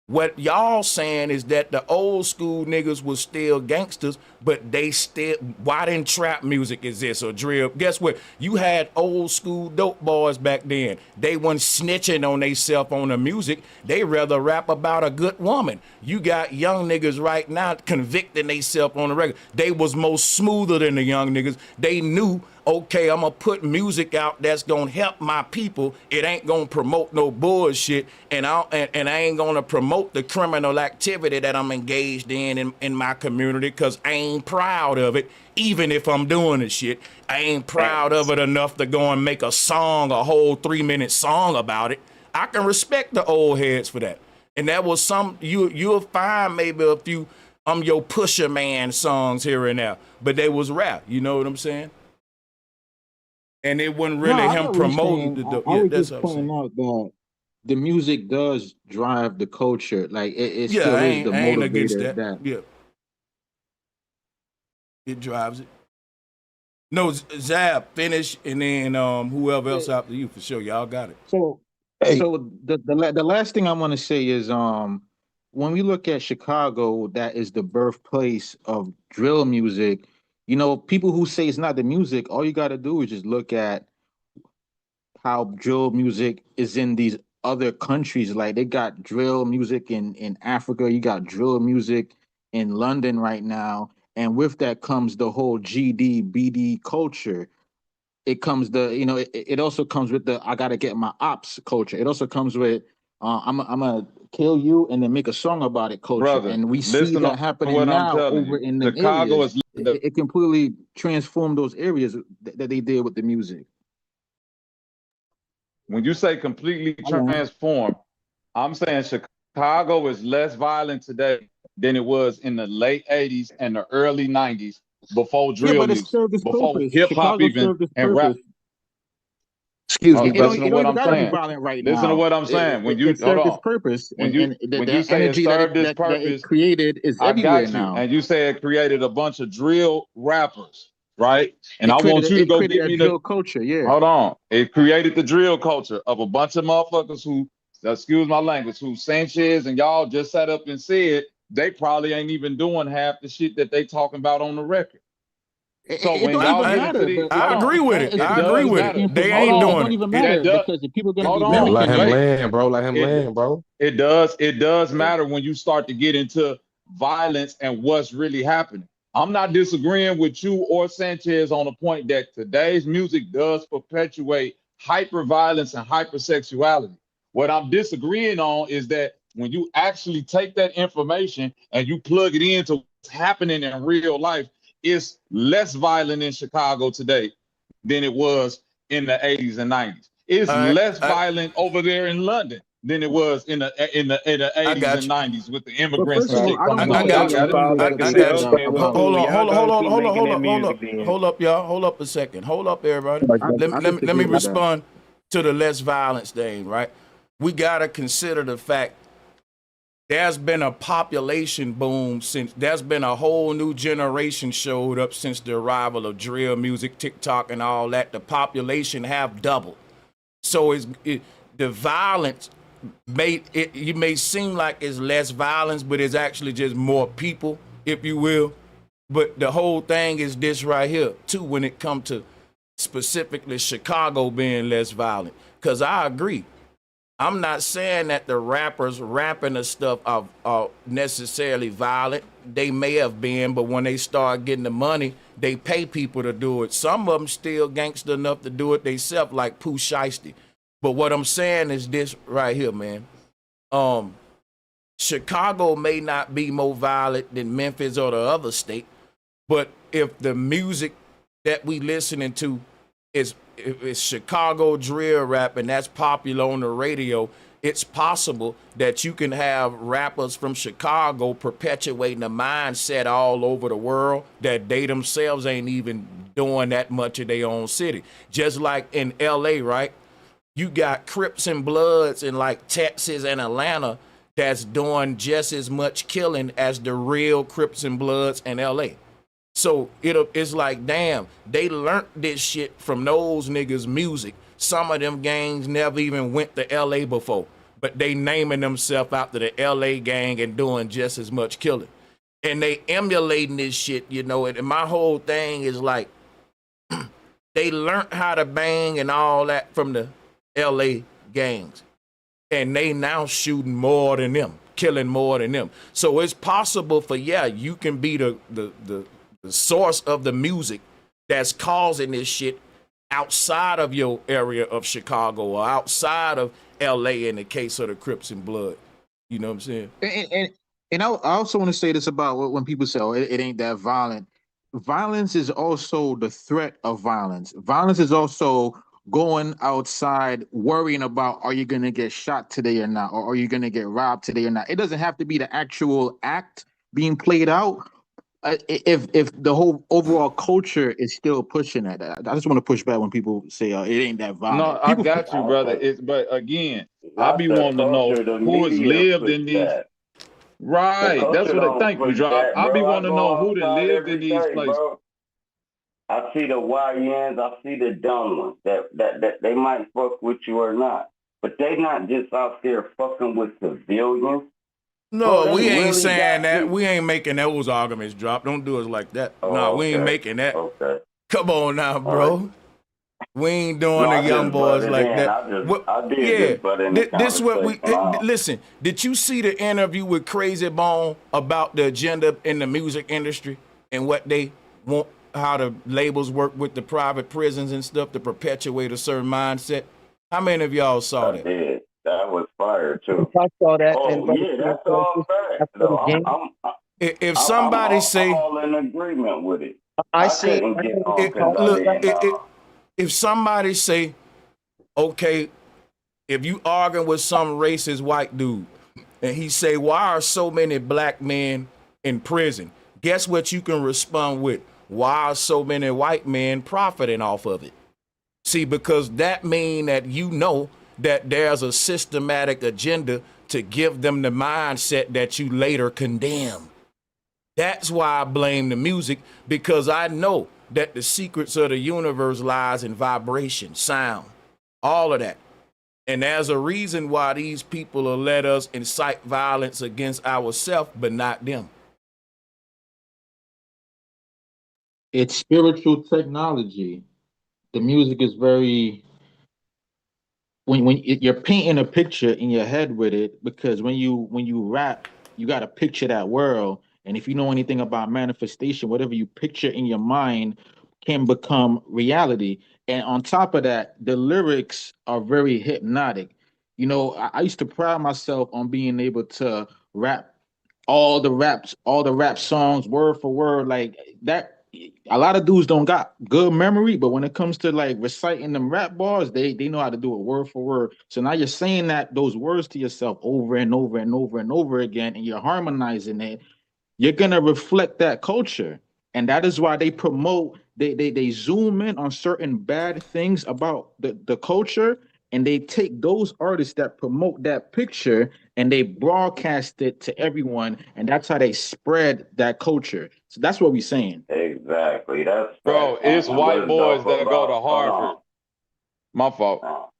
What y'all saying is that the old school niggas was still gangsters, but they still, why didn't trap music exist or drill? Guess what? You had old school dope boys back then. They wasn't snitching on theyself on the music. They rather rap about a good woman. You got young niggas right now convicting theyself on the record. They was most smoother than the young niggas. They knew, okay, I'm gonna put music out that's gonna help my people. It ain't gonna promote no bullshit, and I ain't gonna promote the criminal activity that I'm engaged in my community, because I ain't proud of it. Even if I'm doing the shit, I ain't proud of it enough to go and make a song, a whole 3-minute song about it. I can respect the old heads for that. And that was you'll find maybe a few your Pusher Man songs here and there, but they was rap. You know what I'm saying? And it wasn't No, really I him know what you're promoting saying. I yeah, was that's just what I'm saying. pointing out that the music does drive the culture. Like, it Yeah, still is the I ain't against motivator that. that. Yeah, it drives it. No, Zab, finish, and then whoever else after you for sure. Y'all got it. So, Hey, so the last thing I want to say is, when we look at Chicago, that is the birthplace of drill music. You know, people who say it's not the music, all you got to do is just look at how drill music is in these other countries. Like, they got drill music in Africa, you got drill music in London right now, and with that comes the whole GD BD culture. It comes it also comes with the I gotta get my ops culture. It also comes with I'm gonna kill you and then make a song about it culture. Brother, And we see listen to that happening what I'm now telling over you. in them Chicago areas. is It completely transformed those areas that they did with the music. when you say completely Hold on. transformed, I'm saying Chicago is less violent today than it was in the late 80s and the early 90s, before Yeah, drill but it music, served its before purpose. hip hop Chicago even, served its and rap. purpose. excuse me, It don't brother. Listen to it don't what even I'm gotta be saying. violent right Listen to now. what I'm saying. It Hold served its on. purpose, and When you that say it energy that served its it purpose, created is I everywhere got you. now. And you say it created a bunch of drill rappers, right? And It I created want you to it go created get a me the drill culture. Yeah. hold on. It created the drill culture of a bunch of motherfuckers who, excuse my language, who Sanchez and y'all just sat up and said they probably ain't even doing half the shit that they talking about on the record. So It when don't y'all even get into matter, the but hold I on, agree with it. it's it I just agree does with it's it. matter. They Hold ain't information. It on. doing don't it. even That matter does because the people are gonna hold be Yeah, on. mimicking let him it. Wait. land, bro. Let him It land, bro. it does matter when you start to get into violence and what's really happening. I'm not disagreeing with you or Sanchez on the point that today's music does perpetuate hyperviolence and hypersexuality. What I'm disagreeing on is that when you actually take that information and you plug it into what's happening in real life, it's less violent in Chicago today than it was in the 80s and 90s. It's less violent over there in London than it was in the 80s and 90s with the immigrants and shit coming on. Y'all got it. Hold up, y'all. Hold up a second. Hold up, everybody. Let me respond to the less violence thing, right? We got to consider the fact there's been a population boom since there's been a whole new generation showed up since the arrival of drill music, TikTok, and all that. The population have doubled. So the violence you may seem like it's less violence, but it's actually just more people, if you will. But the whole thing is this right here, too, when it comes to specifically Chicago being less violent. Because I agree. I'm not saying that the rappers rapping the stuff are necessarily violent. They may have been, but when they start getting the money, they pay people to do it. Some of them still gangster enough to do it themselves, like Pooh Shiesty. But what I'm saying is this right here, man. Chicago may not be more violent than Memphis or the other state, but if the music that we listening to is Chicago drill rap and that's popular on the radio, it's possible that you can have rappers from Chicago perpetuating a mindset all over the world that they themselves ain't even doing that much of their own city. Just like in LA, right? You got Crips and Bloods in like Texas and Atlanta that's doing just as much killing as the real Crips and Bloods in LA. So it's like, damn, they learned this shit from those niggas' music. Some of them gangs never even went to LA before, but they naming themselves after the LA gang and doing just as much killing. And they emulating this shit, you know, and my whole thing is like, they learned how to bang and all that from the LA gangs. And they now shooting more than them, killing more than them. So it's possible for, you can be the source of the music that's causing this shit outside of your area of Chicago or outside of LA in the case of the Crips and Blood. You know what I'm saying? And I also want to say this about when people say, oh, it ain't that violent. Violence is also the threat of violence. Violence is also going outside worrying about, are you going to get shot today or not? Or are you going to get robbed today or not? It doesn't have to be the actual act being played out. If the whole overall culture is still pushing at that. I just want to push back when people say, it ain't that violent. No, I got you, brother. But again, I be wanting to know who has lived in these. Right. That's what I think, you drop. I be wanting to know who done lived in these places. Bro. I see the YNs, I see the dumb ones that they might fuck with you or not, but they not just out there fucking with civilians. No, bro, we ain't really saying that. We ain't making those arguments drop. Don't do us like that. Oh, no, we ain't making that. Okay. Come on now, bro. Right. We ain't doing the young boys like that. I did this what we listen. Did you see the interview with Crazy Bone about the agenda in the music industry and what they want, how the labels work with the private prisons and stuff to perpetuate a certain mindset? How many of y'all saw that? I did. That was fire too. I saw that. Oh yeah, that's all fact. No, if somebody say, I'm all in agreement with it. If somebody say, okay, if you arguing with some racist white dude, and he say, why are so many black men in prison? Guess what you can respond with? Why are so many white men profiting off of it? See, because that mean that you know that there's a systematic agenda to give them the mindset that you later condemn. That's why I blame the music, because I know that the secrets of the universe lies in vibration, sound, all of that. And there's a reason why these people will let us incite violence against ourselves, but not them. It's spiritual technology. The music is very, when you're painting a picture in your head with it, because when you rap, you got to picture that world. And if you know anything about manifestation, whatever you picture in your mind can become reality. And on top of that, the lyrics are very hypnotic. You know, I used to pride myself on being able to rap all the rap songs word for word like that. A lot of dudes don't got good memory, but when it comes to like reciting them rap bars, they know how to do it word for word. So now you're saying that those words to yourself over and over and over and over again, and you're harmonizing it, you're gonna reflect that culture. And that is why they promote, they zoom in on certain bad things about the culture, and they take those artists that promote that picture and they broadcast it to everyone, and that's how they spread that culture. So that's what we're saying. Exactly. That's Bro, facts. it's And white what it's boys off that go about, to Harvard. My fault. All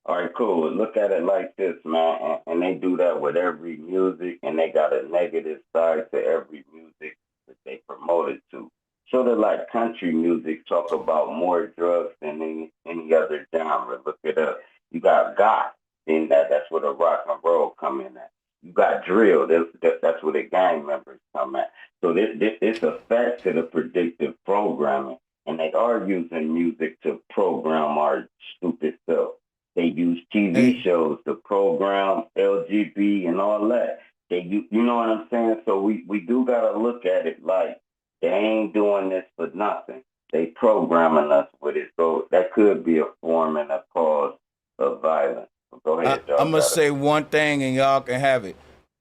right, cool. Look at it like this, man. And they do that with every music, and they got a negative side to every music that they promote it to. Sort of like country music talk about more drugs than any other genre. Look it up. You got goth, then that's where the rock and roll come in at. You got drill, that's where the gang members come at. So this affects to the predictive programming, and they are using music to program our stupid self. They use TV shows to program LGB and all that. You know what I'm saying? So we do gotta look at it like they ain't doing this for nothing. They programming us with it. So that could be a form and a cause of violence. Go ahead, y'all. I'm gonna say one thing and y'all can have it.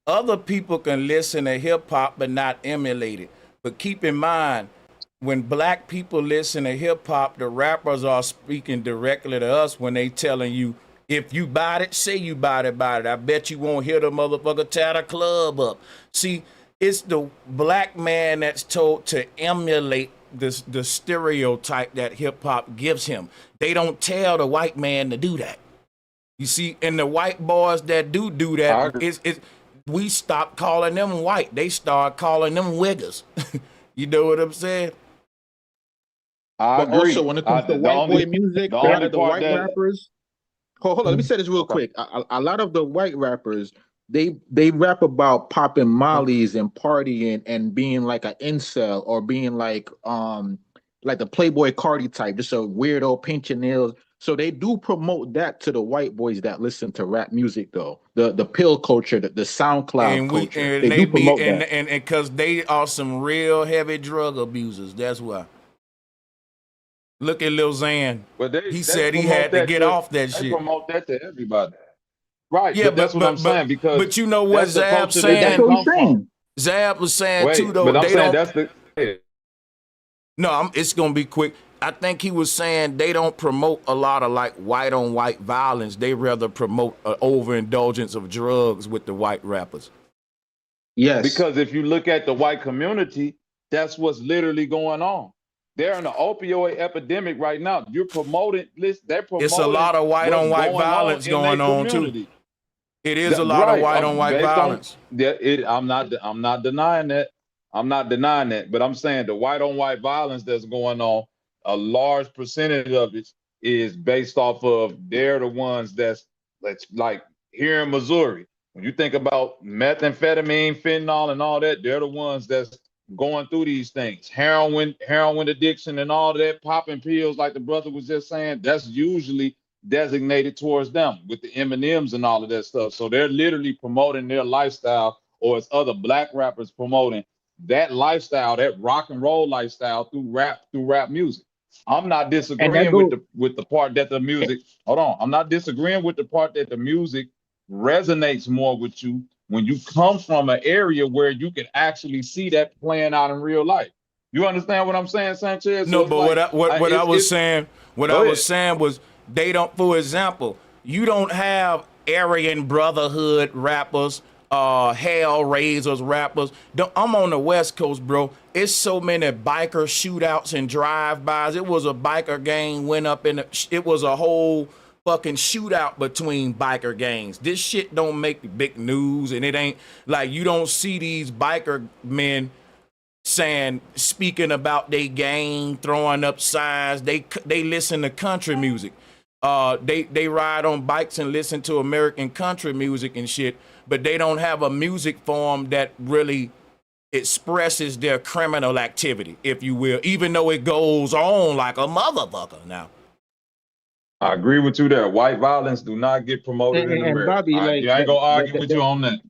Other people can listen to hip hop but not emulate it. But keep in mind, when black people listen to hip hop, the rappers are speaking directly to us when they telling you, if you bought it, say you bought it. I bet you won't hear the motherfucker tear the club up. See, it's the black man that's told to emulate the stereotype that hip hop gives him. They don't tell the white man to do that. You see, and the white boys that do that, we stop calling them white. They start calling them wiggers. You know what I'm saying? I But agree. also, when it comes to white boy music, the a lot only of the part white that rappers. Hold on, let me say this real quick. A lot of the white rappers, they rap about popping mollies and partying and being like an incel or being like the Playboy Cardi type, just a weirdo, paint your nails. So they do promote that to the white boys that listen to rap music, though. The pill culture, the SoundCloud And culture. they They do be promote that. and because they are some real heavy drug abusers. That's why. Look at Lil Xan. but He they said he promote had to that get to off that they shit. promote that to everybody. Right, Yeah, but that's what I'm saying because but you know what that's the Zab's culture that That's they saying? what we're come from. saying. Zab was saying too, Wait, though, but I'm they saying don't. that's the No, it's gonna be quick. I think he was saying they don't promote a lot of like white on white violence. They rather promote overindulgence of drugs with the white rappers. Yes. because if you look at the white community, that's what's literally going on. They're in an opioid epidemic right now. You're promoting, listen, they're It's a promoting lot of white what's on white going on violence in their going on too. community. It is a lot of Right, white on white based on violence. that. I'm not denying that. I'm not denying that. But I'm saying the white on white violence that's going on, a large percentage of it is based off of they're the ones that's like here in Missouri. When you think about methamphetamine, fentanyl, and all that, they're the ones that's going through these things. Heroin addiction, and all that, popping pills, like the brother was just saying. That's usually designated towards them with the M&Ms and all of that stuff. So they're literally promoting their lifestyle, or it's other black rappers promoting that lifestyle, that rock and roll lifestyle through rap music. I'm not And that disagreeing goes. with the part that the music, hold on. I'm not disagreeing with the part that the music resonates more with you when you come from an area where you can actually see that playing out in real life. You understand what I'm saying, Sanchez? So No, it's but like what I was saying, go ahead. was they don't. For example, you don't have Aryan Brotherhood rappers, Hellraisers rappers. I'm on the West Coast, bro. It's so many biker shootouts and drive-bys. It was a biker gang went up in. It was a whole fucking shootout between biker gangs. This shit don't make big news, and it ain't like you don't see these biker men speaking about they gang, throwing up signs. They listen to country music. They ride on bikes and listen to American country music and shit, but they don't have a music form that really expresses their criminal activity, if you will, even though it goes on like a motherfucker now. I agree with you there. White violence do not get promoted in And America. Bobby, I like ain't gonna argue with you on that.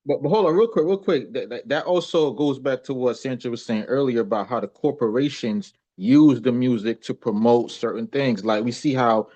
But hold on, real quick. That also goes back to what Sanchez was saying earlier about how the corporations use the music to promote certain things. Like we see how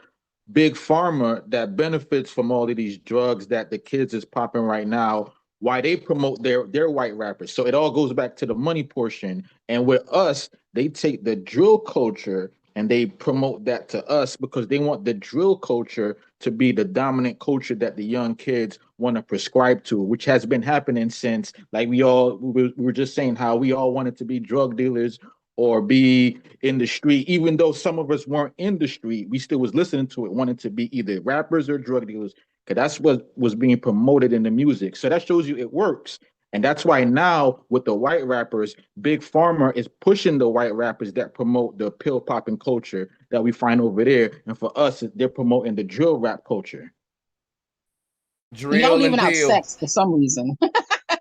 big pharma that benefits from all of these drugs that the kids is popping right now, why they promote their white rappers. So it all goes back to the money portion. And with us, they take the drill culture and they promote that to us because they want the drill culture to be the dominant culture that the young kids want to prescribe to, which has been happening since, like we were just saying how we all wanted to be drug dealers or be in the street, even though some of us weren't in the street, we still was listening to it, wanted to be either rappers or drug dealers, because that's what was being promoted in the music. So that shows you it works. And that's why now with the white rappers, Big Pharma is pushing the white rappers that promote the pill popping culture that we find over there. And for us, they're promoting the drill rap culture. And y'all Drill and leaving out pill. sex for some reason.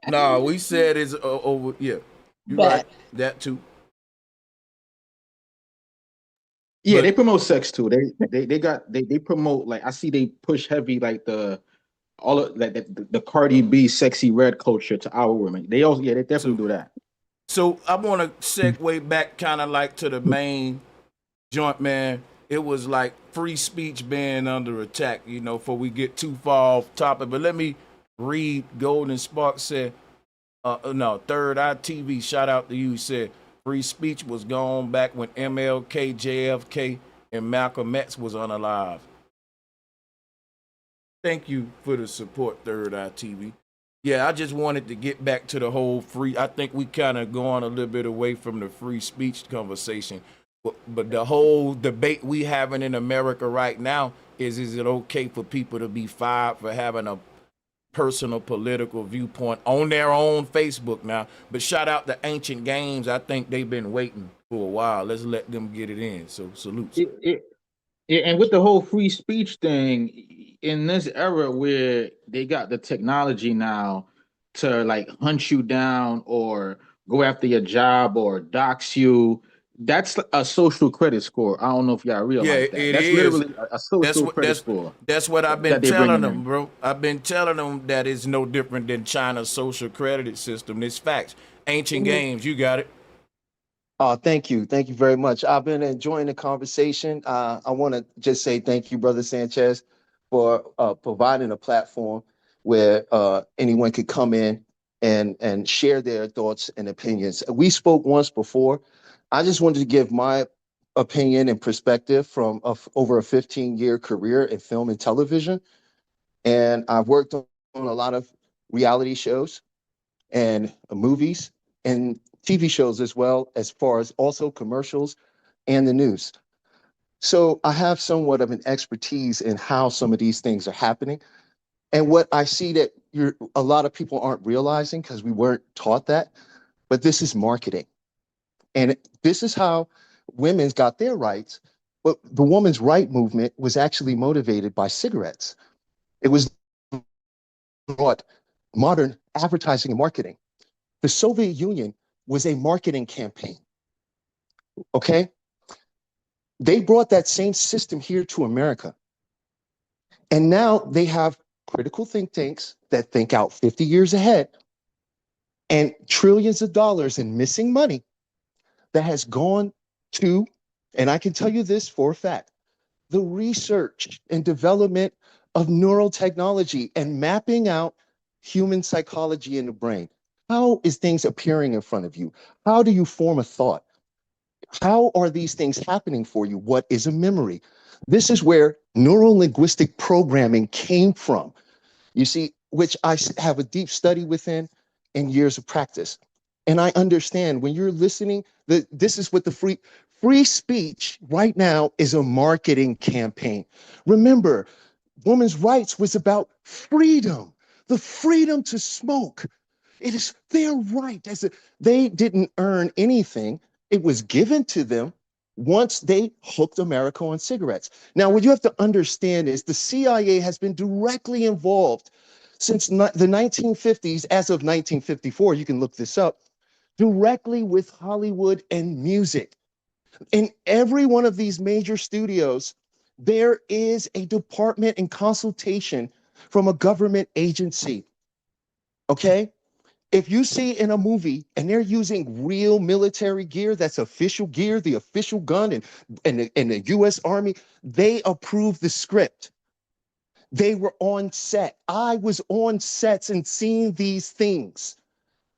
No, we said it's over. Yeah, you're Bet. right. That too. Yeah, they promote sex too. They promote, like I see they push heavy like the Cardi B sexy red culture to our women. They definitely do that. So I want to segue back kind of like to the main joint, man. It was like free speech being under attack, you know, before we get too far off topic. But let me read. Golden Spark said, Third Eye TV, shout out to you. He said, free speech was gone back when MLK, JFK, and Malcolm X was unalive. Thank you for the support, Third Eye TV. Yeah, I just wanted to get back to the whole free. I think we kind of gone a little bit away from the free speech conversation. But the whole debate we having in America right now is it okay for people to be fired for having a personal political viewpoint on their own Facebook now? But shout out to Ancient Games. I think they've been waiting for a while. Let's let them get it in. So salutes. And with the whole free speech thing, in this era where they got the technology now to like hunt you down or go after your job or dox you, that's a social credit score. I don't know if y'all realize that. That's literally a social credit score. That's what I've been telling them, bro. I've been telling them that it's no different than China's social credit system. It's facts. Ancient Games, you got it. Thank you. Thank you very much. I've been enjoying the conversation. I want to just say thank you, Brother Sanchez, for providing a platform where anyone could come in and share their thoughts and opinions. We spoke once before. I just wanted to give my opinion and perspective from over a 15-year career in film and television. And I've worked on a lot of reality shows and movies and TV shows as well, as far as also commercials and the news. So I have somewhat of an expertise in how some of these things are happening. And what I see that a lot of people aren't realizing, because we weren't taught that, but this is marketing. And this is how women's got their rights. But the women's right movement was actually motivated by cigarettes. It was brought modern advertising and marketing. The Soviet Union was a marketing campaign. Okay? They brought that same system here to America. And now they have critical think tanks that think out 50 years ahead and trillions of dollars in missing money that has gone to, and I can tell you this for a fact, the research and development of neural technology and mapping out human psychology in the brain. How is things appearing in front of you? How do you form a thought? How are these things happening for you? What is a memory? This is where neuro-linguistic programming came from, you see, which I have a deep study within and years of practice. And I understand when you're listening, this is what the free speech right now is a marketing campaign. Remember, women's rights was about freedom, the freedom to smoke. It is their right. They didn't earn anything. It was given to them once they hooked America on cigarettes. Now, what you have to understand is the CIA has been directly involved since the 1950s, as of 1954, you can look this up, directly with Hollywood and music. In every one of these major studios, there is a department in consultation from a government agency, okay? If you see in a movie and they're using real military gear, that's official gear, the official gun and the US Army, they approve the script. They were on set. I was on sets and seeing these things,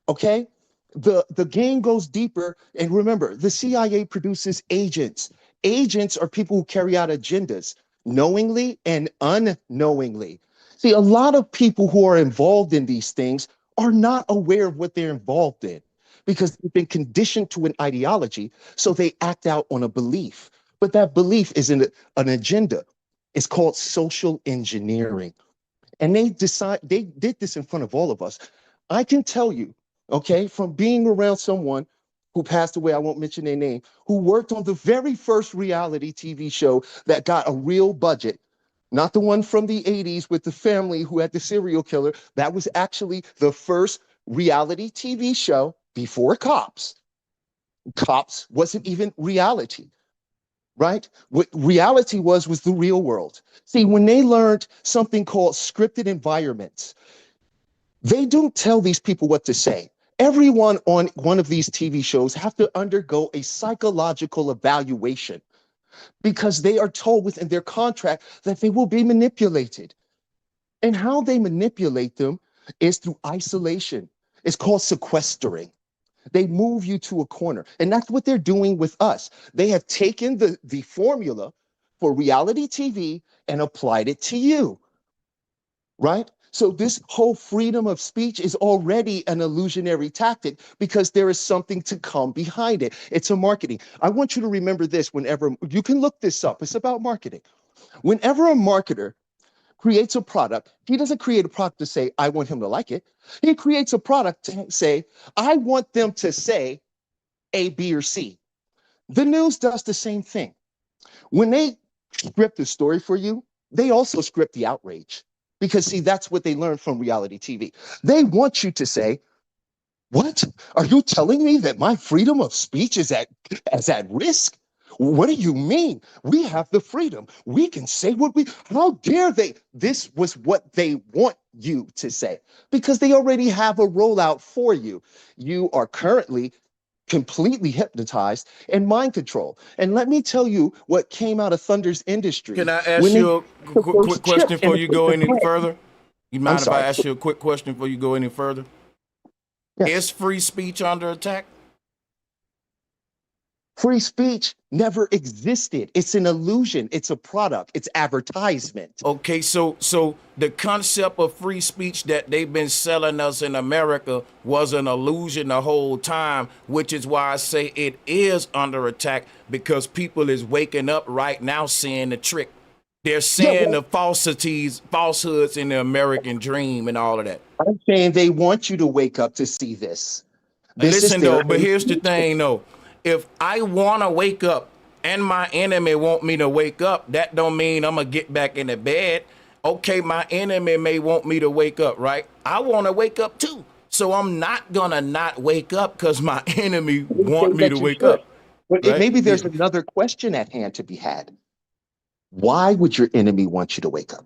okay? The game goes deeper. And remember, the CIA produces agents. Agents are people who carry out agendas knowingly and unknowingly. See, a lot of people who are involved in these things are not aware of what they're involved in because they've been conditioned to an ideology, so they act out on a belief. But that belief is an agenda. It's called social engineering. And they did this in front of all of us. I can tell you, okay, from being around someone who passed away, I won't mention their name, who worked on the very first reality TV show that got a real budget, not the one from the 80s with the family who had the serial killer. That was actually the first reality TV show before Cops. Cops wasn't even reality, right? What reality was the real world. See, when they learned something called scripted environments, they don't tell these people what to say. Everyone on one of these TV shows have to undergo a psychological evaluation because they are told within their contract that they will be manipulated. And how they manipulate them is through isolation. It's called sequestering. They move you to a corner. And that's what they're doing with us. They have taken the formula for reality TV and applied it to you, right? So this whole freedom of speech is already an illusionary tactic because there is something to come behind it. It's a marketing. I want you to remember this whenever, you can look this up. It's about marketing. Whenever a marketer creates a product, he doesn't create a product to say, I want him to like it. He creates a product to say, I want them to say A, B, or C. The news does the same thing. When they script the story for you, they also script the outrage. Because see, that's what they learned from reality TV. They want you to say, what? Are you telling me that my freedom of speech is at risk? What do you mean? We have the freedom. We can say what we, how dare they? This was what they want you to say because they already have a rollout for you. You are currently completely hypnotized and mind control. And let me tell you what came out of Thunder's industry. Can I ask you a quick question before you go any further? You mind if I ask you a quick question before you go any further? Yes. Is free speech under attack? Free speech never existed. It's an illusion. It's a product. It's advertisement. Okay, so the concept of free speech that they've been selling us in America was an illusion the whole time, which is why I say it is under attack because people is waking up right now seeing the trick. They're seeing the falsehoods in the American dream and all of that. I'm saying they want you to wake up to see this. Listen though, but here's the thing though. If I want to wake up and my enemy want me to wake up, that don't mean I'm going to get back in the bed. Okay, my enemy may want me to wake up, right? I want to wake up too. So I'm not going to not wake up because my enemy want me to wake up. But right? Maybe there's another question at hand to be had. Why would your enemy want you to wake up?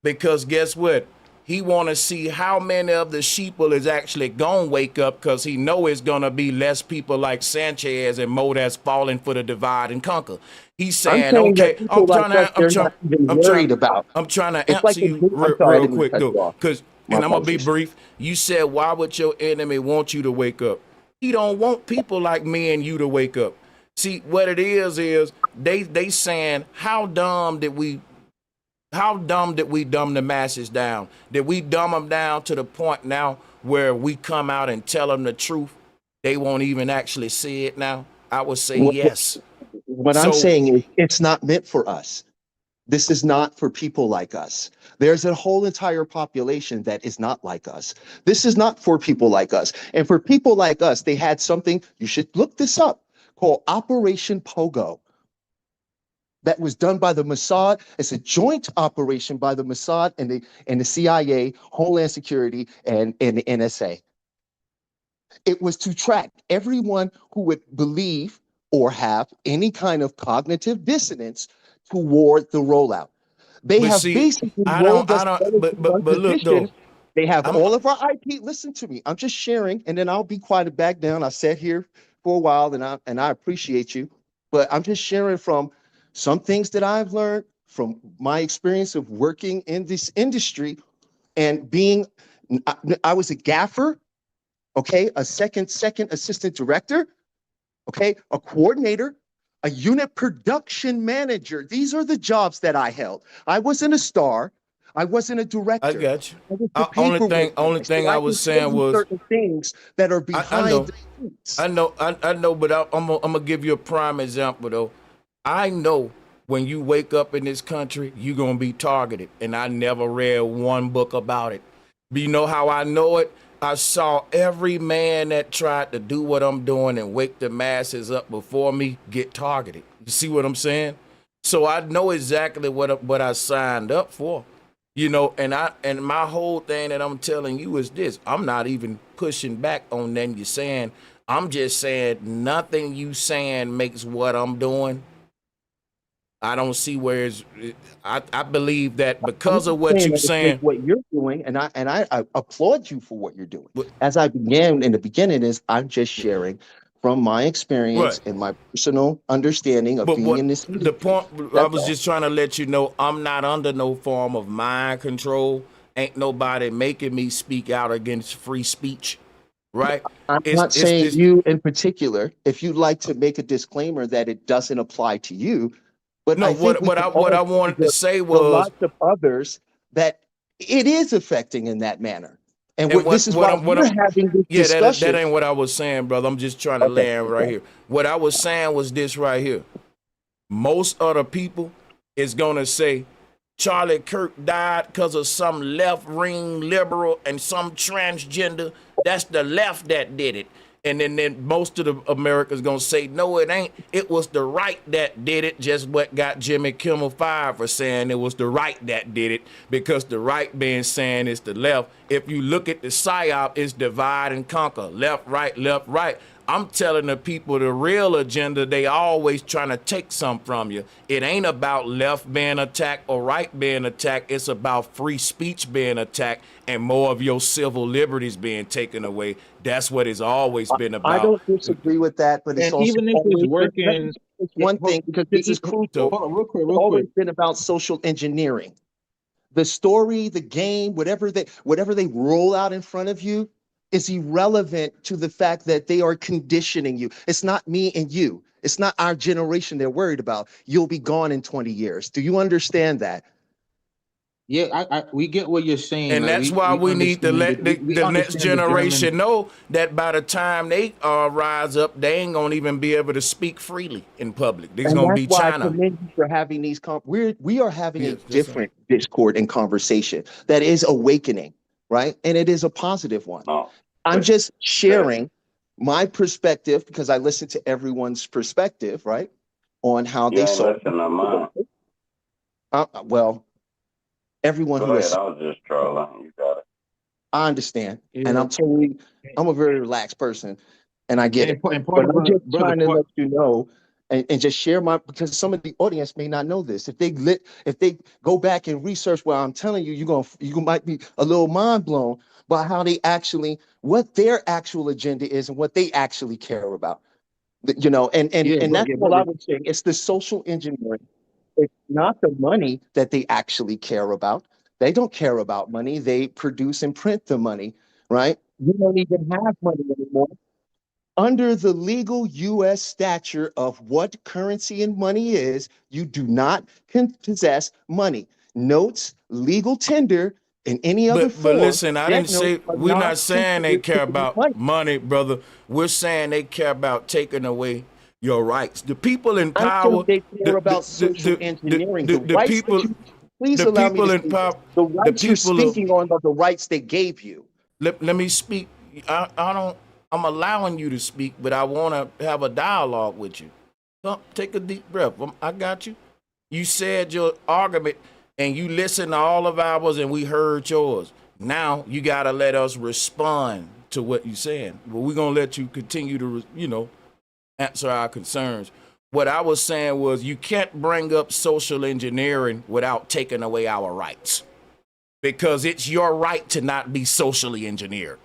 Because guess what? He want to see how many of the sheeple is actually going to wake up because he know it's going to be less people like Sanchez and more that's falling for the divide and conquer. He's saying, okay, I'm trying to answer you real quick though, because, and I'm going to be brief. You said, why would your enemy want you to wake up? He don't want people like me and you to wake up. See, what it is they saying, how dumb did we dumb the masses down? Did we dumb them down to the point now where we come out and tell them the truth? They won't even actually see it now? I would say yes. What I'm saying is it's not meant for us. This is not for people like us. There's a whole entire population that is not like us. This is not for people like us. And for people like us, they had something, you should look this up, called Operation Pogo that was done by the Mossad. It's a joint operation by the Mossad and the CIA, Homeland Security, and the NSA. It was to track everyone who would believe or have any kind of cognitive dissonance toward the rollout. They But have see, basically I rolled don't, us I all don't. into one But look position. though, They have I'm all of our IP. Listen to me. I'm just sharing, and then I'll be quiet and back down. I sat here for a while, and I appreciate you, but I'm just sharing from some things that I've learned from my experience of working in this industry and being. I was a gaffer, okay, a second assistant director, okay, a coordinator, a unit production manager. These are the jobs that I held. I wasn't a star. I wasn't a I director. got you. I was the Only paperwork only guy. So thing I I can was tell saying you was, certain things that are I behind know, the scenes. I know, but I'm gonna give you a prime example though. I know when you wake up in this country, you're gonna be targeted, and I never read one book about it. But you know how I know it? I saw every man that tried to do what I'm doing and wake the masses up before me get targeted. You see what I'm saying? So I know exactly what I signed up for. You know, and my whole thing that I'm telling you is this. I'm not even pushing back on nothing you're saying. I'm just saying nothing you saying makes what I'm doing. I don't see where it's, I believe that I'm because not of what saying you that it's make saying. what you're doing, and I applaud you for what you're doing. As I began in the beginning, is I'm just sharing from my experience Right. and my personal understanding of But being what in this the industry. point, I That's was all. just trying to let you know I'm not under no form of mind control. Ain't nobody making me speak out against free speech. Right? I'm It's not it's saying it's you in particular. If you'd like to make a disclaimer that it doesn't apply to you, but no I think we can what all I see wanted to say the was, lots of others that it is affecting in that manner. And and this is why what we're I'm having this yeah, that discussion. ain't what I was saying, brother. I'm just trying to Okay. land right here. What I was saying was this right here. Most other people is gonna say Charlie Kirk died because of some left-wing liberal and some transgender. That's the left that did it. And then most of the Americans gonna say, no, it ain't. It was the right that did it. Just what got Jimmy Kimmel fired for saying it was the right that did it, because the right being saying it's the left. If you look at the psyop, it's divide and conquer. Left, right, left, right. I'm telling the people the real agenda, they always trying to take some from you. It ain't about left being attacked or right being attacked. It's about free speech being attacked and more of your civil liberties being taken away. That's what it's always been I about. don't disagree with that, but it's And also even if it's always been, let me working, just say one thing because this is crucial. hold on, real quick, It's real always quick. been about social engineering. The story, the game, whatever they roll out in front of you is irrelevant to the fact that they are conditioning you. It's not me and you. It's not our generation they're worried about. You'll be gone in 20 years. Do you understand that? Yeah, we get what you're saying. And Like that's why we need to let we the next understand the German. generation know that by the time they rise up, they ain't gonna even be able to speak freely in public. There's And gonna that's be why I China. commend you for having these we are having a Yes, that's right. different discord and conversation that is awakening, right? And it is a positive one. No, I'm but just that, sharing my perspective because I listen to everyone's perspective, right? On how you they ain't saw. listening to mine. Well, everyone Go who ahead, has, I was just trolling. You got it. I understand, and Yeah, I'm a very relaxed person, and I get it. and part But of I'm just brother trying to part. let you know and just share because some of the audience may not know this. If they go back and research what I'm telling you, you might be a little mind blown by how what their actual agenda is and what they actually care about. You know, and that's all I Brother. would say. It's the social engineering. It's not the money that they actually care about. They don't care about money. They produce and print the money, right? You don't even have money anymore. Under the legal U.S. stature of what currency and money is, you do not possess money. Notes, legal tender, in any other But form, listen, I debt didn't notes say are we're not not saying they considered to care be about money. money, brother. We're saying they care about taking away your rights. The people in I'm saying power, they care about social engineering. The rights that you, please the allow me to people in speak. power, The the rights you're people of speaking on are the rights they gave you. let me speak. I don't. I'm allowing you to speak, but I want to have a dialogue with you. Come, take a deep breath. I got you. You said your argument, and you listened to all of ours, and we heard yours. Now you got to let us respond to what you're saying. But we're going to let you continue to, answer our concerns. What I was saying was you can't bring up social engineering without taking away our rights, because it's your right to not be socially engineered.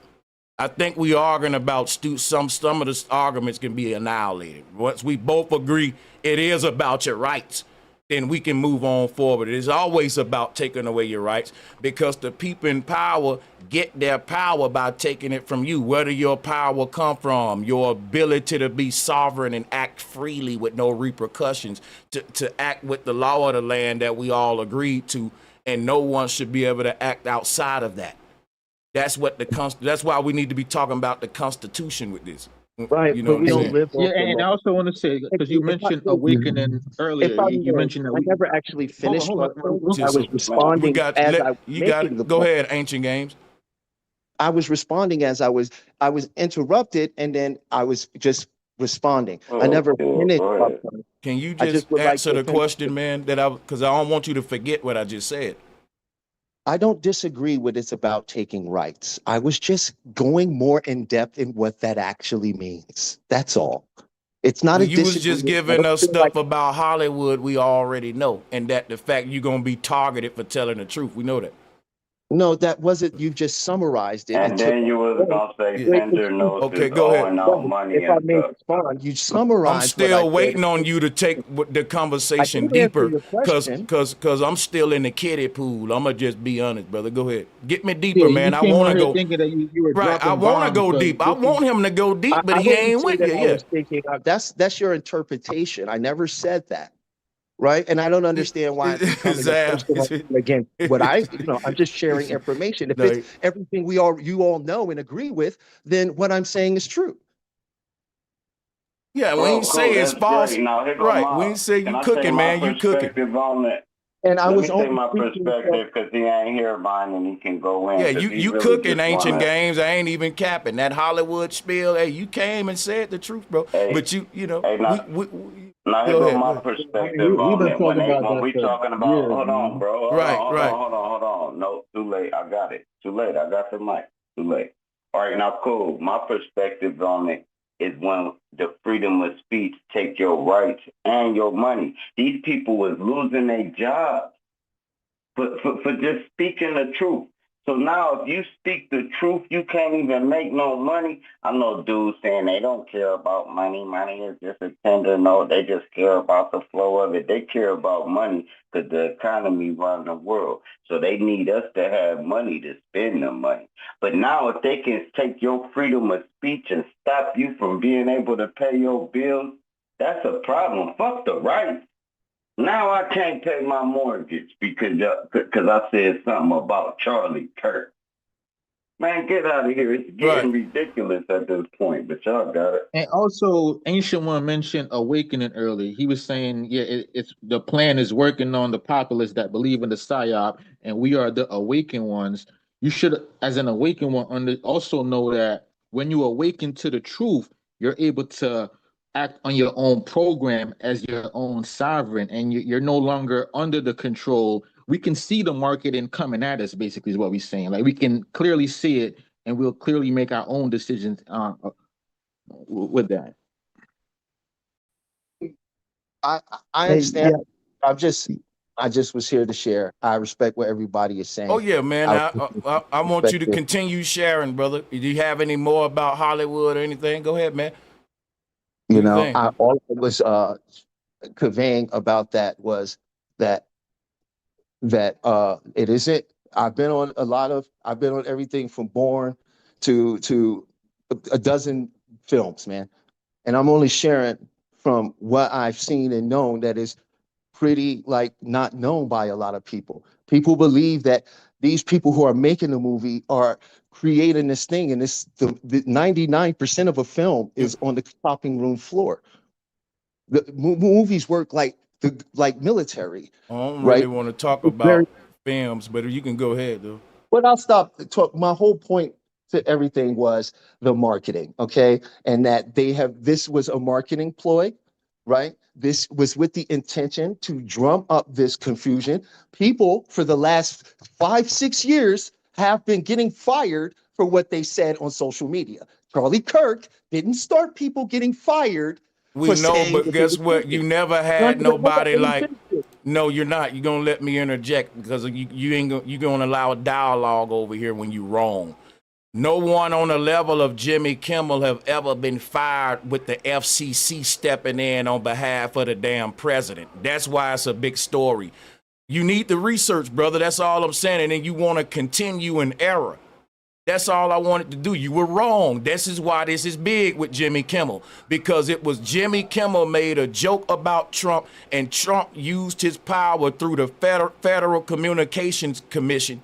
I think we arguing about some of the arguments can be annihilated. Once we both agree it is about your rights, then we can move on forward. It is always about taking away your rights, because the people in power get their power by taking it from you. Where do your power come from? Your ability to be sovereign and act freely with no repercussions, to act with the law of the land that we all agreed to, and no one should be able to act outside of that. That's what that's why we need to be talking about the Constitution with this. Right, You know but we what I'm don't saying? live off Yeah, the and I law. also want to say, because you mentioned awakening earlier, you mentioned that I never actually finished hold my on. point. I was responding as I was making the Go point. ahead, Ancient Games. I was responding as I was interrupted, and then I was just responding. I never finished my point. Can you I just would like answer to the question, man? Because I don't want you to forget what I just said. I don't disagree with it's about taking rights. I was just going more in depth in what that actually means. That's all. It's not Well, a you was just disagreement. I giving don't us feel stuff like about Hollywood we already know, and that the fact you're gonna be targeted for telling the truth. We know that. no, that wasn't. You just summarized it and And took. then you was gonna say Yeah. tender notes Okay, is go ahead. owing out money If I and may stuff. respond, you I'm summarized what I still said. waiting on you to take the I conversation did answer deeper, your question. cause I'm still in the kiddie pool. I'ma just be honest, brother. Go ahead, get me Yeah, deeper, you man. I came want on to here go thinking that you were right. I dropping want to bombs, go but deep. I this is want him to go deep, but I he wouldn't ain't say with that you I yet. was thinking. That's your interpretation. I never said that, right? And I don't understand why it's becoming a personal against what I'm just sharing information. If it's No, everything you all know and agree with, then what I'm saying is true. yeah, we ain't Cool, say cool. it's That's false. great. Now here go Right, we my. ain't say Can you I say cooking, my man. You cooking. perspective on it? And I Let was me say only my speaking from. perspective because he ain't here, mine, and he can go in Yeah, because he you really cooking just Ancient wanna. Games. I ain't even capping that Hollywood spiel. Hey, you came and said the truth, bro. Hey, But you know, hey, now, we now here go go ahead, go my ahead. I mean, perspective we've on been it. talking about When that we for talking about, years, hold on, man. bro, Right, right. hold on. No, too late. I got it. Too late. I got the mic. Too late. All right, now cool. My perspective on it is when the freedom of speech take your rights and your money. These people was losing their jobs for just speaking the truth. So now if you speak the truth, you can't even make no money. I know dudes saying they don't care about money. Money is just a tender note. They just care about the flow of it. They care about money because the economy runs the world. So they need us to have money to spend the money. But now if they can take your freedom of speech and stop you from being able to pay your bills, that's a problem. Fuck the rights. Now I can't pay my mortgage because I said something about Charlie Kirk. Man, get out of here. It's getting ridiculous at this point, but y'all got it. And also, Ancient One mentioned awakening early. He was saying, yeah, it's the plan is working on the populace that believe in the psyop, and we are the awakened ones. You should, as an awakened one, also know that when you awaken to the truth, you're able to act on your own program as your own sovereign, and you're no longer under the control. We can see the marketing coming at us, basically, is what we're saying. Like we can clearly see it, and we'll clearly make our own decisions with that. I Hey, understand. yeah. I just was here to share. I respect what everybody is saying. Oh yeah, man. I want you to continue sharing, brother. Do you have any more about Hollywood or anything? Go ahead, man. Do your thing. All I was conveying about that was that it isn't. I've been on everything from Born to a dozen films, man. And I'm only sharing from what I've seen and known that is pretty not known by a lot of people. People believe that these people who are making the movie are creating this thing, and the 99% of a film is on the chopping room floor. The movies work like military, I don't right? really want to talk It's very. about films, but you can go ahead though. But I'll stop. My whole point to everything was the marketing, okay? And that this was a marketing ploy, right? This was with the intention to drum up this confusion. People for the last 5-6 years have been getting fired for what they said on social media. Charlie Kirk didn't start people getting fired We for know, saying but that they guess were what? You thinking. never No, had no, hold on, nobody let me like. finish this. No, you're not. You're gonna let me interject because you ain't gonna you gonna allow a dialogue over here when you wrong. No one on the level of Jimmy Kimmel have ever been fired with the FCC stepping in on behalf of the damn president. That's why it's a big story. You need the research, brother. That's all I'm saying. And then you want to continue in error. That's all I wanted to do. You were wrong. This is why this is big with Jimmy Kimmel, because it was Jimmy Kimmel made a joke about Trump, and Trump used his power through the Federal Communications Commission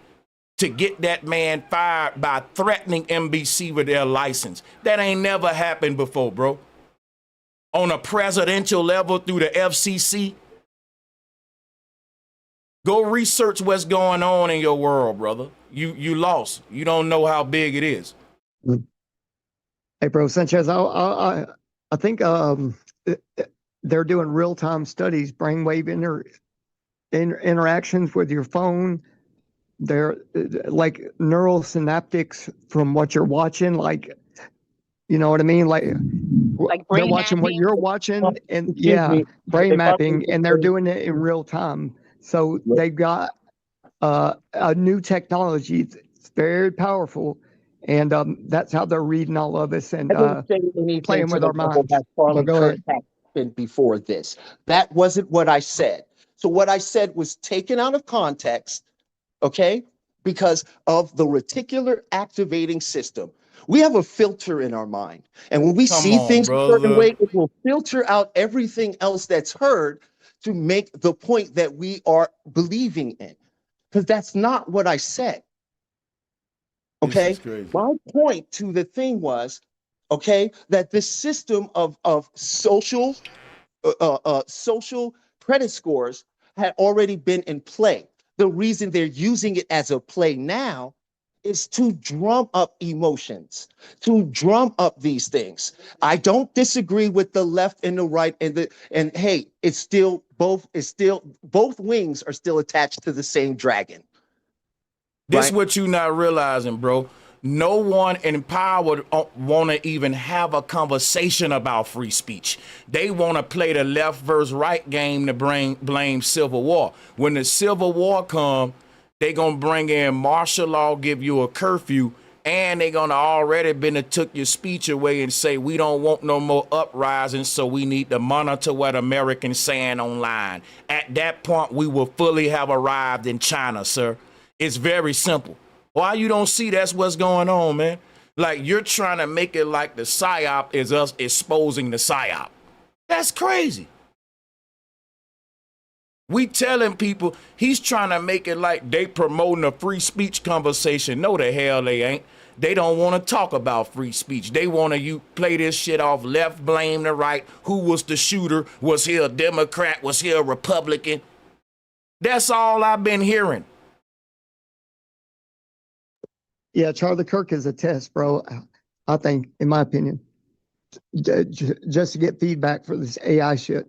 to get that man fired by threatening NBC with their license. That ain't never happened before, bro. On a presidential level through the FCC. Go research what's going on in your world, brother. You lost. You don't know how big it is. Hey, bro, Sanchez, I think they're doing real-time studies, brainwave interactions with your phone. They're like neural synaptics from what you're watching, like, you know what I mean? Like they're watching what you're watching, and yeah, brain mapping, and they're doing it in real time. So they've got a new technology. It's very powerful, and that's how they're reading all of us and I didn't say anything playing to with the our level minds. that Charlie Go Kirk ahead. happened before this. That wasn't what I said. So what I said was taken out of context, okay? Because of the reticular activating system. We have a filter in our mind. And when we Come see on, things a certain brother. way, it will filter out everything else that's heard to make the point that we are believing in. Because that's not what I said. This Okay. is crazy. My point to the thing was, okay, that this system of social social credit scores had already been in play. The reason they're using it as a play now is to drum up emotions, to drum up these things. I don't disagree with the left and the right, and hey, both wings are still attached to the same dragon. This Right? what you not realizing, bro. No one in power want to even have a conversation about free speech. They want to play the left versus right game to blame Civil War. When the Civil War come, they gonna bring in martial law, give you a curfew, and they gonna already been to took your speech away and say we don't want no more uprisings, so we need to monitor what Americans saying online. At that point, we will fully have arrived in China, sir. It's very simple. Why you don't see that's what's going on, man? Like you're trying to make it like the PSYOP is us exposing the PSYOP. That's crazy. We telling people he's trying to make it like they promoting a free speech conversation. No, the hell they ain't. They don't want to talk about free speech. They want to you play this shit off left, blame the right. Who was the shooter? Was he a Democrat? Was he a Republican? That's all I've been hearing. Yeah, Charlie Kirk is a test, bro. I think, in my opinion, just to get feedback for this AI shit.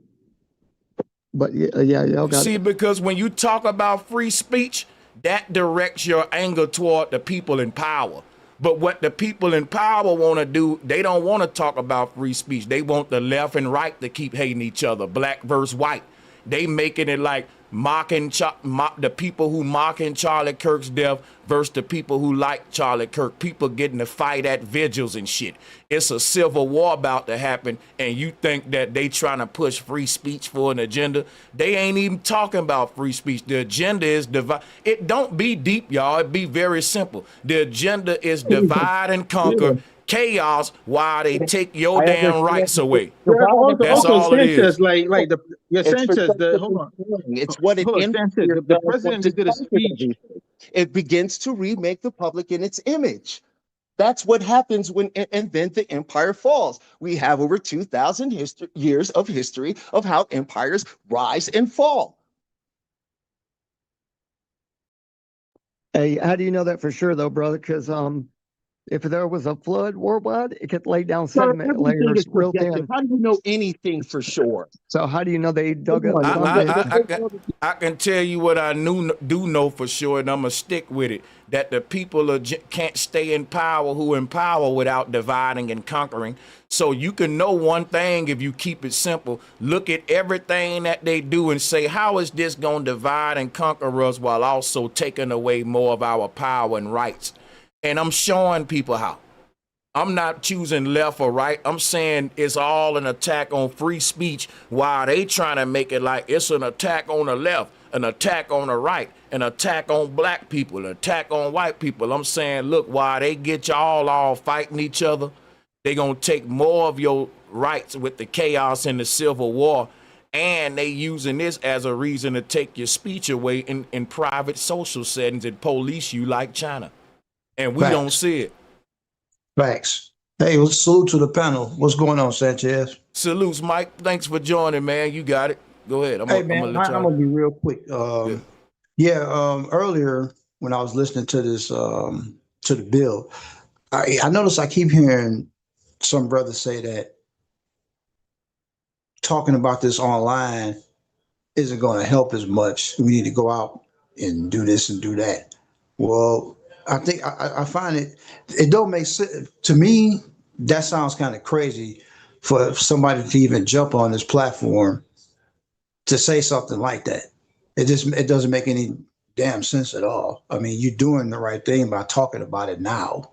But yeah, y'all got See, it. because when you talk about free speech, that directs your anger toward the people in power. But what the people in power want to do, they don't want to talk about free speech. They want the left and right to keep hating each other, black versus white. They making it like mocking the people who mocking Charlie Kirk's death versus the people who like Charlie Kirk. People getting to fight at vigils and shit. It's a civil war about to happen, and you think that they trying to push free speech for an agenda. They ain't even talking about free speech. The agenda is divide. It don't be deep, y'all. It be very simple. The agenda is divide and conquer. Chaos while they take your I damn understand. rights away. Divide and That's conquer. all it Sanchez, is. Sanchez, It's hold perceptive on. engineering. It's what an Hold on, Sanchez. engineer The does president once just it's did a conquered speech. everything. It begins to remake the public in its image. That's what happens when, and then the empire falls. We have over 2,000 years of history of how empires rise and fall. Hey, how do you know that for sure, though, brother? Because If there was a flood worldwide, it could lay down Sir, sediment everything layers is real subjective. thin. How do you know anything for sure? So how do you know they dug up Come on, some that? I can tell you what I do know for sure, and I'm gonna stick with it. That the people can't stay in power who in power without dividing and conquering. So you can know one thing if you keep it simple. Look at everything that they do and say, how is this gonna divide and conquer us while also taking away more of our power and rights? And I'm showing people how. I'm not choosing left or right. I'm saying it's all an attack on free speech while they trying to make it like it's an attack on the left, an attack on the right, an attack on black people, an attack on white people. I'm saying, look, while they get y'all all fighting each other, they gonna take more of your rights with the chaos and the civil war, and they using this as a reason to take your speech away in private social settings and police you like China. And we don't see it. Facts. Hey, salute to the panel. What's going on, Sanchez? Salutes, Mike. Thanks for joining, man. You got it. Go ahead. I'm gonna be real quick. Earlier when I was listening to this to the bill, I noticed I keep hearing some brothers say that talking about this online isn't going to help as much. We need to go out and do this and do that. Well, I think I find it don't make sense to me. That sounds kind of crazy for somebody to even jump on this platform to say something like that. It doesn't make any damn sense at all. I mean, you're doing the right thing by talking about it now,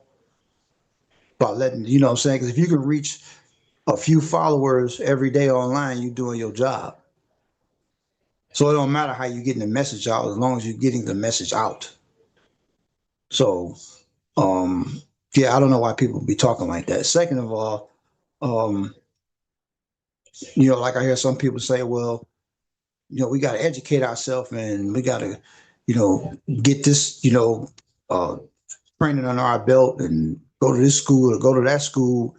by letting what I'm saying, because if you can reach a few followers every day online, you're doing your job. So it don't matter how you're getting the message out as long as you're getting the message out. So I don't know why people be talking like that. Second of all, like I hear some people say, well, we got to educate ourselves and we got to, get this, training under our belt and go to this school or go to that school,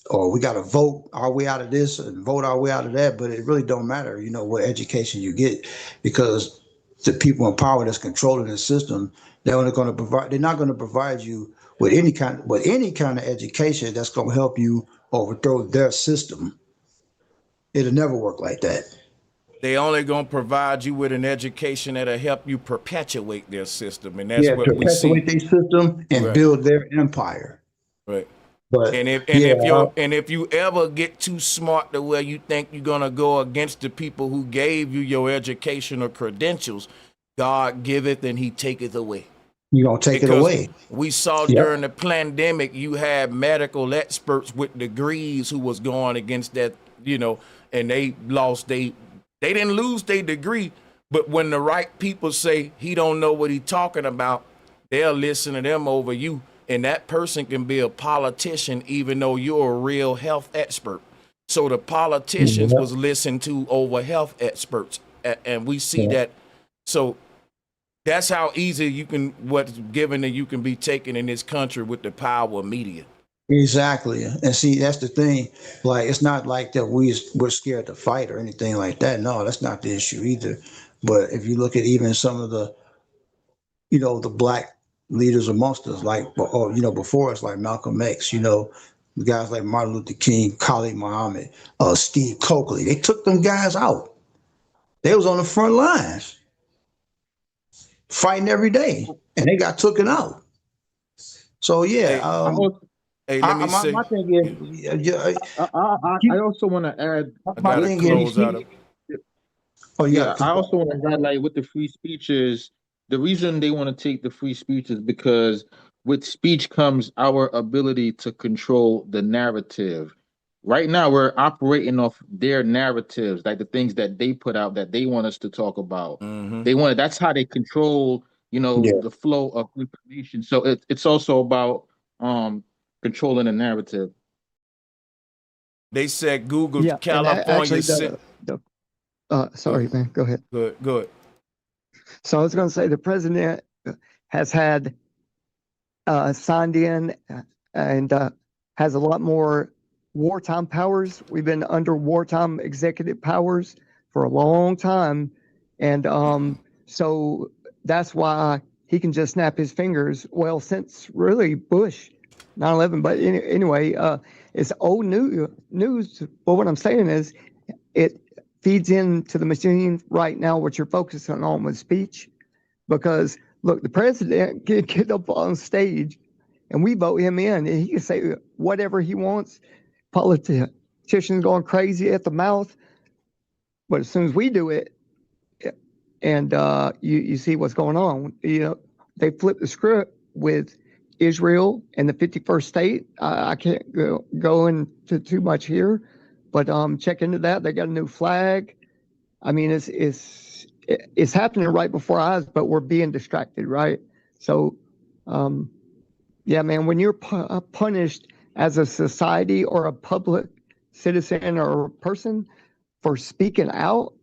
or we got to vote our way out of this and vote our way out of that. But it really don't matter, what education you get, because the people in power that's controlling the system, they're not going to provide you with any kind of education that's going to help you overthrow their system. It'll never work like that. They only gonna provide you with an education that'll help you perpetuate their system, and that's what we see. Perpetuate their system and build their empire. Right. But if you ever get too smart to where you think you're gonna go against the people who gave you your educational credentials, God giveth and He taketh away. You're gonna take it away. We saw during the pandemic, you had medical experts with degrees who was going against that, and they lost they didn't lose their degree, but when the right people say he don't know what he talking about, they'll listen to them over you. And that person can be a politician even though you're a real health expert. So the politicians was listened to over health experts. And we see that. So that's how easy what's given that you can be taken in this country with the power of media. Exactly. And see, that's the thing. Like, it's not like that we're scared to fight or anything like that. No, that's not the issue either. But if you look at even some of the, the black leaders amongst us, like, before us, like Malcolm X, guys like Martin Luther King, Khalid Muhammad, Steve Coakley, they took them guys out. They was on the front lines fighting every day, and they got taken out. So my thing is, I also want to add. I also want to highlight with the free speeches. The reason they want to take the free speech is because with speech comes our ability to control the narrative. Right now, we're operating off their narratives, like the things that they put out that they want us to talk about. That's how they control, the flow of information. So it's also about controlling the narrative. They said Google California. Sorry, man. Go ahead. Good. So I was going to say the president has had signed in and has a lot more wartime powers. We've been under wartime executive powers for a long time. And so that's why he can just snap his fingers. Well, since really Bush 9/11. But anyway, it's old news. But what I'm saying is, it feeds into the machine right now. What you're focusing on with speech, because look, the president can get up on stage, and we vote him in, and he can say whatever he wants. Politicians going crazy at the mouth, but as soon as we do it, and you see what's going on, they flip the script with Israel and the 51st state. I can't go into too much here, but check into that. They got a new flag. I mean, it's happening right before our eyes, but we're being distracted, right? So, yeah, man, when you're punished as a society or a public citizen or a person for speaking out,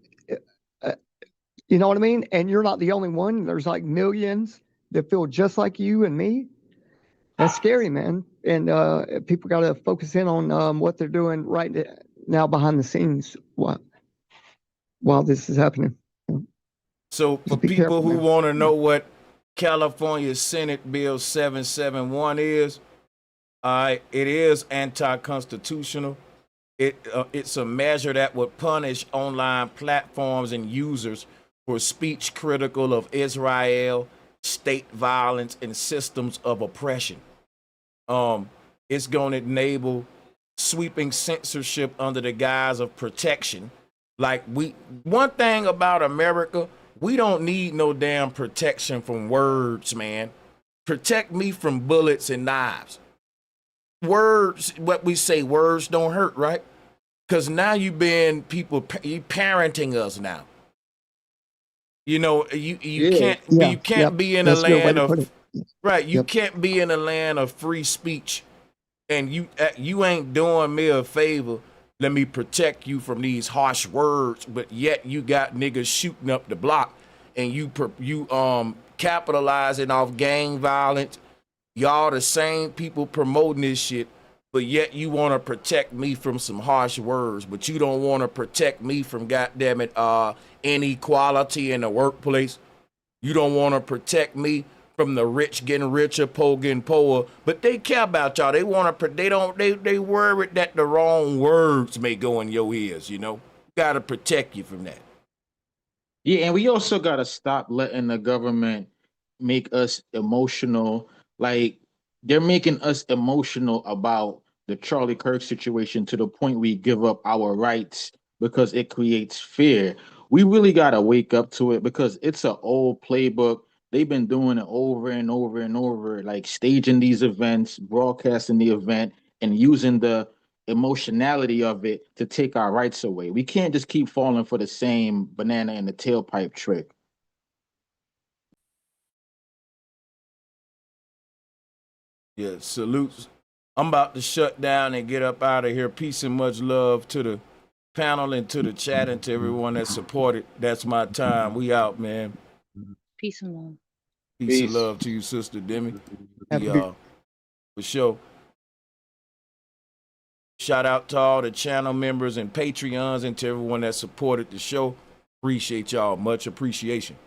you know what I mean? And you're not the only one. There's like millions that feel just like you and me. That's scary, man. And people got to focus in on what they're doing right now behind the scenes while this is happening. So for people who want to know what California Senate Bill 771 is, it is anti-constitutional. It's a measure that would punish online platforms and users for speech critical of Israel, state violence, and systems of oppression. It's going to enable sweeping censorship under the guise of protection. Like one thing about America, we don't need no damn protection from words, man. Protect me from bullets and knives. Words, what we say, words don't hurt, right? Because now you parenting us now. You know, you can't be in a land of right. You can't be in a land of free speech, and you ain't doing me a favor. Let me protect you from these harsh words, but yet you got niggas shooting up the block, and you capitalizing off gang violence. Y'all the same people promoting this shit, but yet you want to protect me from some harsh words, but you don't want to protect me from goddammit inequality in the workplace. You don't want to protect me from the rich getting richer, poor getting poorer, but they care about y'all. They want to. They worried that the wrong words may go in your ears. You know, got to protect you from that. Yeah, and we also got to stop letting the government make us emotional. Like, they're making us emotional about the Charlie Kirk situation to the point we give up our rights because it creates fear. We really got to wake up to it because it's an old playbook. They've been doing it over and over and over, like staging these events, broadcasting the event, and using the emotionality of it to take our rights away. We can't just keep falling for the same banana in the tailpipe trick. Yeah, salutes. I'm about to shut down and get up out of here. Peace and much love to the panel and to the chat and to everyone that supported. That's my time. We out, man. Peace and love. Peace and love to you, Sister Demi. For sure. Shout out to all the channel members and Patreons and to everyone that supported the show. Appreciate y'all. Much appreciation.